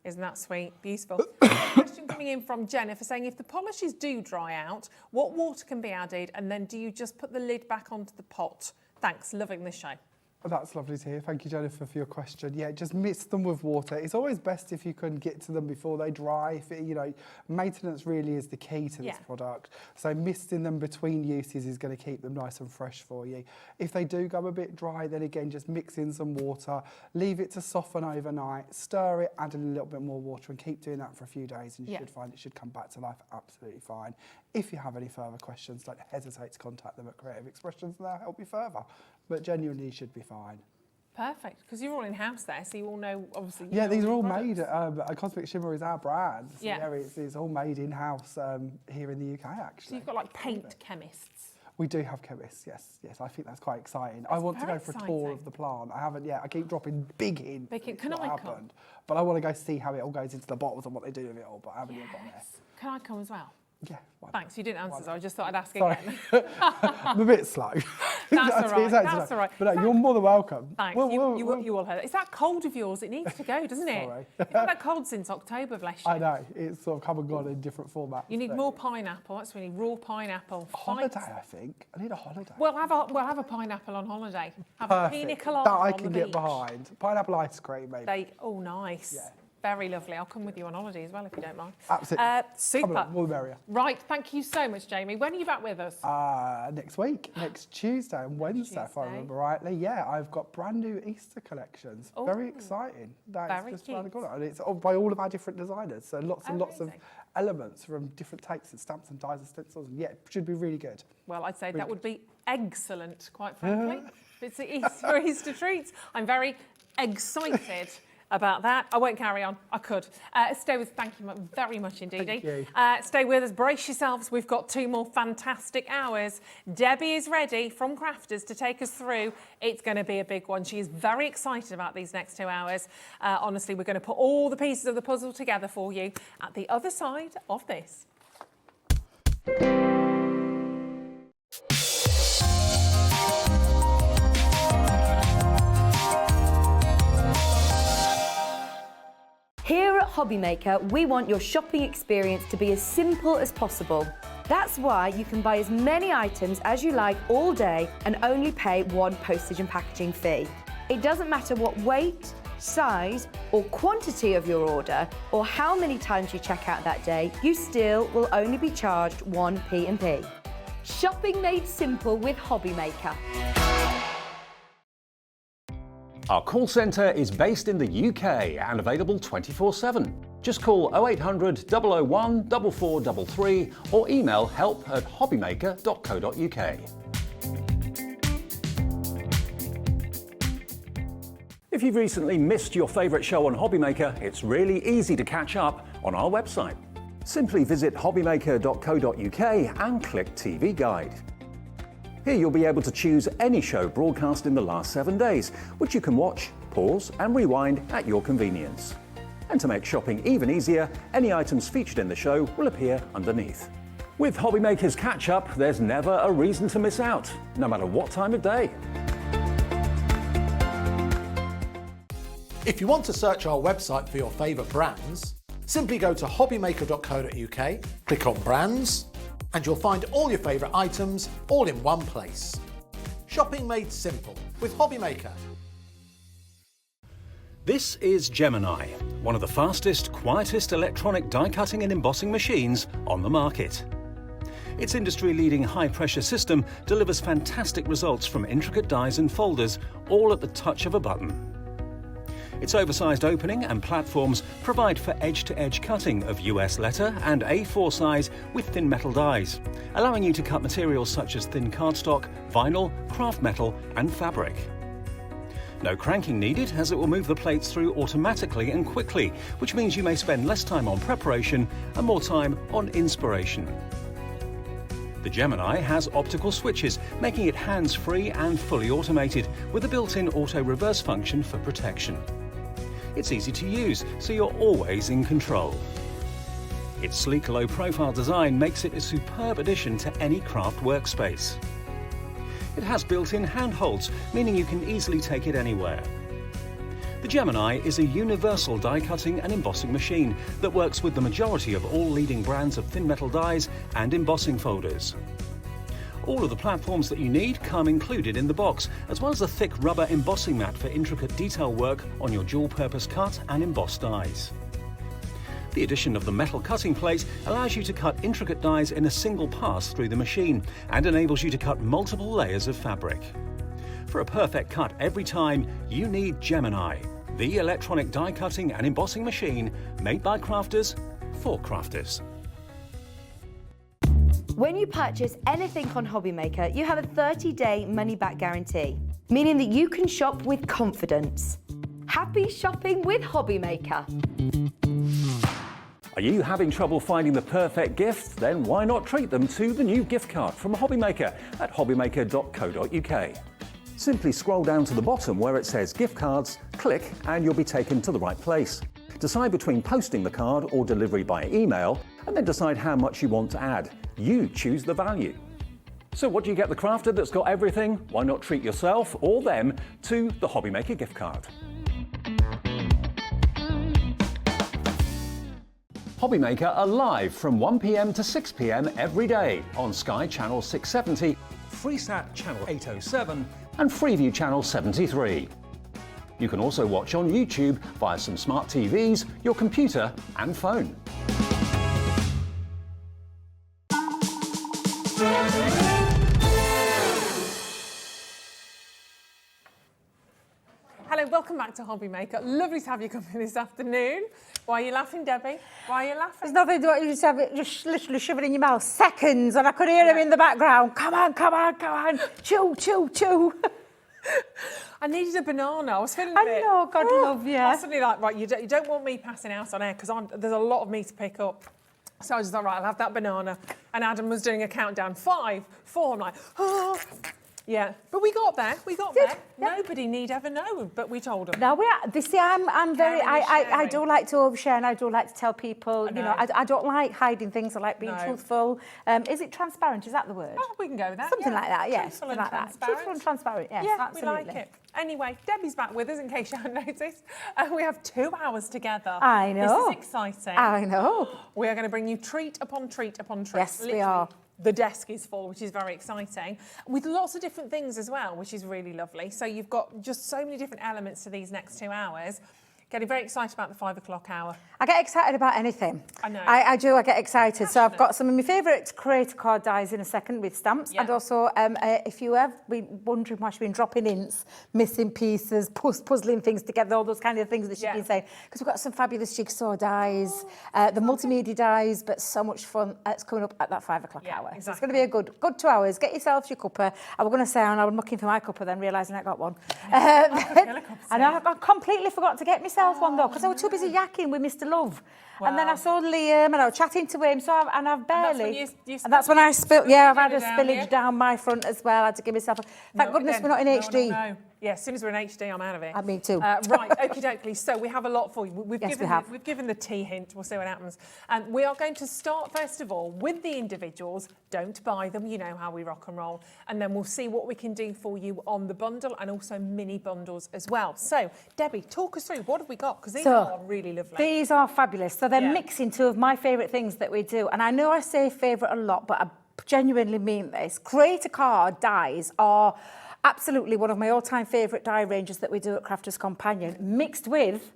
Isn't that sweet? Beautiful. Question coming in from Jennifer saying, if the polishes do dry out, what water can be added, and then do you just put the lid back onto the pot? Thanks, loving the show. That's lovely to hear. Thank you, Jennifer, for your question. Yeah, just mix them with water. It's always best if you can get to them before they dry. Maintenance really is the key to this product. So misting them between uses is going to keep them nice and fresh for you. If they do go a bit dry, then again, just mix in some water, leave it to soften overnight, stir it, add a little bit more water, and keep doing that for a few days, and you should find it should come back to life absolutely fine. If you have any further questions, don't hesitate to contact them at Creative Expressions, and they'll help you further. But genuinely, you should be fine. Perfect, because you're all in-house there, so you all know, obviously. Yeah, these are all made at Cosmic Shimmer is our brand. So it's all made in-house here in the UK, actually. So you've got like paint chemists. We do have chemists, yes. I think that's quite exciting. I want to go for a tour of the plant. I haven't yet. I keep dropping big hints. Can I come? But I want to go see how it all goes into the bottles and what they do with it all, but I haven't yet got there. Can I come as well? Yeah. Thanks, you didn't answer, so I just thought I'd ask Sorry. again. I'm a bit slow. That's all right, that's all right. But you're more than welcome. Thanks, you all heard it. It's that cold of yours, it needs to go, doesn't it? Sorry. You've had that cold since October, bless you. I know, it's sort of come and gone in different formats. You need more pineapple, that's what we need, raw pineapple. Holiday, I think. I need a holiday. We'll have a pineapple on holiday. Have a pina colada that I on can the get beach. behind. Pineapple ice cream, maybe. Oh, nice. Yeah. Very lovely. I'll come with you on holiday as well, if you don't mind. Absolutely. Super. Come on, more the merrier. Right, thank you so much, Jamie. When are you back with us? Next week, next Tuesday and Wednesday, if I remember rightly. Yeah, I've got brand new Easter collections. Ooh. Very exciting. That's Very just around the cute. corner. And it's by all of our different designers. So lots and lots of Amazing. elements from different takes and stamps and dies and stencils. Yeah, it should be really good. Well, I'd say that would be excellent, quite frankly. It's for Easter treats. I'm very excited about that. I won't carry on. I could. Thank you very much indeed. Thank you. Stay with us. Brace yourselves. We've got 2 more fantastic hours. Debbie is ready from Crafters to take us through. It's going to be a big one. She is very excited about these next 2 hours. Honestly, we're going to put all the pieces of the puzzle together for you at the other side of this. Here at Hobbymaker, we want your shopping experience to be as simple as possible. That's why you can buy as many items as you like all day and only pay 1 postage and packaging fee. It doesn't matter what weight, size or quantity of your order or how many times you check out that day, you still will only be charged 1 P&P. Shopping made simple with Hobbymaker. Our call centre is based in the UK and available 24/7. Just call 0800 001 4433 or email help@hobbymaker.co.uk. If you've recently missed your favourite show on Hobbymaker, it's really easy to catch up on our website. Simply visit hobbymaker.co.uk and click TV Guide. Here you'll be able to choose any show broadcast in the last 7 days, which you can watch, pause and rewind at your convenience. And to make shopping even easier, any items featured in the show will appear underneath. With Hobbymaker's Catch-Up, there's never a reason to miss out, no matter what time of day. If you want to search our website for your favourite brands, simply go to hobbymaker.co.uk, click on Brands, and you'll find all your favourite items all in one place. Shopping made simple with Hobbymaker. This is Gemini, one of the fastest, quietest electronic die cutting and embossing machines on the market. Its industry-leading high-pressure system delivers fantastic results from intricate dies and folders, all at the touch of a button. Its oversized opening and platforms provide for edge-to-edge cutting of US letter and A4 size with thin metal dies, allowing you to cut materials such as thin cardstock, vinyl, craft metal and fabric. No cranking needed, as it will move the plates through automatically and quickly, which means you may spend less time on preparation and more time on inspiration. The Gemini has optical switches, making it hands-free and fully automated, with a built-in auto-reverse function for protection. It's easy to use, so you're always in control. Its sleek, low-profile design makes it a superb addition to any craft workspace. It has built-in handholds, meaning you can easily take it anywhere. The Gemini is a universal die-cutting and embossing machine that works with the majority of all leading brands of thin metal dies and embossing folders. All of the platforms that you need come included in the box, as well as a thick rubber embossing mat for intricate detail work on your dual-purpose cut and embossed dies. The addition of the metal cutting plate allows you to cut intricate dies in a single pass through the machine and enables you to cut multiple layers of fabric. For a perfect cut every time, you need Gemini, the electronic die cutting and embossing machine made by crafters for crafters. When you purchase anything on Hobbymaker, you have a 30-day money-back guarantee, meaning that you can shop with confidence. Happy shopping with Hobbymaker. Are you having trouble finding the perfect gift? Then why not treat them to the new gift card from Hobbymaker at hobbymaker.co.uk. Simply scroll down to the bottom where it says gift cards, click and you'll be taken to the right place. Decide between posting the card or delivery by email and then decide how much you want to add. You choose the value. So what do you get the crafter that's got everything? Why not treat yourself or them to the Hobbymaker gift card? Hobbymaker are live from 1 p.m. to 6 p.m. every day on Sky Channel 670, Freesat Channel 807 and Freeview Channel 73. You can also watch on YouTube via some smart TVs, your computer and phone. Hello, welcome back to Hobbymaker. Lovely to have you company this afternoon. Why are you laughing, Debbie? Why are you laughing? There's nothing to it. You just have it just literally shivering in your mouth. Seconds, and I could hear him in the background. Come on, come on, come on. Chew, chew, chew. I needed a banana. I was feeling a bit... I know, God love you. I was suddenly like, right, you don't want me passing out on air because there's a lot of me to pick up. So I was just like, right, I'll have that banana. And Adam was doing a countdown. 5, 4. I'm like, oh. Yeah, but we got there. We got there. Yeah. Nobody need ever know, but we told them. No, we are. This year, I'm very. I do like to overshare, and I do like to tell people. You know, I don't like hiding things. I like being truthful. Is it transparent? Is that the word? Oh, we can go with that. Something like that. Yes, Truthful and like transparent. That. Truthful and transparent. Yes, yeah, absolutely. we like it. Anyway, Debbie's back with us in case you haven't noticed. We have 2 hours together. I know. This is exciting. I know. We are going to bring you treat upon treat upon treat. Yes, we are. The desk is full, which is very exciting, with lots of different things as well, which is really lovely. So you've got just so many different elements to these next 2 hours. Getting very excited about the 5 o'clock hour. I get excited about anything. I know. I do, I get excited. So I've got some of my favourite creator card dies in a second with stamps. Yep. And also, if you have been wondering why she's been dropping hints, missing pieces, puzzling things together, all those kind of things that she's been saying. Because we've got some fabulous jigsaw dies, the multimedia dies, but so much fun. It's coming up at that 5 o'clock hour. Exactly. So it's going to be a good 2 hours. Get yourself your cuppa. I was going to say, and I was looking for my cuppa, then realising I got one. And I completely forgot to get myself one though, because I was too busy yakking with Mr. Love. Wow. And then I saw Liam and I was chatting to him, so I've barely... And that's when I spilled... Yeah, I've had a spillage down my front as well. I had to give myself... Thank goodness we're not in HD. No. Yeah, as soon as we're in HD, I'm out of it. Me too. Right, okie dokie. So we have a lot for you. We've given the tea hint. We'll see what happens. And we are going to start, first of all, with the individuals. Don't buy them. You know how we rock and roll. And then we'll see what we can do for you on the bundle and also mini bundles as well. So, Debbie, talk us through. What have we got? Because these are really lovely. These are fabulous. So they're mixing 2 of my favourite things that we do. And I know I say favourite a lot, but I genuinely mean this. Creator card dies are... absolutely one of my all-time favourite die ranges that we do at Crafters Companion, mixed with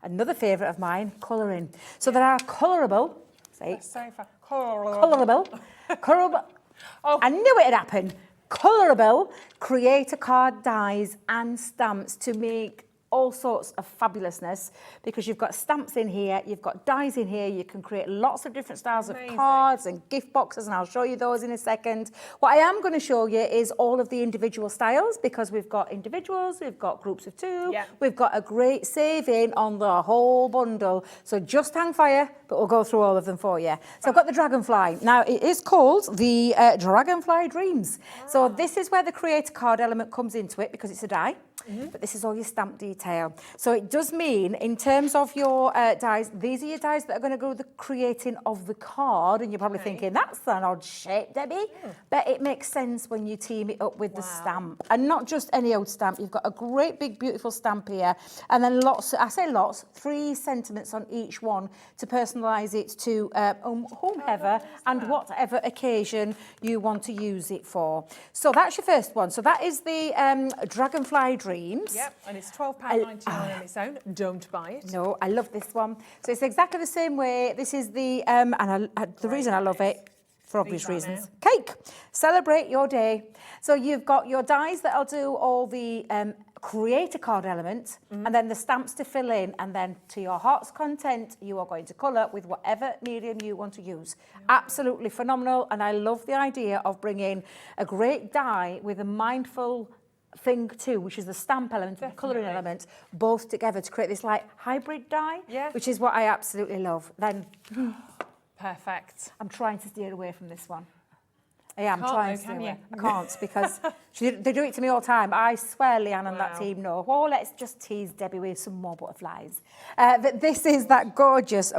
another favourite of mine, colouring. So there are colourable, colourable, oh. I knew it'd happen, colourable creator card dies and stamps to make all sorts of fabulousness, because you've got stamps in here, you've got dies in here, you can create lots of different styles of cards and gift boxes, and I'll show you those in a second. What I am going to show you is all of the individual styles, because we've got individuals, we've got groups of 2, we've got a great saving on the whole bundle. So just hang fire, but we'll go through all of them for you. So I've got the Dragonfly. Now it is called the Dragonfly Dreams. So this is where the creator card element comes into it, because it's a die. But this is all your stamp detail. So it does mean, in terms of your dies, these are your dies that are going to go the creating of the card. And you're probably thinking, that's an odd shape, Debbie. But it makes sense when you team it up with the stamp. And not just any old stamp. You've got a great, big, beautiful stamp here. And then lots, I say lots, 3 sentiments on each one to personalise it to whomever and whatever occasion you want to use it for. So that's your first one. So that is the Dragonfly Dream. Yep, and it's £12.99 on its own. Don't buy it. No, I love this one. So it's exactly the same way. This is the, the reason I love it, for obvious reasons. Cake. Celebrate your day. So you've got your dies that'll do all the creator card element, and then the stamps to fill in, and then to your heart's content, you are going to colour with whatever medium you want to use. Absolutely phenomenal, and I love the idea of bringing a great die with a mindful thing too, which is the stamp element and the colouring element, both together to create this like hybrid die, which is what I absolutely love. Then, perfect. I'm trying to steer away from this one. Yeah, I'm trying to steer away. I can't because they do it to me all the time. I swear Leanne and that team know. Oh, let's just tease Debbie with some more butterflies. But this is that gorgeous,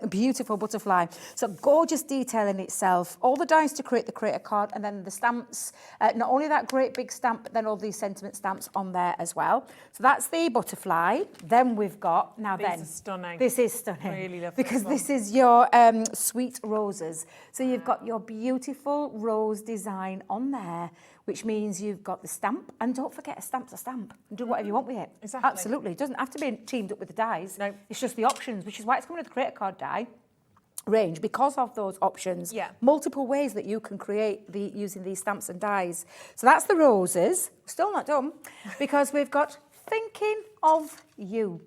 beautiful butterfly. So gorgeous detail in itself. All the dies to create the creator card, and then the stamps. Not only that great big stamp, but then all these sentiment stamps on there as well. So that's the butterfly. Then we've got These are stunning. This is stunning. Really love because this is your sweet roses. So you've got your beautiful rose design on there, which means you've got the stamp, and don't forget a stamp's a stamp. Do whatever you want with it. Exactly. Absolutely. It doesn't have to be teamed up with the dies. No. It's just the options, which is why it's coming with the creator card die range, because of those options. Yeah. Multiple ways that you can create using these stamps and dies. So that's the roses. Still not done, because we've got Thinking of You,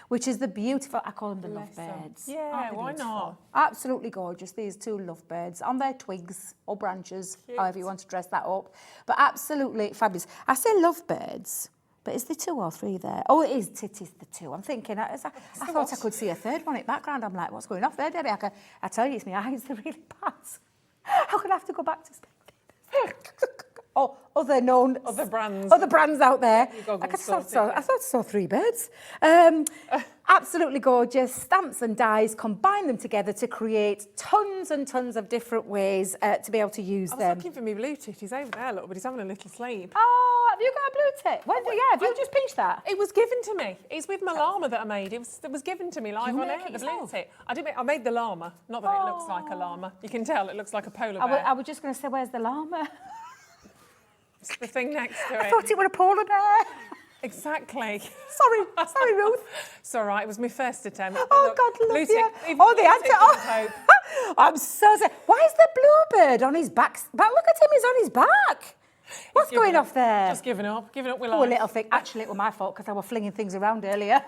which is the beautiful, I call them the lovebirds. Yeah, why not? Absolutely gorgeous, these two lovebirds on their twigs or branches, however you want to dress that up. But absolutely fabulous. I say lovebirds, but is there 2 or 3 there? Oh, it is the 2. I'm thinking, I thought I could see a third one in the background. I'm like, what's going off there, Debbie? I tell you, it's my eyes, they're really bad. I'm going to have to go back to other brands out there. I thought I saw 3 birds. Absolutely gorgeous stamps and dies. Combine them together to create tons and tons of different ways to be able to use them. I was looking for my blue tit. He's over there, look, but he's having a little sleep. Oh, have you got a blue tit? Have you just pinched that? It was given to me. It's with my llama that I made. It was given to me live on air. The blue tit. I made the llama. Not that it looks like a llama. You can tell it looks like a polar bear. I was just going to say, where's the llama? It's the thing next to it. I thought it was a polar bear. Exactly. Sorry, Ruth. It's all right. It was my first attempt. Oh, look, God, love Lucy, you. Oh, the answer. Oh. I'm so sad. Why is the bluebird on his back? But look at him, he's on his back. What's going off there? Just giving up with life. Oh, a little thing. Actually, it was my fault because I was flinging things around earlier.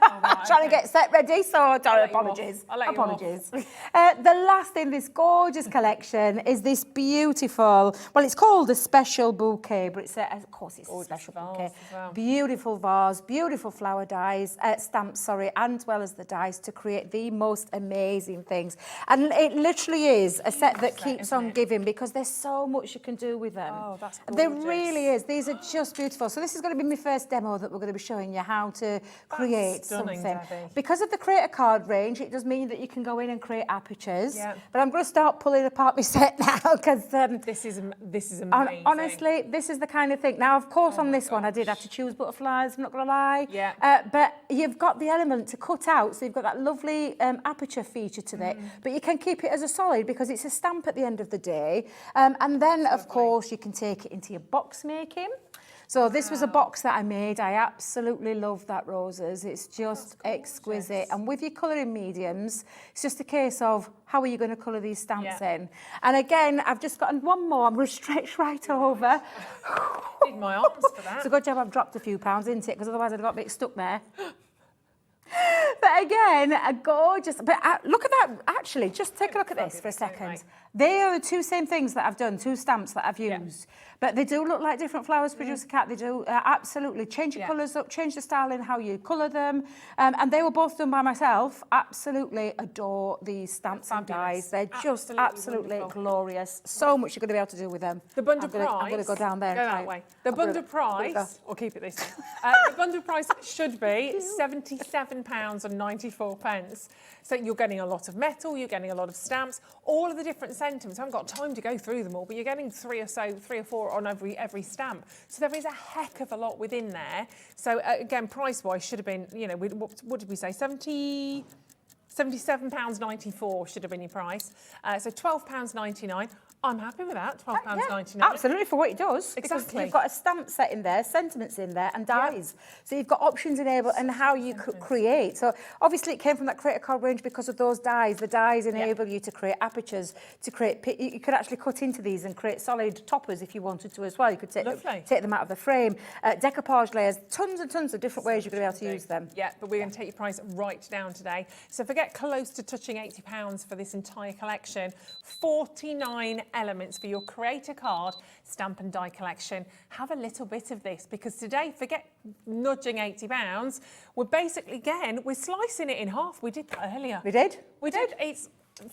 Trying to get set ready, so apologies. Apologies. The last in this gorgeous collection is this beautiful, well, it's called a special bouquet, but it's, of course, it's a special bouquet. Well. Beautiful vase, beautiful flower dies, stamps, as well as the dies to create the most amazing things. And it literally is a set that keeps on giving, because there's so much you can do with them. Oh, that's gorgeous. There really is. These are just beautiful. So this is going to be my first demo that we're going to be showing you how to create something. Debbie. Because of the creator card range, it does mean that you can go in and create apertures. Yeah. But I'm going to start pulling apart my set now, because this is amazing. Honestly, this is the kind of thing. Now, of course, on this one, I did have to choose butterflies. I'm not going to lie. Yeah. But you've got the element to cut out, so you've got that lovely aperture feature to it. But you can keep it as a solid because it's a stamp at the end of the day. And then, of course, you can take it into your box making. So this was a box that I made. I absolutely love that roses. It's just exquisite. And with your colouring mediums, it's just a case of how are you going to colour these stamps in. And again, I've just got one more. I'm going to stretch right over. Need my arms for that. It's a good job I've dropped a few pounds, isn't it? Because otherwise I'd got a bit stuck there. But again, a gorgeous, but look at that, actually, just take a look at this for a second. They are the 2 same things that I've done, 2 stamps that I've used. But they do look like different flowers, Producer Cat. They do absolutely change your colours up, change the style in how you colour them. And they were both done by myself. Absolutely adore these stamps and dies. They're just absolutely glorious. So much you're going to be able to do with them. The bundle price. I'm going to go down there. Go that way. The bundle price, or keep it this way. The bundle price should be £77.94. So you're getting a lot of metal, you're getting a lot of stamps, all of the different sentiments. I haven't got time to go through them all, but you're getting 3 or 4 on every stamp. So there is a heck of a lot within there. So again, price-wise should have been, you know, what did we say? £77.94 should have been your price. So £12.99. I'm happy with that, £12.99. Yeah, absolutely, for what it does. Exactly. Because you've got a stamp set in there, sentiments in there, and dies. So you've got options enabled and how you could create. So obviously it came from that creator card range because of those dies. The dies enable you to create apertures, to create, you could actually cut into these and create solid toppers if you wanted to as well. You could take them out of the frame. Decoupage layers, tons and tons of different ways you're going to be able to use them. Yeah, but we're going to take your price right down today. So forget close to touching £80 for this entire collection. £49.99. elements for your Create a Card stamp and die collection. Have a little bit of this, because today, forget nudging £80, we're basically, again, we're slicing it in half. We did that earlier. We did? We did. It's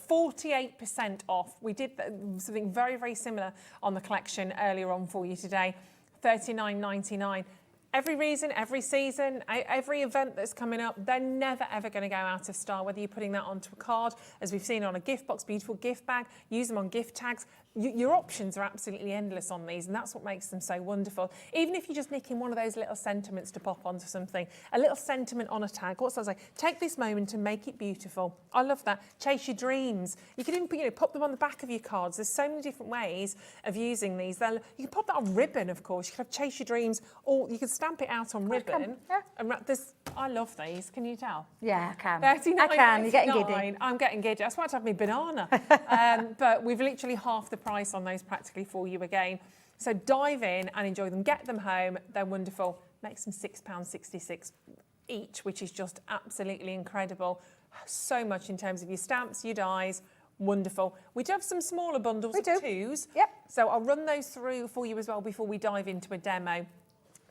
48% off. We did something very, very similar on the collection earlier on for you today. $39.99. Every reason, every season, every event that's coming up, they're never ever going to go out of style, whether you're putting that onto a card, as we've seen on a gift box, beautiful gift bag, use them on gift tags. Your options are absolutely endless on these, and that's what makes them so wonderful. Even if you're just nicking one of those little sentiments to pop onto something, a little sentiment on a tag, what's that say? Take this moment and make it beautiful. I love that. Chase your dreams. You can even pop them on the back of your cards. There's so many different ways of using these. You can pop that on ribbon, of course. You can have Chase Your Dreams, or you can stamp it out on ribbon. And I love these. Can you tell? Yeah, I can. I can. You're getting giddy. I'm getting giddy. I just want to have my banana. But we've literally half the price on those practically for you again. So dive in and enjoy them. Get them home. They're wonderful. Makes them £6.66 each, which is just absolutely incredible. So much in terms of your stamps, your dies. Wonderful. We do have some smaller bundles of twos. Yep. So I'll run those through for you as well before we dive into a demo,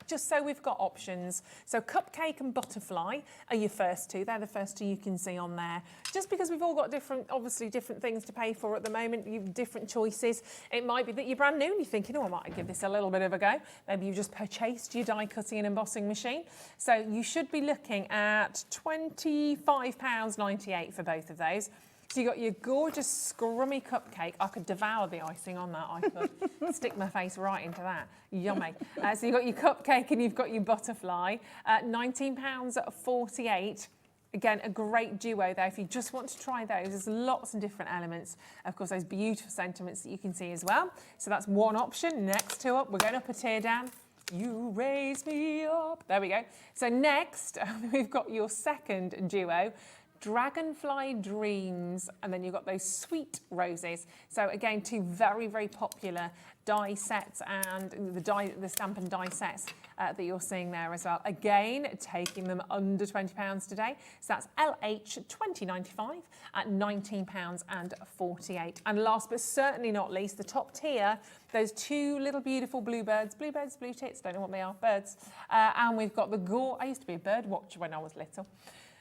just so we've got options. So Cupcake and Butterfly are your first two. They're the first two you can see on there. Just because we've all got obviously different things to pay for at the moment, you've different choices. It might be that you're brand new and you're thinking, oh, I might give this a little bit of a go. Maybe you've just purchased your die cutting and embossing machine. So you should be looking at £25.98 for both of those. So you've got your gorgeous scrummy cupcake. I could devour the icing on that. I could stick my face right into that. Yummy. So you've got your cupcake and you've got your butterfly. £19.48. Again, a great duo there. If you just want to try those, there's lots of different elements. Of course, those beautiful sentiments that you can see as well. So that's one option. Next two up, we're going up a tier down. You raise me up. There we go. So next, we've got your second duo. Dragonfly Dreams, and then you've got those Sweet Roses. So again, two very, very popular die sets, and the stamp and die sets that you're seeing there as well. Again, taking them under £20 today. So that's LH 2095 at £19.48. And last but certainly not least, the top tier, those two little beautiful bluebirds, blue tits, don't know what they are, birds. And we've got I used to be a bird watcher when I was little.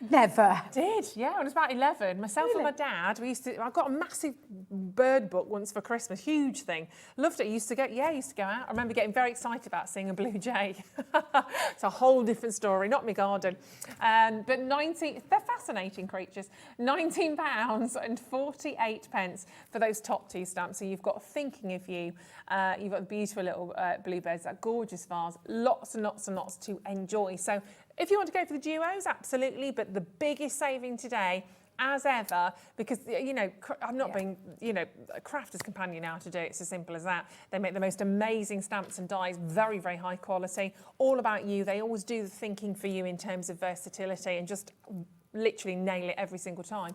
Never. I did, yeah. When I was about 11, myself and my dad, I got a massive bird book once for Christmas, huge thing. Loved it. Used to go out. I remember getting very excited about seeing a blue jay. It's a whole different story, not my garden. But they're fascinating creatures. £19.48 for those top two stamps. So you've got Thinking of You, you've got the beautiful little bluebirds, that gorgeous vase, lots and lots and lots to enjoy. So if you want to go for the duos, absolutely, but the biggest saving today, as ever, because, I'm not being, a crafter's companion now to do it. It's as simple as that. They make the most amazing stamps and dies, very, very high quality, all about you. They always do the thinking for you in terms of versatility and just literally nail it every single time.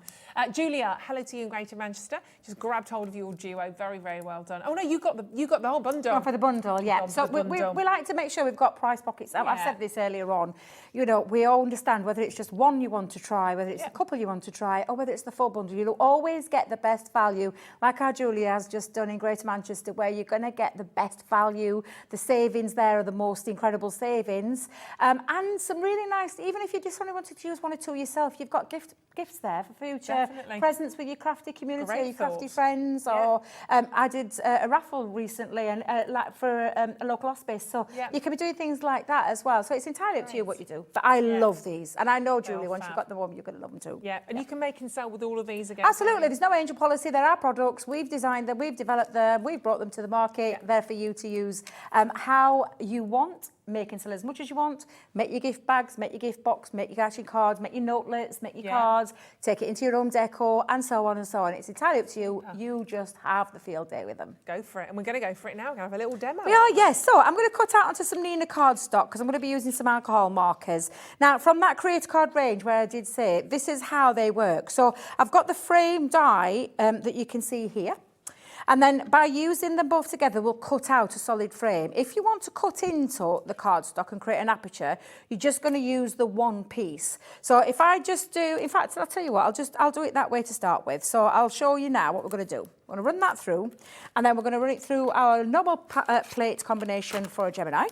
Julia, hello to you in Greater Manchester. Just grabbed hold of your duo. Very, very well done. Oh no, you got the whole bundle. Oh, for the bundle, yeah. So we like to make sure we've got price pockets. Yeah. I've said this earlier on. We all understand whether it's just one you want to try, whether it's a couple you want to try, or whether it's the full bundle. You'll always get the best value, like our Julia has just done in Greater Manchester, where you're going to get the best value. The savings there are the most incredible savings, and some really nice. Even if you just only wanted to use one or two yourself, you've got gifts there for future presents with your crafty community, your crafty friends. Or I did a raffle recently and for a local hospice, so you can be doing things like that as well. So it's entirely up to you what you do. But I love these, and I know, Julie, once you've got them home, you're going to love them too. Yeah, and you can make and sell with all of these again. Absolutely, there's no angel policy. They're our products. We've designed them, we've developed them, we've brought them to the market. They're for you to use how you want. Make and sell as much as you want. Make your gift bags, make your gift box, make your garden cards, make your notelets, make your cards, take it into your home decor, and so on and so on. It's entirely up to you. You just have the field day with them. Go for it. And we're going to go for it now. We're going to have a little demo. We are, yes. So I'm going to cut out onto some Nina cardstock because I'm going to be using some alcohol markers. Now, from that Create Card range where I did say, this is how they work. So I've got the frame die that you can see here. And then by using them both together, we'll cut out a solid frame. If you want to cut into the cardstock and create an aperture, you're just going to use the one piece. So if I just do, in fact, I'll tell you what, I'll do it that way to start with. So I'll show you now what we're going to do. We're going to run that through, and then we're going to run it through our normal plate combination for a Gemini.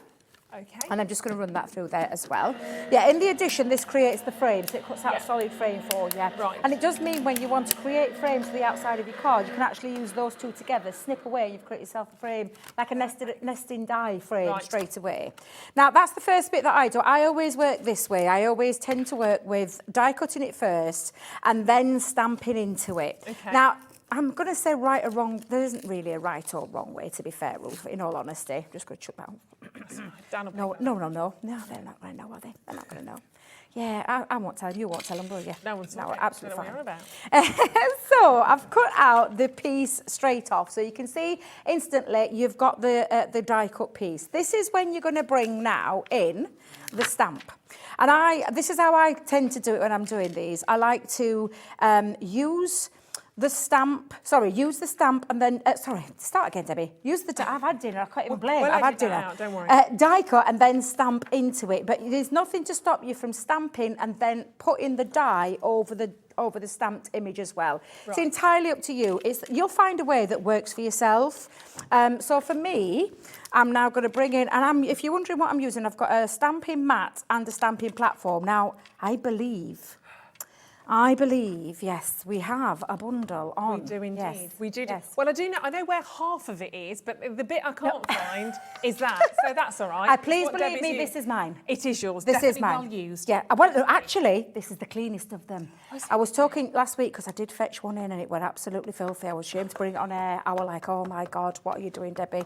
Okay. And I'm just going to run that through there as well. Yeah, in the addition, this creates the frame, so it cuts out a solid frame for you. Right. And it does mean when you want to create frames to the outside of your card, you can actually use those two together, snip away, you've created yourself a frame, like a nesting die frame straight away. Now, that's the first bit that I do. I always work this way. I always tend to work with die cutting it first and then stamping into it. Okay. Now, I'm going to say right or wrong. There isn't really a right or wrong way, to be fair, Ruth, in all honesty. I'm just going to chuck that. No, they're not going to know, are they? They're not going to know. Yeah, I won't tell them. You won't tell them, will you? No one's No, absolutely fine. About. So I've cut out the piece straight off. So you can see instantly you've got the die cut piece. This is when you're going to bring now in the stamp. And this is how I tend to do it when I'm doing these. I like to use the stamp and then, start again, Debbie. I've had dinner, I can't even blame. I've had dinner. Out, don't worry. Die cut and then stamp into it. But there's nothing to stop you from stamping and then putting the die over the stamped image as well. Right. It's entirely up to you. You'll find a way that works for yourself. So for me, I'm now going to bring in, and if you're wondering what I'm using, I've got a stamping mat and a stamping platform. Now, I believe, yes, we have a bundle on. We do indeed. Yes. We do. Yes. Well, I know where half of it is, but the bit I can't find is that. So that's all right. Please believe me, this is mine. It is yours. This Definitely is mine. Well used. Yeah. Well, actually, this is the cleanest of them. I was talking last week because I did fetch one in and it went absolutely filthy. I was ashamed to bring it on air. I was like, oh my God, what are you doing, Debbie?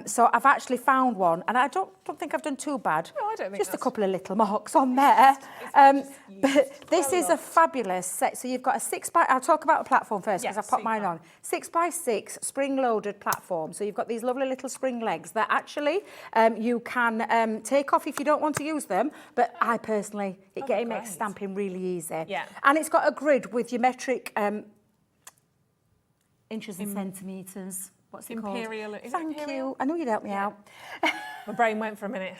So I've actually found one, and I don't think I've done too bad. No, I don't think just a couple of little marks on there. But this is a fabulous set. So you've got a 6x. I'll talk about a platform first because I've popped mine on. 6x6 spring-loaded platform. So you've got these lovely little spring legs that actually you can take off if you don't want to use them. But I personally, it makes stamping really easy. Yeah. And it's got a grid with your metric inches and centimetres. What's it called? Thank you. I know you'd help me out. My brain went for a minute.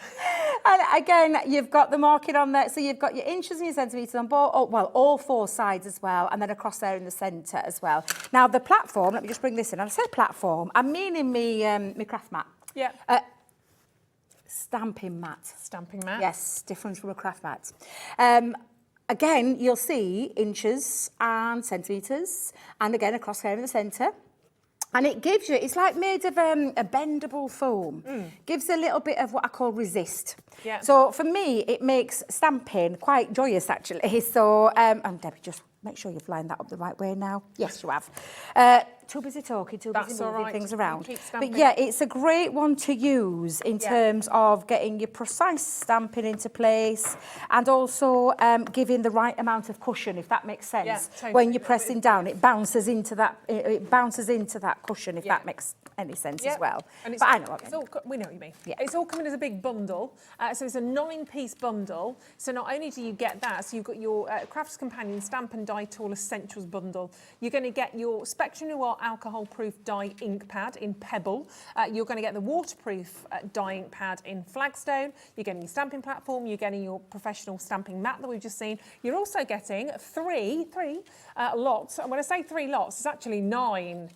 And again, you've got the marking on there. So you've got your inches and your centimetres on both, all four sides as well, and then across there in the centre as well. Now, the platform, let me just bring this in. I say platform, I'm meaning me craft mat. Yeah. Stamping mat. Stamping mat. Yes, different from a craft mat. Again, you'll see inches and centimetres, and again, across here in the centre. And it gives you, it's like made of a bendable foam. Gives a little bit of what I call resist. Yeah. So for me, it makes stamping quite joyous, actually. So, and Debbie, just make sure you've lined that up the right way now. Yes, you have. Too busy talking, too busy moving things around. But yeah, it's a great one to use in terms of getting your precise stamping into place and also giving the right amount of cushion, if that makes sense. Yeah, totally. When you're pressing down, it bounces into that. It bounces into that cushion, if that makes any sense as well. And but I know what we know what you mean. Yeah. It's all coming as a big bundle. So it's a 9-piece bundle. So not only do you get that, so you've got your Crafts Companion Stamp and Die Tool Essentials bundle. You're going to get your Spectrum Noir alcohol-proof die ink pad in Pebble. You're going to get the waterproof die ink pad in Flagstone. You're getting your stamping platform. You're getting your professional stamping mat that we've just seen. You're also getting three lots. And when I say 3 lots, it's actually 9.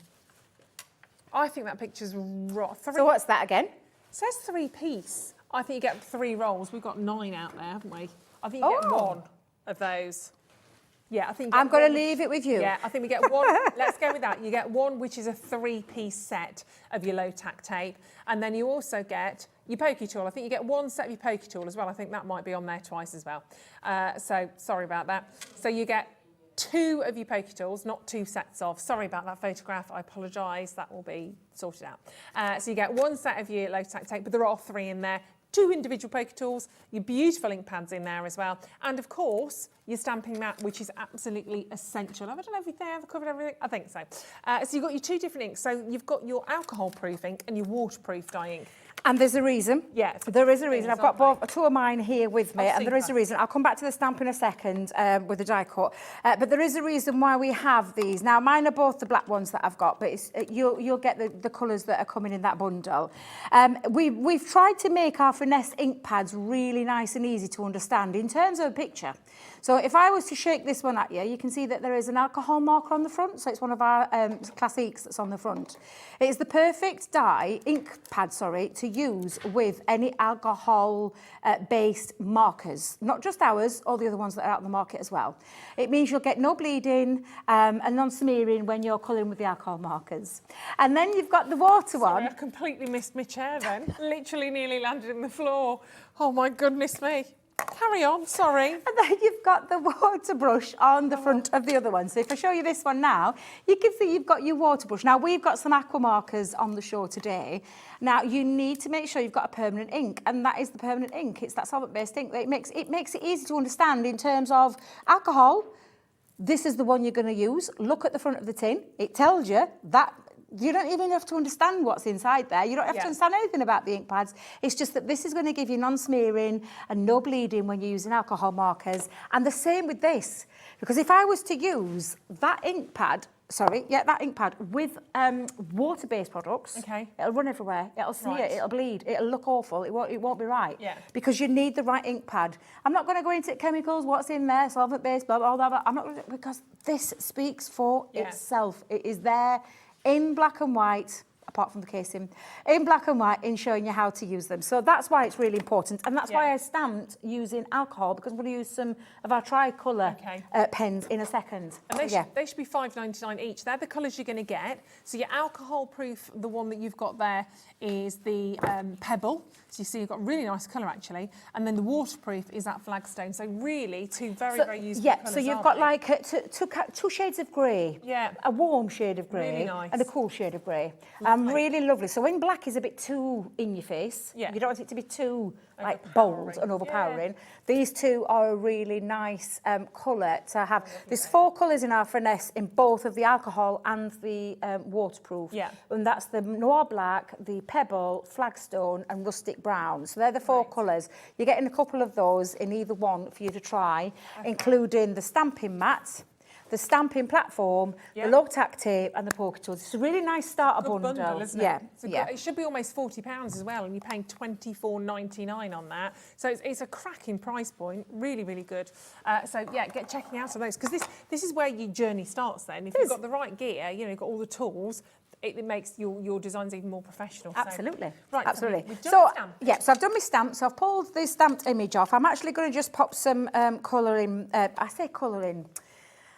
I think that picture's right. So what's that again? It says 3-piece. I think you get 3 rolls. We've got 9 out there, haven't we? I think you get 1 of those. Yeah, I think I'm going to leave it with you. Yeah, I think we get 1. Let's go with that. You get 1, which is a 3-piece set of your low-tack tape. And then you also get your pokey tool. I think you get 1 set of your pokey tool as well. I think that might be on there twice as well. So sorry about that. So you get 2 of your pokey tools, not 2 sets of. Sorry about that photograph. I apologise. That will be sorted out. So you get 1 set of your low-tack tape, but there are 3 in there. 2 individual pokey tools, your beautiful ink pads in there as well, and of course your stamping mat, which is absolutely essential. Have I done everything? Have I covered everything? I think so. So you've got your 2 different inks. So you've got your alcohol-proof ink and your waterproof dye ink. And there's a reason. Yeah. There is a reason. I've got both, two of mine here with me, and there is a super. reason. I'll come back to the stamp in a second with the die cut. But there is a reason why we have these. Now, mine are both the black ones that I've got, but it's, you'll get the colours that are coming in that bundle. We've tried to make our finesse ink pads really nice and easy to understand in terms of a picture. So if I was to shake this one at you, you can see that there is an alcohol marker on the front. So it's one of our classiques that's on the front. It is the perfect ink pad, to use with any alcohol-based markers. Not just ours, all the other ones that are out on the market as well. It means you'll get no bleeding and non-smearing when you're colouring with the alcohol markers. And then you've got the water one. I've completely missed my chair then. Literally nearly landed in the floor. Oh my goodness me. Carry on, sorry. And then you've got the water brush on the front of the other one. So if I show you this one now, you can see you've got your water brush. Now, we've got some aqua markers on the show today. Now, you need to make sure you've got a permanent ink, and that is the permanent ink. It's that solvent-based ink. It makes it easy to understand in terms of alcohol. This is the one you're going to use. Look at the front of the tin. It tells you that. You don't even have to understand what's inside there. You don't have to understand anything about the ink pads. It's just that this is going to give you non-smearing and no bleeding when you're using alcohol markers. And the same with this. Because if I was to use that ink pad, with water-based products, it'll run everywhere. It'll smear, it'll bleed, it'll look awful. It won't be right. Yeah. Because you need the right ink pad. I'm not going to go into chemicals, what's in there, solvent-based, blah, blah, blah, blah. I'm not, because this speaks for itself. It is there in black and white, apart from the casing, in black and white, in showing you how to use them. So that's why it's really important. And that's why I stamped using alcohol, because I'm going to use some of our tricolour pens in a second. And they should be $5.99 each. They're the colours you're going to get. So your alcohol proof, the one that you've got there, is the Pebble. So you see you've got a really nice colour, actually. And then the waterproof is that Flagstone. So really, two very useful colours. So you've got like two shades of grey. Yeah. A warm shade of grey. Really nice. And a cool shade of grey. Really lovely. So when black is a bit too in your face, you don't want it to be too bold and overpowering. These two are a really nice colour to have. There's 4 colours in our finesse in both of the alcohol and the waterproof. Yeah. And that's the Noir Black, the Pebble, Flagstone and Rustic Brown. So they're the 4 colours. You're getting a couple of those in either one for you to try, including the stamping mat, the stamping platform, the low-tack tape and the poker tools. It's a really nice starter bundle. Isn't it? It should be almost £40 as well, and you're paying $24.99 on that. So it's a cracking price point, really, really good. Get checking out some of those, because this is where your journey starts then. If you've got the right gear, you've got all the tools, it makes your designs even more professional. Absolutely. So. Right, absolutely. So I've done my stamp. So I've pulled the stamped image off. I'm actually going to just pop some colouring, I say colouring,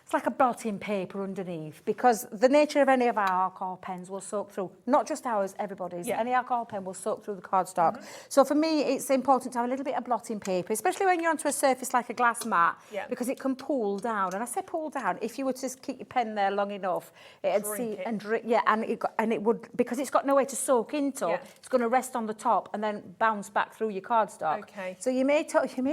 it's like a blotting paper underneath, because the nature of any of our alcohol pens will soak through, not just ours, everybody's. Any alcohol pen will soak through the cardstock. So for me, it's important to have a little bit of blotting paper, especially when you're onto a surface like a glass mat, because it can pull down. And I say pull down, if you were to just keep your pen there long enough, it'd and it would, because it's got nowhere to soak into, it's going to rest on the top and then bounce back through your cardstock. So you may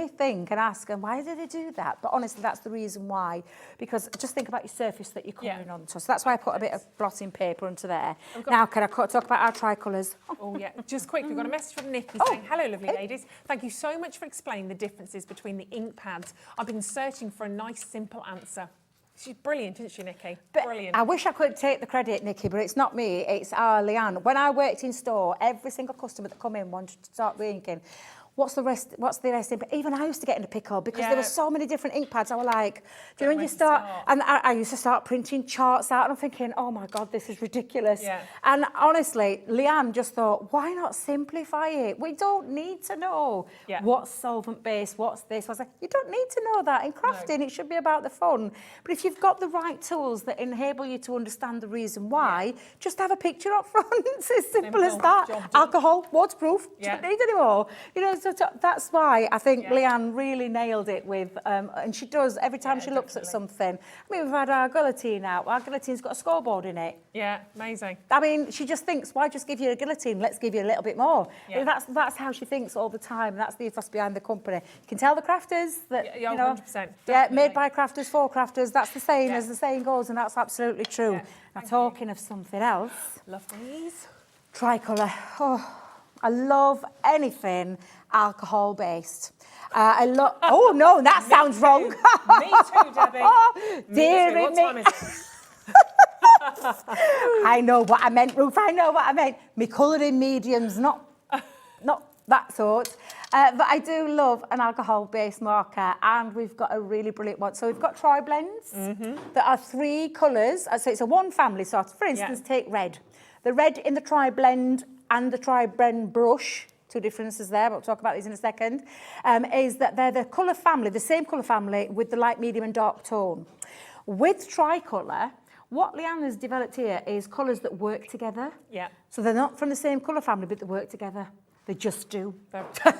think and ask, and why do they do that? But honestly, that's the reason why, because just think about your surface that you're coloring onto. So that's why I put a bit of blotting paper onto there. Now, can I talk about our tricolours? Just quick, we've got a message from Nikki saying, hello, lovely ladies. Thank you so much for explaining the differences between the ink pads. I've been searching for a nice, simple answer. She's brilliant, isn't she, Nikki? Brilliant. I wish I could take the credit, Nikki, but it's not me, it's our Leanne. When I worked in store, every single customer that come in wanted to start re-inking. What's the rest in? But even I used to get in a pickle because there were so many different ink pads. I was like, do you know when you start? And I used to start printing charts out and I'm thinking, oh my God, this is ridiculous. And honestly, Leanne just thought, why not simplify it? We don't need to know what's solvent-based, what's this. I was like, you don't need to know that. In crafting, it should be about the fun. But if you've got the right tools that enable you to understand the reason why, just have a picture up front. It's as simple as that. Alcohol, waterproof, you don't need any more. You know, so that's why I think Leanne really nailed it with, and she does every time she looks at something. I mean, we've had our guillotine out. Our guillotine's got a scoreboard in it. Yeah, amazing. I mean, she just thinks, why just give you a guillotine? Let's give you a little bit more. That's how she thinks all the time. That's the ethos behind the company. You can tell the crafters that, you know, 100%, made by crafters for crafters. That's the saying, as the saying goes, and that's absolutely true. Now, talking of something else. Love these. Tricolour. Oh. I love anything alcohol-based. I love... Oh, no, that sounds wrong. Me too, Debbie. Dear What time is it? I know what I meant, Ruth. I know what I meant. Me colouring mediums, not that sort. But I do love an alcohol-based marker, and we've got a really brilliant one. So we've got tri-blends that are 3 colours. So it's a one family sort. For instance, take red. The red in the tri-blend and the tri-blend brush, 2 differences there, but we'll talk about these in a second, is that they're the colour family, the same colour family with the light, medium and dark tone. With tricolour, what Leanne has developed here is colours that work together. Yeah. So they're not from the same colour family, but they work together. They just do.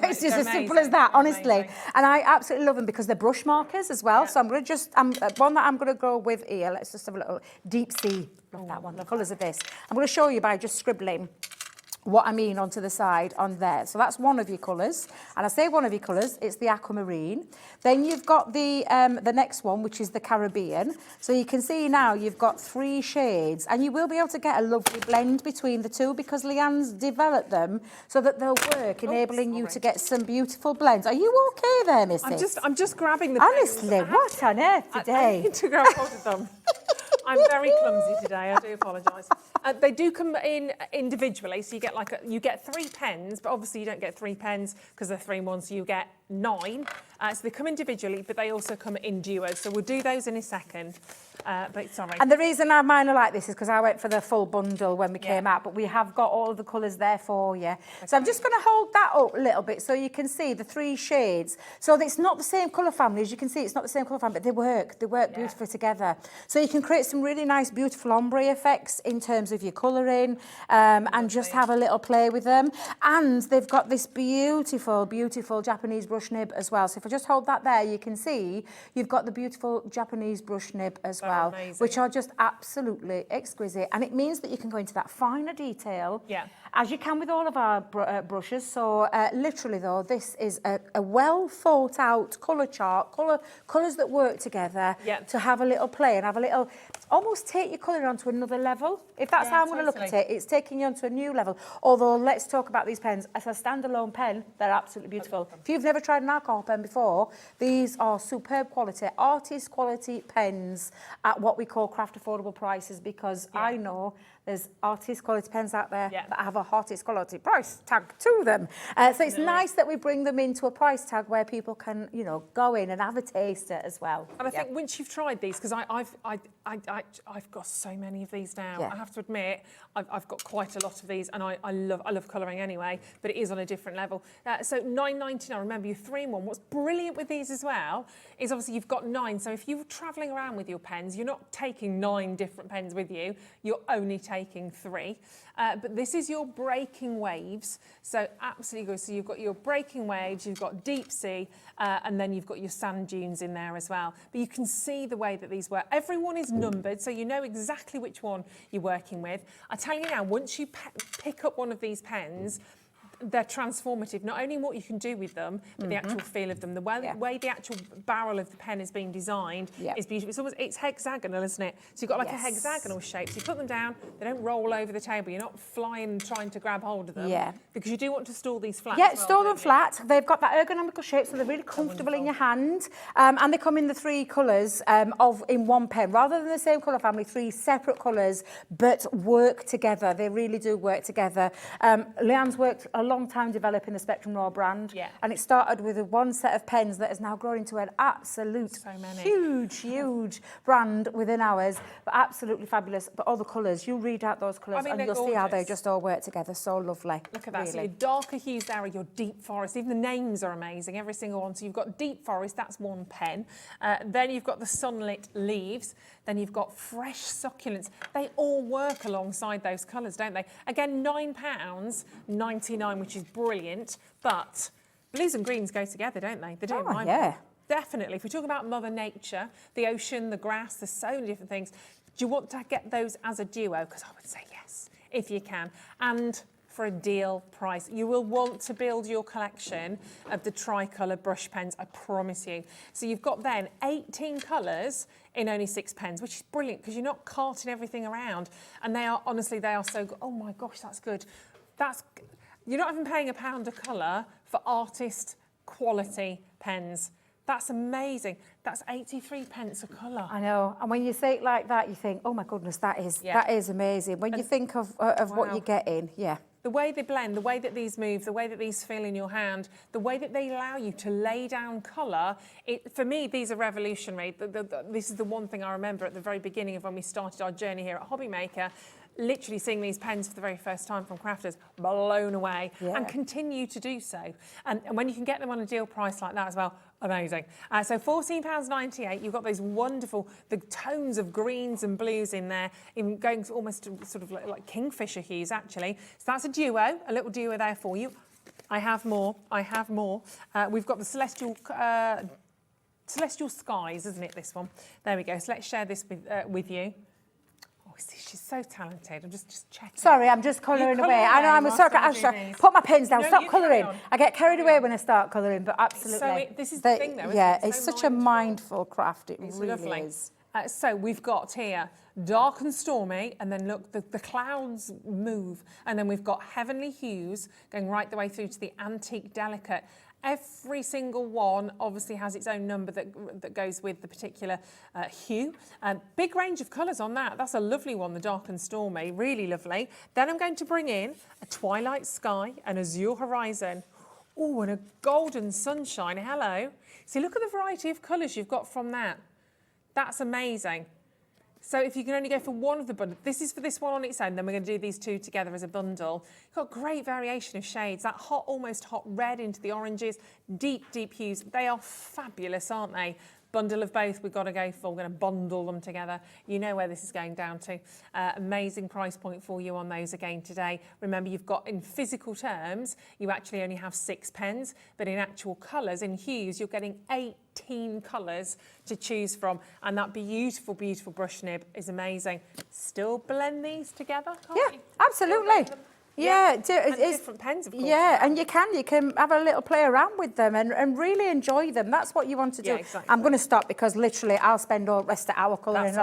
It's just as simple as that, honestly. And I absolutely love them because they're brush markers as well. Yeah. So I'm going to just, one that I'm going to go with here, let's just have a little deep sea. Love that one, the colours of this. I'm going to show you by just scribbling what I mean onto the side on there. So that's one of your colours. And I say one of your colours, it's the aquamarine. Then you've got the next one, which is the Caribbean. So you can see now you've got 3 shades, and you will be able to get a lovely blend between the 2 because Leanne's developed them so that they'll work, enabling you to get some beautiful blends. Are you okay there, Mrs? I'm just grabbing the Honestly, pens. what on earth today? I need to grab hold of them. I'm very clumsy today, I do apologise. They do come in individually, so you get 3 pens, but obviously you don't get 3 pens because they're 3 in 1, so you get 9. So they come individually, but they also come in duos. So we'll do those in a second. But sorry. And the reason mine are like this is because I went for the full bundle when we came out, but we have got all of the colours there for you. Okay. So I'm just going to hold that up a little bit so you can see the 3 shades. So it's not the same colour family. As you can see, it's not the same colour family, but they work. They work beautifully together. So you can create some really nice, beautiful ombre effects in terms of your colouring, and just have a little play with them. And they've got this beautiful, beautiful Japanese brush nib as well. So if I just hold that there, you can see you've got the beautiful Japanese brush nib as well, which are just absolutely exquisite. And it means that you can go into that finer detail, as you can with all of our brushes. So literally though, this is a well thought out colour chart, colours that work together to have a little play and have a little, almost take your colouring onto another level. If that's how I'm going to look at it, it's taking you onto a new level. Although let's talk about these pens. As a standalone pen, they're absolutely beautiful. If you've never tried an alcohol pen before, these are superb quality, artist quality pens at what we call craft affordable prices, because I know there's artist quality pens out there that have a artist quality price tag to them. So it's nice that we bring them into a price tag where people can, you know, go in and have a taster as well. And I think once you've tried these, because I've got so many of these now. I have to admit, I've got quite a lot of these, and I love colouring anyway, but it is on a different level. So $9.99. Remember, you're 3 in 1. What's brilliant with these as well is obviously you've got 9. So if you're travelling around with your pens, you're not taking 9 different pens with you. You're only taking 3. But this is your breaking waves. So absolutely good. So you've got your breaking waves, you've got deep sea, and then you've got your sand dunes in there as well. But you can see the way that these work. Everyone is numbered, so you know exactly which one you're working with. I tell you now, once you pick up one of these pens, they're transformative, not only in what you can do with them, but the actual feel of them. The way the actual barrel of the pen is being designed is beautiful. It's hexagonal, isn't it? So you've got like a hexagonal shape. So you put them down, they don't roll over the table. You're not flying trying to grab hold of them. Because you do want to store these flat. Yeah, store them flat. They've got that ergonomical shape, so they're really comfortable in your hand. And they come in the 3 colours in one pen. Rather than the same colour family, 3 separate colours, but work together. They really do work together. Leanne's worked a long time developing the Spectrum Raw brand, and it started with one set of pens that has now grown into an absolute huge brand within ours, but absolutely fabulous. But all the colours, you read out those colours, and you'll see how they just all work together. So lovely. Look at that. Really. So your darker hues there are your deep forest. Even the names are amazing, every single one. So you've got deep forest, that's 1 pen. Then you've got the sunlit leaves. Then you've got fresh succulents. They all work alongside those colours, don't they? Again, £9.99, which is brilliant. But blues and greens go together, don't they? They do. Definitely. If we talk about Mother Nature, the ocean, the grass, there's so many different things. Do you want to get those as a duo? Because I would say yes, if you can. And for a deal price. You will want to build your collection of the tricolour brush pens, I promise you. So you've got then 18 colours in only 6 pens, which is brilliant because you're not carting everything around. And they are, honestly, they are so good. Oh my gosh, that's good. You're not even paying £1 a colour for artist quality pens. That's amazing. That's 83p a colour. I know. And when you say it like that, you think, oh my goodness, that is amazing. When you think of what you're getting, The way they blend, the way that these move, the way that these feel in your hand, the way that they allow you to lay down colour, for me, these are revolutionary. This is the one thing I remember at the very beginning of when we started our journey here at Hobbymaker, literally seeing these pens for the very first time from crafters, blown away, and continue to do so. And when you can get them on a deal price like that as well, amazing. So £14.98, you've got those wonderful, the tones of greens and blues in there, even going almost to sort of like kingfisher hues, actually. So that's a duo, a little duo there for you. I have more. We've got the Celestial Skies, isn't it, this one? There we go. So let's share this with you. She's so talented. I'm just checking. Sorry, I'm just colouring away. I know, I'm sorry. I put my pens down. Stop colouring. I get carried away when I start colouring, but absolutely. So this is the thing, though, isn't it? It's such a mindful craft. It really lovely. is. So we've got here dark and stormy, and then look, the clouds move, and then we've got heavenly hues going right the way through to the antique delicate. Every single one obviously has its own number that goes with the particular hue. Big range of colours on that. That's a lovely one, the dark and stormy, really lovely. Then I'm going to bring in a twilight sky, an azure horizon, oh, and a golden sunshine. Hello. See, look at the variety of colours you've got from that. That's amazing. So if you can only go for one of the bundles, this is for this one on its own, then we're going to do these two together as a bundle. You've got great variation of shades, that hot, almost hot red into the oranges, deep, deep hues. They are fabulous, aren't they? Bundle of both we've got to go for. We're going to bundle them together. You know where this is going down to. Amazing price point for you on those again today. Remember, you've got in physical terms, you actually only have 6 pens, but in actual colours, in hues, you're getting 18 colours to choose from. And that beautiful, beautiful brush nib is amazing. Still blend these together, can't you? Absolutely. Yeah, and different pens, of course. Yeah, and you can have a little play around with them and really enjoy them. That's what you want to do. Yeah, exactly. I'm going to stop because literally I'll spend all the rest of the hour colouring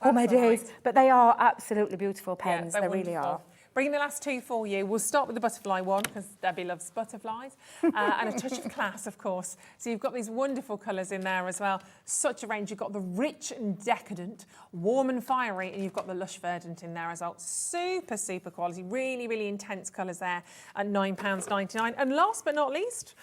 all my days. But they are absolutely beautiful pens. Yeah, they really are. Bringing the last two for you. We'll start with the butterfly one because Debbie loves butterflies. And a touch of class, of course. So you've got these wonderful colours in there as well. Such a range. You've got the rich and decadent, warm and fiery, and you've got the lush verdant in there as well. Super, super quality. Really, really intense colours there at £9.99. And last but not least,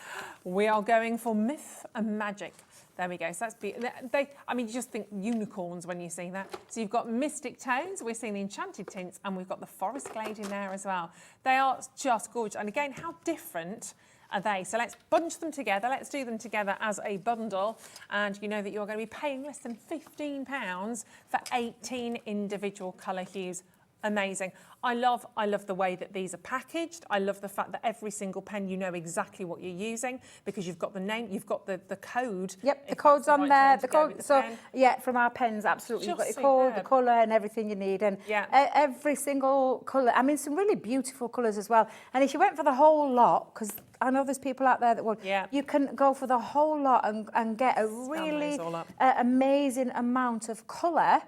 we are going for Myth and Magic. There we go. So that's you just think unicorns when you see that. So you've got mystic tones, we're seeing the enchanted tints, and we've got the forest glade in there as well. They are just gorgeous. And again, how different are they? So let's bunch them together. Let's do them together as a bundle. And you know that you're going to be paying less than £15 for 18 individual colour hues. Amazing. I love the way that these are packaged. I love the fact that every single pen, you know exactly what you're using because you've got the name, you've got the code. Yep, the code's on there. The code. So yeah, from our pens, absolutely. You've got your code, the colour, and everything you need, and every single colour. I mean, some really beautiful colours as well. And if you went for the whole lot, because I know there's people out there that would, you can go for the whole lot and get a really amazing amount of colour.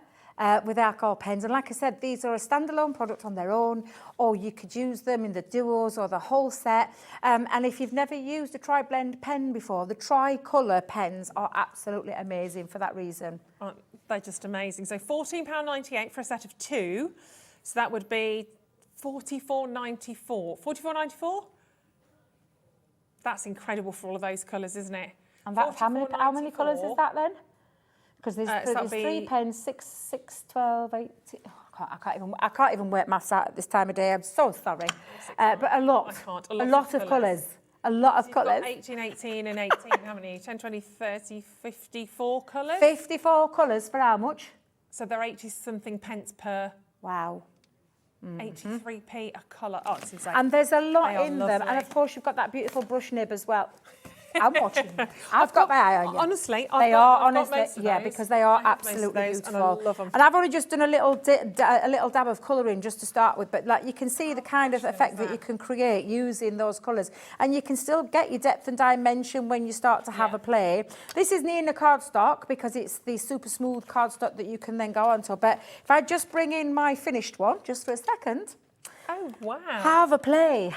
With alcohol pens, and like I said, these are a standalone product on their own, or you could use them in the duos or the whole set. And if you've never used a tri-blend pen before, the tri-colour pens are absolutely amazing for that reason. They're just amazing. So £14.98 for a set of 2, so that would be £44.94. £44.94? That's incredible for all of those colours, isn't it? And that's how many colours is that then? Because there's 3 pens, 6, 12, 18. Oh, I can't even work maths out at this time of day. I'm so sorry. But a lot of colours. A lot of colours. 18, 18 and 18, how many? 10, 20, 30, 54 colours? 54 colours for how much? So they're 80-something pence per. Wow. 83p a colour. Oh, it's insane. And there's a lot in them. And of course, you've got that beautiful brush nib as well. I'm watching. I've got my eye on you. Honestly, because they are absolutely beautiful. And I love them. And I've only just done a little dab of colouring just to start with, but like you can see the kind of effect that you can create using those colours, and you can still get your depth and dimension when you start to have a play. This is Nina cardstock because it's the super smooth cardstock that you can then go onto. But if I just bring in my finished one, just for a second. Oh, wow. Have a play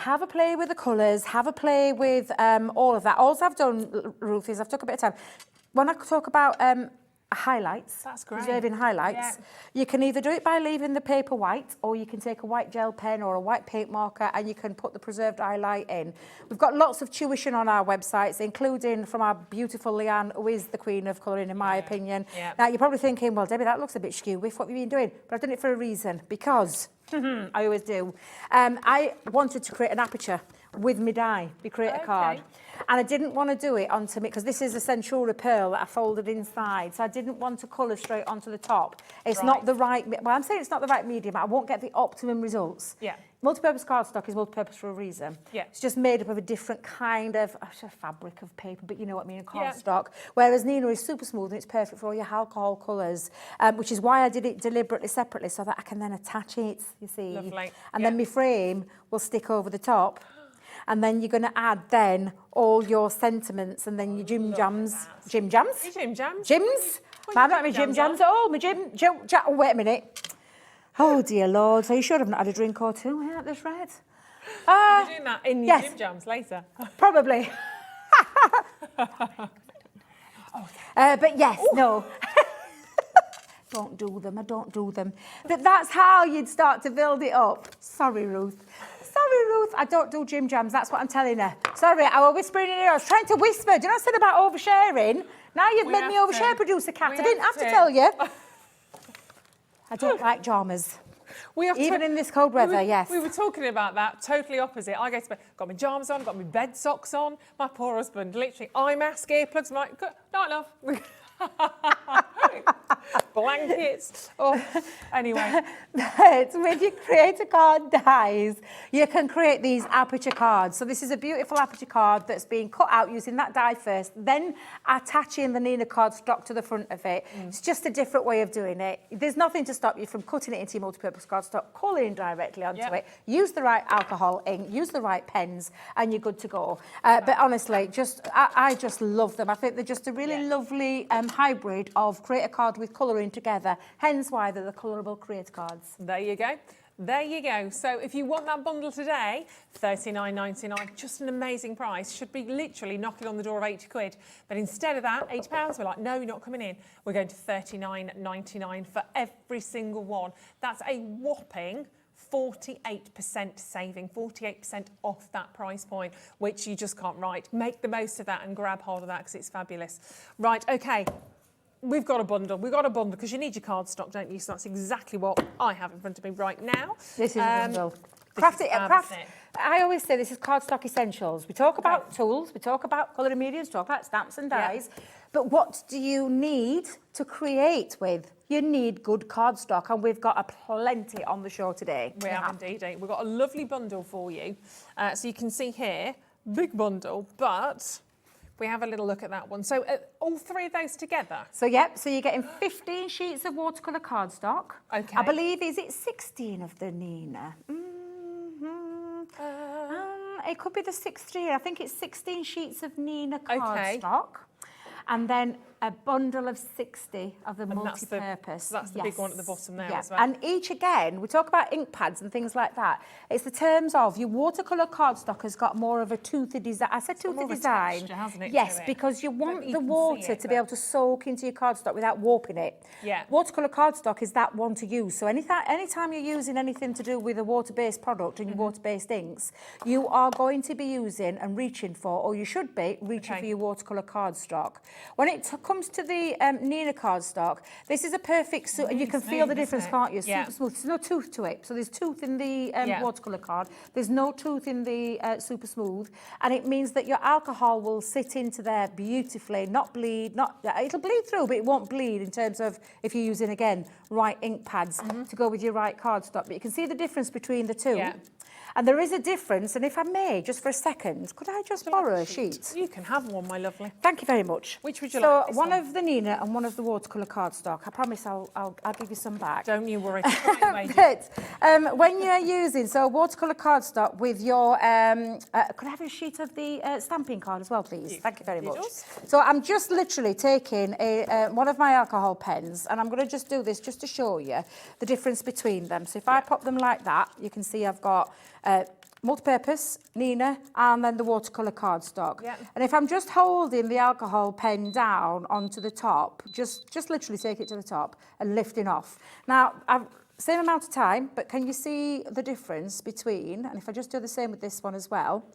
with the colours, have a play with all of that. All I've done, Ruth, is I've took a bit of time. When I talk about highlights, that's great. preserving highlights, you can either do it by leaving the paper white, or you can take a white gel pen or a white paint marker and you can put the preserved highlight in. We've got lots of tuition on our websites, including from our beautiful Leanne, who is the queen of colouring, in my opinion. Now, you're probably thinking, well, Debbie, that looks a bit skew. What have you been doing? But I've done it for a reason, because I always do. I wanted to create an aperture with my die, create a card. And I didn't want to do it onto me, because this is a Centura pearl that I folded inside, so I didn't want to colour straight onto the top. It's not the right, well, I'm saying it's not the right medium, I won't get the optimum results. Multi-purpose cardstock is multi-purpose for a reason. It's just made up of a different kind of fabric of paper, but you know what I mean, a cardstock. Whereas Nina is super smooth and it's perfect for all your alcohol colours, which is why I did it deliberately separately, so that I can then attach it, you see. Lovely. And then my frame will stick over the top. And then you're going to add then all your sentiments and then your Jim Jams. Jim Jams? Your Jim Jams? Jims? I'm not having Jim Jams at all. My oh, wait a minute. Oh, dear Lord. Are you sure I've not had a drink or two? Yeah, that's right. You're doing that in your Jim Jams later? Probably. But yes, no. Don't do them. I don't do them. But that's how you'd start to build it up. Sorry, Ruth. Sorry, Ruth, I don't do Jim Jams, that's what I'm telling her. Sorry, I was whispering in her ear. I was trying to whisper. Do you know what I said about oversharing? Now you've made me overshare, producer Cat. I didn't have to tell you. I don't like jammers. Even in this cold weather, yes. We were talking about that, totally opposite. I go to bed, got my pyjamas on, got my bed socks on. My poor husband, literally, eye mask, earplugs, I'm like, night, love. Blankets. Oh, anyway. But when you create a card dies, you can create these aperture cards. So this is a beautiful aperture card that's being cut out using that die first, then attaching the Nina cardstock to the front of it. It's just a different way of doing it. There's nothing to stop you from cutting it into your multi-purpose cardstock, colouring directly onto it, use the right alcohol ink, use the right pens, and you're good to go. But honestly, I just love them. I think they're just a really lovely hybrid of create a card with colouring together, hence why they're the Colourable Create cards. There you go. There you go. So if you want that bundle today, £39.99, just an amazing price. Should be literally knocking on the door of 80 quid. But instead of that, £80, we're like, no, you're not coming in. We're going to £39.99 for every single one. That's a whopping 48% saving, 48% off that price point, which you just can't write. Make the most of that and grab hold of that because it's fabulous. Right, okay. We've got a bundle. We've got a bundle because you need your cardstock, don't you? So that's exactly what I have in front of me right now. This is a bundle. I always say this is cardstock essentials. We talk about tools, we talk about colouring mediums, talk about stamps and dies. But what do you need to create with? You need good cardstock, and we've got a plenty on the show today. We have indeed. We've got a lovely bundle for you. So you can see here, big bundle, but we have a little look at that one. So all three of those together? So, so you're getting 15 sheets of watercolour cardstock. Okay. I believe, is it 16 of the Nina? It could be the 16. I think it's 16 sheets of Nina cardstock. And then a bundle of 60 of the multi-purpose. That's the big one at the bottom there as well. And each, again, we talk about ink pads and things like that. It's the terms of your watercolour cardstock has got more of a toothy design. I said toothy design. Texture, hasn't it, yes, because you want the water to be able to soak into your cardstock without warping it. Watercolour cardstock is that one to use. So anytime you're using anything to do with a water-based product and your water-based inks, you are going to be using and reaching for, or you should be reaching for your watercolour cardstock. When it comes to the Nina cardstock, this is a perfect suit, and you can feel the difference, can't you? Super smooth. There's no tooth to it. So there's tooth in the watercolour card. There's no tooth in the super smooth, and it means that your alcohol will sit into there beautifully, not bleed. It'll bleed through, but it won't bleed in terms of if you're using, again, right ink pads to go with your right cardstock. But you can see the difference between the two. And there is a difference, and if I may, just for a second, could I just borrow a sheet? You can have one, my lovely. Thank you very much. Which would you like? So one of the Nina and one of the watercolour cardstock. I promise I'll give you some back. Don't you worry. But when you're using watercolour cardstock with your, could I have a sheet of the stamping card as well, please? Thank you very much. So I'm just literally taking one of my alcohol pens, and I'm going to just do this just to show you the difference between them. So if I pop them like that, you can see I've got multi-purpose, Nina, and then the watercolour cardstock. Yeah. And if I'm just holding the alcohol pen down onto the top, just literally take it to the top and lifting off. Now, same amount of time, but can you see the difference between, and if I just do the same with this one as well.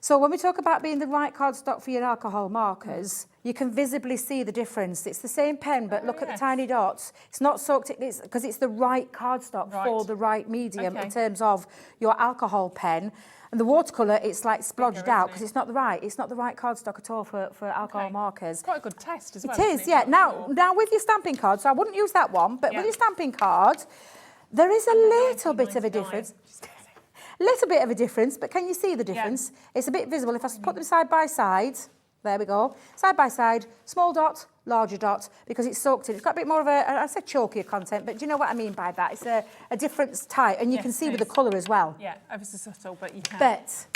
So when we talk about being the right cardstock for your alcohol markers, you can visibly see the difference. It's the same pen, but look at the tiny dots. It's not soaked, because it's the right cardstock for the right medium in terms of your alcohol pen. And the watercolour, it's like splodged out because it's not the right cardstock at all for alcohol markers. It's quite a good test as well. It is, yeah. Now with your stamping card, so I wouldn't use that one, but with your stamping card, there is a little bit of a difference. Little bit of a difference, but can you see the difference? It's a bit visible. If I put them side by side, there we go, side by side, small dot, larger dot, because it's soaked in. It's got a bit more of I said chalkier content, but do you know what I mean by that? It's a different type, and you can see with the colour as well. Yeah, ever so subtle, but you can. But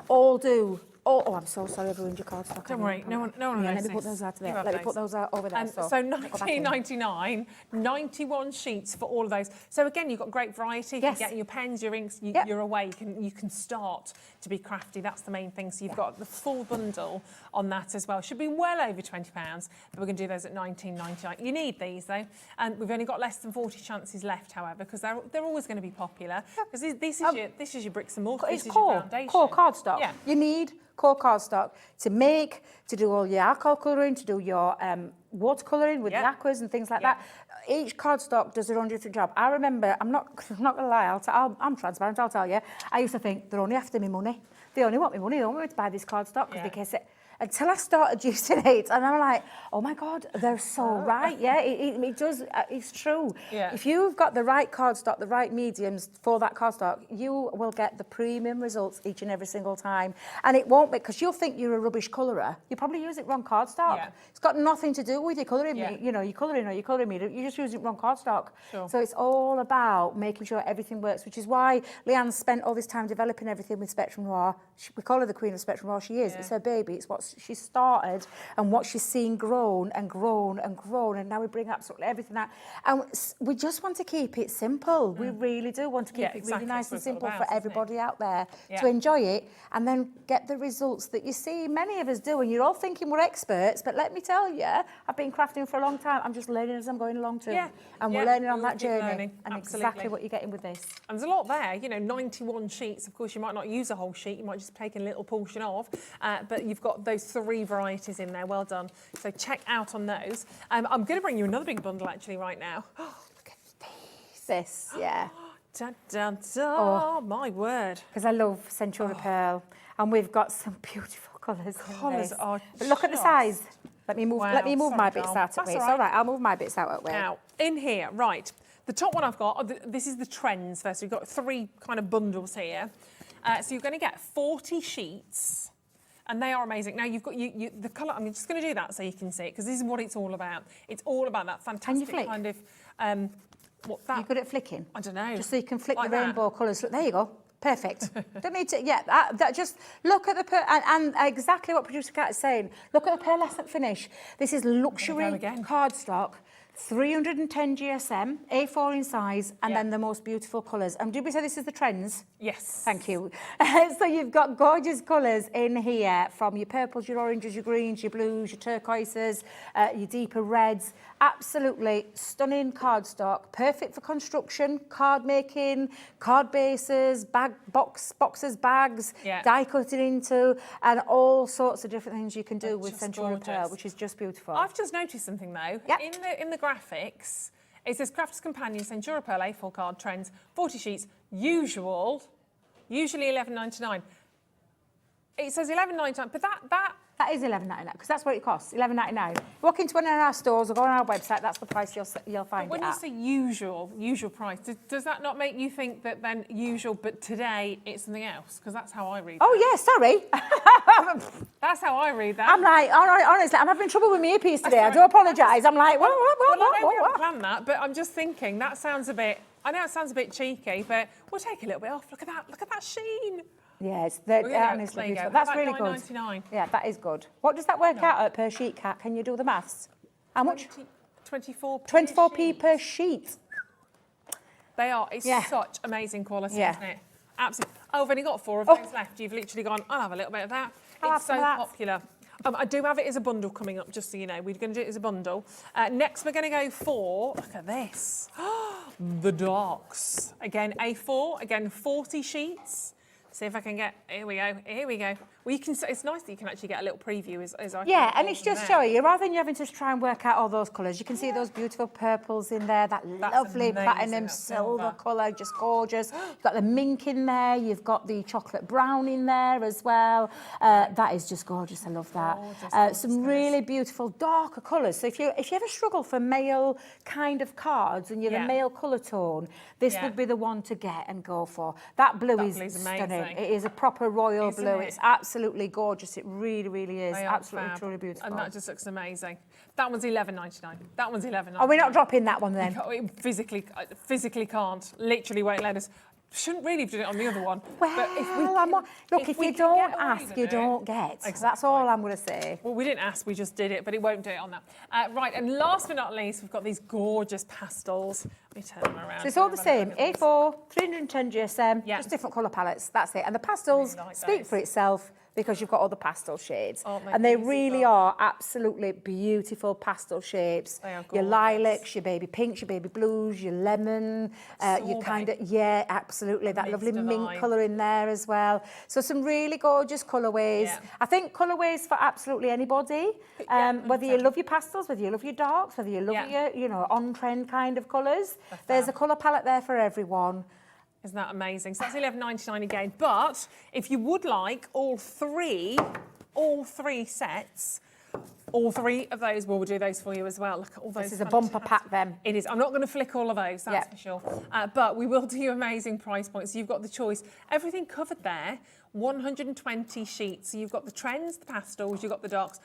all do. Oh, I'm so sorry I've ruined your cardstock. Don't worry, no one knows. Let me put those out there. Let me put those out over there. So 19.99, 91 sheets for all of those. So again, you've got great variety. Yes. You're getting your pens, your inks, you're away. You can start to be crafty. That's the main thing. So you've got the full bundle on that as well. Should be well over £20, but we're going to do those at 19.99. You need these though, and we've only got less than 40 chances left, however, because they're always going to be popular. Because this is your bricks and mortar. It's this core, is your foundation. core cardstock. Yeah. You need core cardstock to do all your alcohol colouring, to do your watercolouring with the aquas and things like that. Each cardstock does their own different job. I remember, I'm not going to lie, I'm transparent, I'll tell you. I used to think they're only after me money. They only want me money. They don't want me to buy this cardstock because they kiss it. Until I started using it, and I'm like, oh my God, they're so right. Yeah, it does. It's true. Yeah. If you've got the right cardstock, the right mediums for that cardstock, you will get the premium results each and every single time. And it won't be, because you'll think you're a rubbish colourer. You probably use it wrong cardstock. Yeah. It's got nothing to do with your colouring, your colouring or your colouring medium. You're just using wrong cardstock. Sure. So it's all about making sure everything works, which is why Leanne spent all this time developing everything with Spectrum Noir. We call her the Queen of Spectrum Noir. She is. Yeah. It's her baby. It's what she started and what she's seen grown and grown and grown, and now we bring absolutely everything out, and we just want to keep it simple. We really do want to keep it really nice and simple for everybody out there to enjoy it and then get the results that you see many of us do. And you're all thinking we're experts, but let me tell you, I've been crafting for a long time. I'm just learning as I'm going along too. And we're learning on that journey. And exactly what you're getting with this. And there's a lot there, 91 sheets. Of course, you might not use a whole sheet, you might just take a little portion of, but you've got those 3 varieties in there. Well done. So check out on those. I'm going to bring you another big bundle actually right now. Look at this, yeah. Dun, dun, dun. Oh, my word. Because I love Centura Pearl, and we've got some beautiful colours. Colours are but look at the size. Let me move my bits out of it. It's all right, I'll move my bits out of it. Now, in here, right, the top one I've got, this is the trends first. We've got 3 kind of bundles here. So you're going to get 40 sheets. And they are amazing. Now, you've got the colour. I'm just going to do that so you can see it, because this is what it's all about. It's all about that fantastic kind of... You're good at flicking? I don't know. Just so you can flick like the rainbow colours. Look, there you go. Perfect. Don't need to... Yeah, that just look at the... And exactly what producer Kat is saying. Look at the pearlescent finish. This is luxury cardstock. 310 GSM, A4 in size, and then the most beautiful colours. And did we say this is the trends? Yes. Thank you. So you've got gorgeous colours in here, from your purples, your oranges, your greens, your blues, your turquoises, your deeper reds. Absolutely stunning cardstock, perfect for construction, card making, card bases, boxes, bags, die cutting into, and all sorts of different things you can do with Centura Pearl, which is just beautiful. I've just noticed something though. In the graphics, it says Crafters Companion Centura Pearl A4 card trends, 40 sheets, usually $11.99. It says $11.99, but that That is $11.99 because that's what it costs. $11.99. Walk into one of our stores or go on our website. That's the price you'll find. When you say usual price, does that not make you think that then usual, but today it's something else? Because that's how I read. Oh yeah, sorry. That's how I read that. I'm like, all right, honestly, I'm having trouble with my earpiece today. I do apologise. I'm like, what? I haven't planned that, but I'm just thinking that sounds a bit. I know it sounds a bit cheeky, but we'll take a little bit off. Look at that! Look at that sheen. Yeah, it's honestly beautiful. That's really good. $9.99. Yeah, that is good. What does that work out at per sheet, Kat? Can you do the maths? How much? 24p per sheet. They are. It's such amazing quality, isn't it? Absolutely. Oh, I've only got 4 of those left. You've literally gone, I'll have a little bit of that. It's so popular. I do have it as a bundle coming up, just so you know. We're going to do it as a bundle. Next, we're going to go for, look at this, the darks. Again, A4, again, 40 sheets. See if I can get, here we go. Well, you can. It's nice that you can actually get a little preview as I. Yeah, and it's just showing you, rather than you having to try and work out all those colours, you can see those beautiful purples in there, that's lovely platinum silver colour, just gorgeous. You've got the mink in there, you've got the chocolate brown in there as well. That is just gorgeous, I love that. Some really beautiful darker colours. So if you ever struggle for male kind of cards and you're a male colour tone, this would be the one to get and go for. That blue is stunning. It is a proper royal blue. It's absolutely gorgeous. It really, really is. Absolutely, truly beautiful. And that just looks amazing. That one's $11.99. That one's $11.99. Are we not dropping that one then? Physically can't. Literally won't let us. Shouldn't really have done it on the other one. Well, but if you don't ask, you don't get. Exactly. That's all I'm going to say. Well, we didn't ask, we just did it, but it won't do it on that. Right, and last but not least, we've got these gorgeous pastels. Let me turn them around. So it's all the same. A4, 310 GSM, just different colour palettes. That's it. And the pastels speak for itself, because you've got all the pastel shades. And they really are absolutely beautiful pastel shapes. Your lilacs, your baby pinks, your baby blues, your lemon, your kind of, absolutely, that lovely mint colour in there as well. So some really gorgeous colourways. I think colourways for absolutely anybody, whether you love your pastels, whether you love your darks, whether you love your, on-trend kind of colours. There's a colour palette there for everyone. Isn't that amazing? So that's $11.99 again. But if you would like all three sets, all 3 of those, we'll do those for you as well. Look at all those. This is a bumper pack then. It is. I'm not going to flick all of those, that's for sure. But we will do you amazing price points. So you've got the choice. Everything covered there, 120 sheets. So you've got the trends, the pastels, you've got the darks.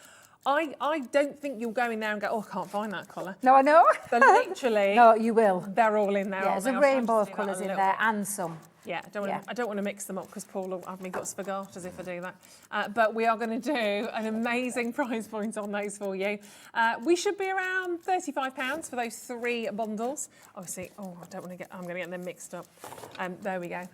I don't think you'll go in there and go, oh, I can't find that colour. No, I know. But literally, no, you will. They're all in there. Yeah, there's a rainbow of colours in there and some. Yeah, I don't want to mix them up because Paul will have me guts for garters if I do that. But we are going to do an amazing price point on those for you. We should be around £35 for those 3 bundles. Obviously, I'm going to get them mixed up. There we go.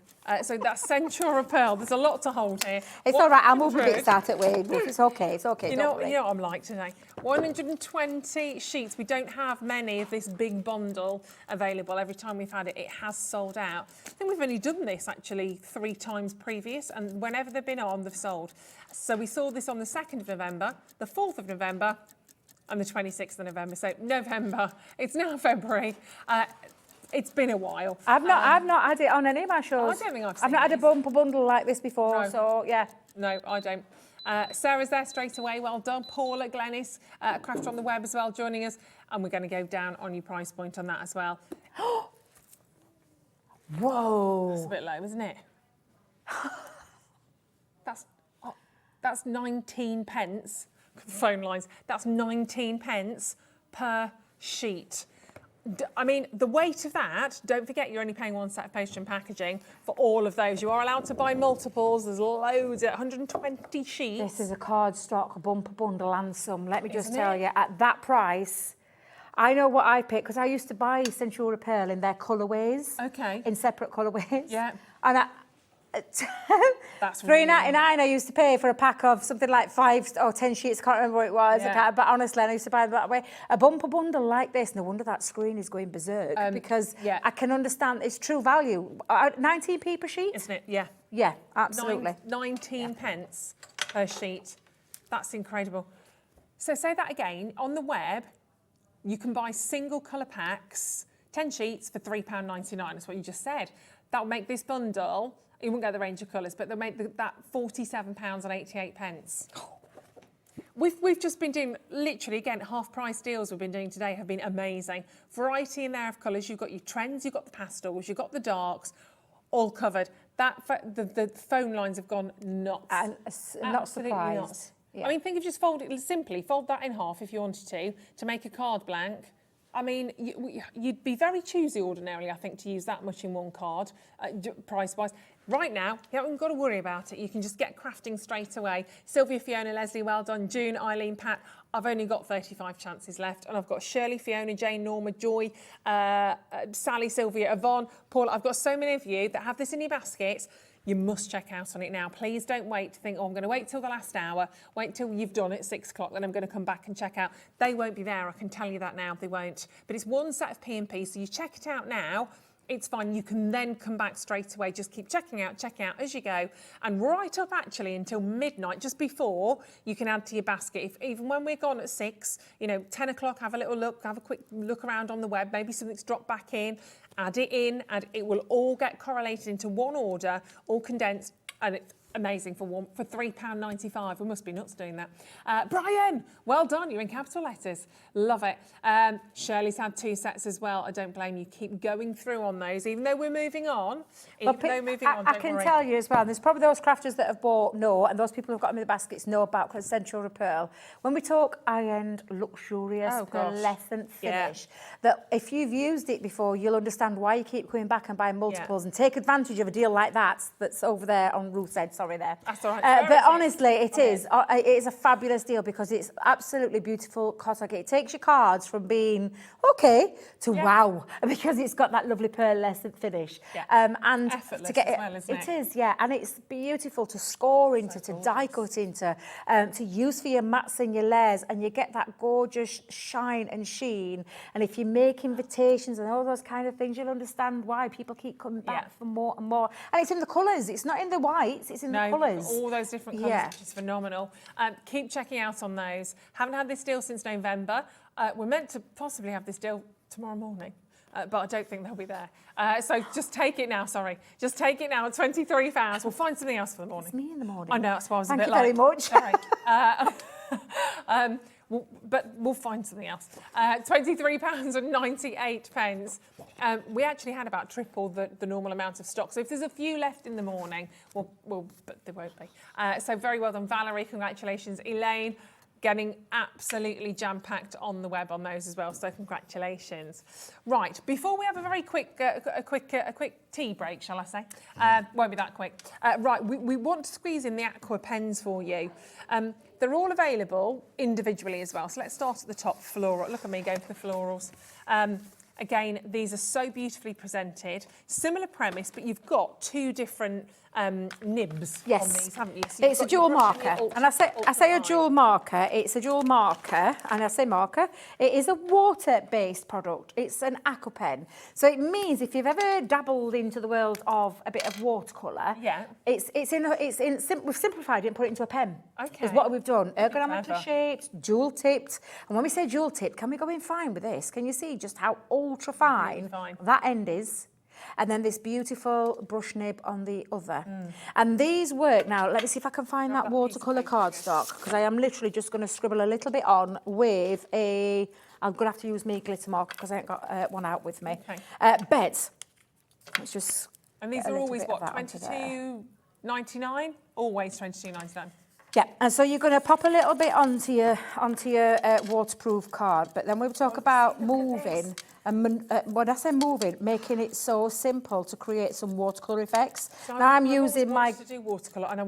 So that's Centura Pearl. There's a lot to hold here. It's all right. I'll move a bit started with. It's okay. It's okay. You know what I'm like today. 120 sheets. We don't have many of this big bundle available. Every time we've had it, it has sold out. I think we've only done this actually 3 times previous, and whenever they've been on, they've sold. So we saw this on the 2nd of November, the 4th of November, and the 26th of November. So November. It's now February. It's been a while. I've not had it on any of my shows. I don't think I've not had a bumper bundle like this before. No. So yeah. No, I don't. Sarah's there straight away. Well done. Paula Glennis, Crafter on the Web as well, joining us. And we're going to go down on your price point on that as well. Whoa. That's a bit low, isn't it? That's 19 pence. Phone lines. That's 19 pence per sheet. I mean, the weight of that, don't forget you're only paying 1 set of postage and packaging for all of those. You are allowed to buy multiples. There's loads, 120 sheets. This is a cardstock bumper bundle and some. Let me just tell you, at that price, I know what I picked, because I used to buy Centura Pearl in their colourways. Okay. In separate colourways. Yeah. And that's $3.99 I used to pay for a pack of something like 5 or 10 sheets. I can't remember what it was. Yeah. But honestly, I used to buy them that way. A bumper bundle like this, no wonder that screen is going berserk, because I can understand it's true value. 19p per sheet? Isn't it? Yeah. Yeah, absolutely. 19 pence per sheet. That's incredible. So say that again. On the web, you can buy single colour packs, 10 sheets for £3.99. That's what you just said. That will make this bundle, you won't get the range of colours, but they'll make that £47.88. We've just been doing, literally, again, half-price deals we've been doing today have been amazing. Variety in there of colours. You've got your trends, you've got the pastels, you've got the darks, all covered. The phone lines have gone nuts. And not surprised. Nuts. Yeah. I mean, think of just fold that in half if you wanted to make a card blank. I mean, you'd be very choosy ordinarily, I think, to use that much in one card, price-wise. Right now, you haven't got to worry about it. You can just get crafting straight away. Sylvia, Fiona, Leslie, well done. June, Eileen, Pat, I've only got 35 chances left. And I've got Shirley, Fiona, Jane, Norma, Joy, Sally, Sylvia, Yvonne, Paul. I've got so many of you that have this in your baskets. You must check out on it now. Please don't wait to think, oh, I'm going to wait till the last hour, wait till you've done it, 6 o'clock, then I'm going to come back and check out. They won't be there, I can tell you that now, they won't. But it's one set of P&P, so you check it out now. It's fine, you can then come back straight away. Just keep checking out as you go. And right up actually until midnight, just before, you can add to your basket. Even when we're gone at 6, 10 o'clock, have a little look, have a quick look around on the web, maybe something's dropped back in, add it in, and it will all get correlated into one order, all condensed, and it's amazing for £3.95. We must be nuts doing that. Brian, well done. You're in capital letters. Love it. Shirley's had 2 sets as well. I don't blame you. Keep going through on those, even though we're moving on. I can tell you as well, there's probably those crafters that have bought and those people who've got them in the baskets know about Central Pearl. When we talk high-end, luxurious, pearlescent finish, that if you've used it before, you'll understand why you keep coming back and buying multiples and take advantage of a deal like that's over there on Ruth's Head. Sorry there. That's all right. But honestly, it is a fabulous deal because it's absolutely beautiful cotton. It takes your cards from being okay to wow, because it's got that lovely pearlescent finish. Yeah. And effortless to get as well, isn't it? It is, yeah, and it's beautiful to score into, to die cut into, to use for your mats and your layers, and you get that gorgeous shine and sheen. And if you make invitations and all those kind of things, you'll understand why people keep coming back for more and more. And it's in the colours. It's not in the whites. It's in the colours. All those different colours, which is phenomenal. Keep checking out on those. Haven't had this deal since November. We're meant to possibly have this deal tomorrow morning. But I don't think they'll be there. So just take it now, sorry. Just take it now at 23 pounds. We'll find something else for the morning. It's me in the morning. I know, that's why I was Thank a bit you very much. Sorry. But we'll find something else. £23.98. We actually had about triple the normal amount of stock. So if there's a few left in the morning, but there won't be. So very well done, Valerie. Congratulations, Elaine. Getting absolutely jam-packed on the web on those as well. So congratulations. Right, before we have a very quick tea break, shall I say? Won't be that quick. Right, we want to squeeze in the aqua pens for you. They're all available individually as well. So let's start at the top, floral. Look at me going for the florals. Again, these are so beautifully presented. Similar premise, but you've got 2 different nibs on these, haven't you? So it's a dual marker. And I say a dual marker, it's a dual marker, and I say marker. It is a water-based product. It's an aqua pen. So it means if you've ever dabbled into the world of a bit of watercolour, we've simplified it and put it into a pen. Okay. Is what we've done. Ergonomically shaped, dual-tipped. And when we say dual-tipped, can we go in fine with this? Can you see just how ultra-fine that end is? And then this beautiful brush nib on the other. And these work, now let me see if I can find that watercolour cardstock, because I am literally just going to scribble a little bit on with I'm going to have to use my glitter marker because I ain't got one out with me. Beds. Let's just And these are always, what, $22.99? Always $22.99. Yeah, and so you're going to pop a little bit onto your waterproof card, but then we'll talk about moving. And when I say moving, making it so simple to create some watercolour effects. So now I'm using my to do watercolour, and I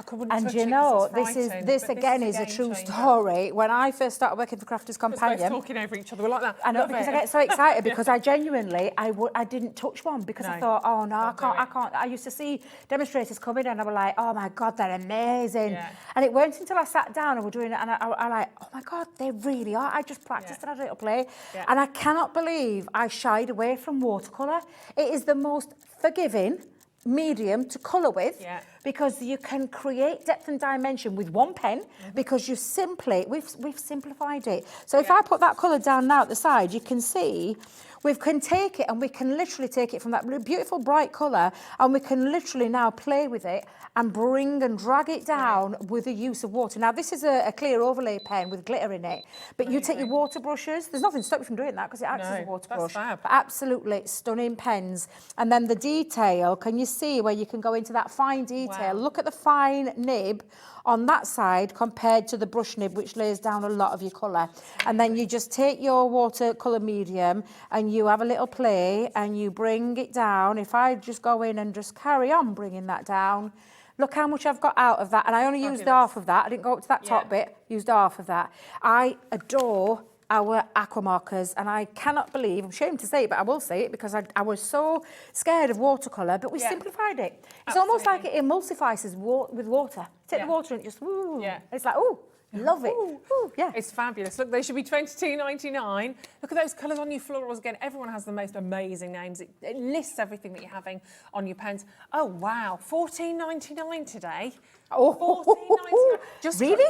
couldn't and touch you it know, this again is a true story. When I first started working for Crafters Companion, we're both talking over each other, we're like that. I know, because I get so excited because I genuinely I didn't touch one because I thought, oh no, I can't. I used to see demonstrators come in and I was like, oh my God, they're amazing. And it wasn't until I sat down and we're doing it and I like, oh my God, they really are. I just practiced and I had a little play, and I cannot believe I shied away from watercolour. It is the most forgiving medium to colour with. because you can create depth and dimension with one pen because we've simplified it. So if I put that colour down now at the side, you can see we can take it and we can literally take it from that beautiful bright colour and we can literally now play with it and bring and drag it down with the use of water. Now, this is a clear overlay pen with glitter in it, but you take your water brushes. There's nothing to stop you from doing that because it acts as a water brush. Fab. But absolutely stunning pens. And then the detail, can you see where you can go into that fine detail? Wow. Look at the fine nib on that side compared to the brush nib, which lays down a lot of your colour. And then you just take your watercolour medium and you have a little play and you bring it down. If I just go in and just carry on bringing that down, look how much I've got out of that. And I only used half of that. I didn't go up to that top bit, used half of that. I adore our aqua markers, and I cannot believe, I'm ashamed to say it, but I will say it because I was so scared of watercolour, but we simplified it. It's almost like it emulsifies with water. Take the water and just, woo. Yeah. It's like, ooh, love it. Ooh, yeah. It's fabulous. Look, they should be $22.99. Look at those colours on your florals again. Everyone has the most amazing names. It lists everything that you're having on your pens. Oh, wow. $14.99 today. Oh, $14.99. Just really?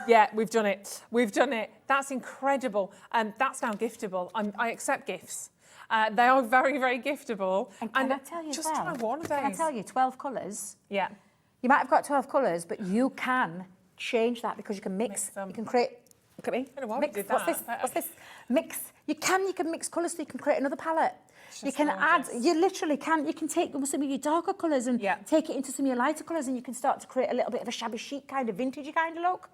Yeah, we've done it. We've done it. That's incredible. And that's now giftable. I accept gifts. They are very, very giftable. And can I tell you just try one of those. Can I tell you, 12 colours? Yeah. You might have got 12 colours, but you can change that because you can mix. You can create. Look at me. I don't know why mix. we did What's that. this? What's this? Mix. You can mix colours so you can create another palette. You can gorgeous. add, you literally can, you can take some of your darker colours and take it into some of your lighter colours and you can start to create a little bit of a shabby chic kind of vintagey kind of look.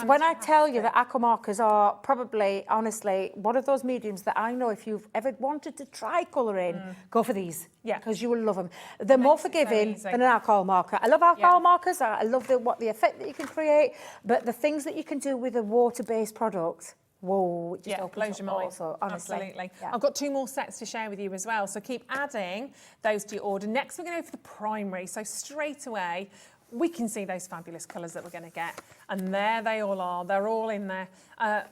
When I tell you that aqua markers are probably, honestly, one of those mediums that I know if you've ever wanted to try colouring, go for these. Yeah. Because you will love them. They're more forgiving than an alcohol marker. I love alcohol markers. I love the effect that you can create, but the things that you can do with a water-based product, whoa, it just opens blows your mind. Also, honestly. Absolutely. Yeah. I've got 2 more sets to share with you as well, so keep adding those to your order. Next, we're going to go for the primary. So straight away, we can see those fabulous colours that we're going to get. And there they all are. They're all in there.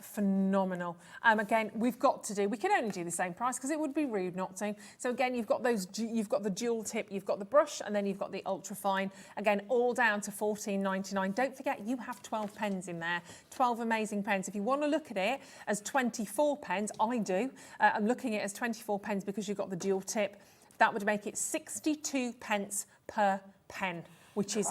Phenomenal. Again, we can only do the same price because it would be rude not to. So again, you've got the dual tip, you've got the brush, and then you've got the ultra fine. Again, all down to $14.99. Don't forget, you have 12 pens in there. 12 amazing pens. If you want to look at it as 24 pens, I do. I'm looking at it as 24 pens because you've got the dual tip. That would make it 62 pence per pen, which is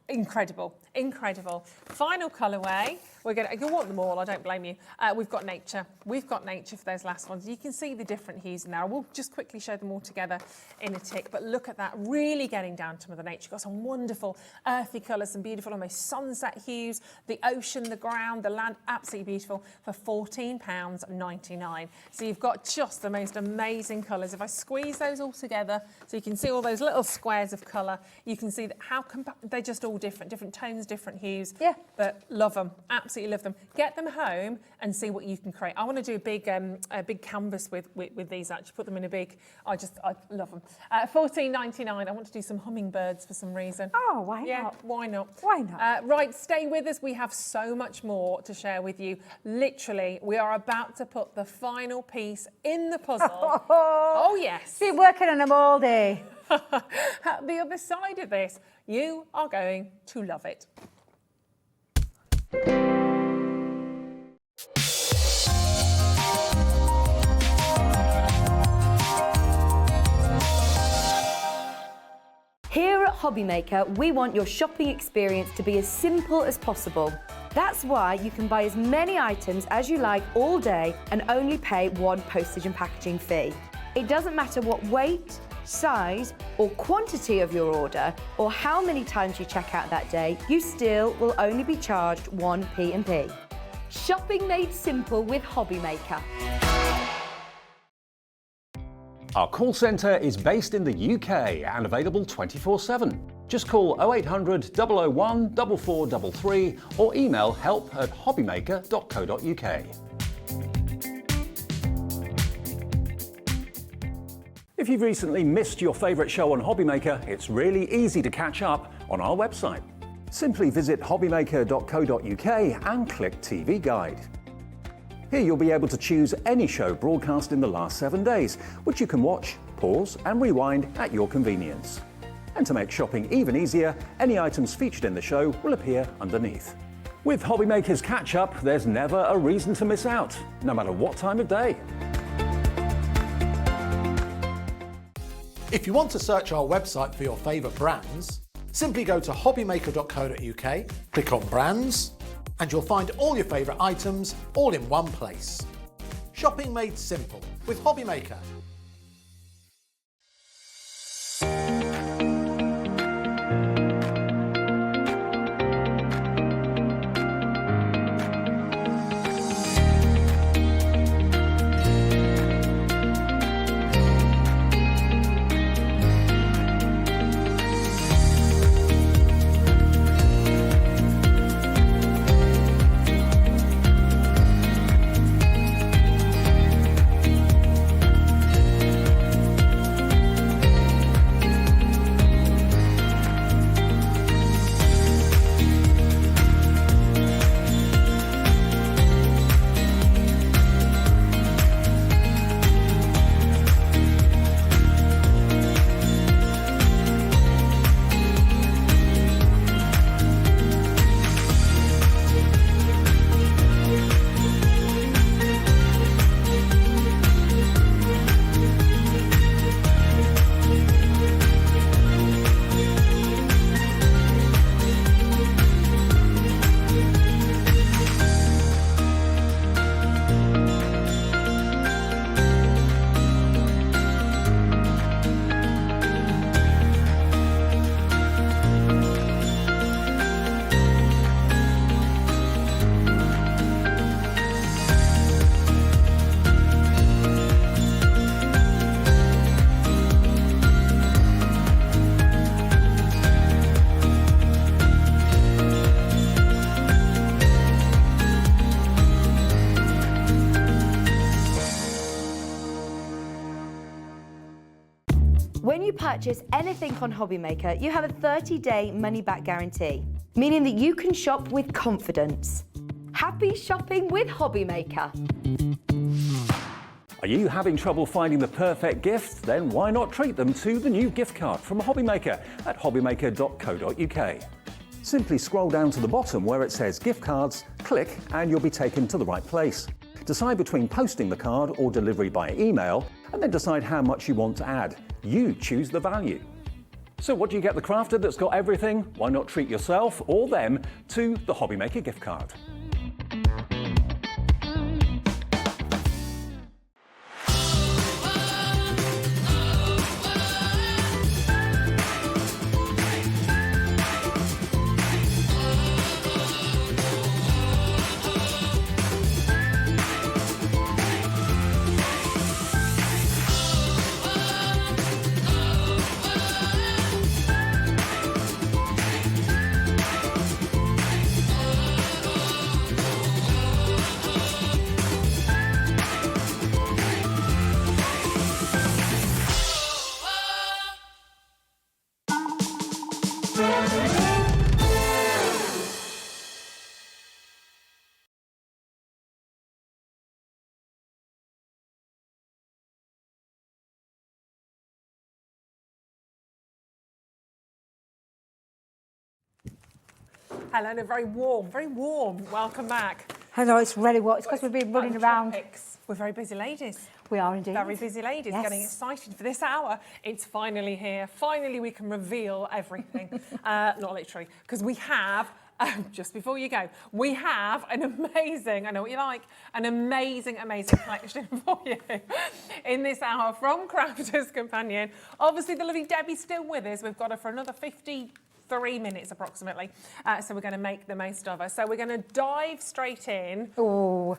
incredible, incredible. Final colourway. You'll want them all, I don't blame you. We've got nature. We've got nature for those last ones. You can see the different hues in there. We'll just quickly show them all together in a tick, but look at that, really getting down to Mother Nature. You've got some wonderful earthy colours, some beautiful almost sunset hues, the ocean, the ground, the land, absolutely beautiful for £14.99. So you've got just the most amazing colours. If I squeeze those all together, so you can see all those little squares of colour, you can see that they're just all different tones, different hues. Yeah. But love them, absolutely love them. Get them home and see what you can create. I want to do a big canvas with these, actually put them in a big, I love them. $14.99. I want to do some hummingbirds for some reason. Oh, why not? Yeah, why not? Why not? Right, stay with us. We have so much more to share with you. Literally, we are about to put the final piece in the puzzle. Oh, yes. Been working on them all day. At the other side of this, you are going to love it. Here at Hobbymaker, we want your shopping experience to be as simple as possible. That's why you can buy as many items as you like all day and only pay one postage and packaging fee. It doesn't matter what weight, size or quantity of your order or how many times you check out that day, you still will only be charged one P&P. Shopping made simple with Hobbymaker. Our call centre is based in the UK and available 24/7. Just call 0800 001 4433 or email help@hobbymaker.co.uk. If you've recently missed your favourite show on Hobbymaker, it's really easy to catch up on our website. Simply visit hobbymaker.co.uk and click TV Guide. Here you'll be able to choose any show broadcast in the last 7 days, which you can watch, pause and rewind at your convenience. And to make shopping even easier, any items featured in the show will appear underneath. With Hobbymaker's Catch-Up, there's never a reason to miss out, no matter what time of day. If you want to search our website for your favourite brands, simply go to hobbymaker.co.uk, click on Brands, and you'll find all your favourite items all in one place. Shopping made simple with Hobbymaker. When you purchase anything on Hobbymaker, you have a 30-day money-back guarantee, meaning that you can shop with confidence. Happy shopping with Hobbymaker. Are you having trouble finding the perfect gift? Then why not treat them to the new gift card from Hobbymaker at hobbymaker.co.uk. Simply scroll down to the bottom where it says gift cards, click and you'll be taken to the right place. Decide between posting the card or delivery by email, and then decide how much you want to add. You choose the value. So what do you get the crafter that's got everything? Why not treat yourself or them to the Hobbymaker gift card? Helena, very warm. Welcome back. I know, it's really what. It's because we've been running around. Topics. We're very busy ladies. We are indeed. Very busy ladies, Yes. getting excited for this hour. It's finally here. Finally, we can reveal everything. Not literally, because we have, just before you go, we have an amazing, I know what you like, an amazing collection for you in this hour from Crafter's Companion. Obviously, the lovely Debbie's still with us. We've got her for another 53 minutes approximately. So we're going to make the most of her. So we're going to dive straight in. Oh.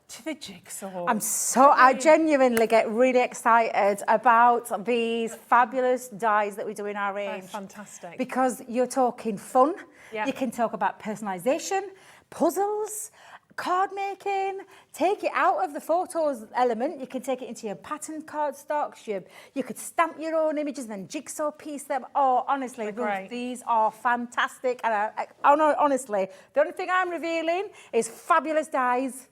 To the jigsaw. I genuinely get really excited about these fabulous dies that we do in our range. They're fantastic. Because you're talking fun. Yeah. You can talk about personalisation, puzzles, card making. Take it out of the photos element. You can take it into your pattern cardstocks. You could stamp your own images and then jigsaw piece them. Oh, honestly, these are fantastic. And honestly, the only thing I'm revealing is fabulous dies.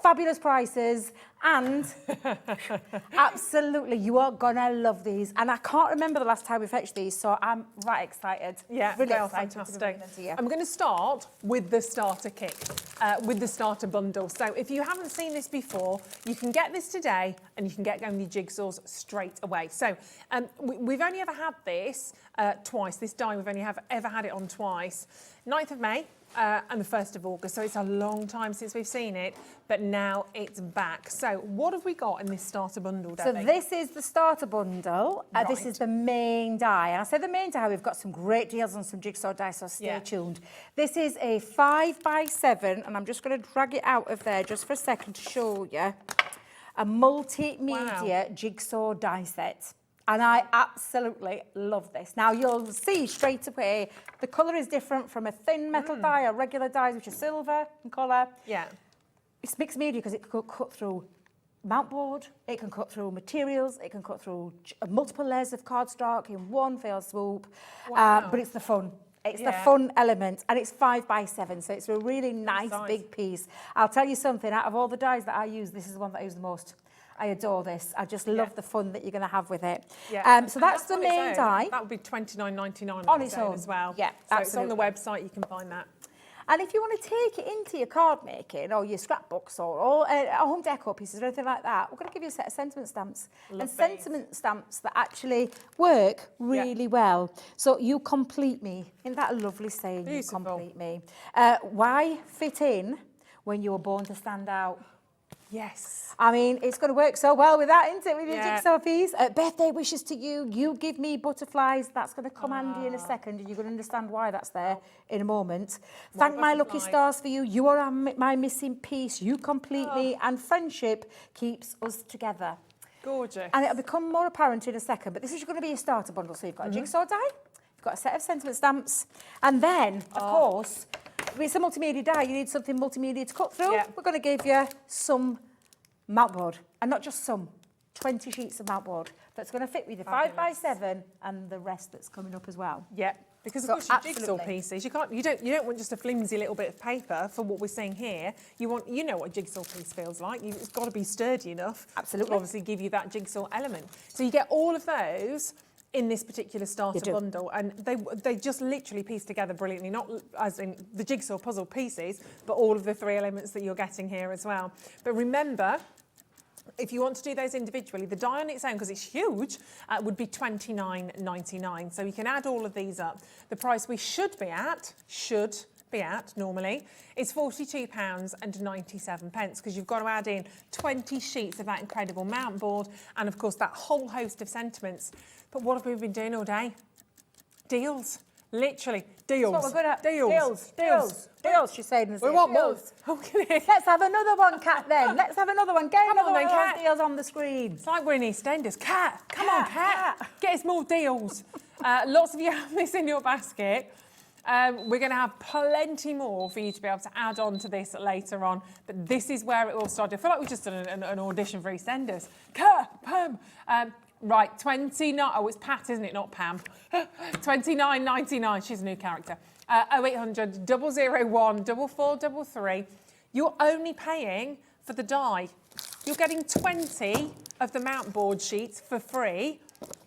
fabulous prices, and absolutely, you are gonna love these. And I can't remember the last time we fetched these, so I'm right excited. Yeah, really they are excited fantastic. to I'm going to start with the starter kit, with the starter bundle. So if you haven't seen this before, you can get this today and you can get going with your jigsaws straight away. So we've only ever had this twice. This die, we've only ever had it on twice. 9th of May. And the 1st of August, so it's a long time since we've seen it, but now it's back. So what have we got in this starter bundle, Debbie? So this is the starter bundle. Right. This is the main die. And I say the main die, we've got some great deals on some jigsaw die, so stay tuned. This is a 5x7, and I'm just going to drag it out of there just for a second to show you. A multimedia jigsaw die set. And I absolutely love this. Now, you'll see straight away, the colour is different from a thin metal die or regular dies, which is silver in colour. Yeah. It's mixed media because it can cut through mount board, it can cut through materials, it can cut through multiple layers of cardstock in one fell swoop. Wow. But it's the fun. It's the fun element, and it's 5x7, so it's a really nice big piece. I'll tell you something, out of all the dies that I use, this is the one that I use the most. I adore this. I just love the fun that you're going to have with it. Yeah. So that's the main die. That would be $29.99 on its own as well. Yeah, so absolutely. it's on the website. You can find that. And if you want to take it into your card making or your scrapbooks or home decor pieces or anything like that, we're going to give you a set of sentiment stamps. Love sentiment stamps that actually work really well. So you complete me. Isn't that a lovely saying? Beautiful. You complete me. Why fit in when you were born to stand out? Yes. I mean, it's going to work so well with that, isn't it, with your jigsaw piece? Birthday wishes to you, you give me butterflies. That's going to come handy in a second, and you're going to understand why that's there in a moment. Thank my lucky stars for you. You are my missing piece. You complete me, and friendship keeps us together. Gorgeous. And it'll become more apparent in a second, but this is going to be a starter bundle. So you've got a jigsaw die, you've got a set of sentiment stamps, and then, of course, it's a multimedia die. You need something multimedia to cut through. Yeah. We're going to give you some mount board, and not just some, 20 sheets of mount board that's going to fit with your 5x7 and the rest that's coming up as well. Yeah, because of course your jigsaw pieces, you don't want just a flimsy little bit of paper for what we're seeing here. You know what a jigsaw piece feels like. It's got to be sturdy enough. Absolutely. To obviously give you that jigsaw element. So you get all of those in this particular starter bundle, and they just literally piece together brilliantly, not as in the jigsaw puzzle pieces, but all of the 3 elements that you're getting here as well. But remember, if you want to do those individually, the die on its own, because it's huge, would be $29.99. So you can add all of these up. The price we should be at normally is £42.97, because you've got to add in 20 sheets of that incredible mount board, and of course that whole host of sentiments. But what have we been doing all day? Deals. Literally, deals. That's what we're good at. Deals. She's saying. We want more. Let's have another one, Kat, then. Let's have another one. Get another one of those deals on the screen. It's like we're in EastEnders. Kat, come on, Kat. Get us more deals. Lots of you have this in your basket. We're going to have plenty more for you to be able to add on to this later on. But this is where it all started. I feel like we just did an audition for EastEnders. Kat, Pam. Right, 29. Oh, it's Pat, isn't it? Not Pam. $29.99. She's a new character. 0800 001 4433. You're only paying for the die. You're getting 20 of the mount board sheets for free.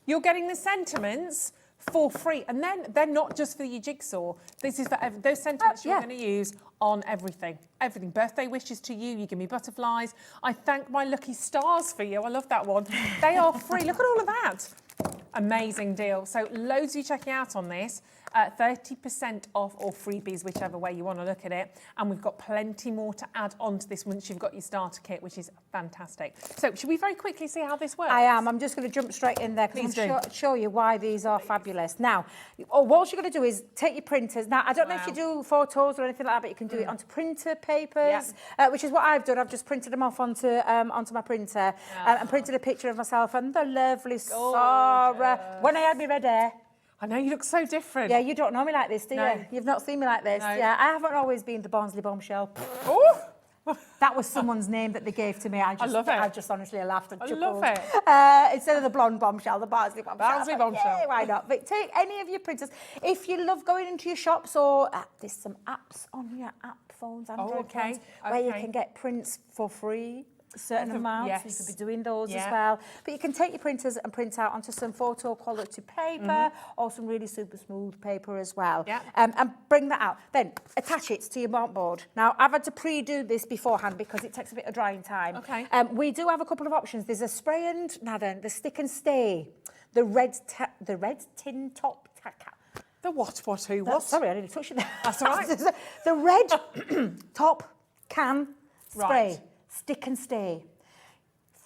You're getting the sentiments for free, and then they're not just for your jigsaw. This is for those sentiments you're going to use on everything. Everything. Birthday wishes to you. You give me butterflies. I thank my lucky stars for you. I love that one. They are free. Look at all of that. Amazing deal. So loads of you checking out on this. 30% off or freebies, whichever way you want to look at it. And we've got plenty more to add on to this once you've got your starter kit, which is fantastic. So should we very quickly see how this works? I am. I'm just going to jump straight in there because I'm show you why these are fabulous. Now, all you're going to do is take your printers. Now, I don't know if you do photos or anything like that, but you can do it onto printer papers, which is what I've done. I've just printed them off onto my printer and printed a picture of myself and the lovely Sarah when I had my red hair. I know, you look so different. Yeah, you don't know me like this, do you? You've not seen me like this. No. Yeah, I haven't always been the Barnsley bombshell. Oh, That was someone's name that they gave to me. I love it. I just honestly laughed and chuckled. I love it. Instead of the blonde bombshell, the Barnsley bombshell. Barnsley bombshell. Yeah, why not? But take any of your printers. If you love going into your shops or there's some apps on your app phones, Android phones, where you can get prints for free. A certain amount, yes. so you could be doing those as well. But you can take your printers and print out onto some photo quality paper or some really super smooth paper as well. And bring that out. Then attach it to your montboard. Now, I've had to pre-do this beforehand because it takes a bit of drying time. Okay. We do have a couple of options. There's a spray and, now then, the stick and stay, the red tin top tacker. The what? Who? What? Sorry, I didn't touch it there. That's all right. The red top can spray. Right. Stick and stay.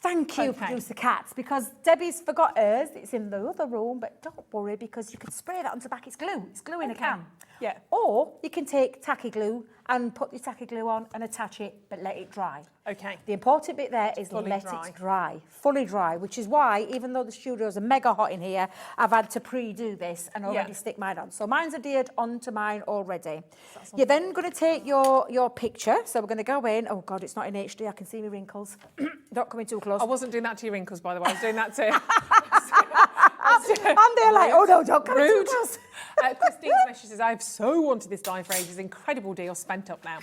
Thank you, Producer Cats, because Debbie's forgot hers. It's in the other room, but don't worry because you can spray that onto the back. It's glue. It's glue in a can. Yeah. Or you can take tacky glue and put your tacky glue on and attach it, but let it dry. Okay. The important bit there is Fully let dry. it dry, fully dry, which is why, even though the studios are mega hot in here, I've had to pre-do this and already stick mine on. So mine's adhered onto mine already. You're then going to take your picture. So we're going to go in. Oh, God, it's not in HD. I can see my wrinkles. Don't come in too close. I wasn't doing that to your wrinkles, by the way. I was doing that to... I'm there like, oh, no, don't come in too Rude. close. Christine's message says, I've so wanted this die for ages. Incredible deal, spent up now.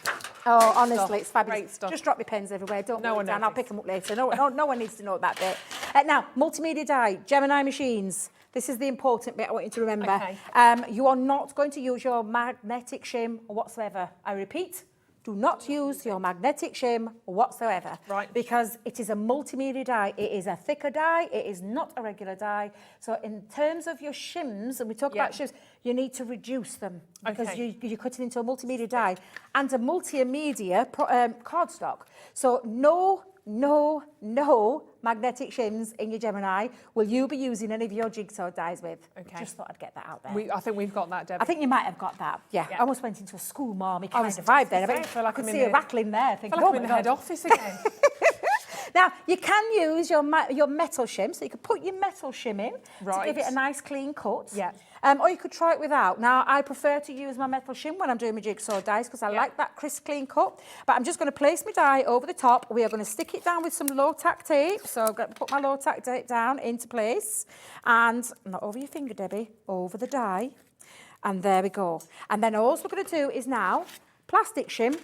Oh, honestly, Stuff. it's fabulous. Great stuff. Just drop your pens everywhere. Don't No worry, one Dan. I'll noticed. pick them up later. No one needs to know that bit. Now, multimedia die, Gemini machines. This is the important bit I want you to remember. Okay. You are not going to use your magnetic shim whatsoever. I repeat, do not use your magnetic shim whatsoever. Right. Because it is a multimedia die. It is a thicker die. It is not a regular die. So in terms of your shims, and we talk about shims, you need to reduce them because you're cutting into a multimedia die and a multimedia cardstock. So no magnetic shims in your Gemini will you be using any of your Jigsaw dies with. Okay. Just thought I'd get that out there. I think we've got that, Debbie. I think you might have got that. Yeah. Yeah. I almost went into a school marmy I kind was of vibe there. I feel like I could I'm in see a the- rattling there. I Thinking, feel like oh I'm in my the God. head office again. Now, you can use your metal shim, so you could put your metal shim in to give it a nice clean cut. Yeah. Or you could try it without. Now, I prefer to use my metal shim when I'm doing my Jigsaw dies because I like that crisp, clean cut. But I'm just going to place my die over the top. We are going to stick it down with some low-tack tape. So I'm going to put my low-tack tape down into place. And not over your finger, Debbie, over the die. And there we go. And then all we're going to do is now plastic shim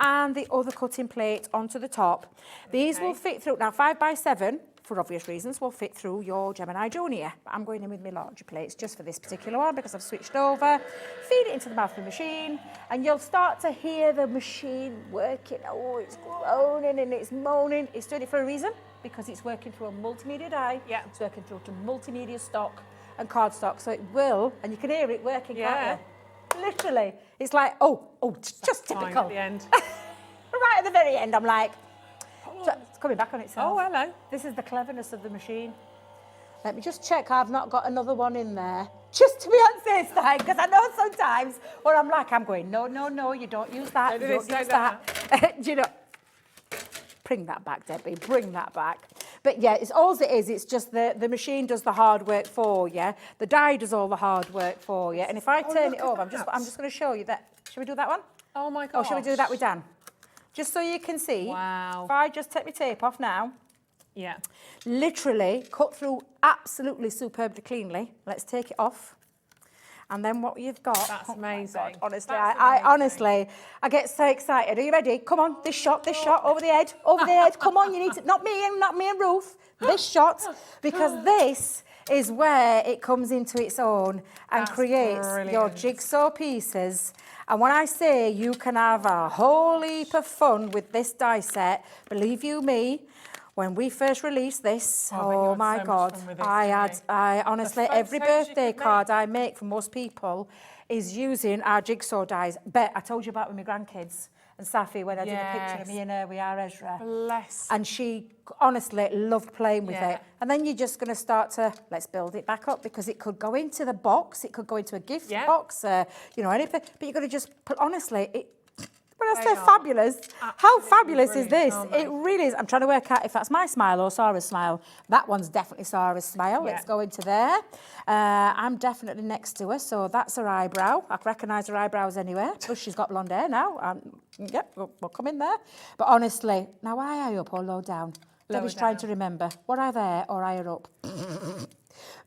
and the other cutting plate onto the top. These will fit through. Now, 5x7, for obvious reasons, will fit through your Gemini Junior. But I'm going in with my larger plates just for this particular one because I've switched over. Feed it into the mouth of the machine and you'll start to hear the machine working. Oh, it's groaning and it's moaning. It's doing it for a reason because it's working through a multimedia die. Yeah. It's working through to multimedia stock and cardstock. So it will, and you can hear it working, can't you? Literally. It's like, oh, just Fine typical. at the end. Right at the very end, I'm like, it's coming back on itself. Oh, hello. This is the cleverness of the machine. Let me just check I've not got another one in there. Just to be on safe side, because I know sometimes where I'm like, I'm going, no, you don't use that, you don't use that. You know, bring that back, Debbie, bring that back. But yeah, it's all it is. It's just the machine does the hard work for you. The die does all the hard work for you. And if I turn it over, I'm just going to show you that. Shall we do that one? Oh my God. Or shall we do that with Dan? Just so you can see. Wow. If I just take my tape off now. Yeah. Literally cut through absolutely superbly cleanly. Let's take it off. And then what you've got. That's My amazing. God, honestly, That's I amazing. honestly, I get so excited. Are you ready? Come on, this shot, over the head, Come on, you need to, not me and Ruth, this shot, because this is where it comes into its own and creates your jigsaw pieces. And when I say you can have a whole heap of fun with this die set, believe you me, when we first released this, oh my God, I honestly, every birthday card I make for most people is using our jigsaw dies. Bet I told you about with my grandkids and Safi when I did a picture of me and her with our Ezra. Bless. And she honestly loved playing with it. And then you're just going to start to, let's build it back up because it could go into the box, it could go into a gift box, you know, anything. But you're going to just, honestly, when I say fabulous, how fabulous is this? It really is. I'm trying to work out if that's my smile or Sarah's smile. That one's definitely Sarah's smile. Let's go into there. I'm definitely next to her, so that's her eyebrow. I can recognise her eyebrows anywhere. Plus, she's got blonde hair now. Yep, we'll come in there. But honestly, now why are you up or low down? Debbie's trying to remember. What are there or higher up?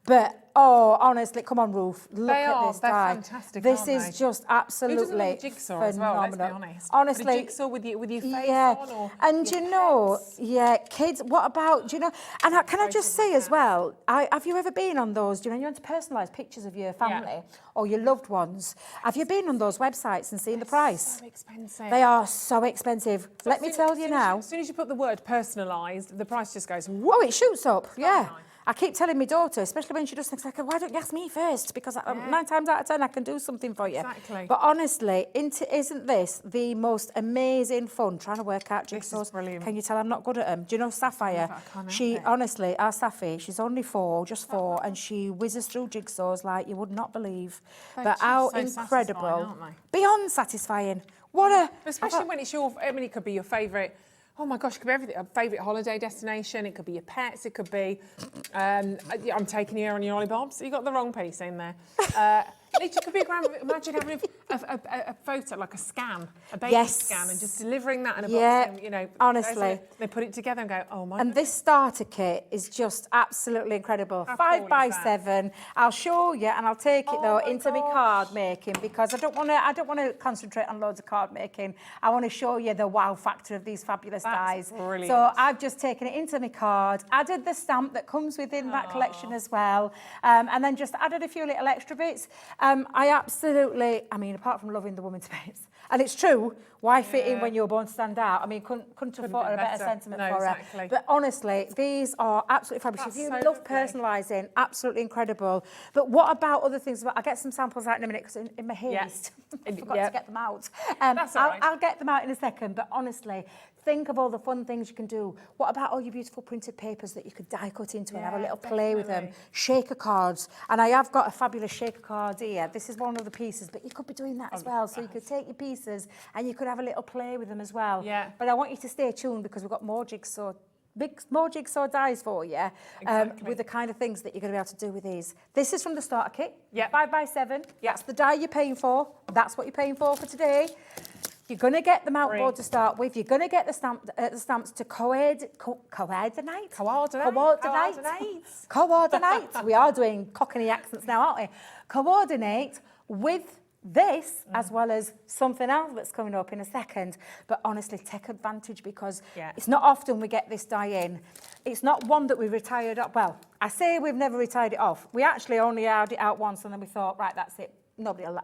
But, oh, honestly, come on, Ruth. Look at this die. They're fantastic, This aren't is they? just absolutely Who doesn't love a jigsaw as well, let's be honest. Honestly. But a jigsaw with your face on or and your you know, pets. yeah, kids, what about, do you know, and can I just say as well, have you ever been on those, do you know, you want to personalise pictures of your family or your loved ones? Have you been on those websites and seen the price? So expensive. They are so expensive. Let me tell you now. As soon as you put the word personalised, the price just goes, whoop. Oh, it shoots up, yeah. nice. I keep telling my daughter, especially when she just thinks, like, why don't you ask me first? Because 9 times out of 10, I can do something for you. Exactly. But honestly, isn't this the most amazing fun, trying to work out This is jigsaws? brilliant. Can you tell I'm not good at them? Do you know Sapphire? I can't She, help it. honestly, our Sapphy, she's only 4, just 4, and she whizzes through jigsaws like you would not believe. They're But just how so incredible. satisfying, aren't Beyond satisfying. What a... Especially when it's your, I mean, it could be your favourite, oh my gosh, it could be everything, a favourite holiday destination, it could be your pets, it could be, I'm taking you on your lollipop's, you got the wrong piece in there. It could be a grand, imagine having a photo, like a scan, a baby scan, and just delivering that in a box, and, you know. Honestly. They put it together and go, oh my And this starter kit is just absolutely incredible. How 5 cool by is that? 7. I'll show you, and I'll take it though my into my gosh. card making because I don't want to concentrate on loads of card making. I want to show you the wow factor of these fabulous dies. Brilliant. So I've just taken it into my card, added the stamp that comes within that collection as well, and then just added a few little extra bits. I mean, apart from loving the woman's face, and it's true, why fit in when you were born to stand out? I mean, couldn't have thought of a better sentiment for exactly. her. But honestly, these are absolutely fabulous. That's If you so love lovely. personalising, absolutely incredible. But what about other things? I'll get some samples out in a minute because in my haste, I forgot to get them out. That's all right. I'll get them out in a second. But honestly, think of all the fun things you can do. What about all your beautiful printed papers that you could die cut into and have a little play with them? Shaker cards. And I have got a fabulous shaker card here. This is one of the pieces, but you could be doing that as well. So you could take your pieces and you could have a little play with them as well. Yeah. But I want you to stay tuned because we've got more jigsaw dies for you with the kind of things that you're going to be able to do with these. This is from the starter kit. 5 by 7. That's the die you're paying for. That's what you're paying for today. You're going to get the mount board to start with. You're going to get the stamps to coordinate. We are doing Cockney accents now, aren't we? Coordinate with this as well as something else that's coming up in a second. But honestly, take advantage because it's not often we get this die in. It's not one that we retired off. Well, I say we've never retired it off. We actually only had it out once and then we thought, right, that's it. Nobody will.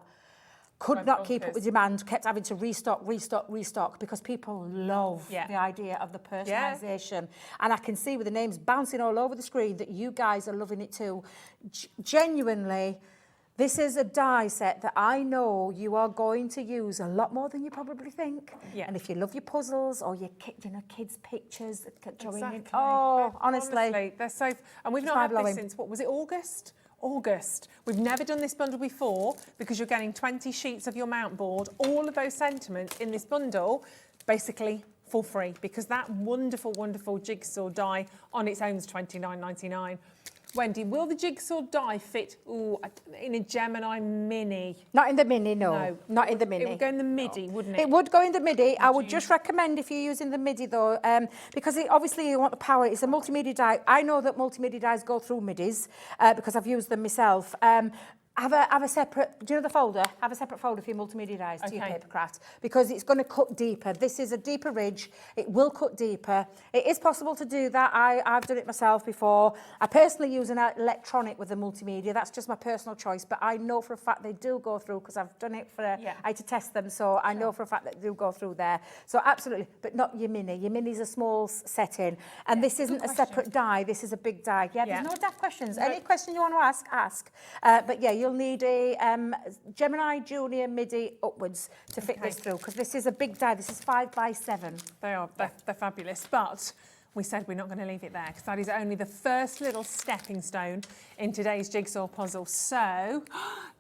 Could not keep up with demand, kept having to restock because people love the idea of the personalisation. And I can see with the names bouncing all over the screen that you guys are loving it too. Genuinely, this is a die set that I know you are going to use a lot more than you probably think. And if you love your puzzles or your kids' pictures, honestly, they're so. And we've not had this since, what was it, August? We've never done this bundle before because you're getting 20 sheets of your mount board, all of those sentiments in this bundle, basically for free, because that wonderful, wonderful jigsaw die on its own is $29.99. Wendy, will the jigsaw die fit in a Gemini mini? Not in the mini, no. Not in the mini. It would go in the midi, wouldn't it? It would go in the midi. I would just recommend if you're using the midi though, because obviously you want the power. It's a multimedia die. I know that multimedia dies go through midis because I've used them myself. Have a separate, do you know the folder? Have a separate folder for your multimedia dies to your paper craft because it's going to cut deeper. This is a deeper ridge. It will cut deeper. It is possible to do that. I've done it myself before. I personally use an electronic with the multimedia. That's just my personal choice, but I know for a fact they do go through because I've done it for, I had to test them, so I know for a fact that they do go through there. So absolutely, but not your mini. Your mini is a small setting, and this isn't a separate die. This is a big die. There's no daft questions. Any question you want to ask. But you'll need a Gemini Junior MIDI upwards to fit this through because this is a big die. This is 5 by 7. They are. They're fabulous. But we said we're not going to leave it there because that is only the first little stepping stone in today's jigsaw puzzle. So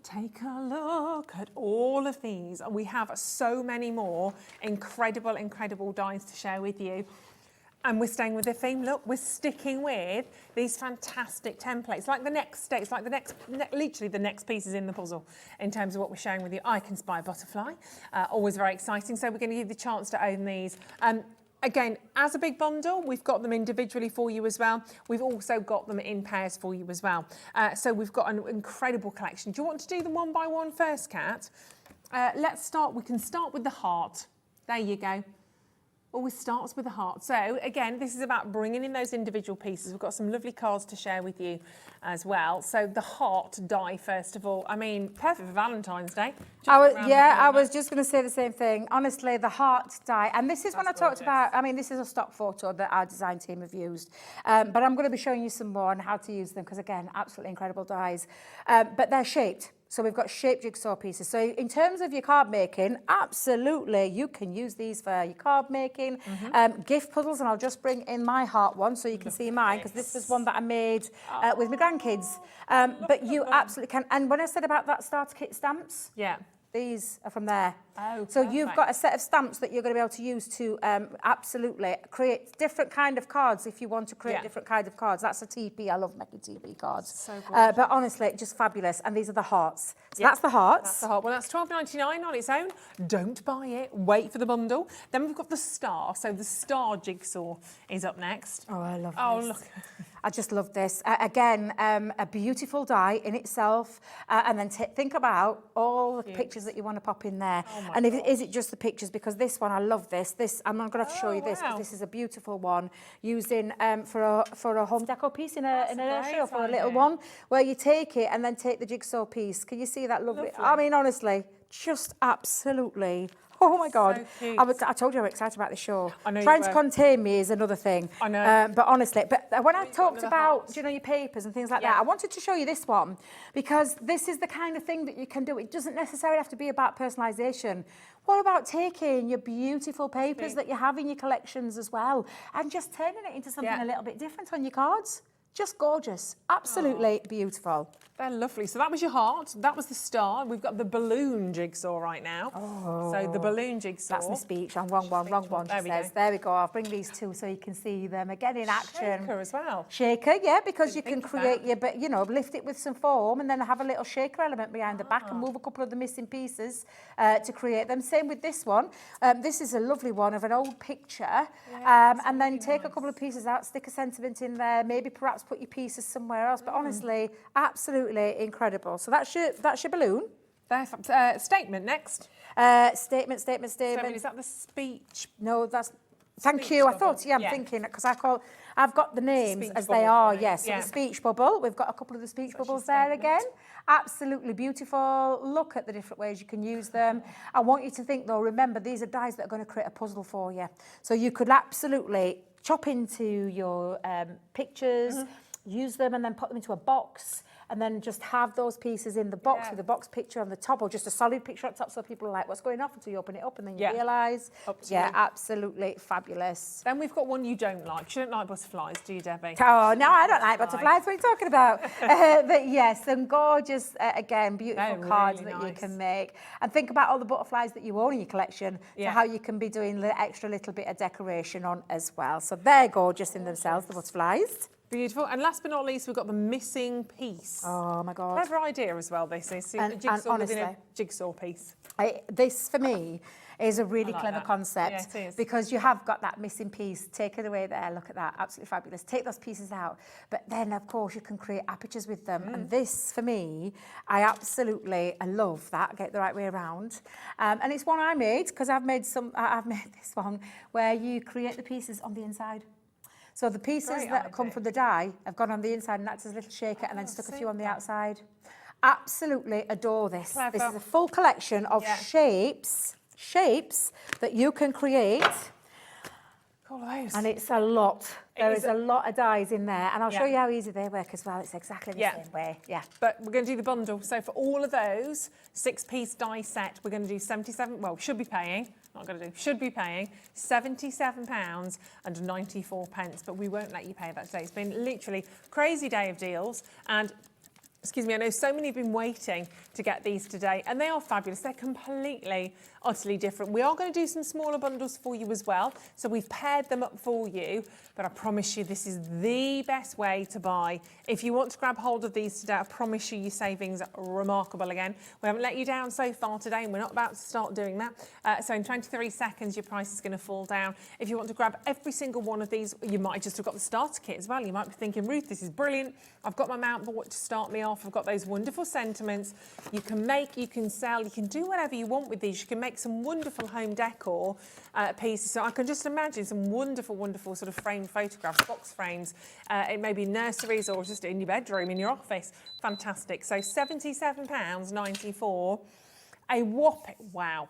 take a look at all of these. We have so many more incredible dies to share with you. And we're staying with the theme. Look, we're sticking with these fantastic templates. Like the next stage, like the next, literally the next pieces in the puzzle in terms of what we're sharing with you. I can spy a butterfly. Always very exciting. So we're going to give you the chance to own these. Again, as a big bundle, we've got them individually for you as well. We've also got them in pairs for you as well. So we've got an incredible collection. Do you want to do them one by one first, Kat? Let's start. We can start with the heart. There you go. Always starts with a heart. So again, this is about bringing in those individual pieces. We've got some lovely cards to share with you as well. So the heart die, first of all. I mean, perfect for Valentine's Day. I was just going to say the same thing. Honestly, the heart die. And this is when I talked about, I mean, this is a stock photo that our design team have used. But I'm going to be showing you some more on how to use them because, again, absolutely incredible dies. But they're shaped. So we've got shaped jigsaw pieces. So in terms of your card making, absolutely, you can use these for your card making, gift puzzles, and I'll just bring in my heart one so you can see mine, because this was one that I made with my grandkids. But you absolutely can. And when I said about that starter kit stamps, these are from there. Oh, so you've got a set of stamps that you're going to be able to use to absolutely create different kind of cards if you want to create different kind of cards. That's a TP. I love making TP cards. So gorgeous. But honestly, just fabulous. And these are the hearts. So that's the hearts. That's the heart. Well, that's $12.99 on its own. Don't buy it. Wait for the bundle. Then we've got the star. So the star jigsaw is up next. Oh, I love this. Oh, look. I just love this. Again, a beautiful die in itself. And then think about all the pictures that you want to pop in there. Oh and is it just the pictures? Because this one, I love this. I'm not going to have to show you this because this is a beautiful one used in for a home decor piece in a nursery or for a little one, where you take it and then take the jigsaw piece. Can you see that lovely? I mean, honestly, just absolutely. Oh my God. So I told you I'm excited about this show. I know. Trying to contain me is another thing. I know. But honestly, when I talked about, your papers and things like that, I wanted to show you this one because this is the kind of thing that you can do. It doesn't necessarily have to be about personalisation. What about taking your beautiful papers that you have in your collections as well and just turning it into something a little bit different on your cards? Just gorgeous. Absolutely beautiful. They're lovely. So that was your heart. That was the star. We've got the balloon jigsaw right now. Oh. So the balloon jigsaw. That's my speech. I'm wrong one, she says. There we go. I'll bring these two so you can see them again in action. Shaker as well. Shaker, yeah, because you can create lift it with some foam and then have a little shaker element behind the back and move a couple of the missing pieces to create them. Same with this one. This is a lovely one of an old picture. And then take a couple of pieces out, stick a sentiment in there, maybe perhaps put your pieces somewhere else. But honestly, absolutely incredible. So that's your balloon. Statement next. Statement. So, is that the speech? No, that's. Thank you. Bubble. I thought, I'm thinking because I've got the names as they are. Yes. So the speech bubble. We've got a couple of the speech bubbles there again. Absolutely beautiful. Look at the different ways you can use them. I want you to think though. Remember, these are dies that are going to create a puzzle for you. So you could absolutely chop into your pictures, use them, and then put them into a box. And then just have those pieces in the box with a box picture on the top or just a solid picture on top so people are like, what's going on until you open it up and then you realise. Absolutely fabulous. Then we've got one you don't like. You don't like butterflies, do you, Debbie? Oh, no, I don't like butterflies. What are you talking about? But yes, some gorgeous, again, beautiful cards that you can make. And think about all the butterflies that you own in your collection to how you can be doing the extra little bit of decoration on as well. So they're gorgeous in themselves, the butterflies. Beautiful. And last but not least, we've got the missing piece. Oh, my God. Clever idea as well, this is. And jigsaw within a jigsaw piece. This, for me, is a really clever concept. Yeah, it is. Because you have got that missing piece. Take it away there. Look at that. Absolutely fabulous. Take those pieces out. But then, of course, you can create apertures with them. And this, for me, I love that. Get it the right way around. And it's one I made because I've made this one where you create the pieces on the inside. So the pieces that come from the die have gone on the inside and that's a little shaker and then stuck a few on the outside. Absolutely adore this. Clever. This is a full collection of shapes that you can create. All those. And it's a lot. There is a lot of dies in there. And I'll show you how easy they work as well. It's exactly the same way. Yeah. But we're going to do the bundle. So for all of those 6-piece die set, we're going to do should be paying £77.94. But we won't let you pay that today. It's been literally crazy day of deals. And Excuse me, I know so many have been waiting to get these today, and they are fabulous. They're completely, utterly different. We are going to do some smaller bundles for you as well, so we've paired them up for you, but I promise you this is the best way to buy. If you want to grab hold of these today, I promise you your savings are remarkable again. We haven't let you down so far today, and we're not about to start doing that. So in 23 seconds, your price is going to fall down. If you want to grab every single one of these, you might just have got the starter kit as well. You might be thinking, Ruth, this is brilliant. I've got my mount board to start me off. I've got those wonderful sentiments. You can make, you can sell, you can do whatever you want with these. You can make some wonderful home decor pieces. So I can just imagine some wonderful, wonderful sort of framed photographs, box frames. It may be nurseries or just in your bedroom, in your office. Fantastic. So £77.94. A whopping, wow.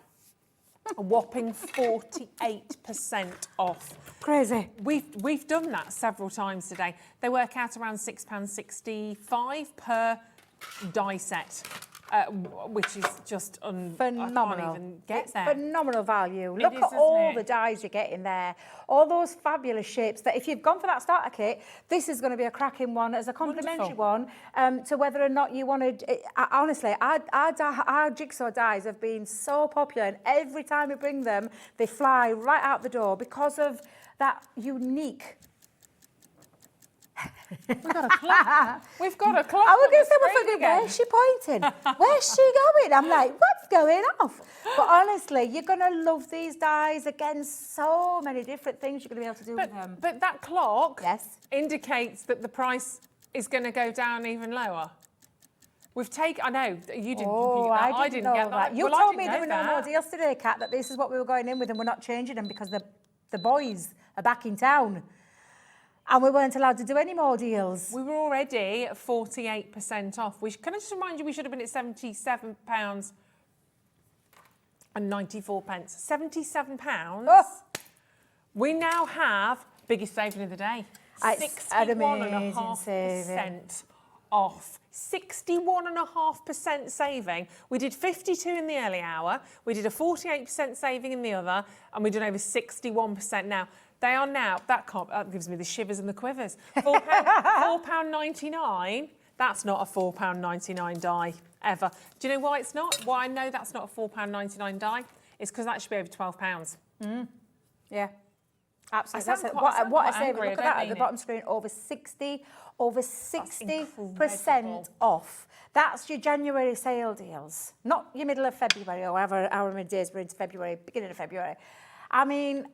A whopping 48% off. Crazy. We've done that several times today. They work out around £6.65 per die set, which is just phenomenal. I can't even get there. Phenomenal value. Look at all the dies you're getting there. All those fabulous shapes that if you've gone for that starter kit, this is going to be a cracking one as a complimentary one to whether or not you wanted. Honestly, our jigsaw dies have been so popular, and every time we bring them, they fly right out the door because of that unique. We've got a clock. We've got a clock. I was going to say, we're thinking, where's she pointing? Where's she going? I'm like, what's going off? But honestly, you're going to love these dies. Again, so many different things you're going to be able to do with them. But that clock indicates that the price is going to go down even lower. We've taken, I know, you didn't compute that. I didn't get that. You told me there were no more deals today, Kat, that this is what we were going in with and we're not changing them because the boys are back in town. And we weren't allowed to do any more deals. We were already at 48% off. Can I just remind you, we should have been at £77.94. £77. Oh. We now have biggest saving of the day. 61.5% off. 61.5% saving. We did 52 in the early hour. We did a 48% saving in the other, and we've done over 61% now. They are now, that gives me the shivers and the quivers. £4.99, that's not a £4.99 die, ever. Do you know why it's not? Why I know that's not a £4.99 die? It's because that should be over £12. Yeah, absolutely. What I say, look at that at the bottom screen, over 60% off. That's your January sale deals, not your middle of February or however many days we're into February, beginning of February. I mean,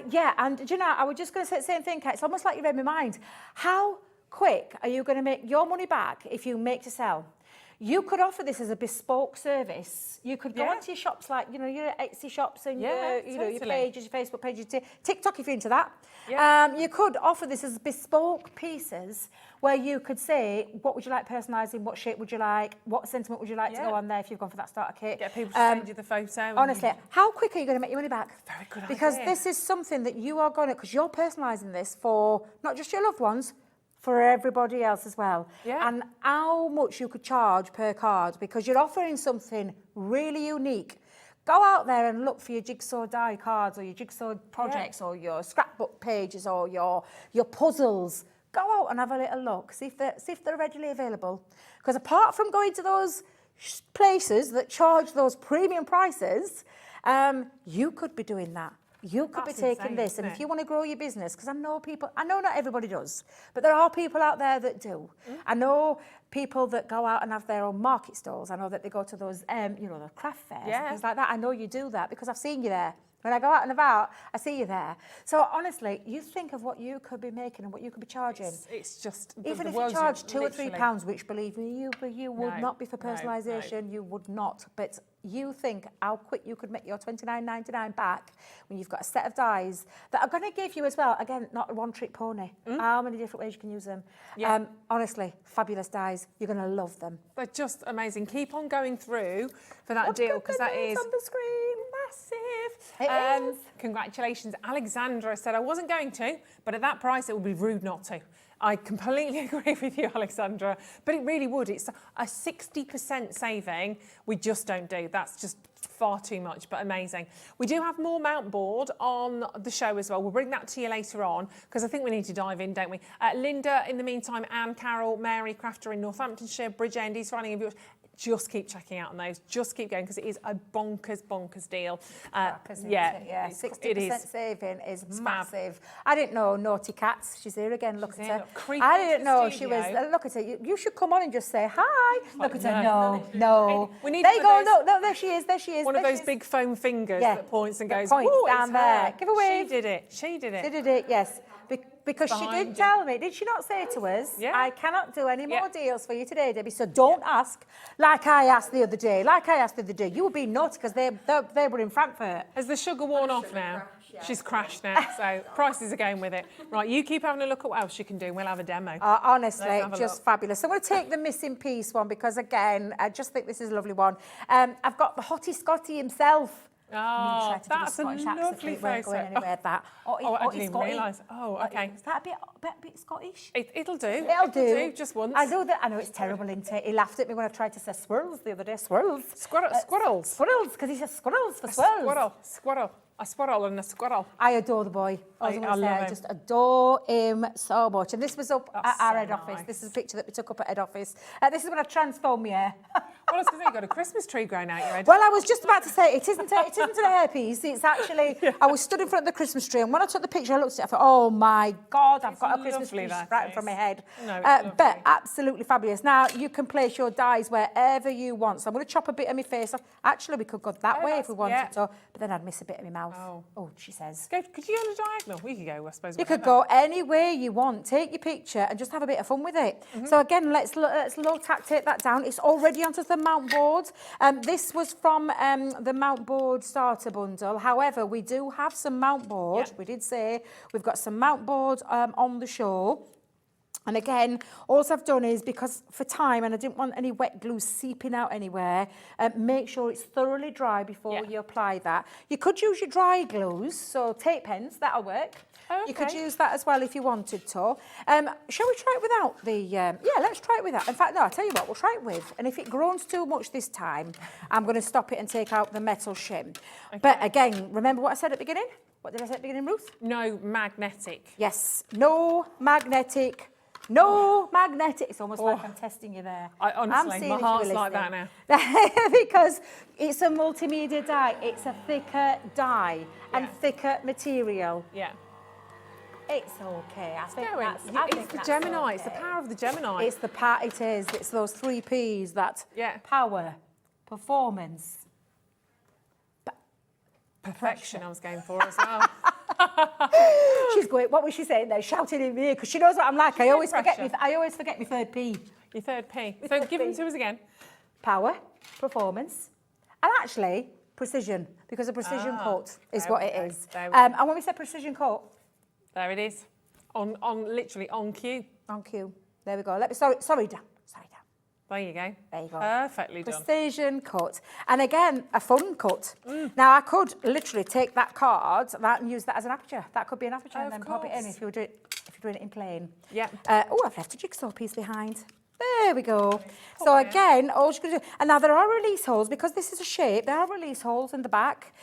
yeah, and do you know, I was just going to say the same thing, Kate. It's almost like you read my mind. How quick are you going to make your money back if you make to sell? You could offer this as a bespoke service. You could go onto your shops like, you know, your Etsy shops and your pages, your Facebook pages, TikTok if you're into that. Yeah. You could offer this as bespoke pieces where you could say, what would you like personalising? What shape would you like? What sentiment would you like to go on there if you've gone for that starter kit? Get people to send you the photo. Honestly, how quick are you going to make your money back? Very good idea. Because this is something that you are going to, because you're personalising this for not just your loved ones, for everybody else as well. Yeah. And how much you could charge per card, because you're offering something really unique. Go out there and look for your jigsaw die cards or your jigsaw projects or your scrapbook pages or your puzzles. Go out and have a little look, see if they're readily available. Because apart from going to those places that charge those premium prices, you could be doing that. You could be taking this, and if you want to grow your business, because I know not everybody does, but there are people out there that do. I know people that go out and have their own market stalls. I know that they go to those, the craft fairs, things like that. I know you do that because I've seen you there. When I go out and about, I see you there. So honestly, you think of what you could be making and what you could be charging. It's just even if you charge £2 or £3, which believe me, you would not be for personalisation. No. You would not. But you think how quick you could make your $29.99 back when you've got a set of dies that are going to give you as well. Again, not a one-trick pony. How many different ways you can use them? Yeah. Honestly, fabulous dies. You're going to love them. They're just amazing. Keep on going through for that deal because that is on the screen. Massive. Congratulations. Alexandra said, I wasn't going to, but at that price, it would be rude not to. I completely agree with you, Alexandra, but it really would. It's a 60% saving. We just don't do. That's just far too much, but amazing. We do have more mount board on the show as well. We'll bring that to you later on because I think we need to dive in, don't we? Linda, in the meantime, Anne, Carol, Mary, Crafter in Northamptonshire, Bridgend, East Riding of Yorkshire. Just keep checking out on those. Just keep going because it is a bonkers deal. Yeah, 60% saving is massive. I didn't know Naughty Cats. She's here again. Look at her. I didn't know she was. Look at her. You should come on and just say hi. Look at her. No. We need there you go. Look, there she is. There she is. One of those big foam fingers that points and goes, "Ooh, down there." Give a wave. She did it. She did it. She did it. Yes. Because she did tell me, did she not say to us, I cannot do any more deals for you today, Debbie, so don't ask, like I asked the other day. You were being naughty because they were in Frankfurt. Has the sugar worn off now? She's crashed now, so prices are going with it. Right, you keep having a look at what else you can do, and we'll have a demo. Honestly, just fabulous. So I'm going to take the missing piece one because, again, I just think this is a lovely one. I've got the Hottie Scotty himself. Oh, that's a lovely face. Going anywhere, that. I didn't even realise. Oh, okay. Is that a bit Scottish? It'll do. It'll do. Just once. I know it's terrible, isn't it? He laughed at me when I tried to say swirls the other day. Swirls. Squirrels. Squirrels, because he says squirrels for swirls. Squirrel. A squirrel and a squirrel. I adore the boy. I love him. I just adore him so much. And this was up at our head office. This is a picture that we took up at head office. This is when I transformed my hair. Well, I was going to say, you've got a Christmas tree growing out your head. Well, I was just about to say, it isn't a hairpiece. It's actually, I was stood in front of the Christmas tree, and when I took the picture, I looked at it, I thought, oh my God, I've got a Christmas tree right in front of my head. No, but absolutely fabulous. Now, you can place your dies wherever you want. So I'm going to chop a bit of my face off. Actually, we could go that way if we wanted to, but then I'd miss a bit of my mouth. Oh, she says. Could you go on a diagonal? We could go, I suppose. You could go anywhere you want. Take your picture and just have a bit of fun with it. So again, let's low tack take that down. It's already onto the mount board. This was from the mount board starter bundle. However, we do have some mount board. We did say we've got some mount board on the show. And again, all I've done is, because for time, and I didn't want any wet glue seeping out anywhere, make sure it's thoroughly dry before you apply that. You could use your dry glues, so tape pens, that'll work. Okay. You could use that as well if you wanted to. Shall we try it without the... yeah, let's try it without. In fact, no, I'll tell you what, we'll try it with. And if it groans too much this time, I'm going to stop it and take out the metal shim. Okay. But again, remember what I said at the beginning? What did I say at the beginning, Ruth? No magnetic. Yes, no magnetic. No magnetic. It's almost like I'm testing you there. Honestly, my heart's like that now. Because it's a multimedia die. It's a thicker die and thicker material. Yeah. It's okay. I think it's the Gemini. Okay. It's the power of the Gemini. It's the power. It is. It's those 3 Ps. That power, performance, perfection. I was going for as well. She's going. What was she saying there? Shouting in me because she knows what I'm like. I always forget my 3rd P. Your 3rd P. So give them to us again. Power, performance, and actually precision, because a precision coat is what it is. And when we say precision coat, there it is. Literally on cue. On cue. There we go. Sorry, Dan. There you go. There you go. Perfectly done. Precision cut. And again, a fun cut. Now, I could literally take that card and use that as an aperture. That could be an aperture and then pop it in if you're doing it in plain. Yeah. I've left a jigsaw piece behind. There we go. So again, all you're going to do, and now there are release holes, because this is a shape, there are release holes in the back.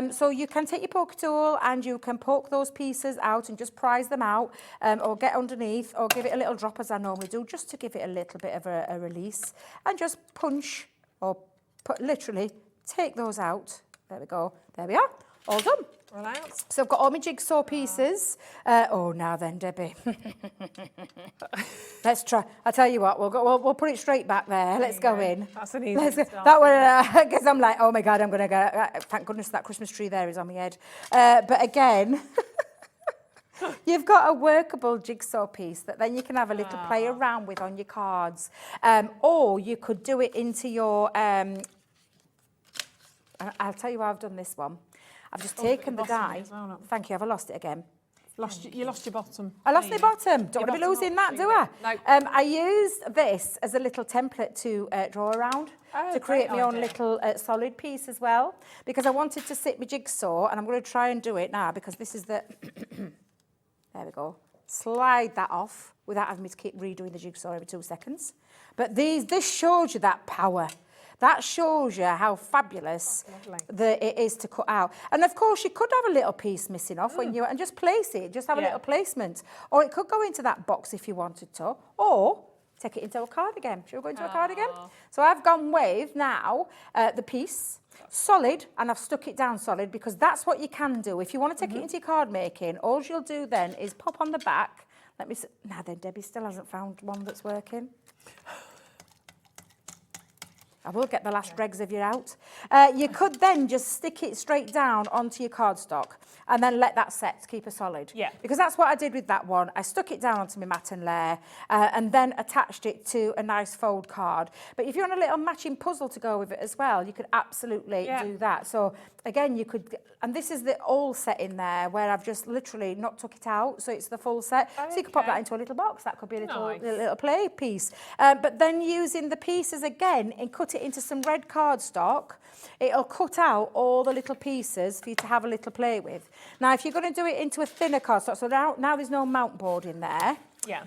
So you can take your poker tool and you can poke those pieces out and just prise them out, or get underneath, or give it a little drop as I normally do, just to give it a little bit of a release. And just punch, or literally take those out. There we go. There we are. All done. Roll out. So I've got all my jigsaw pieces. Now then, Debbie. Let's try. I'll tell you what. We'll put it straight back there. Let's go in. That's an easy start. That one, because I'm like, oh my God, I'm gonna go. Thank goodness that Christmas tree there is on my head. But again, you've got a workable jigsaw piece that then you can have a little play around with on your cards, or you could do it into your. I'll tell you how I've done this one. I've just taken the die. Well, thank you. Have I lost it again? You lost your bottom. I lost my bottom. Don't want to be losing that, do I? No. I used this as a little template to draw around, to create my own little solid piece as well, because I wanted to sit my jigsaw, and I'm going to try and do it now, because this is the... There we go. Slide that off without having me to keep redoing the jigsaw every 2 seconds. But this shows you that power. That shows you how fabulous it is to cut out. And of course, you could have a little piece missing off when you and just place it, just have a little placement. Or it could go into that box if you wanted to, or take it into a cardigan. Should we go into a cardigan? So I've gone with now the piece, solid, and I've stuck it down solid because that's what you can do. If you want to take it into your card making, all you'll do then is pop on the back. Let me see. Now then, Debbie still hasn't found one that's working. I will get the last dregs of you out. You could then just stick it straight down onto your cardstock and then let that set to keep it solid. Yeah. Because that's what I did with that one. I stuck it down onto my mat and layer and then attached it to a nice fold card. But if you want a little matching puzzle to go with it as well, you could absolutely do that. So again, you could, and this is the all set in there where I've just literally not took it out, so it's the full set. So you could pop that into a little box. That could be a little play piece. But then using the pieces again and cut it into some red cardstock, it'll cut out all the little pieces for you to have a little play with. Now, if you're going to do it into a thinner cardstock, so now there's no mount board in there. Yeah.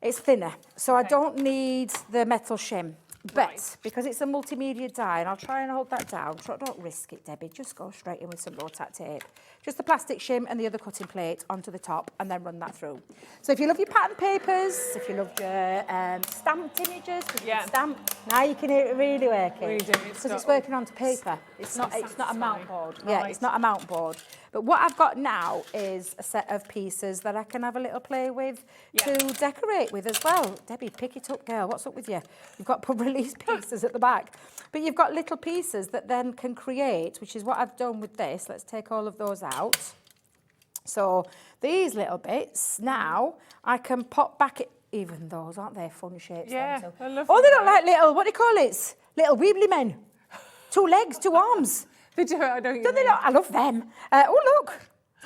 It's thinner, so I don't need the metal shim. But because it's a multimedia die, and I'll try and hold that down, don't risk it, Debbie, just go straight in with some lotta tape. Just the plastic shim and the other cutting plate onto the top and then run that through. So if you love your pattern papers, if you love your stamped images, stamp, now you can hear it really working. Because it's working onto paper. It's not a mount board. Yeah, it's not a mount board. But what I've got now is a set of pieces that I can have a little play with to decorate with as well. Debbie, pick it up, girl. What's up with you? You've got pub release pieces at the back. But you've got little pieces that then can create, which is what I've done with this. Let's take all of those out. So these little bits, now I can pop back it. Even those, aren't they fun shapes? Yeah, so. I love Oh, they look like little, what do you call it? Little weebly men. 2 legs, 2 arms. They do, I don't Don't they look? I love them. Oh,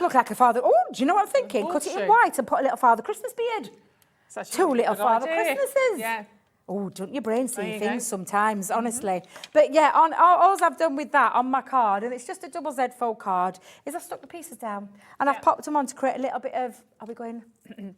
look like a father. Oh, do you know what I'm thinking? Cut it in white and put a little Father Christmas beard. 2 little Father Christmases. Yeah. Oh, don't your brain see things sometimes, honestly. But yeah, all I've done with that on my card, and it's just a double Z fold card, is I've stuck the pieces down and I've popped them on to create a little bit of, are we going?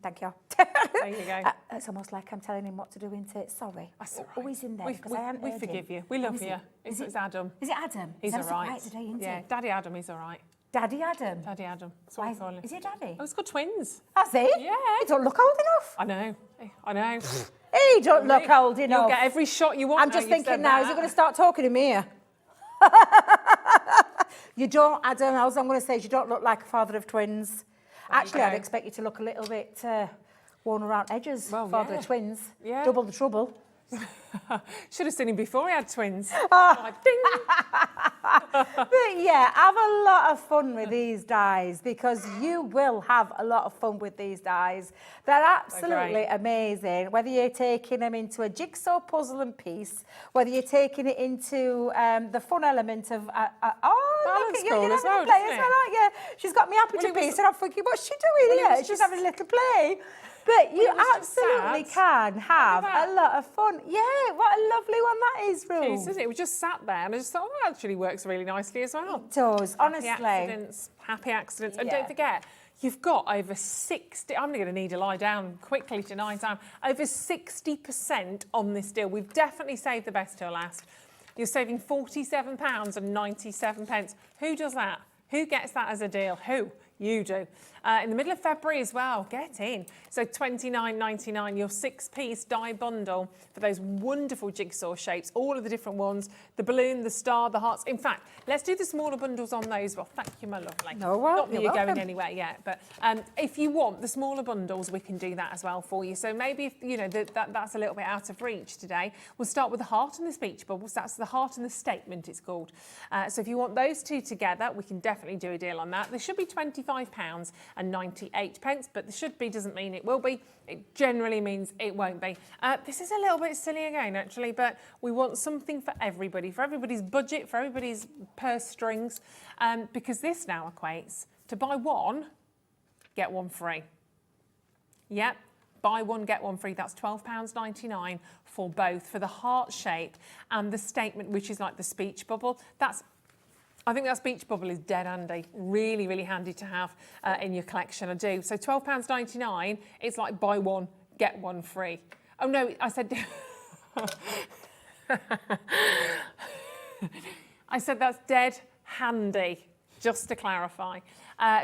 Thank you. There you go. It's almost like I'm telling him what to do, isn't it? Sorry. That's all right. Always in there, because I haven't We heard forgive him. you. We love you. It's Adam. Is it Adam? He's all right. Right today, isn't yeah, he? Daddy Adam, he's all right. Daddy Adam? Daddy Adam. That's what we call him. Is he Daddy? Oh, he's got twins. Has he? Yeah. He don't look old enough. I know. I know. He don't look old enough. You'll get every shot you want. I'm just thinking now, is he going to start talking to me here? You don't, Adam, all I'm going to say is you don't look like a father of twins. Actually, I'd expect you to look a little bit worn around edges. Well, father of twins. Yeah. Double the trouble. Should have seen him before he had twins. But yeah, have a lot of fun with these dies, because you will have a lot of fun with these dies. They're absolutely amazing. Whether you're taking them into a jigsaw puzzle and piece, whether you're taking it into the fun element of look at you, you're having a play as well, aren't you? She's got me happy to piece, and I'm thinking, what's she doing here? She's having a little play. But you absolutely can have a lot of fun. Yeah, what a lovely one that is, Rue. Jeez, isn't it? We just sat there and I just thought, oh, that actually works really nicely as well. It does, honestly. Happy accidents. And don't forget, you've got over 60, I'm going to need to lie down quickly tonight, over 60% on this deal. We've definitely saved the best till last. You're saving £47.97. Who does that? Who gets that as a deal? Who? You do. In the middle of February as well, get in. So $29.99, your 6-piece die bundle for those wonderful jigsaw shapes, all of the different ones, the balloon, the star, the hearts. In fact, let's do the smaller bundles on those. Well, thank you, my lovely. No, well, not that you're going anywhere yet, but if you want the smaller bundles, we can do that as well for you. So maybe, if, you know, that's a little bit out of reach today. We'll start with the heart and the speech bubbles. That's the heart and the statement, it's called. So if you want those two together, we can definitely do a deal on that. They should be £25.98, but the should be doesn't mean it will be. It generally means it won't be. This is a little bit silly again, actually, but we want something for everybody's budget, for everybody's purse strings, because this now equates to buy one, get one free. Yep, buy one, get one free. That's £12.99 for both, for the heart shape and the statement, which is like the speech bubble. I think that speech bubble is dead handy. Really, really handy to have in your collection, I do. So £12.99, it's like buy one, get one free. Oh no, I said... I said that's dead handy, just to clarify.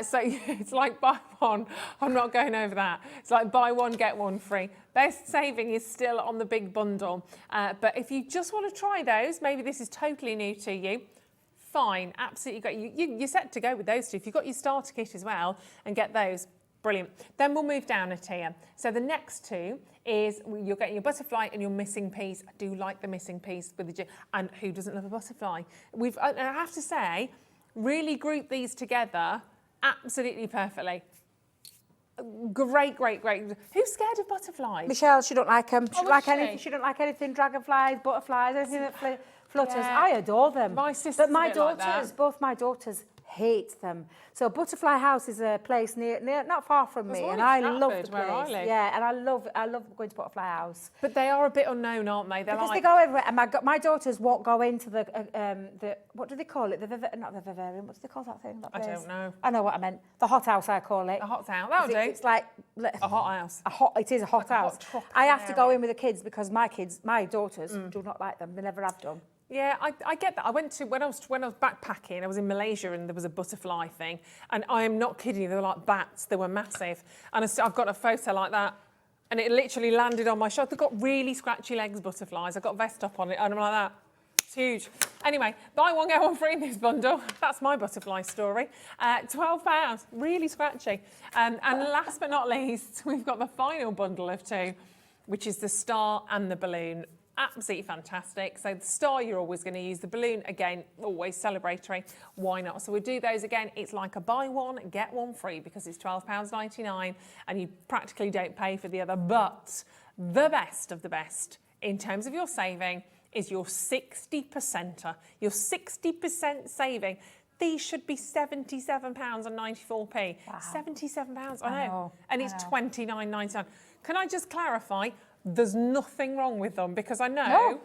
So it's like buy one, I'm not going over that. It's like buy one, get one free. Best saving is still on the big bundle. But if you just want to try those, maybe this is totally new to you, fine, absolutely great. You're set to go with those two. If you've got your starter kit as well and get those, brilliant. Then we'll move down a tier. So the next two is you're getting your butterfly and your missing piece. I do like the missing piece with the and who doesn't love a butterfly? I have to say, really group these together absolutely perfectly. Great, great, great. Who's scared of butterflies? Michelle, she don't like them. She Oh, don't like does she? anything. She don't like anything dragonflies, butterflies, anything that flutters. Yeah. I adore them. My sister's but my a bit like daughters, that. both my daughters, hate them. So Butterfly House is a place near not far from me, one and in I love the Stratford, where I place. live. Yeah, and I love going to Butterfly House. But they are a bit unknown, aren't they? They're Because like, they go everywhere, and my daughters won't go into the what do they call it? Not the vivarium. What do they call that thing? That I place? don't know. I know what I meant. The hot house, I call it. A hot house. That'll do. It's like A hot house. It is a hot house. tropical I have to go area. in with the kids because my daughters do not like them. They never have done. Yeah, I get that. I went to when I was backpacking. I was in Malaysia and there was a butterfly thing, and I am not kidding you. They were like bats. They were massive, and I've got a photo like that, and it literally landed on my shoulder. They've got really scratchy legs, butterflies. I got a vest up on it, and I'm like that. It's huge. Anyway, buy one get one free in this bundle. That's my butterfly story. £12, really scratchy. And last but not least, we've got the final bundle of two, which is the star and the balloon. Absolutely fantastic. So the star you're always going to use. The balloon, again, always celebratory. Why not? So we'll do those again. It's like a buy one, get one free because it's £12.99 and you practically don't pay for the other. But the best of the best in terms of your saving is your 60%er. Your 60% saving. These should be £77.94p. Wow. £77, I know. And it's £29.99. Can I just clarify? There's nothing wrong with them because I know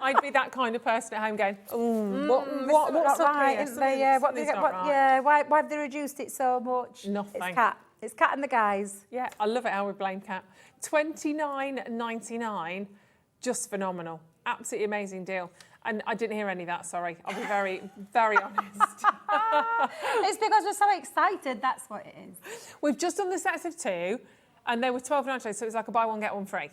I'd be that kind of person at home going, what's up here? Why have they reduced it so much? Nothing. It's Cat and the guys. Yeah, I love it how we blame Cat. $29.99, just phenomenal. Absolutely amazing deal. And I didn't hear any of that, sorry. I'll be very, very honest. It's because we're so excited, that's what it is. We've just done the sets of two, and they were £12.99, so it was like a buy one, get one free.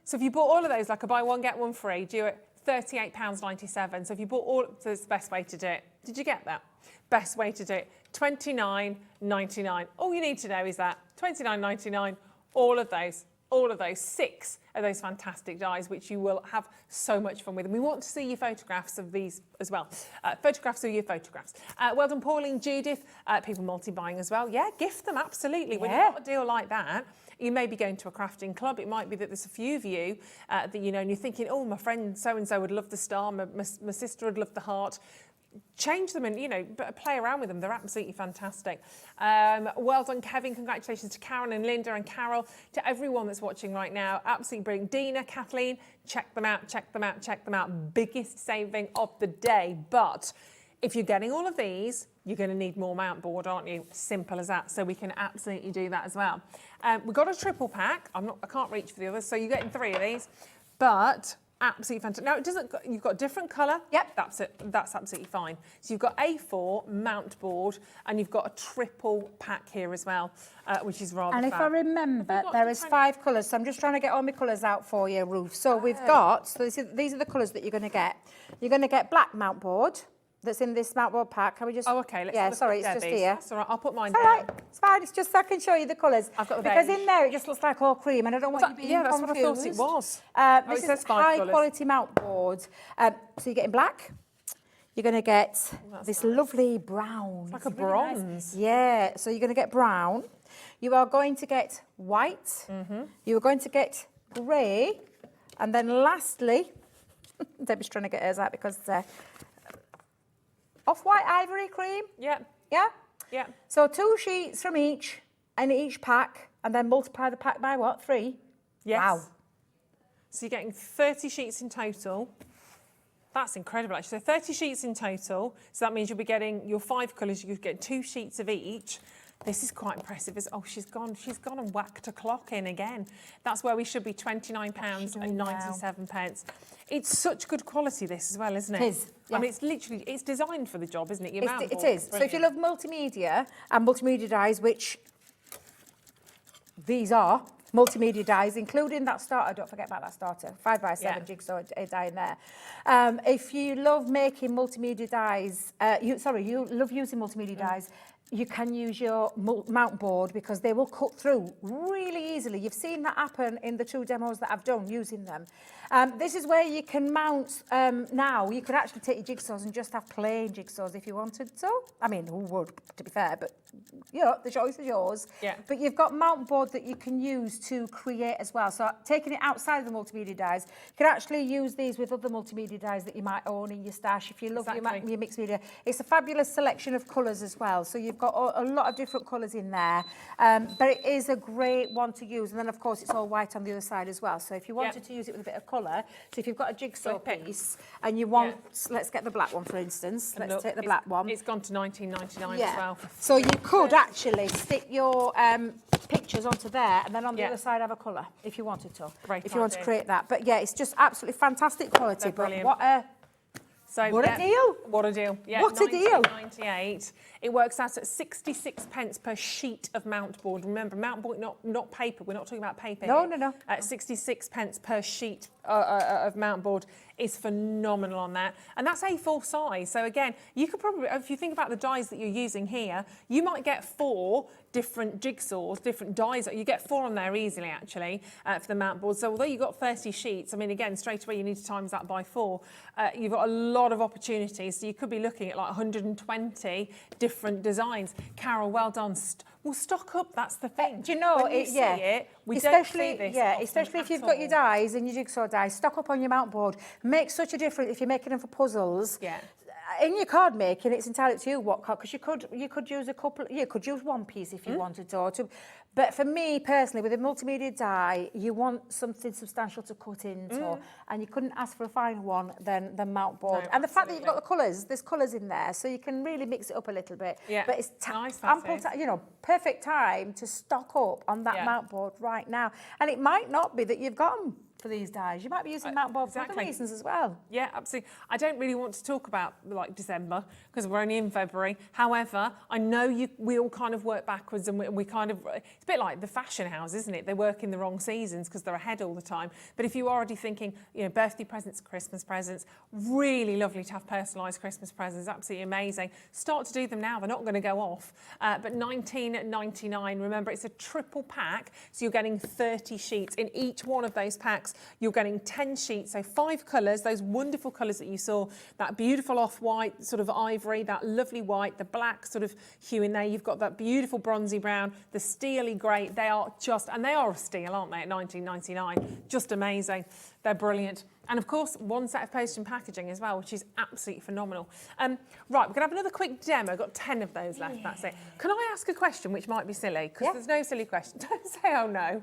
So if you bought all of those, like a buy one, get one free, due at £38.97. So if you bought all, so it's the best way to do it. Did you get that? Best way to do it. £29.99. All you need to know is that £29.99, all of those, 6 of those fantastic dies, which you will have so much fun with. And we want to see your photographs of these as well. Photographs of your photographs. Well done, Pauline, Judith. People multi-buying as well. Yeah, gift them, absolutely. When you've got a deal like that, you may be going to a crafting club. It might be that there's a few of you that you know, and you're thinking, oh, my friend so-and-so would love the star, my sister would love the heart. Change them and, you know, play around with them. They're absolutely fantastic. Well done, Kevin. Congratulations to Karen and Linda and Carol. To everyone that's watching right now, absolutely brilliant. Dina, Kathleen, check them out, check them out, check them out. Biggest saving of the day. But if you're getting all of these, you're going to need more mount board, aren't you? Simple as that. So we can absolutely do that as well. We've got a triple pack. I can't reach for the others, so you're getting 3 of these. But absolutely fantastic. Now, it doesn't. You've got a different colour. Yep. That's it. That's absolutely fine. So you've got A4 mount board, and you've got a triple pack here as well, which is rather And if fab. I remember, there is 5 colours. So I'm just trying to get all my colours out for you, Ruth. So we've got. So these are the colours that you're going to get. You're going to get black mount board. That's in this mount board pack. Can we just? Oh, okay. Let's yeah, look sorry, at it's just Debbie's. here. That's all right. I'll put mine It's all down. right. It's fine. It's just so I can show you the colours. I've got the because beige. in there it just looks like all cream, and I don't want you being that's confused. what I thought it was. This it says is 5 high colours. quality mount board. So you're getting black. You're going to get this lovely brown. It's like a really nice. bronze. Yeah. So you're going to get brown. You are going to get white. Mm-hmm. You are going to get grey, and then lastly, Debbie's trying to get hers out because off-white ivory cream. Yeah. Yeah? Yeah. So 2 sheets from each in each pack, and then multiply the pack by what? 3? Yes. Wow. So you're getting 30 sheets in total. That's incredible, actually. So 30 sheets in total. So that means you'll be getting your 5 colours. You could get 2 sheets of each. This is quite impressive. She's gone and whacked a clock in again. That's where we should be, £29.97. It's such good quality, this as well, isn't it? It is. Yeah. I mean, it's designed for the job, isn't it? Your mount It board. is. So if you love multimedia and multimedia dies, which these are, multimedia dies, including that starter, don't forget about that starter, 5x7 jigsaw die in there. If you love making multimedia dies, you love using multimedia dies, you can use your mount board because they will cut through really easily. You've seen that happen in the 2 demos that I've done using them. This is where you can mount now. You could actually take your jigsaws and just have plain jigsaws if you wanted to. I mean, who would, to be fair, but the choice is yours. Yeah. But you've got mount board that you can use to create as well. So taking it outside of the multimedia dies, you can actually use these with other multimedia dies that you might own in your stash. If you love your mixed media, it's a fabulous selection of colours as well. So you've got a lot of different colours in there. But it is a great one to use. And then, of course, it's all white on the other side as well. So if you wanted to use it with a bit of colour, so if you've got a jigsaw piece and you want, let's get the black one, for instance. Let's take the black one. It's gone to £19.99 as well. So you could actually stick your pictures onto there and then on the other side have a colour if you wanted to. If you want to create that. But yeah, it's just absolutely fantastic quality. They're brilliant. What a deal. What a deal. Yeah, what a deal. £19.98. It works out at 66 pence per sheet of mount board. Remember, mount board, not paper. We're not talking about paper. No. 66 pence per sheet of mount board is phenomenal on that. And that's A4 size. So again, you could probably, if you think about the dies that you're using here, you might get 4 different jigsaws, different dies. You get 4 on there easily, actually, for the mount board. So although you've got 30 sheets, I mean, again, straight away you need to times that by 4. You've got a lot of opportunities. So you could be looking at like 120 different designs. Carol, well done. We'll stock up, that's the thing. Do you know, when you see it, we don't see this especially if you've got your dies and your jigsaw dies, stock up on your mount board. Makes such a difference if you're making them for puzzles. Yeah. In your card making, it's entirely up to you what card, because you could use a couple, you could use one piece if you wanted to, or two. But for me personally, with a multimedia die, you want something substantial to cut into, and you couldn't ask for a finer one than the mount board. No, and the fact that you've got the colours, there's colours in there, so you can really mix it up a little bit. Yeah. But it's perfect time to stock up on that mount board right now. And it might not be that you've got them for these dies. You might be using mount board for other reasons as well. Yeah, absolutely. I don't really want to talk about like December because we're only in February. However, I know we all kind of work backwards, and we kind of, it's a bit like the fashion house, isn't it? They work in the wrong seasons because they're ahead all the time. But if you're already thinking, birthday presents, Christmas presents, really lovely to have personalised Christmas presents, absolutely amazing. Start to do them now. They're not going to go off. But £19.99, remember, it's a triple pack, so you're getting 30 sheets. In each one of those packs, you're getting 10 sheets, so 5 colours, those wonderful colours that you saw, that beautiful off-white, sort of ivory, that lovely white, the black sort of hue in there. You've got that beautiful bronzy brown, the steely grey. They are a steel, aren't they, at £19.99? Just amazing. They're brilliant. And of course, one set of postage and packaging as well, which is absolutely phenomenal. Right, we're going to have another quick demo. I've got 10 of those left, that's it. Can I ask a question which might be silly? Because there's no silly question. Don't say, oh no.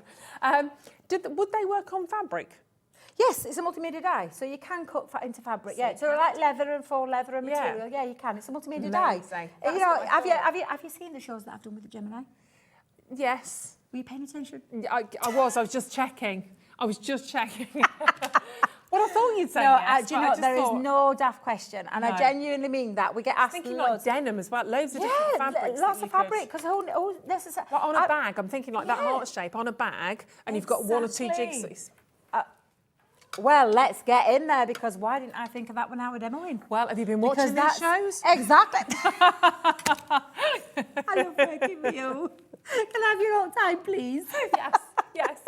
Would they work on fabric? Yes, it's a multimedia die, so you can cut into fabric. Yeah, so like leather and faux leather and material. Yeah, you can. It's a multimedia die. Have you seen the shows that I've done with the Gemini? Yes. Were you paying attention? I was just checking. Well, I thought you'd say no, yes. Do you know, there is no daft question, and I genuinely mean that. We get asked thinking loads. like denim as well, loads of different fabrics. Lots of fabric, because on a bag, I'm thinking like that heart shape on a bag, and you've got 1 or 2 jigsaws. Well, let's get in there, because why didn't I think of that when I was demoing? Well, have you been watching these shows? Exactly. I love working with you. Can I have your own time, please? Yes.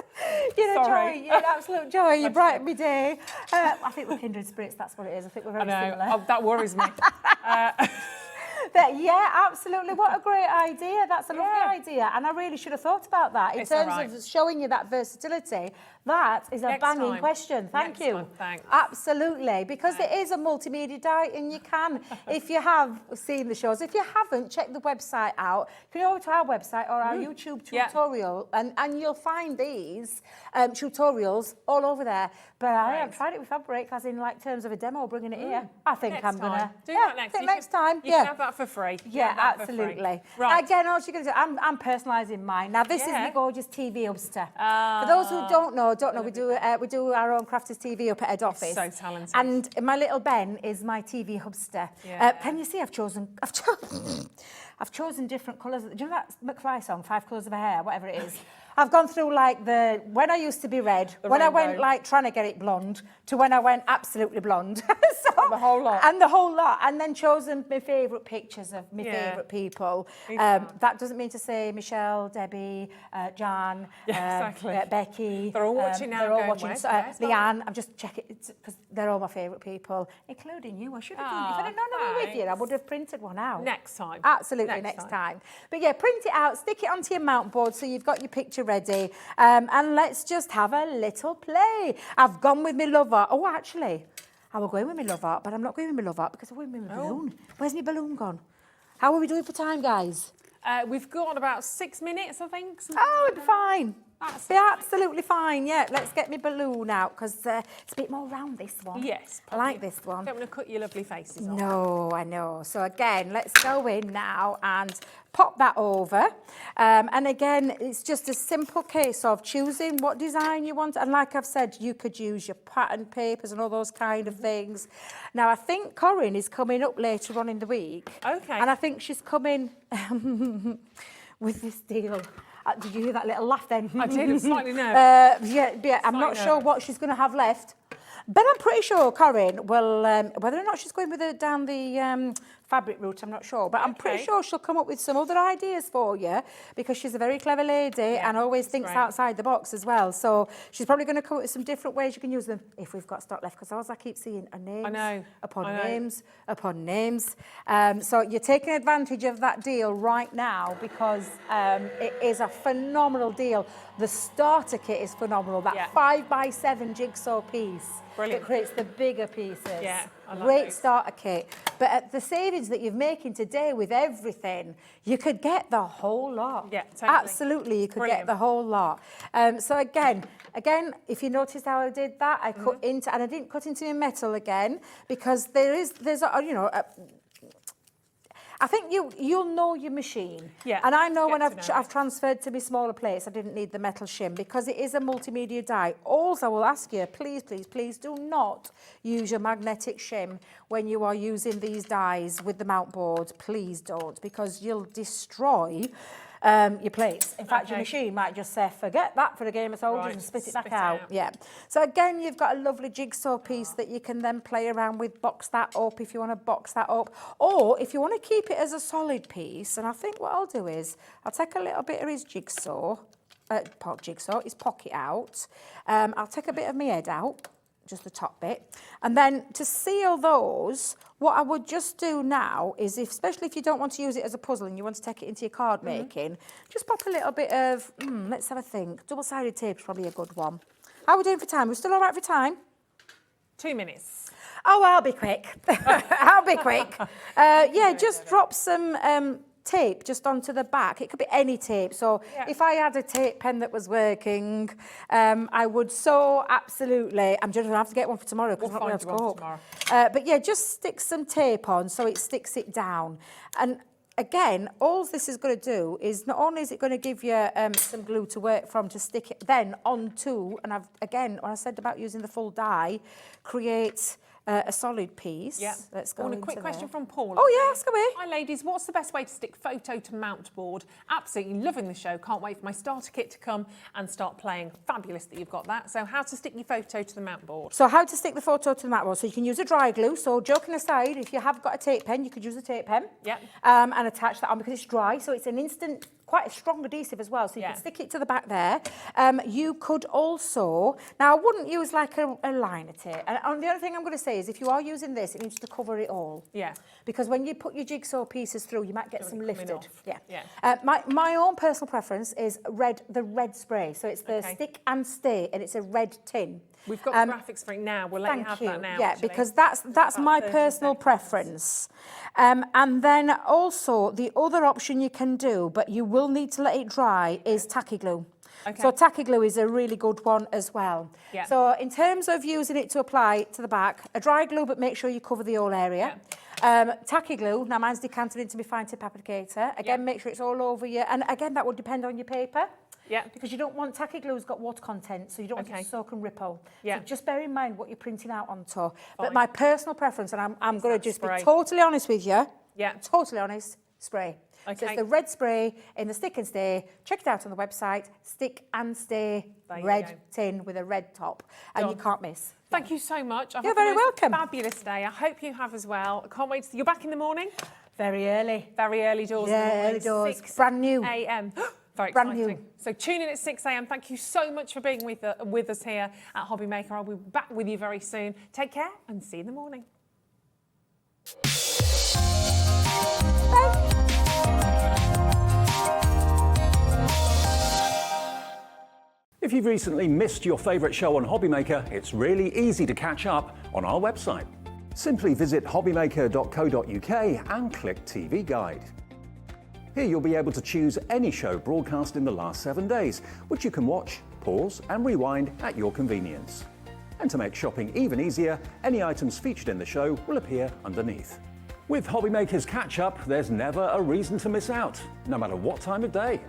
You're a joy. You're an absolute joy. You brighten my day. I think we're kindred spirits. That's what it is. I think we're very similar. Oh, that worries me. But yeah, absolutely. What a great idea. That's a lovely idea. And I really should have thought about that in terms of showing you that versatility. That is a banging question. Thank you. Thanks. Absolutely, because it is a multimedia diet, and you can, if you have seen the shows, if you haven't, check the website out. You can go to our website or our YouTube tutorial, and you'll find these tutorials all over there. But I haven't tried it with fabric, as in like terms of a demo, bringing it here. I think I'm gonna do that next time. You can have that for free. Yeah, absolutely. Right. Again, all you're going to do, I'm personalising mine. Now, this is the gorgeous TV hubster. For those who don't know, we do our own crafters TV up at head office. So talented. And my little Ben is my TV hubster. Can you see I've chosen different colours. Do you know that McFly song, 5 Colours of a Hair, whatever it is? I've gone through like when I used to be red, when I went like trying to get it blonde, to when I went absolutely blonde. So, the whole lot. And the whole lot. And then chosen my favourite pictures of my favourite people. That doesn't mean to say Michelle, Debbie, Jan, Becky. They're all watching now. They're all watching. Leanne, I'm just checking, because they're all my favourite people, including you. I should have done it. If I'd have known I was with you, I would have printed one out. Next time. Absolutely, next time. But yeah, print it out, stick it onto your mount board so you've got your picture ready, and let's just have a little play. I've gone with my love art. Oh, actually, I was going with my love art, but I'm not going with my love art because I'm going with my balloon. Where's my balloon gone? How are we doing for time, guys? We've got about 6 minutes, I think. Oh, it'll be fine. Be absolutely fine. Yeah, let's get my balloon out because it's a bit more round, this one. Yes. I like this one. Don't want to cut your lovely faces off. No, I know. So again, let's go in now and pop that over. And again, it's just a simple case of choosing what design you want. And like I've said, you could use your pattern papers and all those kind of things. Now, I think Corinne is coming up later on in the week. Okay. And I think she's coming with this deal. Did you hear that little laugh then? I did, slightly nervous. Yeah, I'm not sure what she's going to have left. But I'm pretty sure Corinne will, whether or not she's going with her down the fabric route, I'm not sure. But I'm pretty sure she'll come up with some other ideas for you because she's a very clever lady and always thinks outside the box as well. So she's probably going to come up with some different ways you can use them if we've got stock left. Because all I keep seeing are names upon names upon names. So you're taking advantage of that deal right now because it is a phenomenal deal. The starter kit is phenomenal. That 5x7 jigsaw piece. Brilliant. It creates the bigger pieces. Yeah, I love Great those. starter kit. But at the savings that you're making today with everything, you could get the whole lot. Yeah, totally. Absolutely, you could get the whole lot. So again, if you noticed how I did that, I cut into, and I didn't cut into my metal again because there's I think you'll know your machine. Yeah. And I know when I've transferred to my smaller plates, I didn't need the metal shim because it is a multimedia die. Also, I will ask you, please, please, please do not use your magnetic shim when you are using these dies with the mount board. Please don't, because you'll destroy your plates. In fact, your machine might just say, forget that for a game of soldiers and spit it back out. Yeah. So again, you've got a lovely jigsaw piece that you can then play around with, box that up if you want to box that up. Or if you want to keep it as a solid piece, and I think what I'll do is, I'll take a little bit of his jigsaw, his pocket out. I'll take a bit of my head out, just the top bit. And then to seal those, what I would just do now is, especially if you don't want to use it as a puzzle and you want to take it into your card making, just pop a little bit of, let's have a think, double-sided tape is probably a good one. How are we doing for time? We're still all right for time? 2 minutes. Oh, I'll be quick. I'll be quick. Just drop some tape just onto the back. It could be any tape. So if I had a tape pen that was working, I would so absolutely, I'm just going to have to get one for tomorrow because I'm not going to have to go. But yeah, just stick some tape on so it sticks it down. And again, all this is going to do is not only is it going to give you some glue to work from to stick it then onto, and when I said about using the full die, create a solid piece. Yeah. Let's go into a quick question from Paul. Oh, yeah, ask away. Hi, ladies. What's the best way to stick photo to mount board? Absolutely loving the show. Can't wait for my starter kit to come and start playing. Fabulous that you've got that. So how to stick your photo to the mount board? So how to stick the photo to the mount board? So you can use a dry glue. So joking aside, if you have got a tape pen, you could use a tape pen. Yeah. And attach that on because it's dry. So it's an instant quite a strong adhesive as well, so you can stick it to the back there. You could also, now I wouldn't use like a liner tape. And the other thing I'm going to say is if you are using this, it needs to cover it all. Yeah. Because when you put your jigsaw pieces through, you might get some lifted. Yeah. My own personal preference is the red spray. So it's the stick and stay, and it's a red tin. We've got the graphics for it now. We'll let you have that now. Yeah, actually. because that's my personal preference. And then also the other option you can do, but you will need to let it dry, is tacky glue. Okay. So tacky glue is a really good one as well. Yeah. So in terms of using it to apply to the back, a dry glue, but make sure you cover the whole area. Yeah. Tacky glue, now mine's decanted into my fine tip applicator. Again, make sure it's all over you. And again, that would depend on your paper. Yeah. Because you don't want, tacky glue's got water content, so you don't want it to soak and ripple. Yeah. So just bear in mind what you're printing out onto. Fine. But my personal preference, and I'm going to just be totally honest with you. Yeah. Totally honest, spray. Okay. So it's the red spray in the stick and stay. Check it out on the website. Stick and stay red tin with a red top. And you can't miss. Thank you so much. You're very welcome. Fabulous day. I hope you have as well. I can't wait. You're back in the morning? Very early. Very early doors in the morning. Early doors. 6 brand new. a.m. Very brand exciting. New. So tune in at 6 a.m. Thank you so much for being with us here at Hobbymaker. I'll be back with you very soon. Take care and see you in the morning. If you've recently missed your favourite show on Hobbymaker, it's really easy to catch up on our website. Simply visit hobbymaker.co.uk and click TV Guide. Here you'll be able to choose any show broadcast in the last 7 days, which you can watch, pause and rewind at your convenience. And to make shopping even easier, any items featured in the show will appear underneath. With Hobbymaker's Catch Up, there's never a reason to miss out, no matter what time of day.